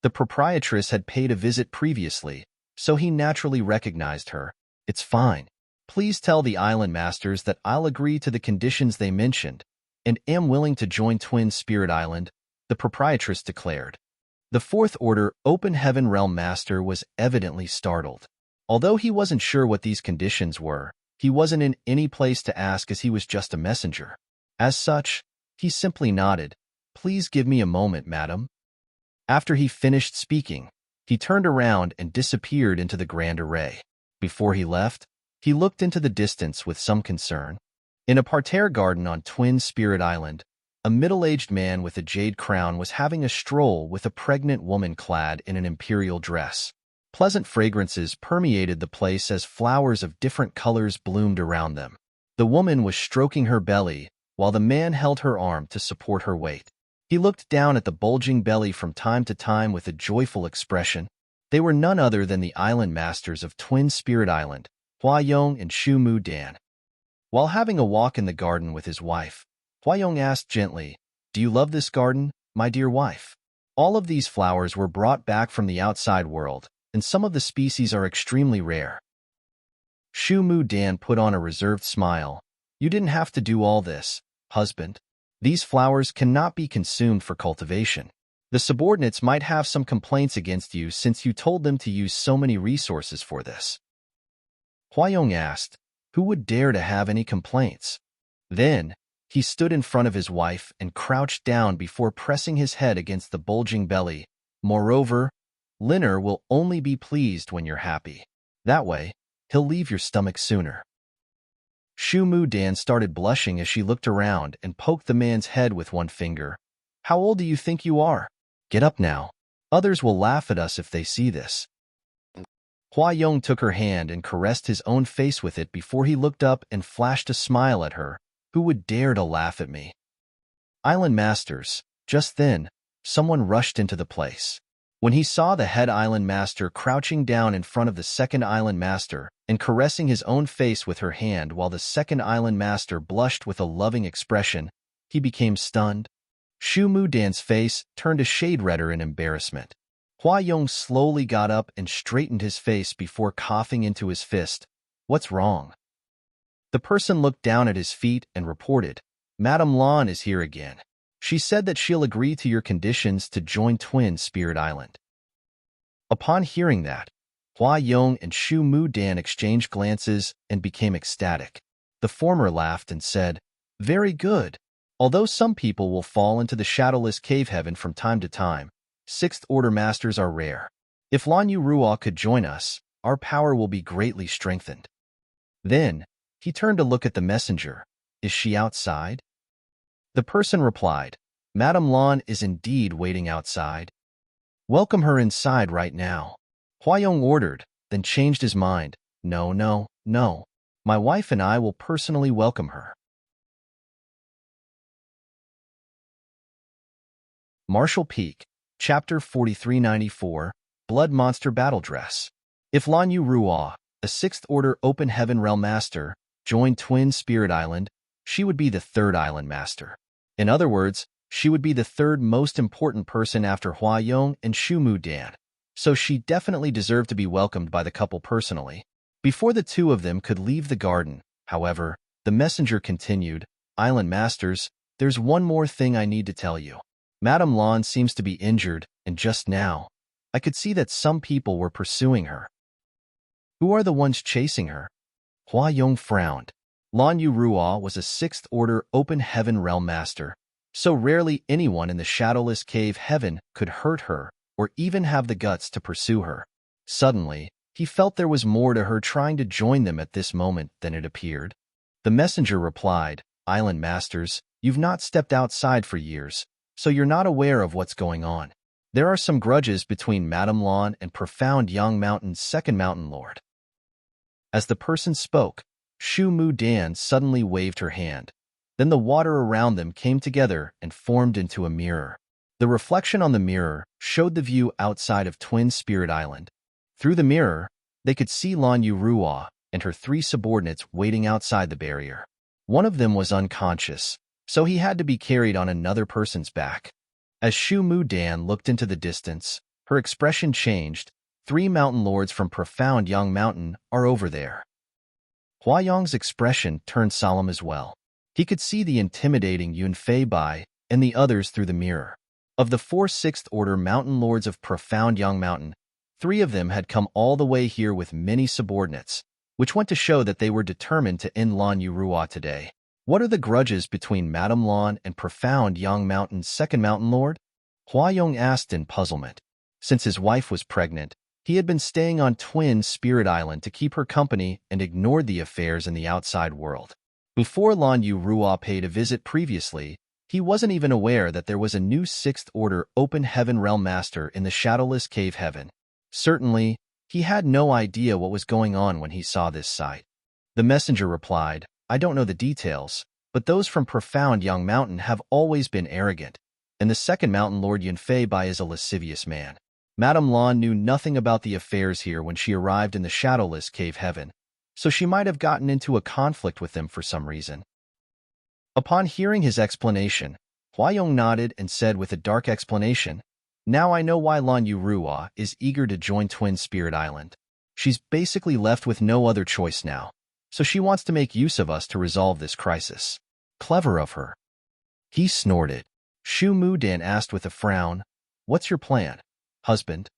The proprietress had paid a visit previously, so he naturally recognized her. "It's fine. Please tell the Island Masters that I'll agree to the conditions they mentioned, and am willing to join Twin Spirit Island," the proprietress declared. The fourth-order Open Heaven Realm Master was evidently startled. Although he wasn't sure what these conditions were, he wasn't in any place to ask as he was just a messenger. As such, he simply nodded. "Please give me a moment, madam." After he finished speaking, he turned around and disappeared into the Grand Array. Before he left, he looked into the distance with some concern. In a parterre garden on Twin Spirit Island, a middle-aged man with a jade crown was having a stroll with a pregnant woman clad in an imperial dress. Pleasant fragrances permeated the place as flowers of different colors bloomed around them. The woman was stroking her belly, while the man held her arm to support her weight. He looked down at the bulging belly from time to time with a joyful expression. They were none other than the Island Masters of Twin Spirit Island, Hua Yong and Shu Mu Dan. While having a walk in the garden with his wife, Hua Yong asked gently, "Do you love this garden, my dear wife?" All of these flowers were brought back from the outside world, and some of the species are extremely rare. Shu Mu Dan put on a reserved smile. "You didn't have to do all this, husband. These flowers cannot be consumed for cultivation. The subordinates might have some complaints against you since you told them to use so many resources for this." Hua Yong asked, "Who would dare to have any complaints?" Then, he stood in front of his wife and crouched down before pressing his head against the bulging belly. "Moreover, Linner will only be pleased when you're happy. That way, he'll leave your stomach sooner." Shu Mu Dan started blushing as she looked around and poked the man's head with one finger. "How old do you think you are? Get up now. Others will laugh at us if they see this." Hua Yong took her hand and caressed his own face with it before he looked up and flashed a smile at her. "Who would dare to laugh at me?" Island Masters. Just then, someone rushed into the place. When he saw the head Island Master crouching down in front of the second Island Master and caressing his own face with her hand while the second Island Master blushed with a loving expression, he became stunned. Shu Mu Dan's face turned a shade redder in embarrassment. Hua Yong slowly got up and straightened his face before coughing into his fist. "What's wrong?" The person looked down at his feet and reported, "Madame Lan is here again. She said that she'll agree to your conditions to join Twin Spirit Island." Upon hearing that, Hua Yong and Shu Mu Dan exchanged glances and became ecstatic. The former laughed and said, "Very good. Although some people will fall into the shadowless cave heaven from time to time, sixth-order masters are rare. If Lan Yu Ruo could join us, our power will be greatly strengthened." Then, he turned to look at the messenger. "Is she outside?" The person replied, "Madame Lan is indeed waiting outside. Welcome her inside right now." Hua Yong ordered, then changed his mind. "No, no, no. My wife and I will personally welcome her. Martial Peak, Chapter 4394, Blood Monster Battle Dress. If Lan Yu Ruo, a 6th Order Open Heaven Realm Master, joined Twin Spirit Island, she would be the 3rd Island Master. In other words, she would be the 3rd most important person after Hua Yong and Shu Mu Dan, so she definitely deserved to be welcomed by the couple personally. Before the two of them could leave the garden, however, the messenger continued, Island Masters, there's one more thing I need to tell you. Madame Lan seems to be injured, and just now, I could see that some people were pursuing her. Who are the ones chasing her? Hua Yong frowned. Lan Yu Ruo was a 6th Order Open Heaven Realm Master, so rarely anyone in the shadowless cave heaven could hurt her or even have the guts to pursue her. Suddenly, he felt there was more to her trying to join them at this moment than it appeared. The messenger replied, Island Masters, you've not stepped outside for years, so you're not aware of what's going on. There are some grudges between Madame Lan and Profound Yang Mountain's 2nd Mountain Lord. As the person spoke, Shu Mu Dan suddenly waved her hand. Then the water around them came together and formed into a mirror. The reflection on the mirror showed the view outside of Twin Spirit Island. Through the mirror, they could see Lan Yu Ruo and her 3 subordinates waiting outside the barrier. One of them was unconscious, so he had to be carried on another person's back. As Shu Mu Dan looked into the distance, her expression changed. 3 mountain lords from Profound Yang Mountain are over there. Hua Yong's expression turned solemn as well. He could see the intimidating Yun Fei Bai and the others through the mirror. Of the 4 6th Order Mountain Lords of Profound Yang Mountain, 3 of them had come all the way here with many subordinates, which went to show that they were determined to end Lan Yu Ruo today. What are the grudges between Madame Lan and Profound Yang Mountain's 2nd Mountain Lord? Hua Yong asked in puzzlement. Since his wife was pregnant, he had been staying on Twin Spirit Island to keep her company and ignored the affairs in the outside world. Before Lan Yu Ruo paid a visit previously, he wasn't even aware that there was a new 6th Order Open Heaven Realm Master in the shadowless cave heaven. Certainly, he had no idea what was going on when he saw this sight. The messenger replied, I don't know the details, but those from Profound Yang Mountain have always been arrogant, and the 2nd Mountain Lord Yun Fei Bai is a lascivious man. Madame Lan knew nothing about the affairs here when she arrived in the shadowless cave heaven, so she might have gotten into a conflict with them for some reason. Upon hearing his explanation, Hua Yong nodded and said with a dark explanation, Now I know why Lan Yu Ruo is eager to join Twin Spirit Island. She's basically left with no other choice now, so she wants to make use of us to resolve this crisis. Clever of her. He snorted. Shu Mu Dan asked with a frown, What's your plan, husband?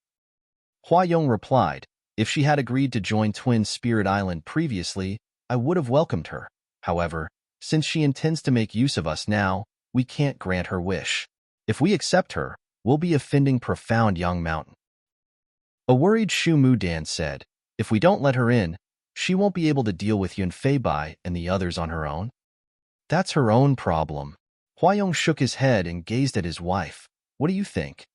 Hua Yong replied, If she had agreed to join Twin Spirit Island previously, I would have welcomed her. However, since she intends to make use of us now, we can't grant her wish. If we accept her, we'll be offending Profound Yang Mountain. A worried Shu Mu Dan said, If we don't let her in, she won't be able to deal with Yun Fei Bai and the others on her own. That's her own problem. Hua Yong shook his head and gazed at his wife. What do you think?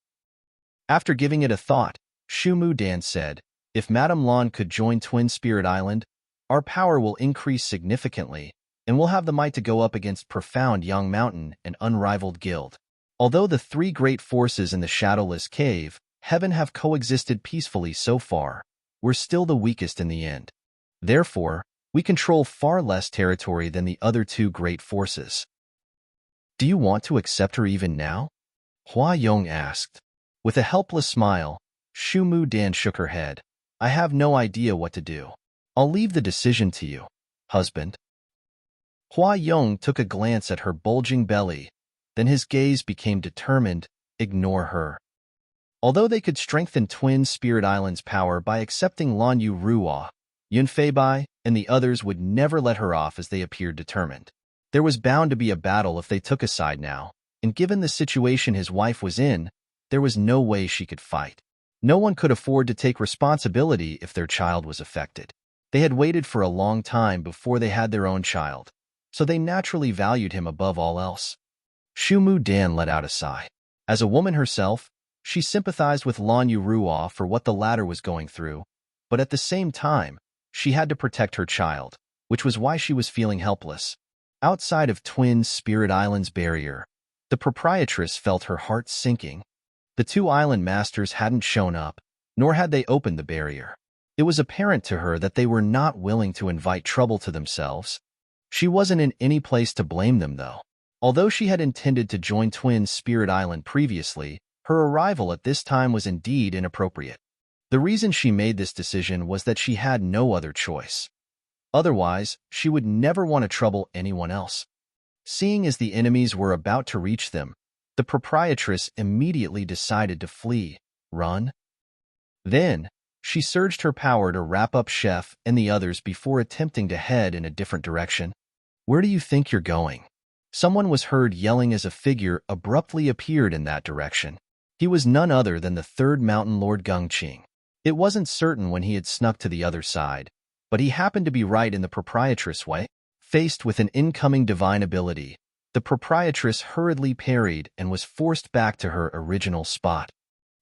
After giving it a thought, Shu Mu Dan said, If Madame Lan could join Twin Spirit Island, our power will increase significantly, and we'll have the might to go up against Profound Yang Mountain and Unrivaled Guild. Although the 3 great forces in the shadowless cave heaven have coexisted peacefully so far, we're still the weakest in the end. Therefore, we control far less territory than the other 2 great forces. Do you want to accept her even now? Hua Yong asked. With a helpless smile, Shu Mu Dan shook her head. I have no idea what to do. I'll leave the decision to you, husband. Hua Yong took a glance at her bulging belly, then his gaze became determined. Ignore her. Although they could strengthen Twin Spirit Island's power by accepting Lan Yu Ruo, Yun Fei Bai and the others would never let her off as they appeared determined. There was bound to be a battle if they took a side now, and given the situation his wife was in, there was no way she could fight. No one could afford to take responsibility if their child was affected. They had waited for a long time before they had their own child, so they naturally valued him above all else. Shu Mu Dan let out a sigh. As a woman herself, she sympathized with Lan Yu Ruo for what the latter was going through, but at the same time, she had to protect her child, which was why she was feeling helpless. Outside of Twin Spirit Island's barrier, the proprietress felt her heart sinking. The two island masters hadn't shown up, nor had they opened the barrier. It was apparent to her that they were not willing to invite trouble to themselves. She wasn't in any place to blame them, though. Although she had intended to join Twin Spirit Island previously, her arrival at this time was indeed inappropriate. The reason she made this decision was that she had no other choice. Otherwise, she would never want to trouble anyone else. Seeing as the enemies were about to reach them, the proprietress immediately decided to flee, run. Then, she surged her power to wrap up Chef and the others before attempting to head in a different direction. "Where do you think you're going?" Someone was heard yelling as a figure abruptly appeared in that direction. He was none other than the third mountain lord Gengqing. It wasn't certain when he had snuck to the other side, but he happened to be right in the proprietress' way. Faced with an incoming divine ability, the proprietress hurriedly parried and was forced back to her original spot.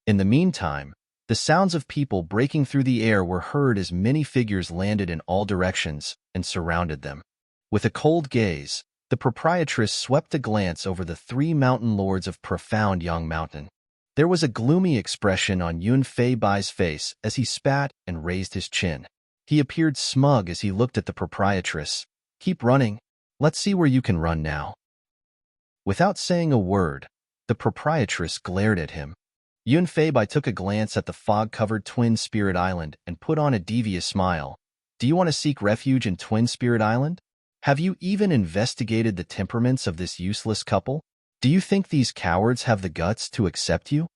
In the meantime, the sounds of people breaking through the air were heard as many figures landed in all directions and surrounded them. With a cold gaze, the proprietress swept a glance over the three mountain lords of profound young mountain. There was a gloomy expression on Yun Fei Bai's face as he spat and raised his chin. He appeared smug as he looked at the proprietress. "Keep running. Let's see where you can run now." Without saying a word, the proprietress glared at him. Yun Fei Bai took a glance at the fog-covered Twin Spirit Island and put on a devious smile. "Do you want to seek refuge in Twin Spirit Island? Have you even investigated the temperaments of this useless couple? Do you think these cowards have the guts to accept you?"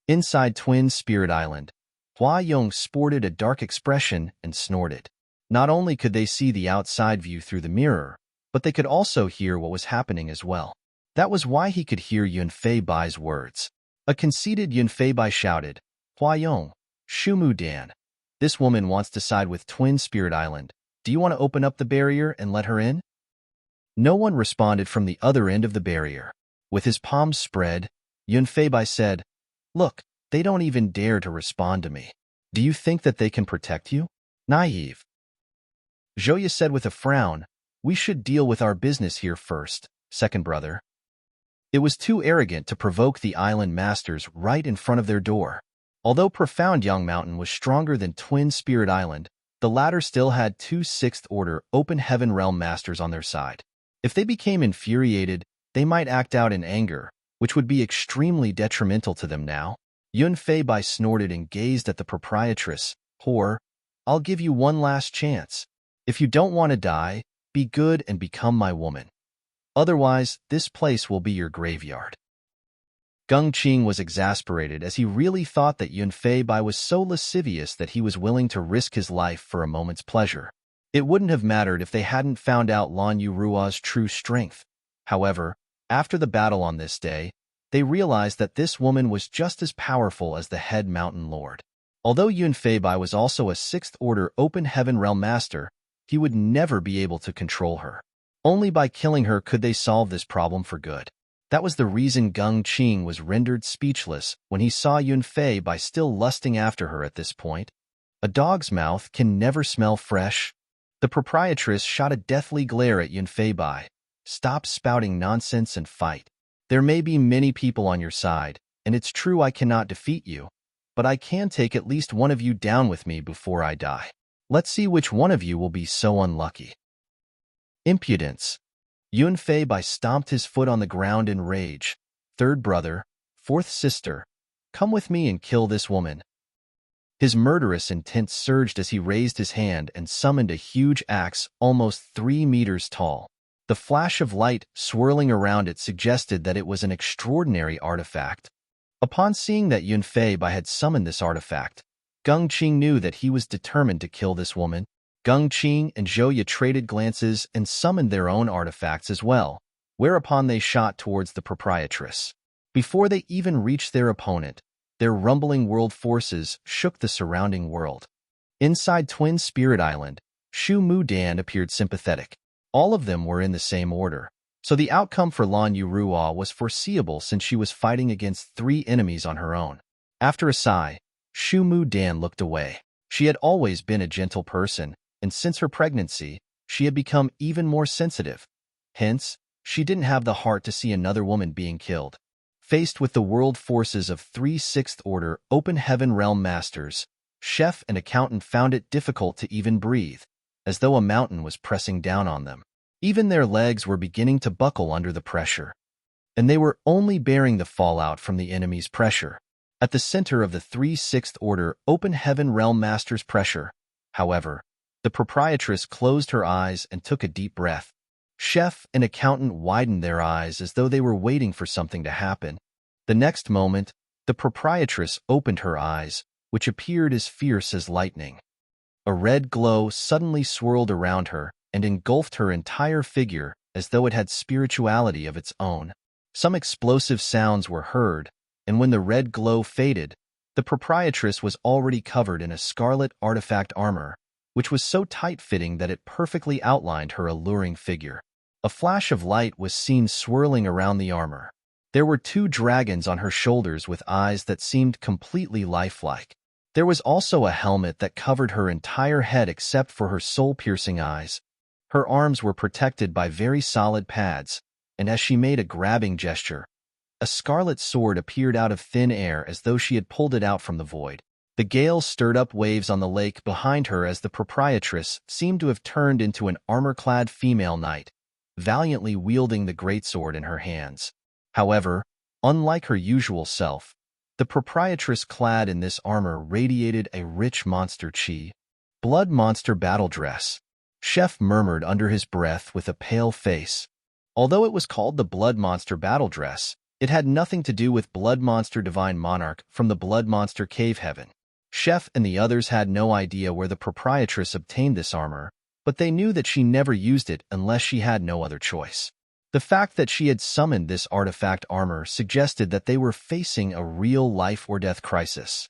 Inside Twin Spirit Island, Hua Yong sported a dark expression and snorted. Not only could they see the outside view through the mirror, but they could also hear what was happening as well. That was why he could hear Yun Fei Bai's words. A conceited Yun Fei Bai shouted, "Hua Yong, Shumu Dan. This woman wants to side with Twin Spirit Island. Do you want to open up the barrier and let her in?" No one responded from the other end of the barrier. With his palms spread, Yun Fei Bai said, "Look, they don't even dare to respond to me. Do you think that they can protect you? Naive." Zhouya said with a frown, "We should deal with our business here first, second brother." It was too arrogant to provoke the island masters right in front of their door. Although Profound Young Mountain was stronger than Twin Spirit Island, the latter still had two sixth-order Open Heaven Realm masters on their side. If they became infuriated, they might act out in anger, which would be extremely detrimental to them now. Yun Fei Bai snorted and gazed at the proprietress. "Whore, I'll give you one last chance. If you don't want to die, be good and become my woman. Otherwise, this place will be your graveyard." Gengqing was exasperated as he really thought that Yun Fei Bai was so lascivious that he was willing to risk his life for a moment's pleasure. It wouldn't have mattered if they hadn't found out Lan Yurua's true strength. However, after the battle on this day, they realized that this woman was just as powerful as the head mountain lord. Although Yun Fei Bai was also a sixth-order Open Heaven Realm master, he would never be able to control her. Only by killing her could they solve this problem for good. That was the reason Gengqing was rendered speechless when he saw Yun Fei Bai still lusting after her at this point. A dog's mouth can never smell fresh. The proprietress shot a deathly glare at Yun Fei Bai. "Stop spouting nonsense and fight. There may be many people on your side, and it's true I cannot defeat you, but I can take at least one of you down with me before I die. Let's see which one of you will be so unlucky." Impudence. Yun Fei Bai stomped his foot on the ground in rage. "Third brother, fourth sister, come with me and kill this woman." His murderous intent surged as he raised his hand and summoned a huge axe almost 3 meters tall. The flash of light swirling around it suggested that it was an extraordinary artifact. Upon seeing that Yun Fei Bai had summoned this artifact, Gengqing knew that he was determined to kill this woman. Gengqing and Zhouya traded glances and summoned their own artifacts as well, whereupon they shot towards the proprietress. Before they even reached their opponent, their rumbling world forces shook the surrounding world. Inside Twin Spirit Island, Shu Mu Dan appeared sympathetic. All of them were in the same order, so the outcome for Lan Yurua was foreseeable since she was fighting against 3 enemies on her own. After a sigh, Shu Mu Dan looked away. She had always been a gentle person, and since her pregnancy, she had become even more sensitive. Hence, she didn't have the heart to see another woman being killed. Faced with the world forces of 3 Sixth Order Open Heaven Realm Masters, Chef and Accountant found it difficult to even breathe, as though a mountain was pressing down on them. Even their legs were beginning to buckle under the pressure, and they were only bearing the fallout from the enemy's pressure. At the center of the 3 Sixth Order Open Heaven Realm Masters' pressure, however, the proprietress closed her eyes and took a deep breath. Chef and Accountant widened their eyes as though they were waiting for something to happen. The next moment, the proprietress opened her eyes, which appeared as fierce as lightning. A red glow suddenly swirled around her and engulfed her entire figure as though it had spirituality of its own. Some explosive sounds were heard, and when the red glow faded, the proprietress was already covered in a scarlet artifact armor, which was so tight-fitting that it perfectly outlined her alluring figure. A flash of light was seen swirling around the armor. There were 2 dragons on her shoulders with eyes that seemed completely lifelike. There was also a helmet that covered her entire head except for her soul-piercing eyes. Her arms were protected by very solid pads, and as she made a grabbing gesture, a scarlet sword appeared out of thin air as though she had pulled it out from the void. The gale stirred up waves on the lake behind her as the proprietress seemed to have turned into an armor-clad female knight, valiantly wielding the greatsword in her hands. However, unlike her usual self, the proprietress clad in this armor radiated a rich monster chi. Blood monster battle dress. Chef murmured under his breath with a pale face. Although it was called the Blood Monster battle dress, it had nothing to do with Blood Monster Divine Monarch from the Blood Monster Cave Heaven. Chef and the others had no idea where the proprietress obtained this armor, but they knew that she never used it unless she had no other choice. The fact that she had summoned this artifact armor suggested that they were facing a real life-or-death crisis.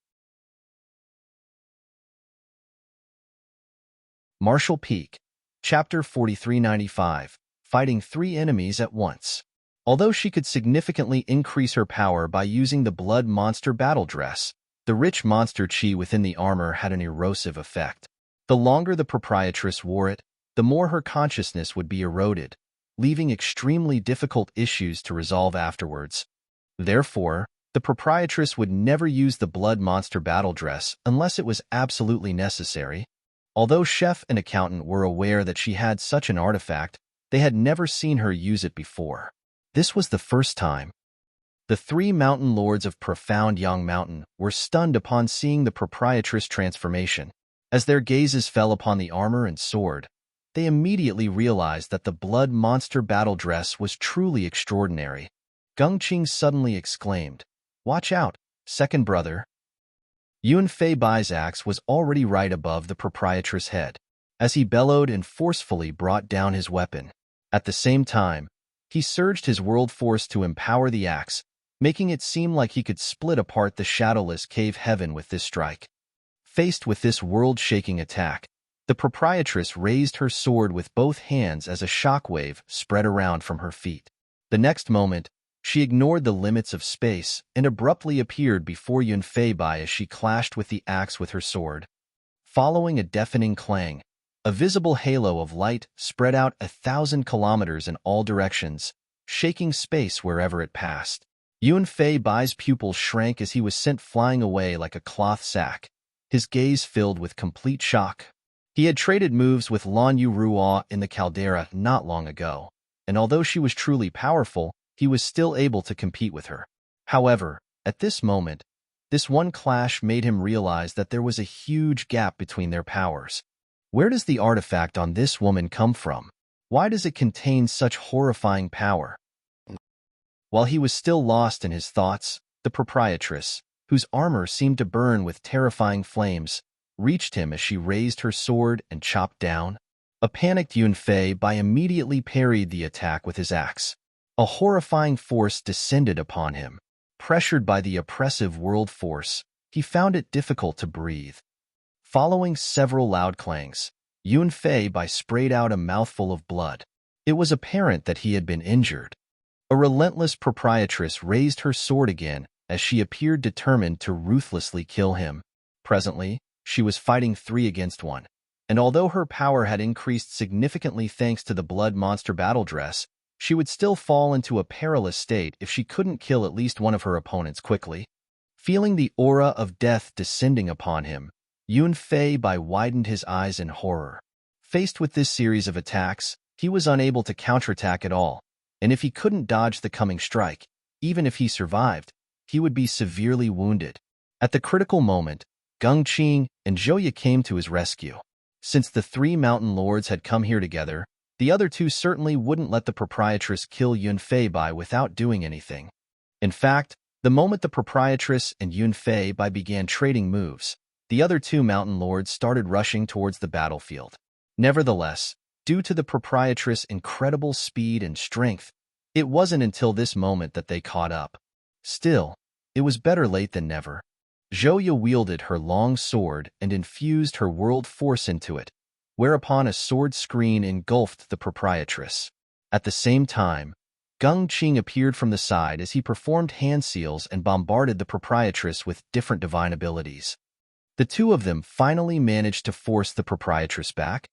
Marshall Peak, Chapter 4395, Fighting 3 Enemies at Once. Although she could significantly increase her power by using the Blood Monster battle dress, the rich monster chi within the armor had an erosive effect. The longer the proprietress wore it, the more her consciousness would be eroded, leaving extremely difficult issues to resolve afterwards. Therefore, the proprietress would never use the Blood Monster battle dress unless it was absolutely necessary. Although Chef and Accountant were aware that she had such an artifact, they had never seen her use it before. This was the first time. The 3 mountain lords of Profound Yang Mountain were stunned upon seeing the proprietress' transformation. As their gazes fell upon the armor and sword, they immediately realized that the Blood Monster battle dress was truly extraordinary. Gongqing suddenly exclaimed, "Watch out, second brother." Yunfei Bai's axe was already right above the proprietress' head, as he bellowed and forcefully brought down his weapon. At the same time, he surged his world force to empower the axe, making it seem like he could split apart the shadowless cave heaven with this strike. Faced with this world-shaking attack, the proprietress raised her sword with both hands as a shockwave spread around from her feet. The next moment, she ignored the limits of space and abruptly appeared before Yunfei Bai as she clashed with the axe with her sword. Following a deafening clang, a visible halo of light spread out 1,000 kilometers in all directions, shaking space wherever it passed. Yunfei Bai's pupils shrank as he was sent flying away like a cloth sack, his gaze filled with complete shock. He had traded moves with Lan Yu Ruo in the caldera not long ago, and although she was truly powerful, he was still able to compete with her. However, at this moment, this one clash made him realize that there was a huge gap between their powers. Where does the artifact on this woman come from? Why does it contain such horrifying power? While he was still lost in his thoughts, the proprietress, whose armor seemed to burn with terrifying flames, reached him as she raised her sword and chopped down. A panicked Yunfei Bai immediately parried the attack with his axe. A horrifying force descended upon him. Pressured by the oppressive world force, he found it difficult to breathe. Following several loud clangs, Yunfei Bai sprayed out a mouthful of blood. It was apparent that he had been injured. A relentless proprietress raised her sword again as she appeared determined to ruthlessly kill him. Presently, she was fighting 3 against 1. And although her power had increased significantly thanks to the blood monster battle dress, she would still fall into a perilous state if she couldn't kill at least one of her opponents quickly. Feeling the aura of death descending upon him, Yunfei widened his eyes in horror. Faced with this series of attacks, he was unable to counterattack at all, and if he couldn't dodge the coming strike, even if he survived, he would be severely wounded. At the critical moment, Gung Qing and Zhouya came to his rescue. Since the three mountain lords had come here together, the other two certainly wouldn't let the proprietress kill Yunfei without doing anything. In fact, the moment the proprietress and Yunfei began trading moves, the other two mountain lords started rushing towards the battlefield. Nevertheless, due to the proprietress' incredible speed and strength, it wasn't until this moment that they caught up. Still, it was better late than never. Zhouya wielded her long sword and infused her world force into it, whereupon a sword screen engulfed the proprietress. At the same time, Gung Qing appeared from the side as he performed hand seals and bombarded the proprietress with different divine abilities. The two of them finally managed to force the proprietress back.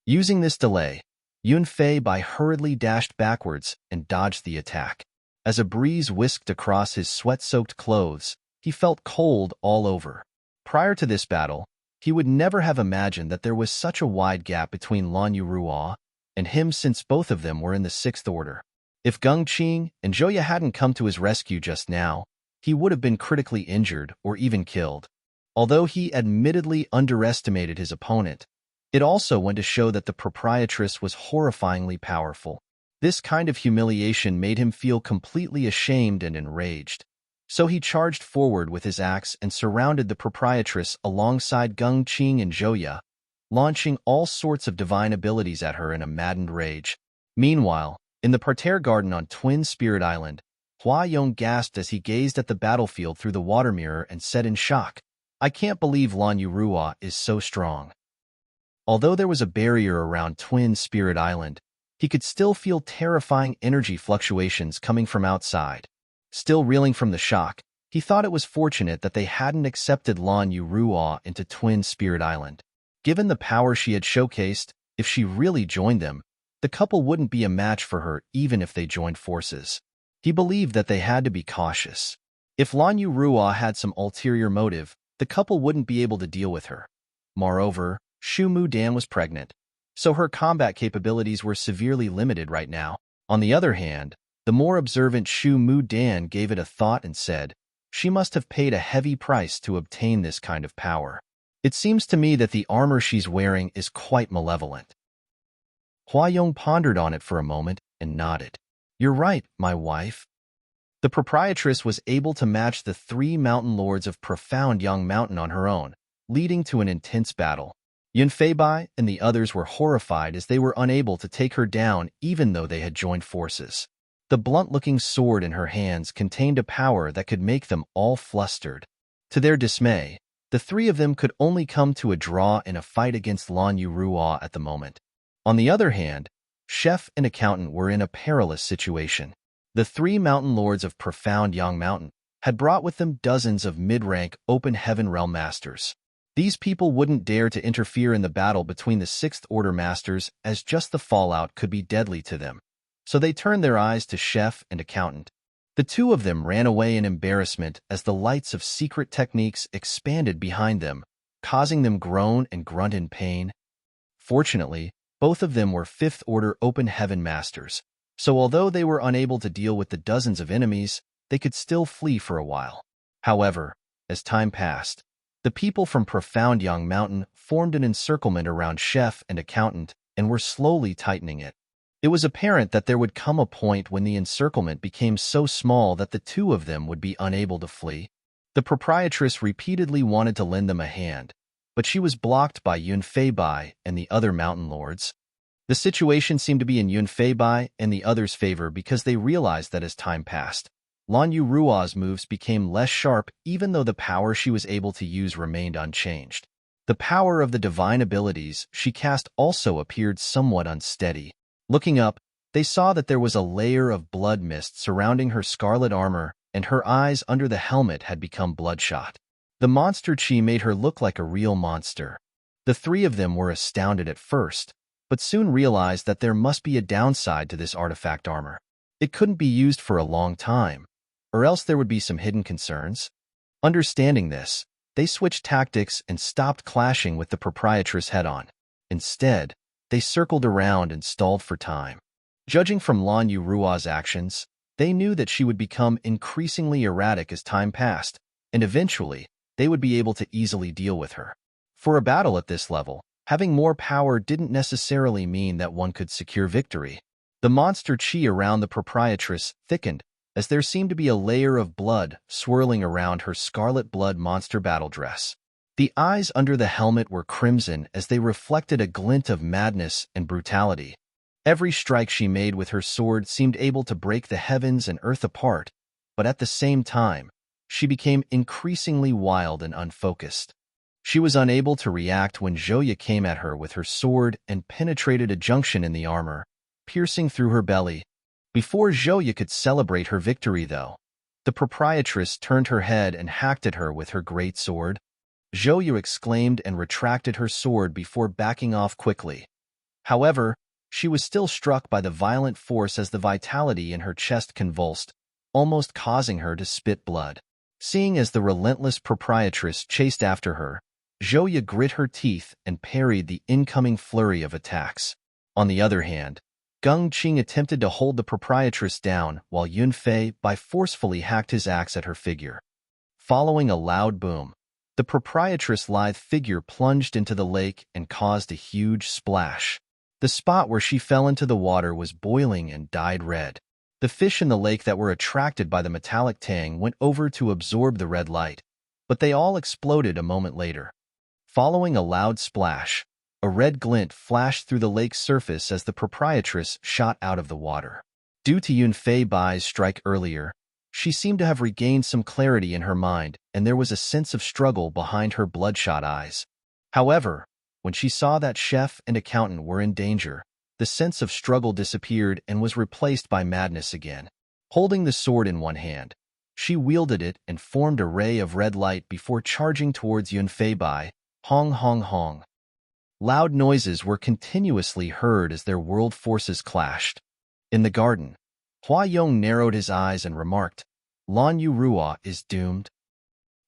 Using this delay, Yunfei hurriedly dashed backwards and dodged the attack. As a breeze whisked across his sweat-soaked clothes, he felt cold all over. Prior to this battle, he would never have imagined that there was such a wide gap between Lan Yurua and him since both of them were in the Sixth Order. If Gung Qing and Zhouya hadn't come to his rescue just now, he would have been critically injured or even killed. Although he admittedly underestimated his opponent, it also went to show that the proprietress was horrifyingly powerful. This kind of humiliation made him feel completely ashamed and enraged. So he charged forward with his axe and surrounded the proprietress alongside Gung Qing and Zhouya, launching all sorts of divine abilities at her in a maddened rage. Meanwhile, in the parterre garden on Twin Spirit Island, Hua Yong gasped as he gazed at the battlefield through the water mirror and said in shock, "I can't believe Lan Yurua is so strong." Although there was a barrier around Twin Spirit Island, he could still feel terrifying energy fluctuations coming from outside. Still reeling from the shock, he thought it was fortunate that they hadn't accepted Lan Yurua into Twin Spirit Island. Given the power she had showcased, if she really joined them, the couple wouldn't be a match for her even if they joined forces. He believed that they had to be cautious. If Lan Yurua had some ulterior motive, the couple wouldn't be able to deal with her. Moreover, Shu Mu Dan was pregnant, so her combat capabilities were severely limited right now. On the other hand, the more observant Shu Mu Dan gave it a thought and said, "She must have paid a heavy price to obtain this kind of power. It seems to me that the armor she's wearing is quite malevolent." Hua Yong pondered on it for a moment and nodded. "You're right, my wife." The proprietress was able to match the three mountain lords of Profound Yang Mountain on her own, leading to an intense battle. Yunfei and the others were horrified as they were unable to take her down even though they had joined forces. The blunt-looking sword in her hands contained a power that could make them all flustered. To their dismay, the three of them could only come to a draw in a fight against Lan Yurua at the moment. On the other hand, Chef and Accountant were in a perilous situation. The three mountain lords of Profound Yang Mountain had brought with them dozens of mid-rank Open Heaven Realm Masters. These people wouldn't dare to interfere in the battle between the Sixth Order Masters as just the fallout could be deadly to them. So they turned their eyes to Chef and Accountant. The two of them ran away in embarrassment as the lights of secret techniques expanded behind them, causing them groan and grunt in pain. Fortunately, both of them were Fifth Order Open Heaven Masters, so although they were unable to deal with the dozens of enemies, they could still flee for a while. However, as time passed, the people from Profound Yang Mountain formed an encirclement around Chef and Accountant and were slowly tightening it. It was apparent that there would come a point when the encirclement became so small that the two of them would be unable to flee. The proprietress repeatedly wanted to lend them a hand, but she was blocked by Yunfei and the other mountain lords. The situation seemed to be in Yunfei and the others' favor because they realized that as time passed, Lan Yurua's moves became less sharp even though the power she was able to use remained unchanged. The power of the divine abilities she cast also appeared somewhat unsteady. Looking up, they saw that there was a layer of blood mist surrounding her scarlet armor, and her eyes under the helmet had become bloodshot. The monster chi made her look like a real monster. The three of them were astounded at first, but soon realized that there must be a downside to this artifact armor. It couldn't be used for a long time, or else there would be some hidden concerns. Understanding this, they switched tactics and stopped clashing with the proprietress head-on. Instead, they circled around and stalled for time. Judging from Lan Yurua's actions, they knew that she would become increasingly erratic as time passed, and eventually, they would be able to easily deal with her. For a battle at this level, having more power didn't necessarily mean that one could secure victory. The monster chi around the proprietress thickened, as there seemed to be a layer of blood swirling around her scarlet blood monster battle dress. The eyes under the helmet were crimson as they reflected a glint of madness and brutality. Every strike she made with her sword seemed able to break the heavens and earth apart, but at the same time, she became increasingly wild and unfocused. She was unable to react when Zhouya came at her with her sword and penetrated a junction in the armor, piercing through her belly. Before Zhouya could celebrate her victory, though, the proprietress turned her head and hacked at her with her great sword. Zhouya exclaimed and retracted her sword before backing off quickly. However, she was still struck by the violent force as the vitality in her chest convulsed, almost causing her to spit blood. Seeing as the relentless proprietress chased after her, Zhouya grit her teeth and parried the incoming flurry of attacks. On the other hand, Gung Qing attempted to hold the proprietress down while Yun Fei forcefully hacked his axe at her figure. Following a loud boom, the proprietress' lithe figure plunged into the lake and caused a huge splash. The spot where she fell into the water was boiling and dyed red. The fish in the lake that were attracted by the metallic tang went over to absorb the red light, but they all exploded a moment later. Following a loud splash, a red glint flashed through the lake's surface as the proprietress shot out of the water. Due to Yun Fei Bai's strike earlier, she seemed to have regained some clarity in her mind, and there was a sense of struggle behind her bloodshot eyes. However, when she saw that chef and accountant were in danger, the sense of struggle disappeared and was replaced by madness again. Holding the sword in one hand, she wielded it and formed a ray of red light before charging towards Yun Fei Bai. Hong hong hong. Loud noises were continuously heard as their world forces clashed. In the garden, Hua Yong narrowed his eyes and remarked, "Lan Yurua is doomed."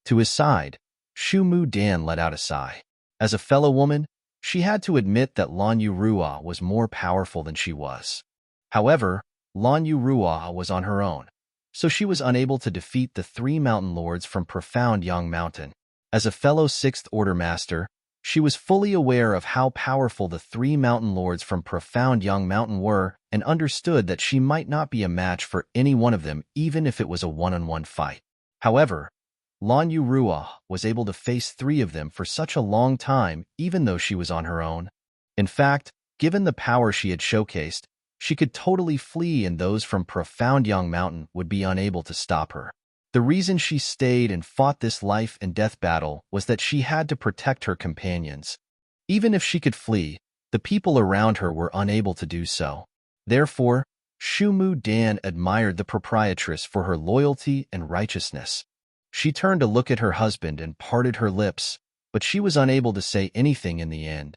To his side, Shu Mu Dan let out a sigh. As a fellow woman, she had to admit that Lan Yurua was more powerful than she was. However, Lan Yurua was on her own, so she was unable to defeat the three mountain lords from Profound Yang Mountain. As a fellow Sixth Order Master, she was fully aware of how powerful the three mountain lords from Profound Yang Mountain were and understood that she might not be a match for any one of them even if it was a one-on-one fight. However, Lan Yurua was able to face three of them for such a long time even though she was on her own. In fact, given the power she had showcased, she could totally flee and those from Profound Yang Mountain would be unable to stop her. The reason she stayed and fought this life and death battle was that she had to protect her companions. Even if she could flee, the people around her were unable to do so. Therefore, Shu Mu Dan admired the proprietress for her loyalty and righteousness. She turned to look at her husband and parted her lips, but she was unable to say anything in the end.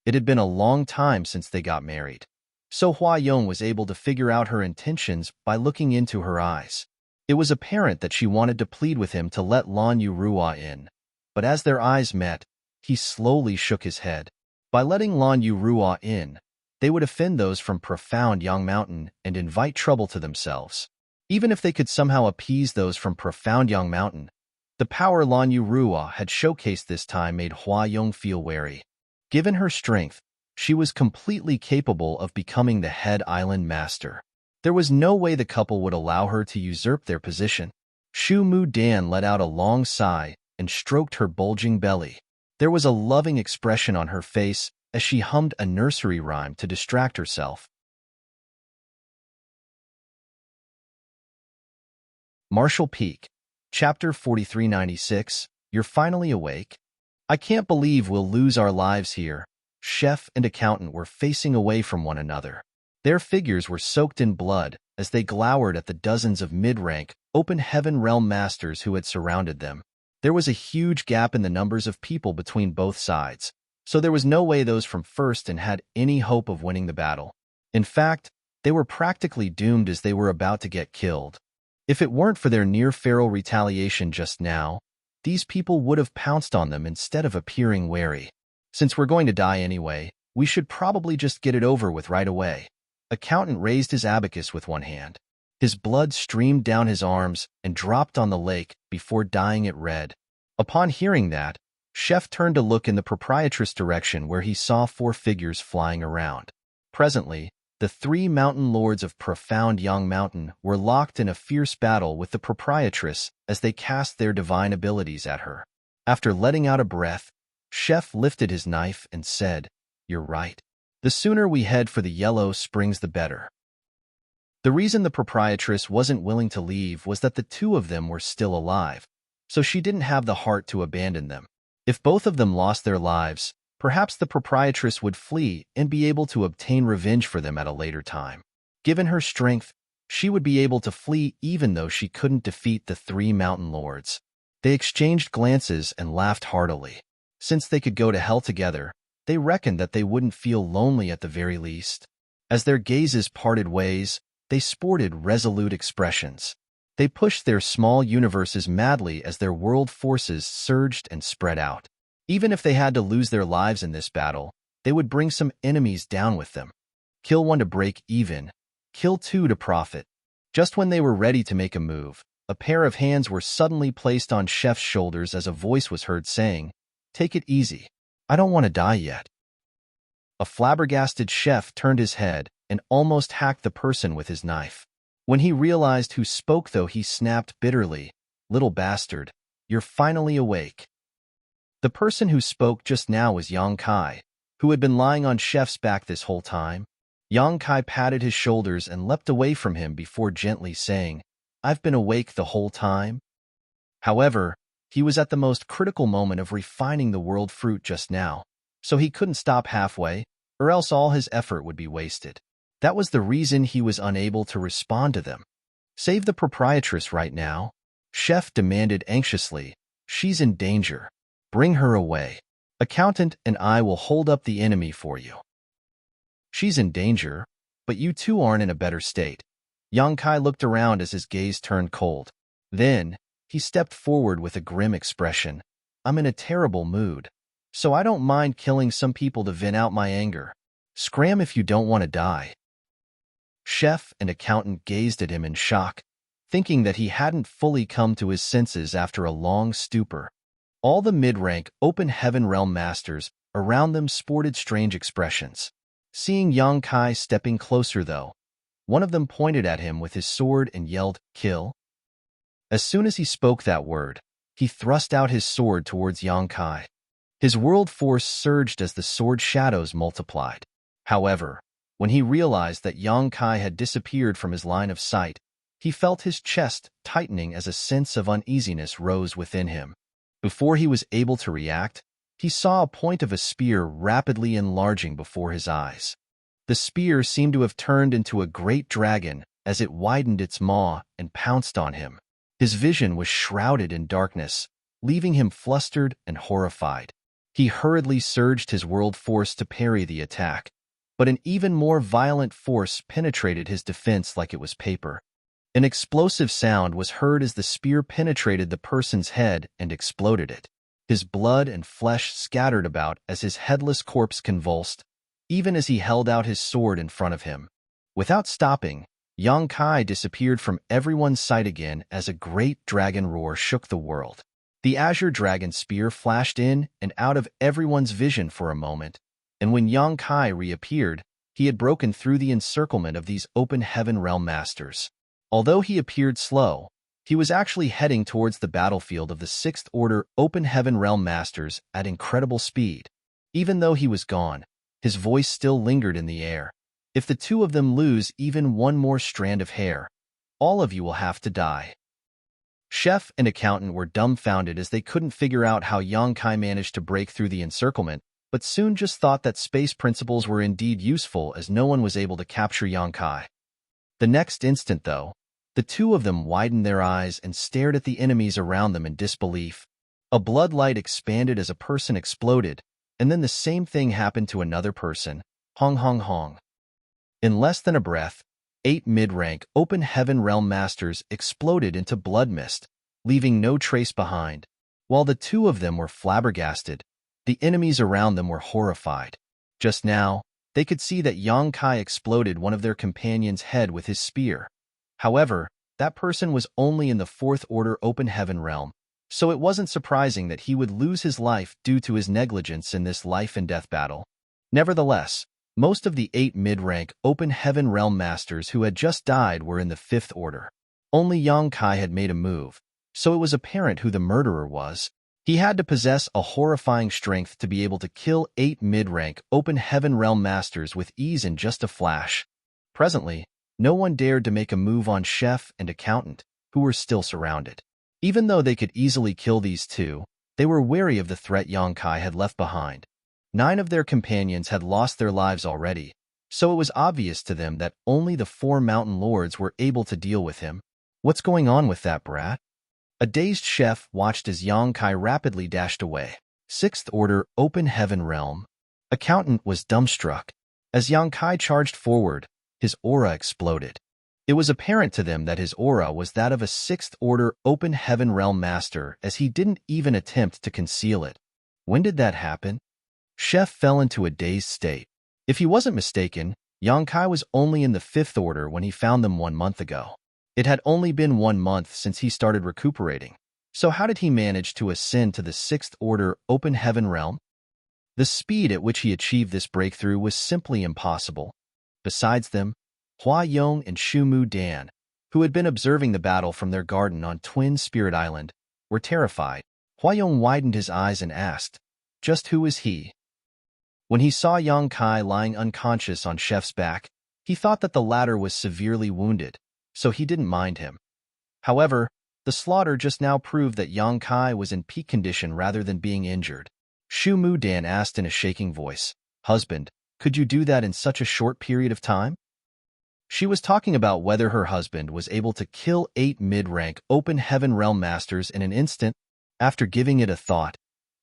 It had been a long time since they got married, so Hua Yong was able to figure out her intentions by looking into her eyes. It was apparent that she wanted to plead with him to let Lan Yurua in, but as their eyes met, he slowly shook his head. By letting Lan Yurua in, they would offend those from Profound Yang Mountain and invite trouble to themselves. Even if they could somehow appease those from Profound Yang Mountain, the power Lan Yurua had showcased this time made Hua Yong feel wary. Given her strength, she was completely capable of becoming the head island master. There was no way the couple would allow her to usurp their position. Shu Mu Dan let out a long sigh and stroked her bulging belly. There was a loving expression on her face as she hummed a nursery rhyme to distract herself. Marshall Peak, Chapter 4396, You're finally awake? I can't believe we'll lose our lives here. Chef and accountant were facing away from one another. Their figures were soaked in blood as they glowered at the dozens of mid-rank, open heaven realm masters who had surrounded them. There was a huge gap in the numbers of people between both sides, so there was no way those from first and had any hope of winning the battle. In fact, they were practically doomed as they were about to get killed. If it weren't for their near-feral retaliation just now, these people would have pounced on them instead of appearing wary. Since we're going to die anyway, we should probably just get it over with right away. Accountant raised his abacus with one hand. His blood streamed down his arms and dropped on the lake before dyeing it red. Upon hearing that, Chef turned to look in the proprietress' direction where he saw 4 figures flying around. Presently, the 3 mountain lords of profound Yang Mountain were locked in a fierce battle with the proprietress as they cast their divine abilities at her. After letting out a breath, Chef lifted his knife and said, "You're right. The sooner we head for the Yellow Springs the better." The reason the proprietress wasn't willing to leave was that the 2 of them were still alive, so she didn't have the heart to abandon them. If both of them lost their lives, perhaps the proprietress would flee and be able to obtain revenge for them at a later time. Given her strength, she would be able to flee even though she couldn't defeat the 3 mountain lords. They exchanged glances and laughed heartily. Since they could go to hell together, they reckoned that they wouldn't feel lonely at the very least. As their gazes parted ways, they sported resolute expressions. They pushed their small universes madly as their world forces surged and spread out. Even if they had to lose their lives in this battle, they would bring some enemies down with them. Kill 1 to break even, kill 2 to profit. Just when they were ready to make a move, a pair of hands were suddenly placed on Chef's shoulders as a voice was heard saying, "Take it easy. I don't want to die yet." A flabbergasted Chef turned his head and almost hacked the person with his knife. When he realized who spoke though, he snapped bitterly, "Little bastard, you're finally awake." The person who spoke just now was Yang Kai, who had been lying on Chef's back this whole time. Yang Kai patted his shoulders and leapt away from him before gently saying, "I've been awake the whole time." However, he was at the most critical moment of refining the world fruit just now, so he couldn't stop halfway, or else all his effort would be wasted. That was the reason he was unable to respond to them. "Save the proprietress right now," Chef demanded anxiously. "She's in danger. Bring her away. Accountant and I will hold up the enemy for you." "She's in danger, but you 2 aren't in a better state." Yang Kai looked around as his gaze turned cold. Then, he stepped forward with a grim expression. "I'm in a terrible mood, so I don't mind killing some people to vent out my anger. Scram if you don't want to die." Chef and Accountant gazed at him in shock, thinking that he hadn't fully come to his senses after a long stupor. All the mid-rank open heaven realm masters around them sported strange expressions. Seeing Yang Kai stepping closer though, one of them pointed at him with his sword and yelled, "Kill." As soon as he spoke that word, he thrust out his sword towards Yang Kai. His world force surged as the sword shadows multiplied. However, when he realized that Yang Kai had disappeared from his line of sight, he felt his chest tightening as a sense of uneasiness rose within him. Before he was able to react, he saw a point of a spear rapidly enlarging before his eyes. The spear seemed to have turned into a great dragon as it widened its maw and pounced on him. His vision was shrouded in darkness, leaving him flustered and horrified. He hurriedly surged his world force to parry the attack, but an even more violent force penetrated his defense like it was paper. An explosive sound was heard as the spear penetrated the person's head and exploded it. His blood and flesh scattered about as his headless corpse convulsed, even as he held out his sword in front of him. Without stopping, Yang Kai disappeared from everyone's sight again as a great dragon roar shook the world. The azure dragon spear flashed in and out of everyone's vision for a moment, and when Yang Kai reappeared, he had broken through the encirclement of these open heaven realm masters. Although he appeared slow, he was actually heading towards the battlefield of the 6th Order Open Heaven Realm Masters at incredible speed. Even though he was gone, his voice still lingered in the air. "If the 2 of them lose even one more strand of hair, all of you will have to die." Chef and Accountant were dumbfounded as they couldn't figure out how Yang Kai managed to break through the encirclement, but soon just thought that space principles were indeed useful as no one was able to capture Yang Kai. The next instant, though, the 2 of them widened their eyes and stared at the enemies around them in disbelief. A blood light expanded as a person exploded, and then the same thing happened to another person. Hong hong hong. In less than a breath, 8 mid-rank open heaven realm masters exploded into blood mist, leaving no trace behind. While the two of them were flabbergasted, the enemies around them were horrified. Just now, they could see that Yang Kai exploded one of their companions' head with his spear. However, that person was only in the 4th Order Open Heaven realm, so it wasn't surprising that he would lose his life due to his negligence in this life-and-death battle. Nevertheless, most of the 8 mid-rank Open Heaven realm masters who had just died were in the 5th Order. Only Yang Kai had made a move, so it was apparent who the murderer was. He had to possess a horrifying strength to be able to kill 8 mid-rank Open Heaven realm masters with ease in just a flash. Presently, no one dared to make a move on Chef and Accountant, who were still surrounded. Even though they could easily kill these two, they were wary of the threat Yang Kai had left behind. 9 of their companions had lost their lives already, so it was obvious to them that only the 4 mountain lords were able to deal with him. What's going on with that brat? A dazed Chef watched as Yang Kai rapidly dashed away. 6th Order Open Heaven Realm. Accountant was dumbstruck. As Yang Kai charged forward, his aura exploded. It was apparent to them that his aura was that of a 6th Order Open Heaven Realm Master, as he didn't even attempt to conceal it. When did that happen? Chef fell into a dazed state. If he wasn't mistaken, Yang Kai was only in the 5th Order when he found them 1 month ago. It had only been 1 month since he started recuperating. So how did he manage to ascend to the 6th Order Open Heaven Realm? The speed at which he achieved this breakthrough was simply impossible. Besides them, Hua Yong and Shu Mu Dan, who had been observing the battle from their garden on Twin Spirit Island, were terrified. Hua Yong widened his eyes and asked, "Just who is he?" When he saw Yang Kai lying unconscious on Chef's back, he thought that the latter was severely wounded, so he didn't mind him. However, the slaughter just now proved that Yang Kai was in peak condition rather than being injured. Shu Mu Dan asked in a shaking voice, "Husband, could you do that in such a short period of time?" She was talking about whether her husband was able to kill 8 mid-rank Open Heaven Realm Masters in an instant. After giving it a thought,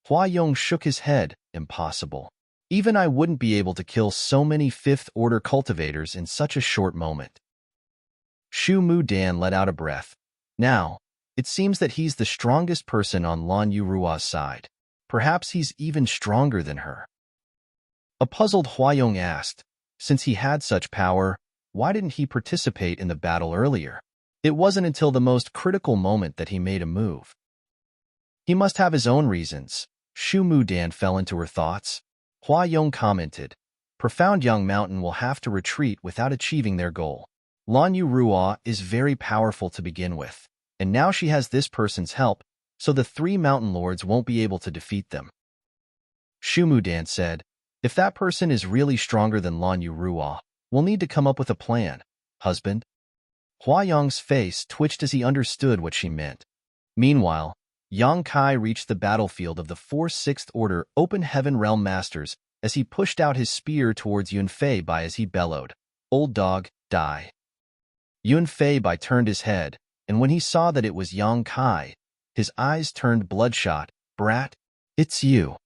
Hua Yong shook his head. Impossible. Even I wouldn't be able to kill so many 5th Order cultivators in such a short moment. Shu Mu Dan let out a breath. Now, it seems that he's the strongest person on Lan Yurua's side. Perhaps he's even stronger than her. A puzzled Hua Yong asked, since he had such power, why didn't he participate in the battle earlier? It wasn't until the most critical moment that he made a move. He must have his own reasons. Shu Mu Dan fell into her thoughts. Hua Yong commented, "Profound Young Mountain will have to retreat without achieving their goal. Lan Yurua is very powerful to begin with, and now she has this person's help, so the 3 mountain lords won't be able to defeat them." Shu Mu Dan said, "If that person is really stronger than Lan Yurua, we'll need to come up with a plan, husband." Hua Yong's face twitched as he understood what she meant. Meanwhile, Yang Kai reached the battlefield of the 4 6th Order Open Heaven Realm Masters as he pushed out his spear towards Yun Fei Bai as he bellowed, "Old dog, die." Yun Fei Bai turned his head, and when he saw that it was Yang Kai, his eyes turned bloodshot. "Brat, it's you."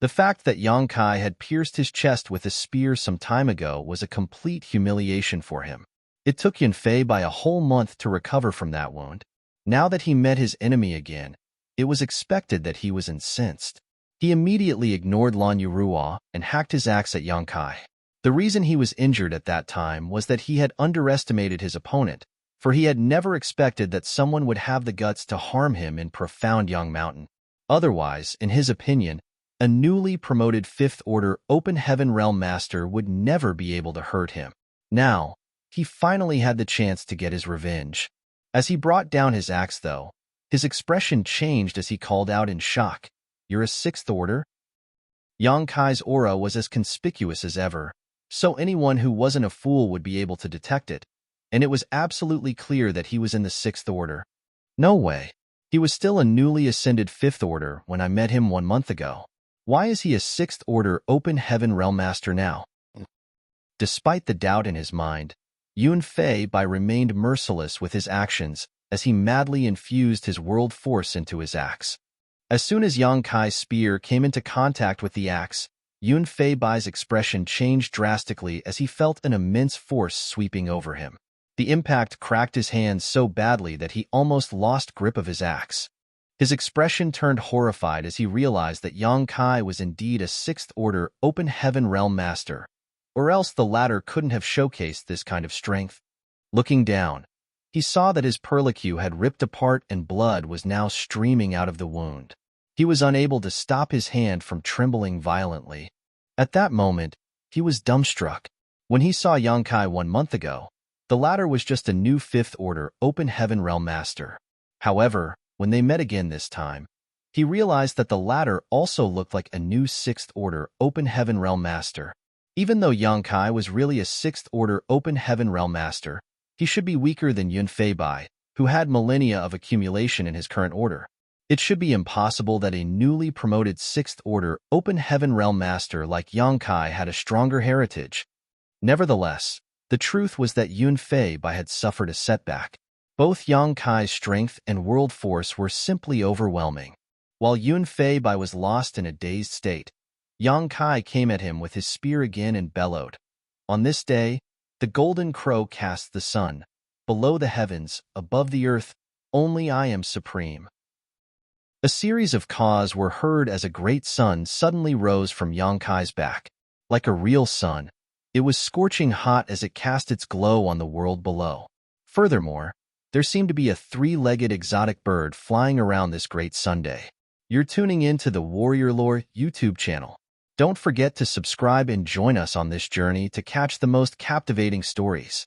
The fact that Yang Kai had pierced his chest with a spear some time ago was a complete humiliation for him. It took Yun Fei Bai a whole month to recover from that wound. Now that he met his enemy again, it was expected that he was incensed. He immediately ignored Lan Yurua and hacked his axe at Yang Kai. The reason he was injured at that time was that he had underestimated his opponent, for he had never expected that someone would have the guts to harm him in Profound Young Mountain. Otherwise, in his opinion, a newly promoted 5th Order Open Heaven Realm Master would never be able to hurt him. Now, he finally had the chance to get his revenge. As he brought down his axe, though, his expression changed as he called out in shock, "You're a 6th Order?" Yang Kai's aura was as conspicuous as ever, so anyone who wasn't a fool would be able to detect it, and it was absolutely clear that he was in the 6th Order. No way. He was still a newly ascended 5th Order when I met him 1 month ago. Why is he a 6th Order Open Heaven Realm Master now? Despite the doubt in his mind, Yun Fei Bai remained merciless with his actions as he madly infused his world force into his axe. As soon as Yang Kai's spear came into contact with the axe, Yun Fei Bai's expression changed drastically as he felt an immense force sweeping over him. The impact cracked his hands so badly that he almost lost grip of his axe. His expression turned horrified as he realized that Yang Kai was indeed a sixth-order open heaven realm master, or else the latter couldn't have showcased this kind of strength. Looking down, he saw that his perlicue had ripped apart and blood was now streaming out of the wound. He was unable to stop his hand from trembling violently. At that moment, he was dumbstruck. When he saw Yang Kai 1 month ago, the latter was just a new fifth-order open heaven realm master. However, when they met again this time, he realized that the latter also looked like a new sixth-order open heaven realm master. Even though Yang Kai was really a sixth-order open heaven realm master, he should be weaker than Yun Fei Bai, who had millennia of accumulation in his current order. It should be impossible that a newly promoted sixth-order open heaven realm master like Yang Kai had a stronger heritage. Nevertheless, the truth was that Yun Fei Bai had suffered a setback. Both Yang Kai's strength and world force were simply overwhelming. While Yun Fei Bai was lost in a dazed state, Yang Kai came at him with his spear again and bellowed. On this day, the golden crow cast the sun. Below the heavens, above the earth, only I am supreme. A series of caws were heard as a great sun suddenly rose from Yang Kai's back. Like a real sun, it was scorching hot as it cast its glow on the world below. Furthermore, there seemed to be a three-legged exotic bird flying around this great Sunday. You're tuning in to the Warrior Lore YouTube channel. Don't forget to subscribe and join us on this journey to catch the most captivating stories.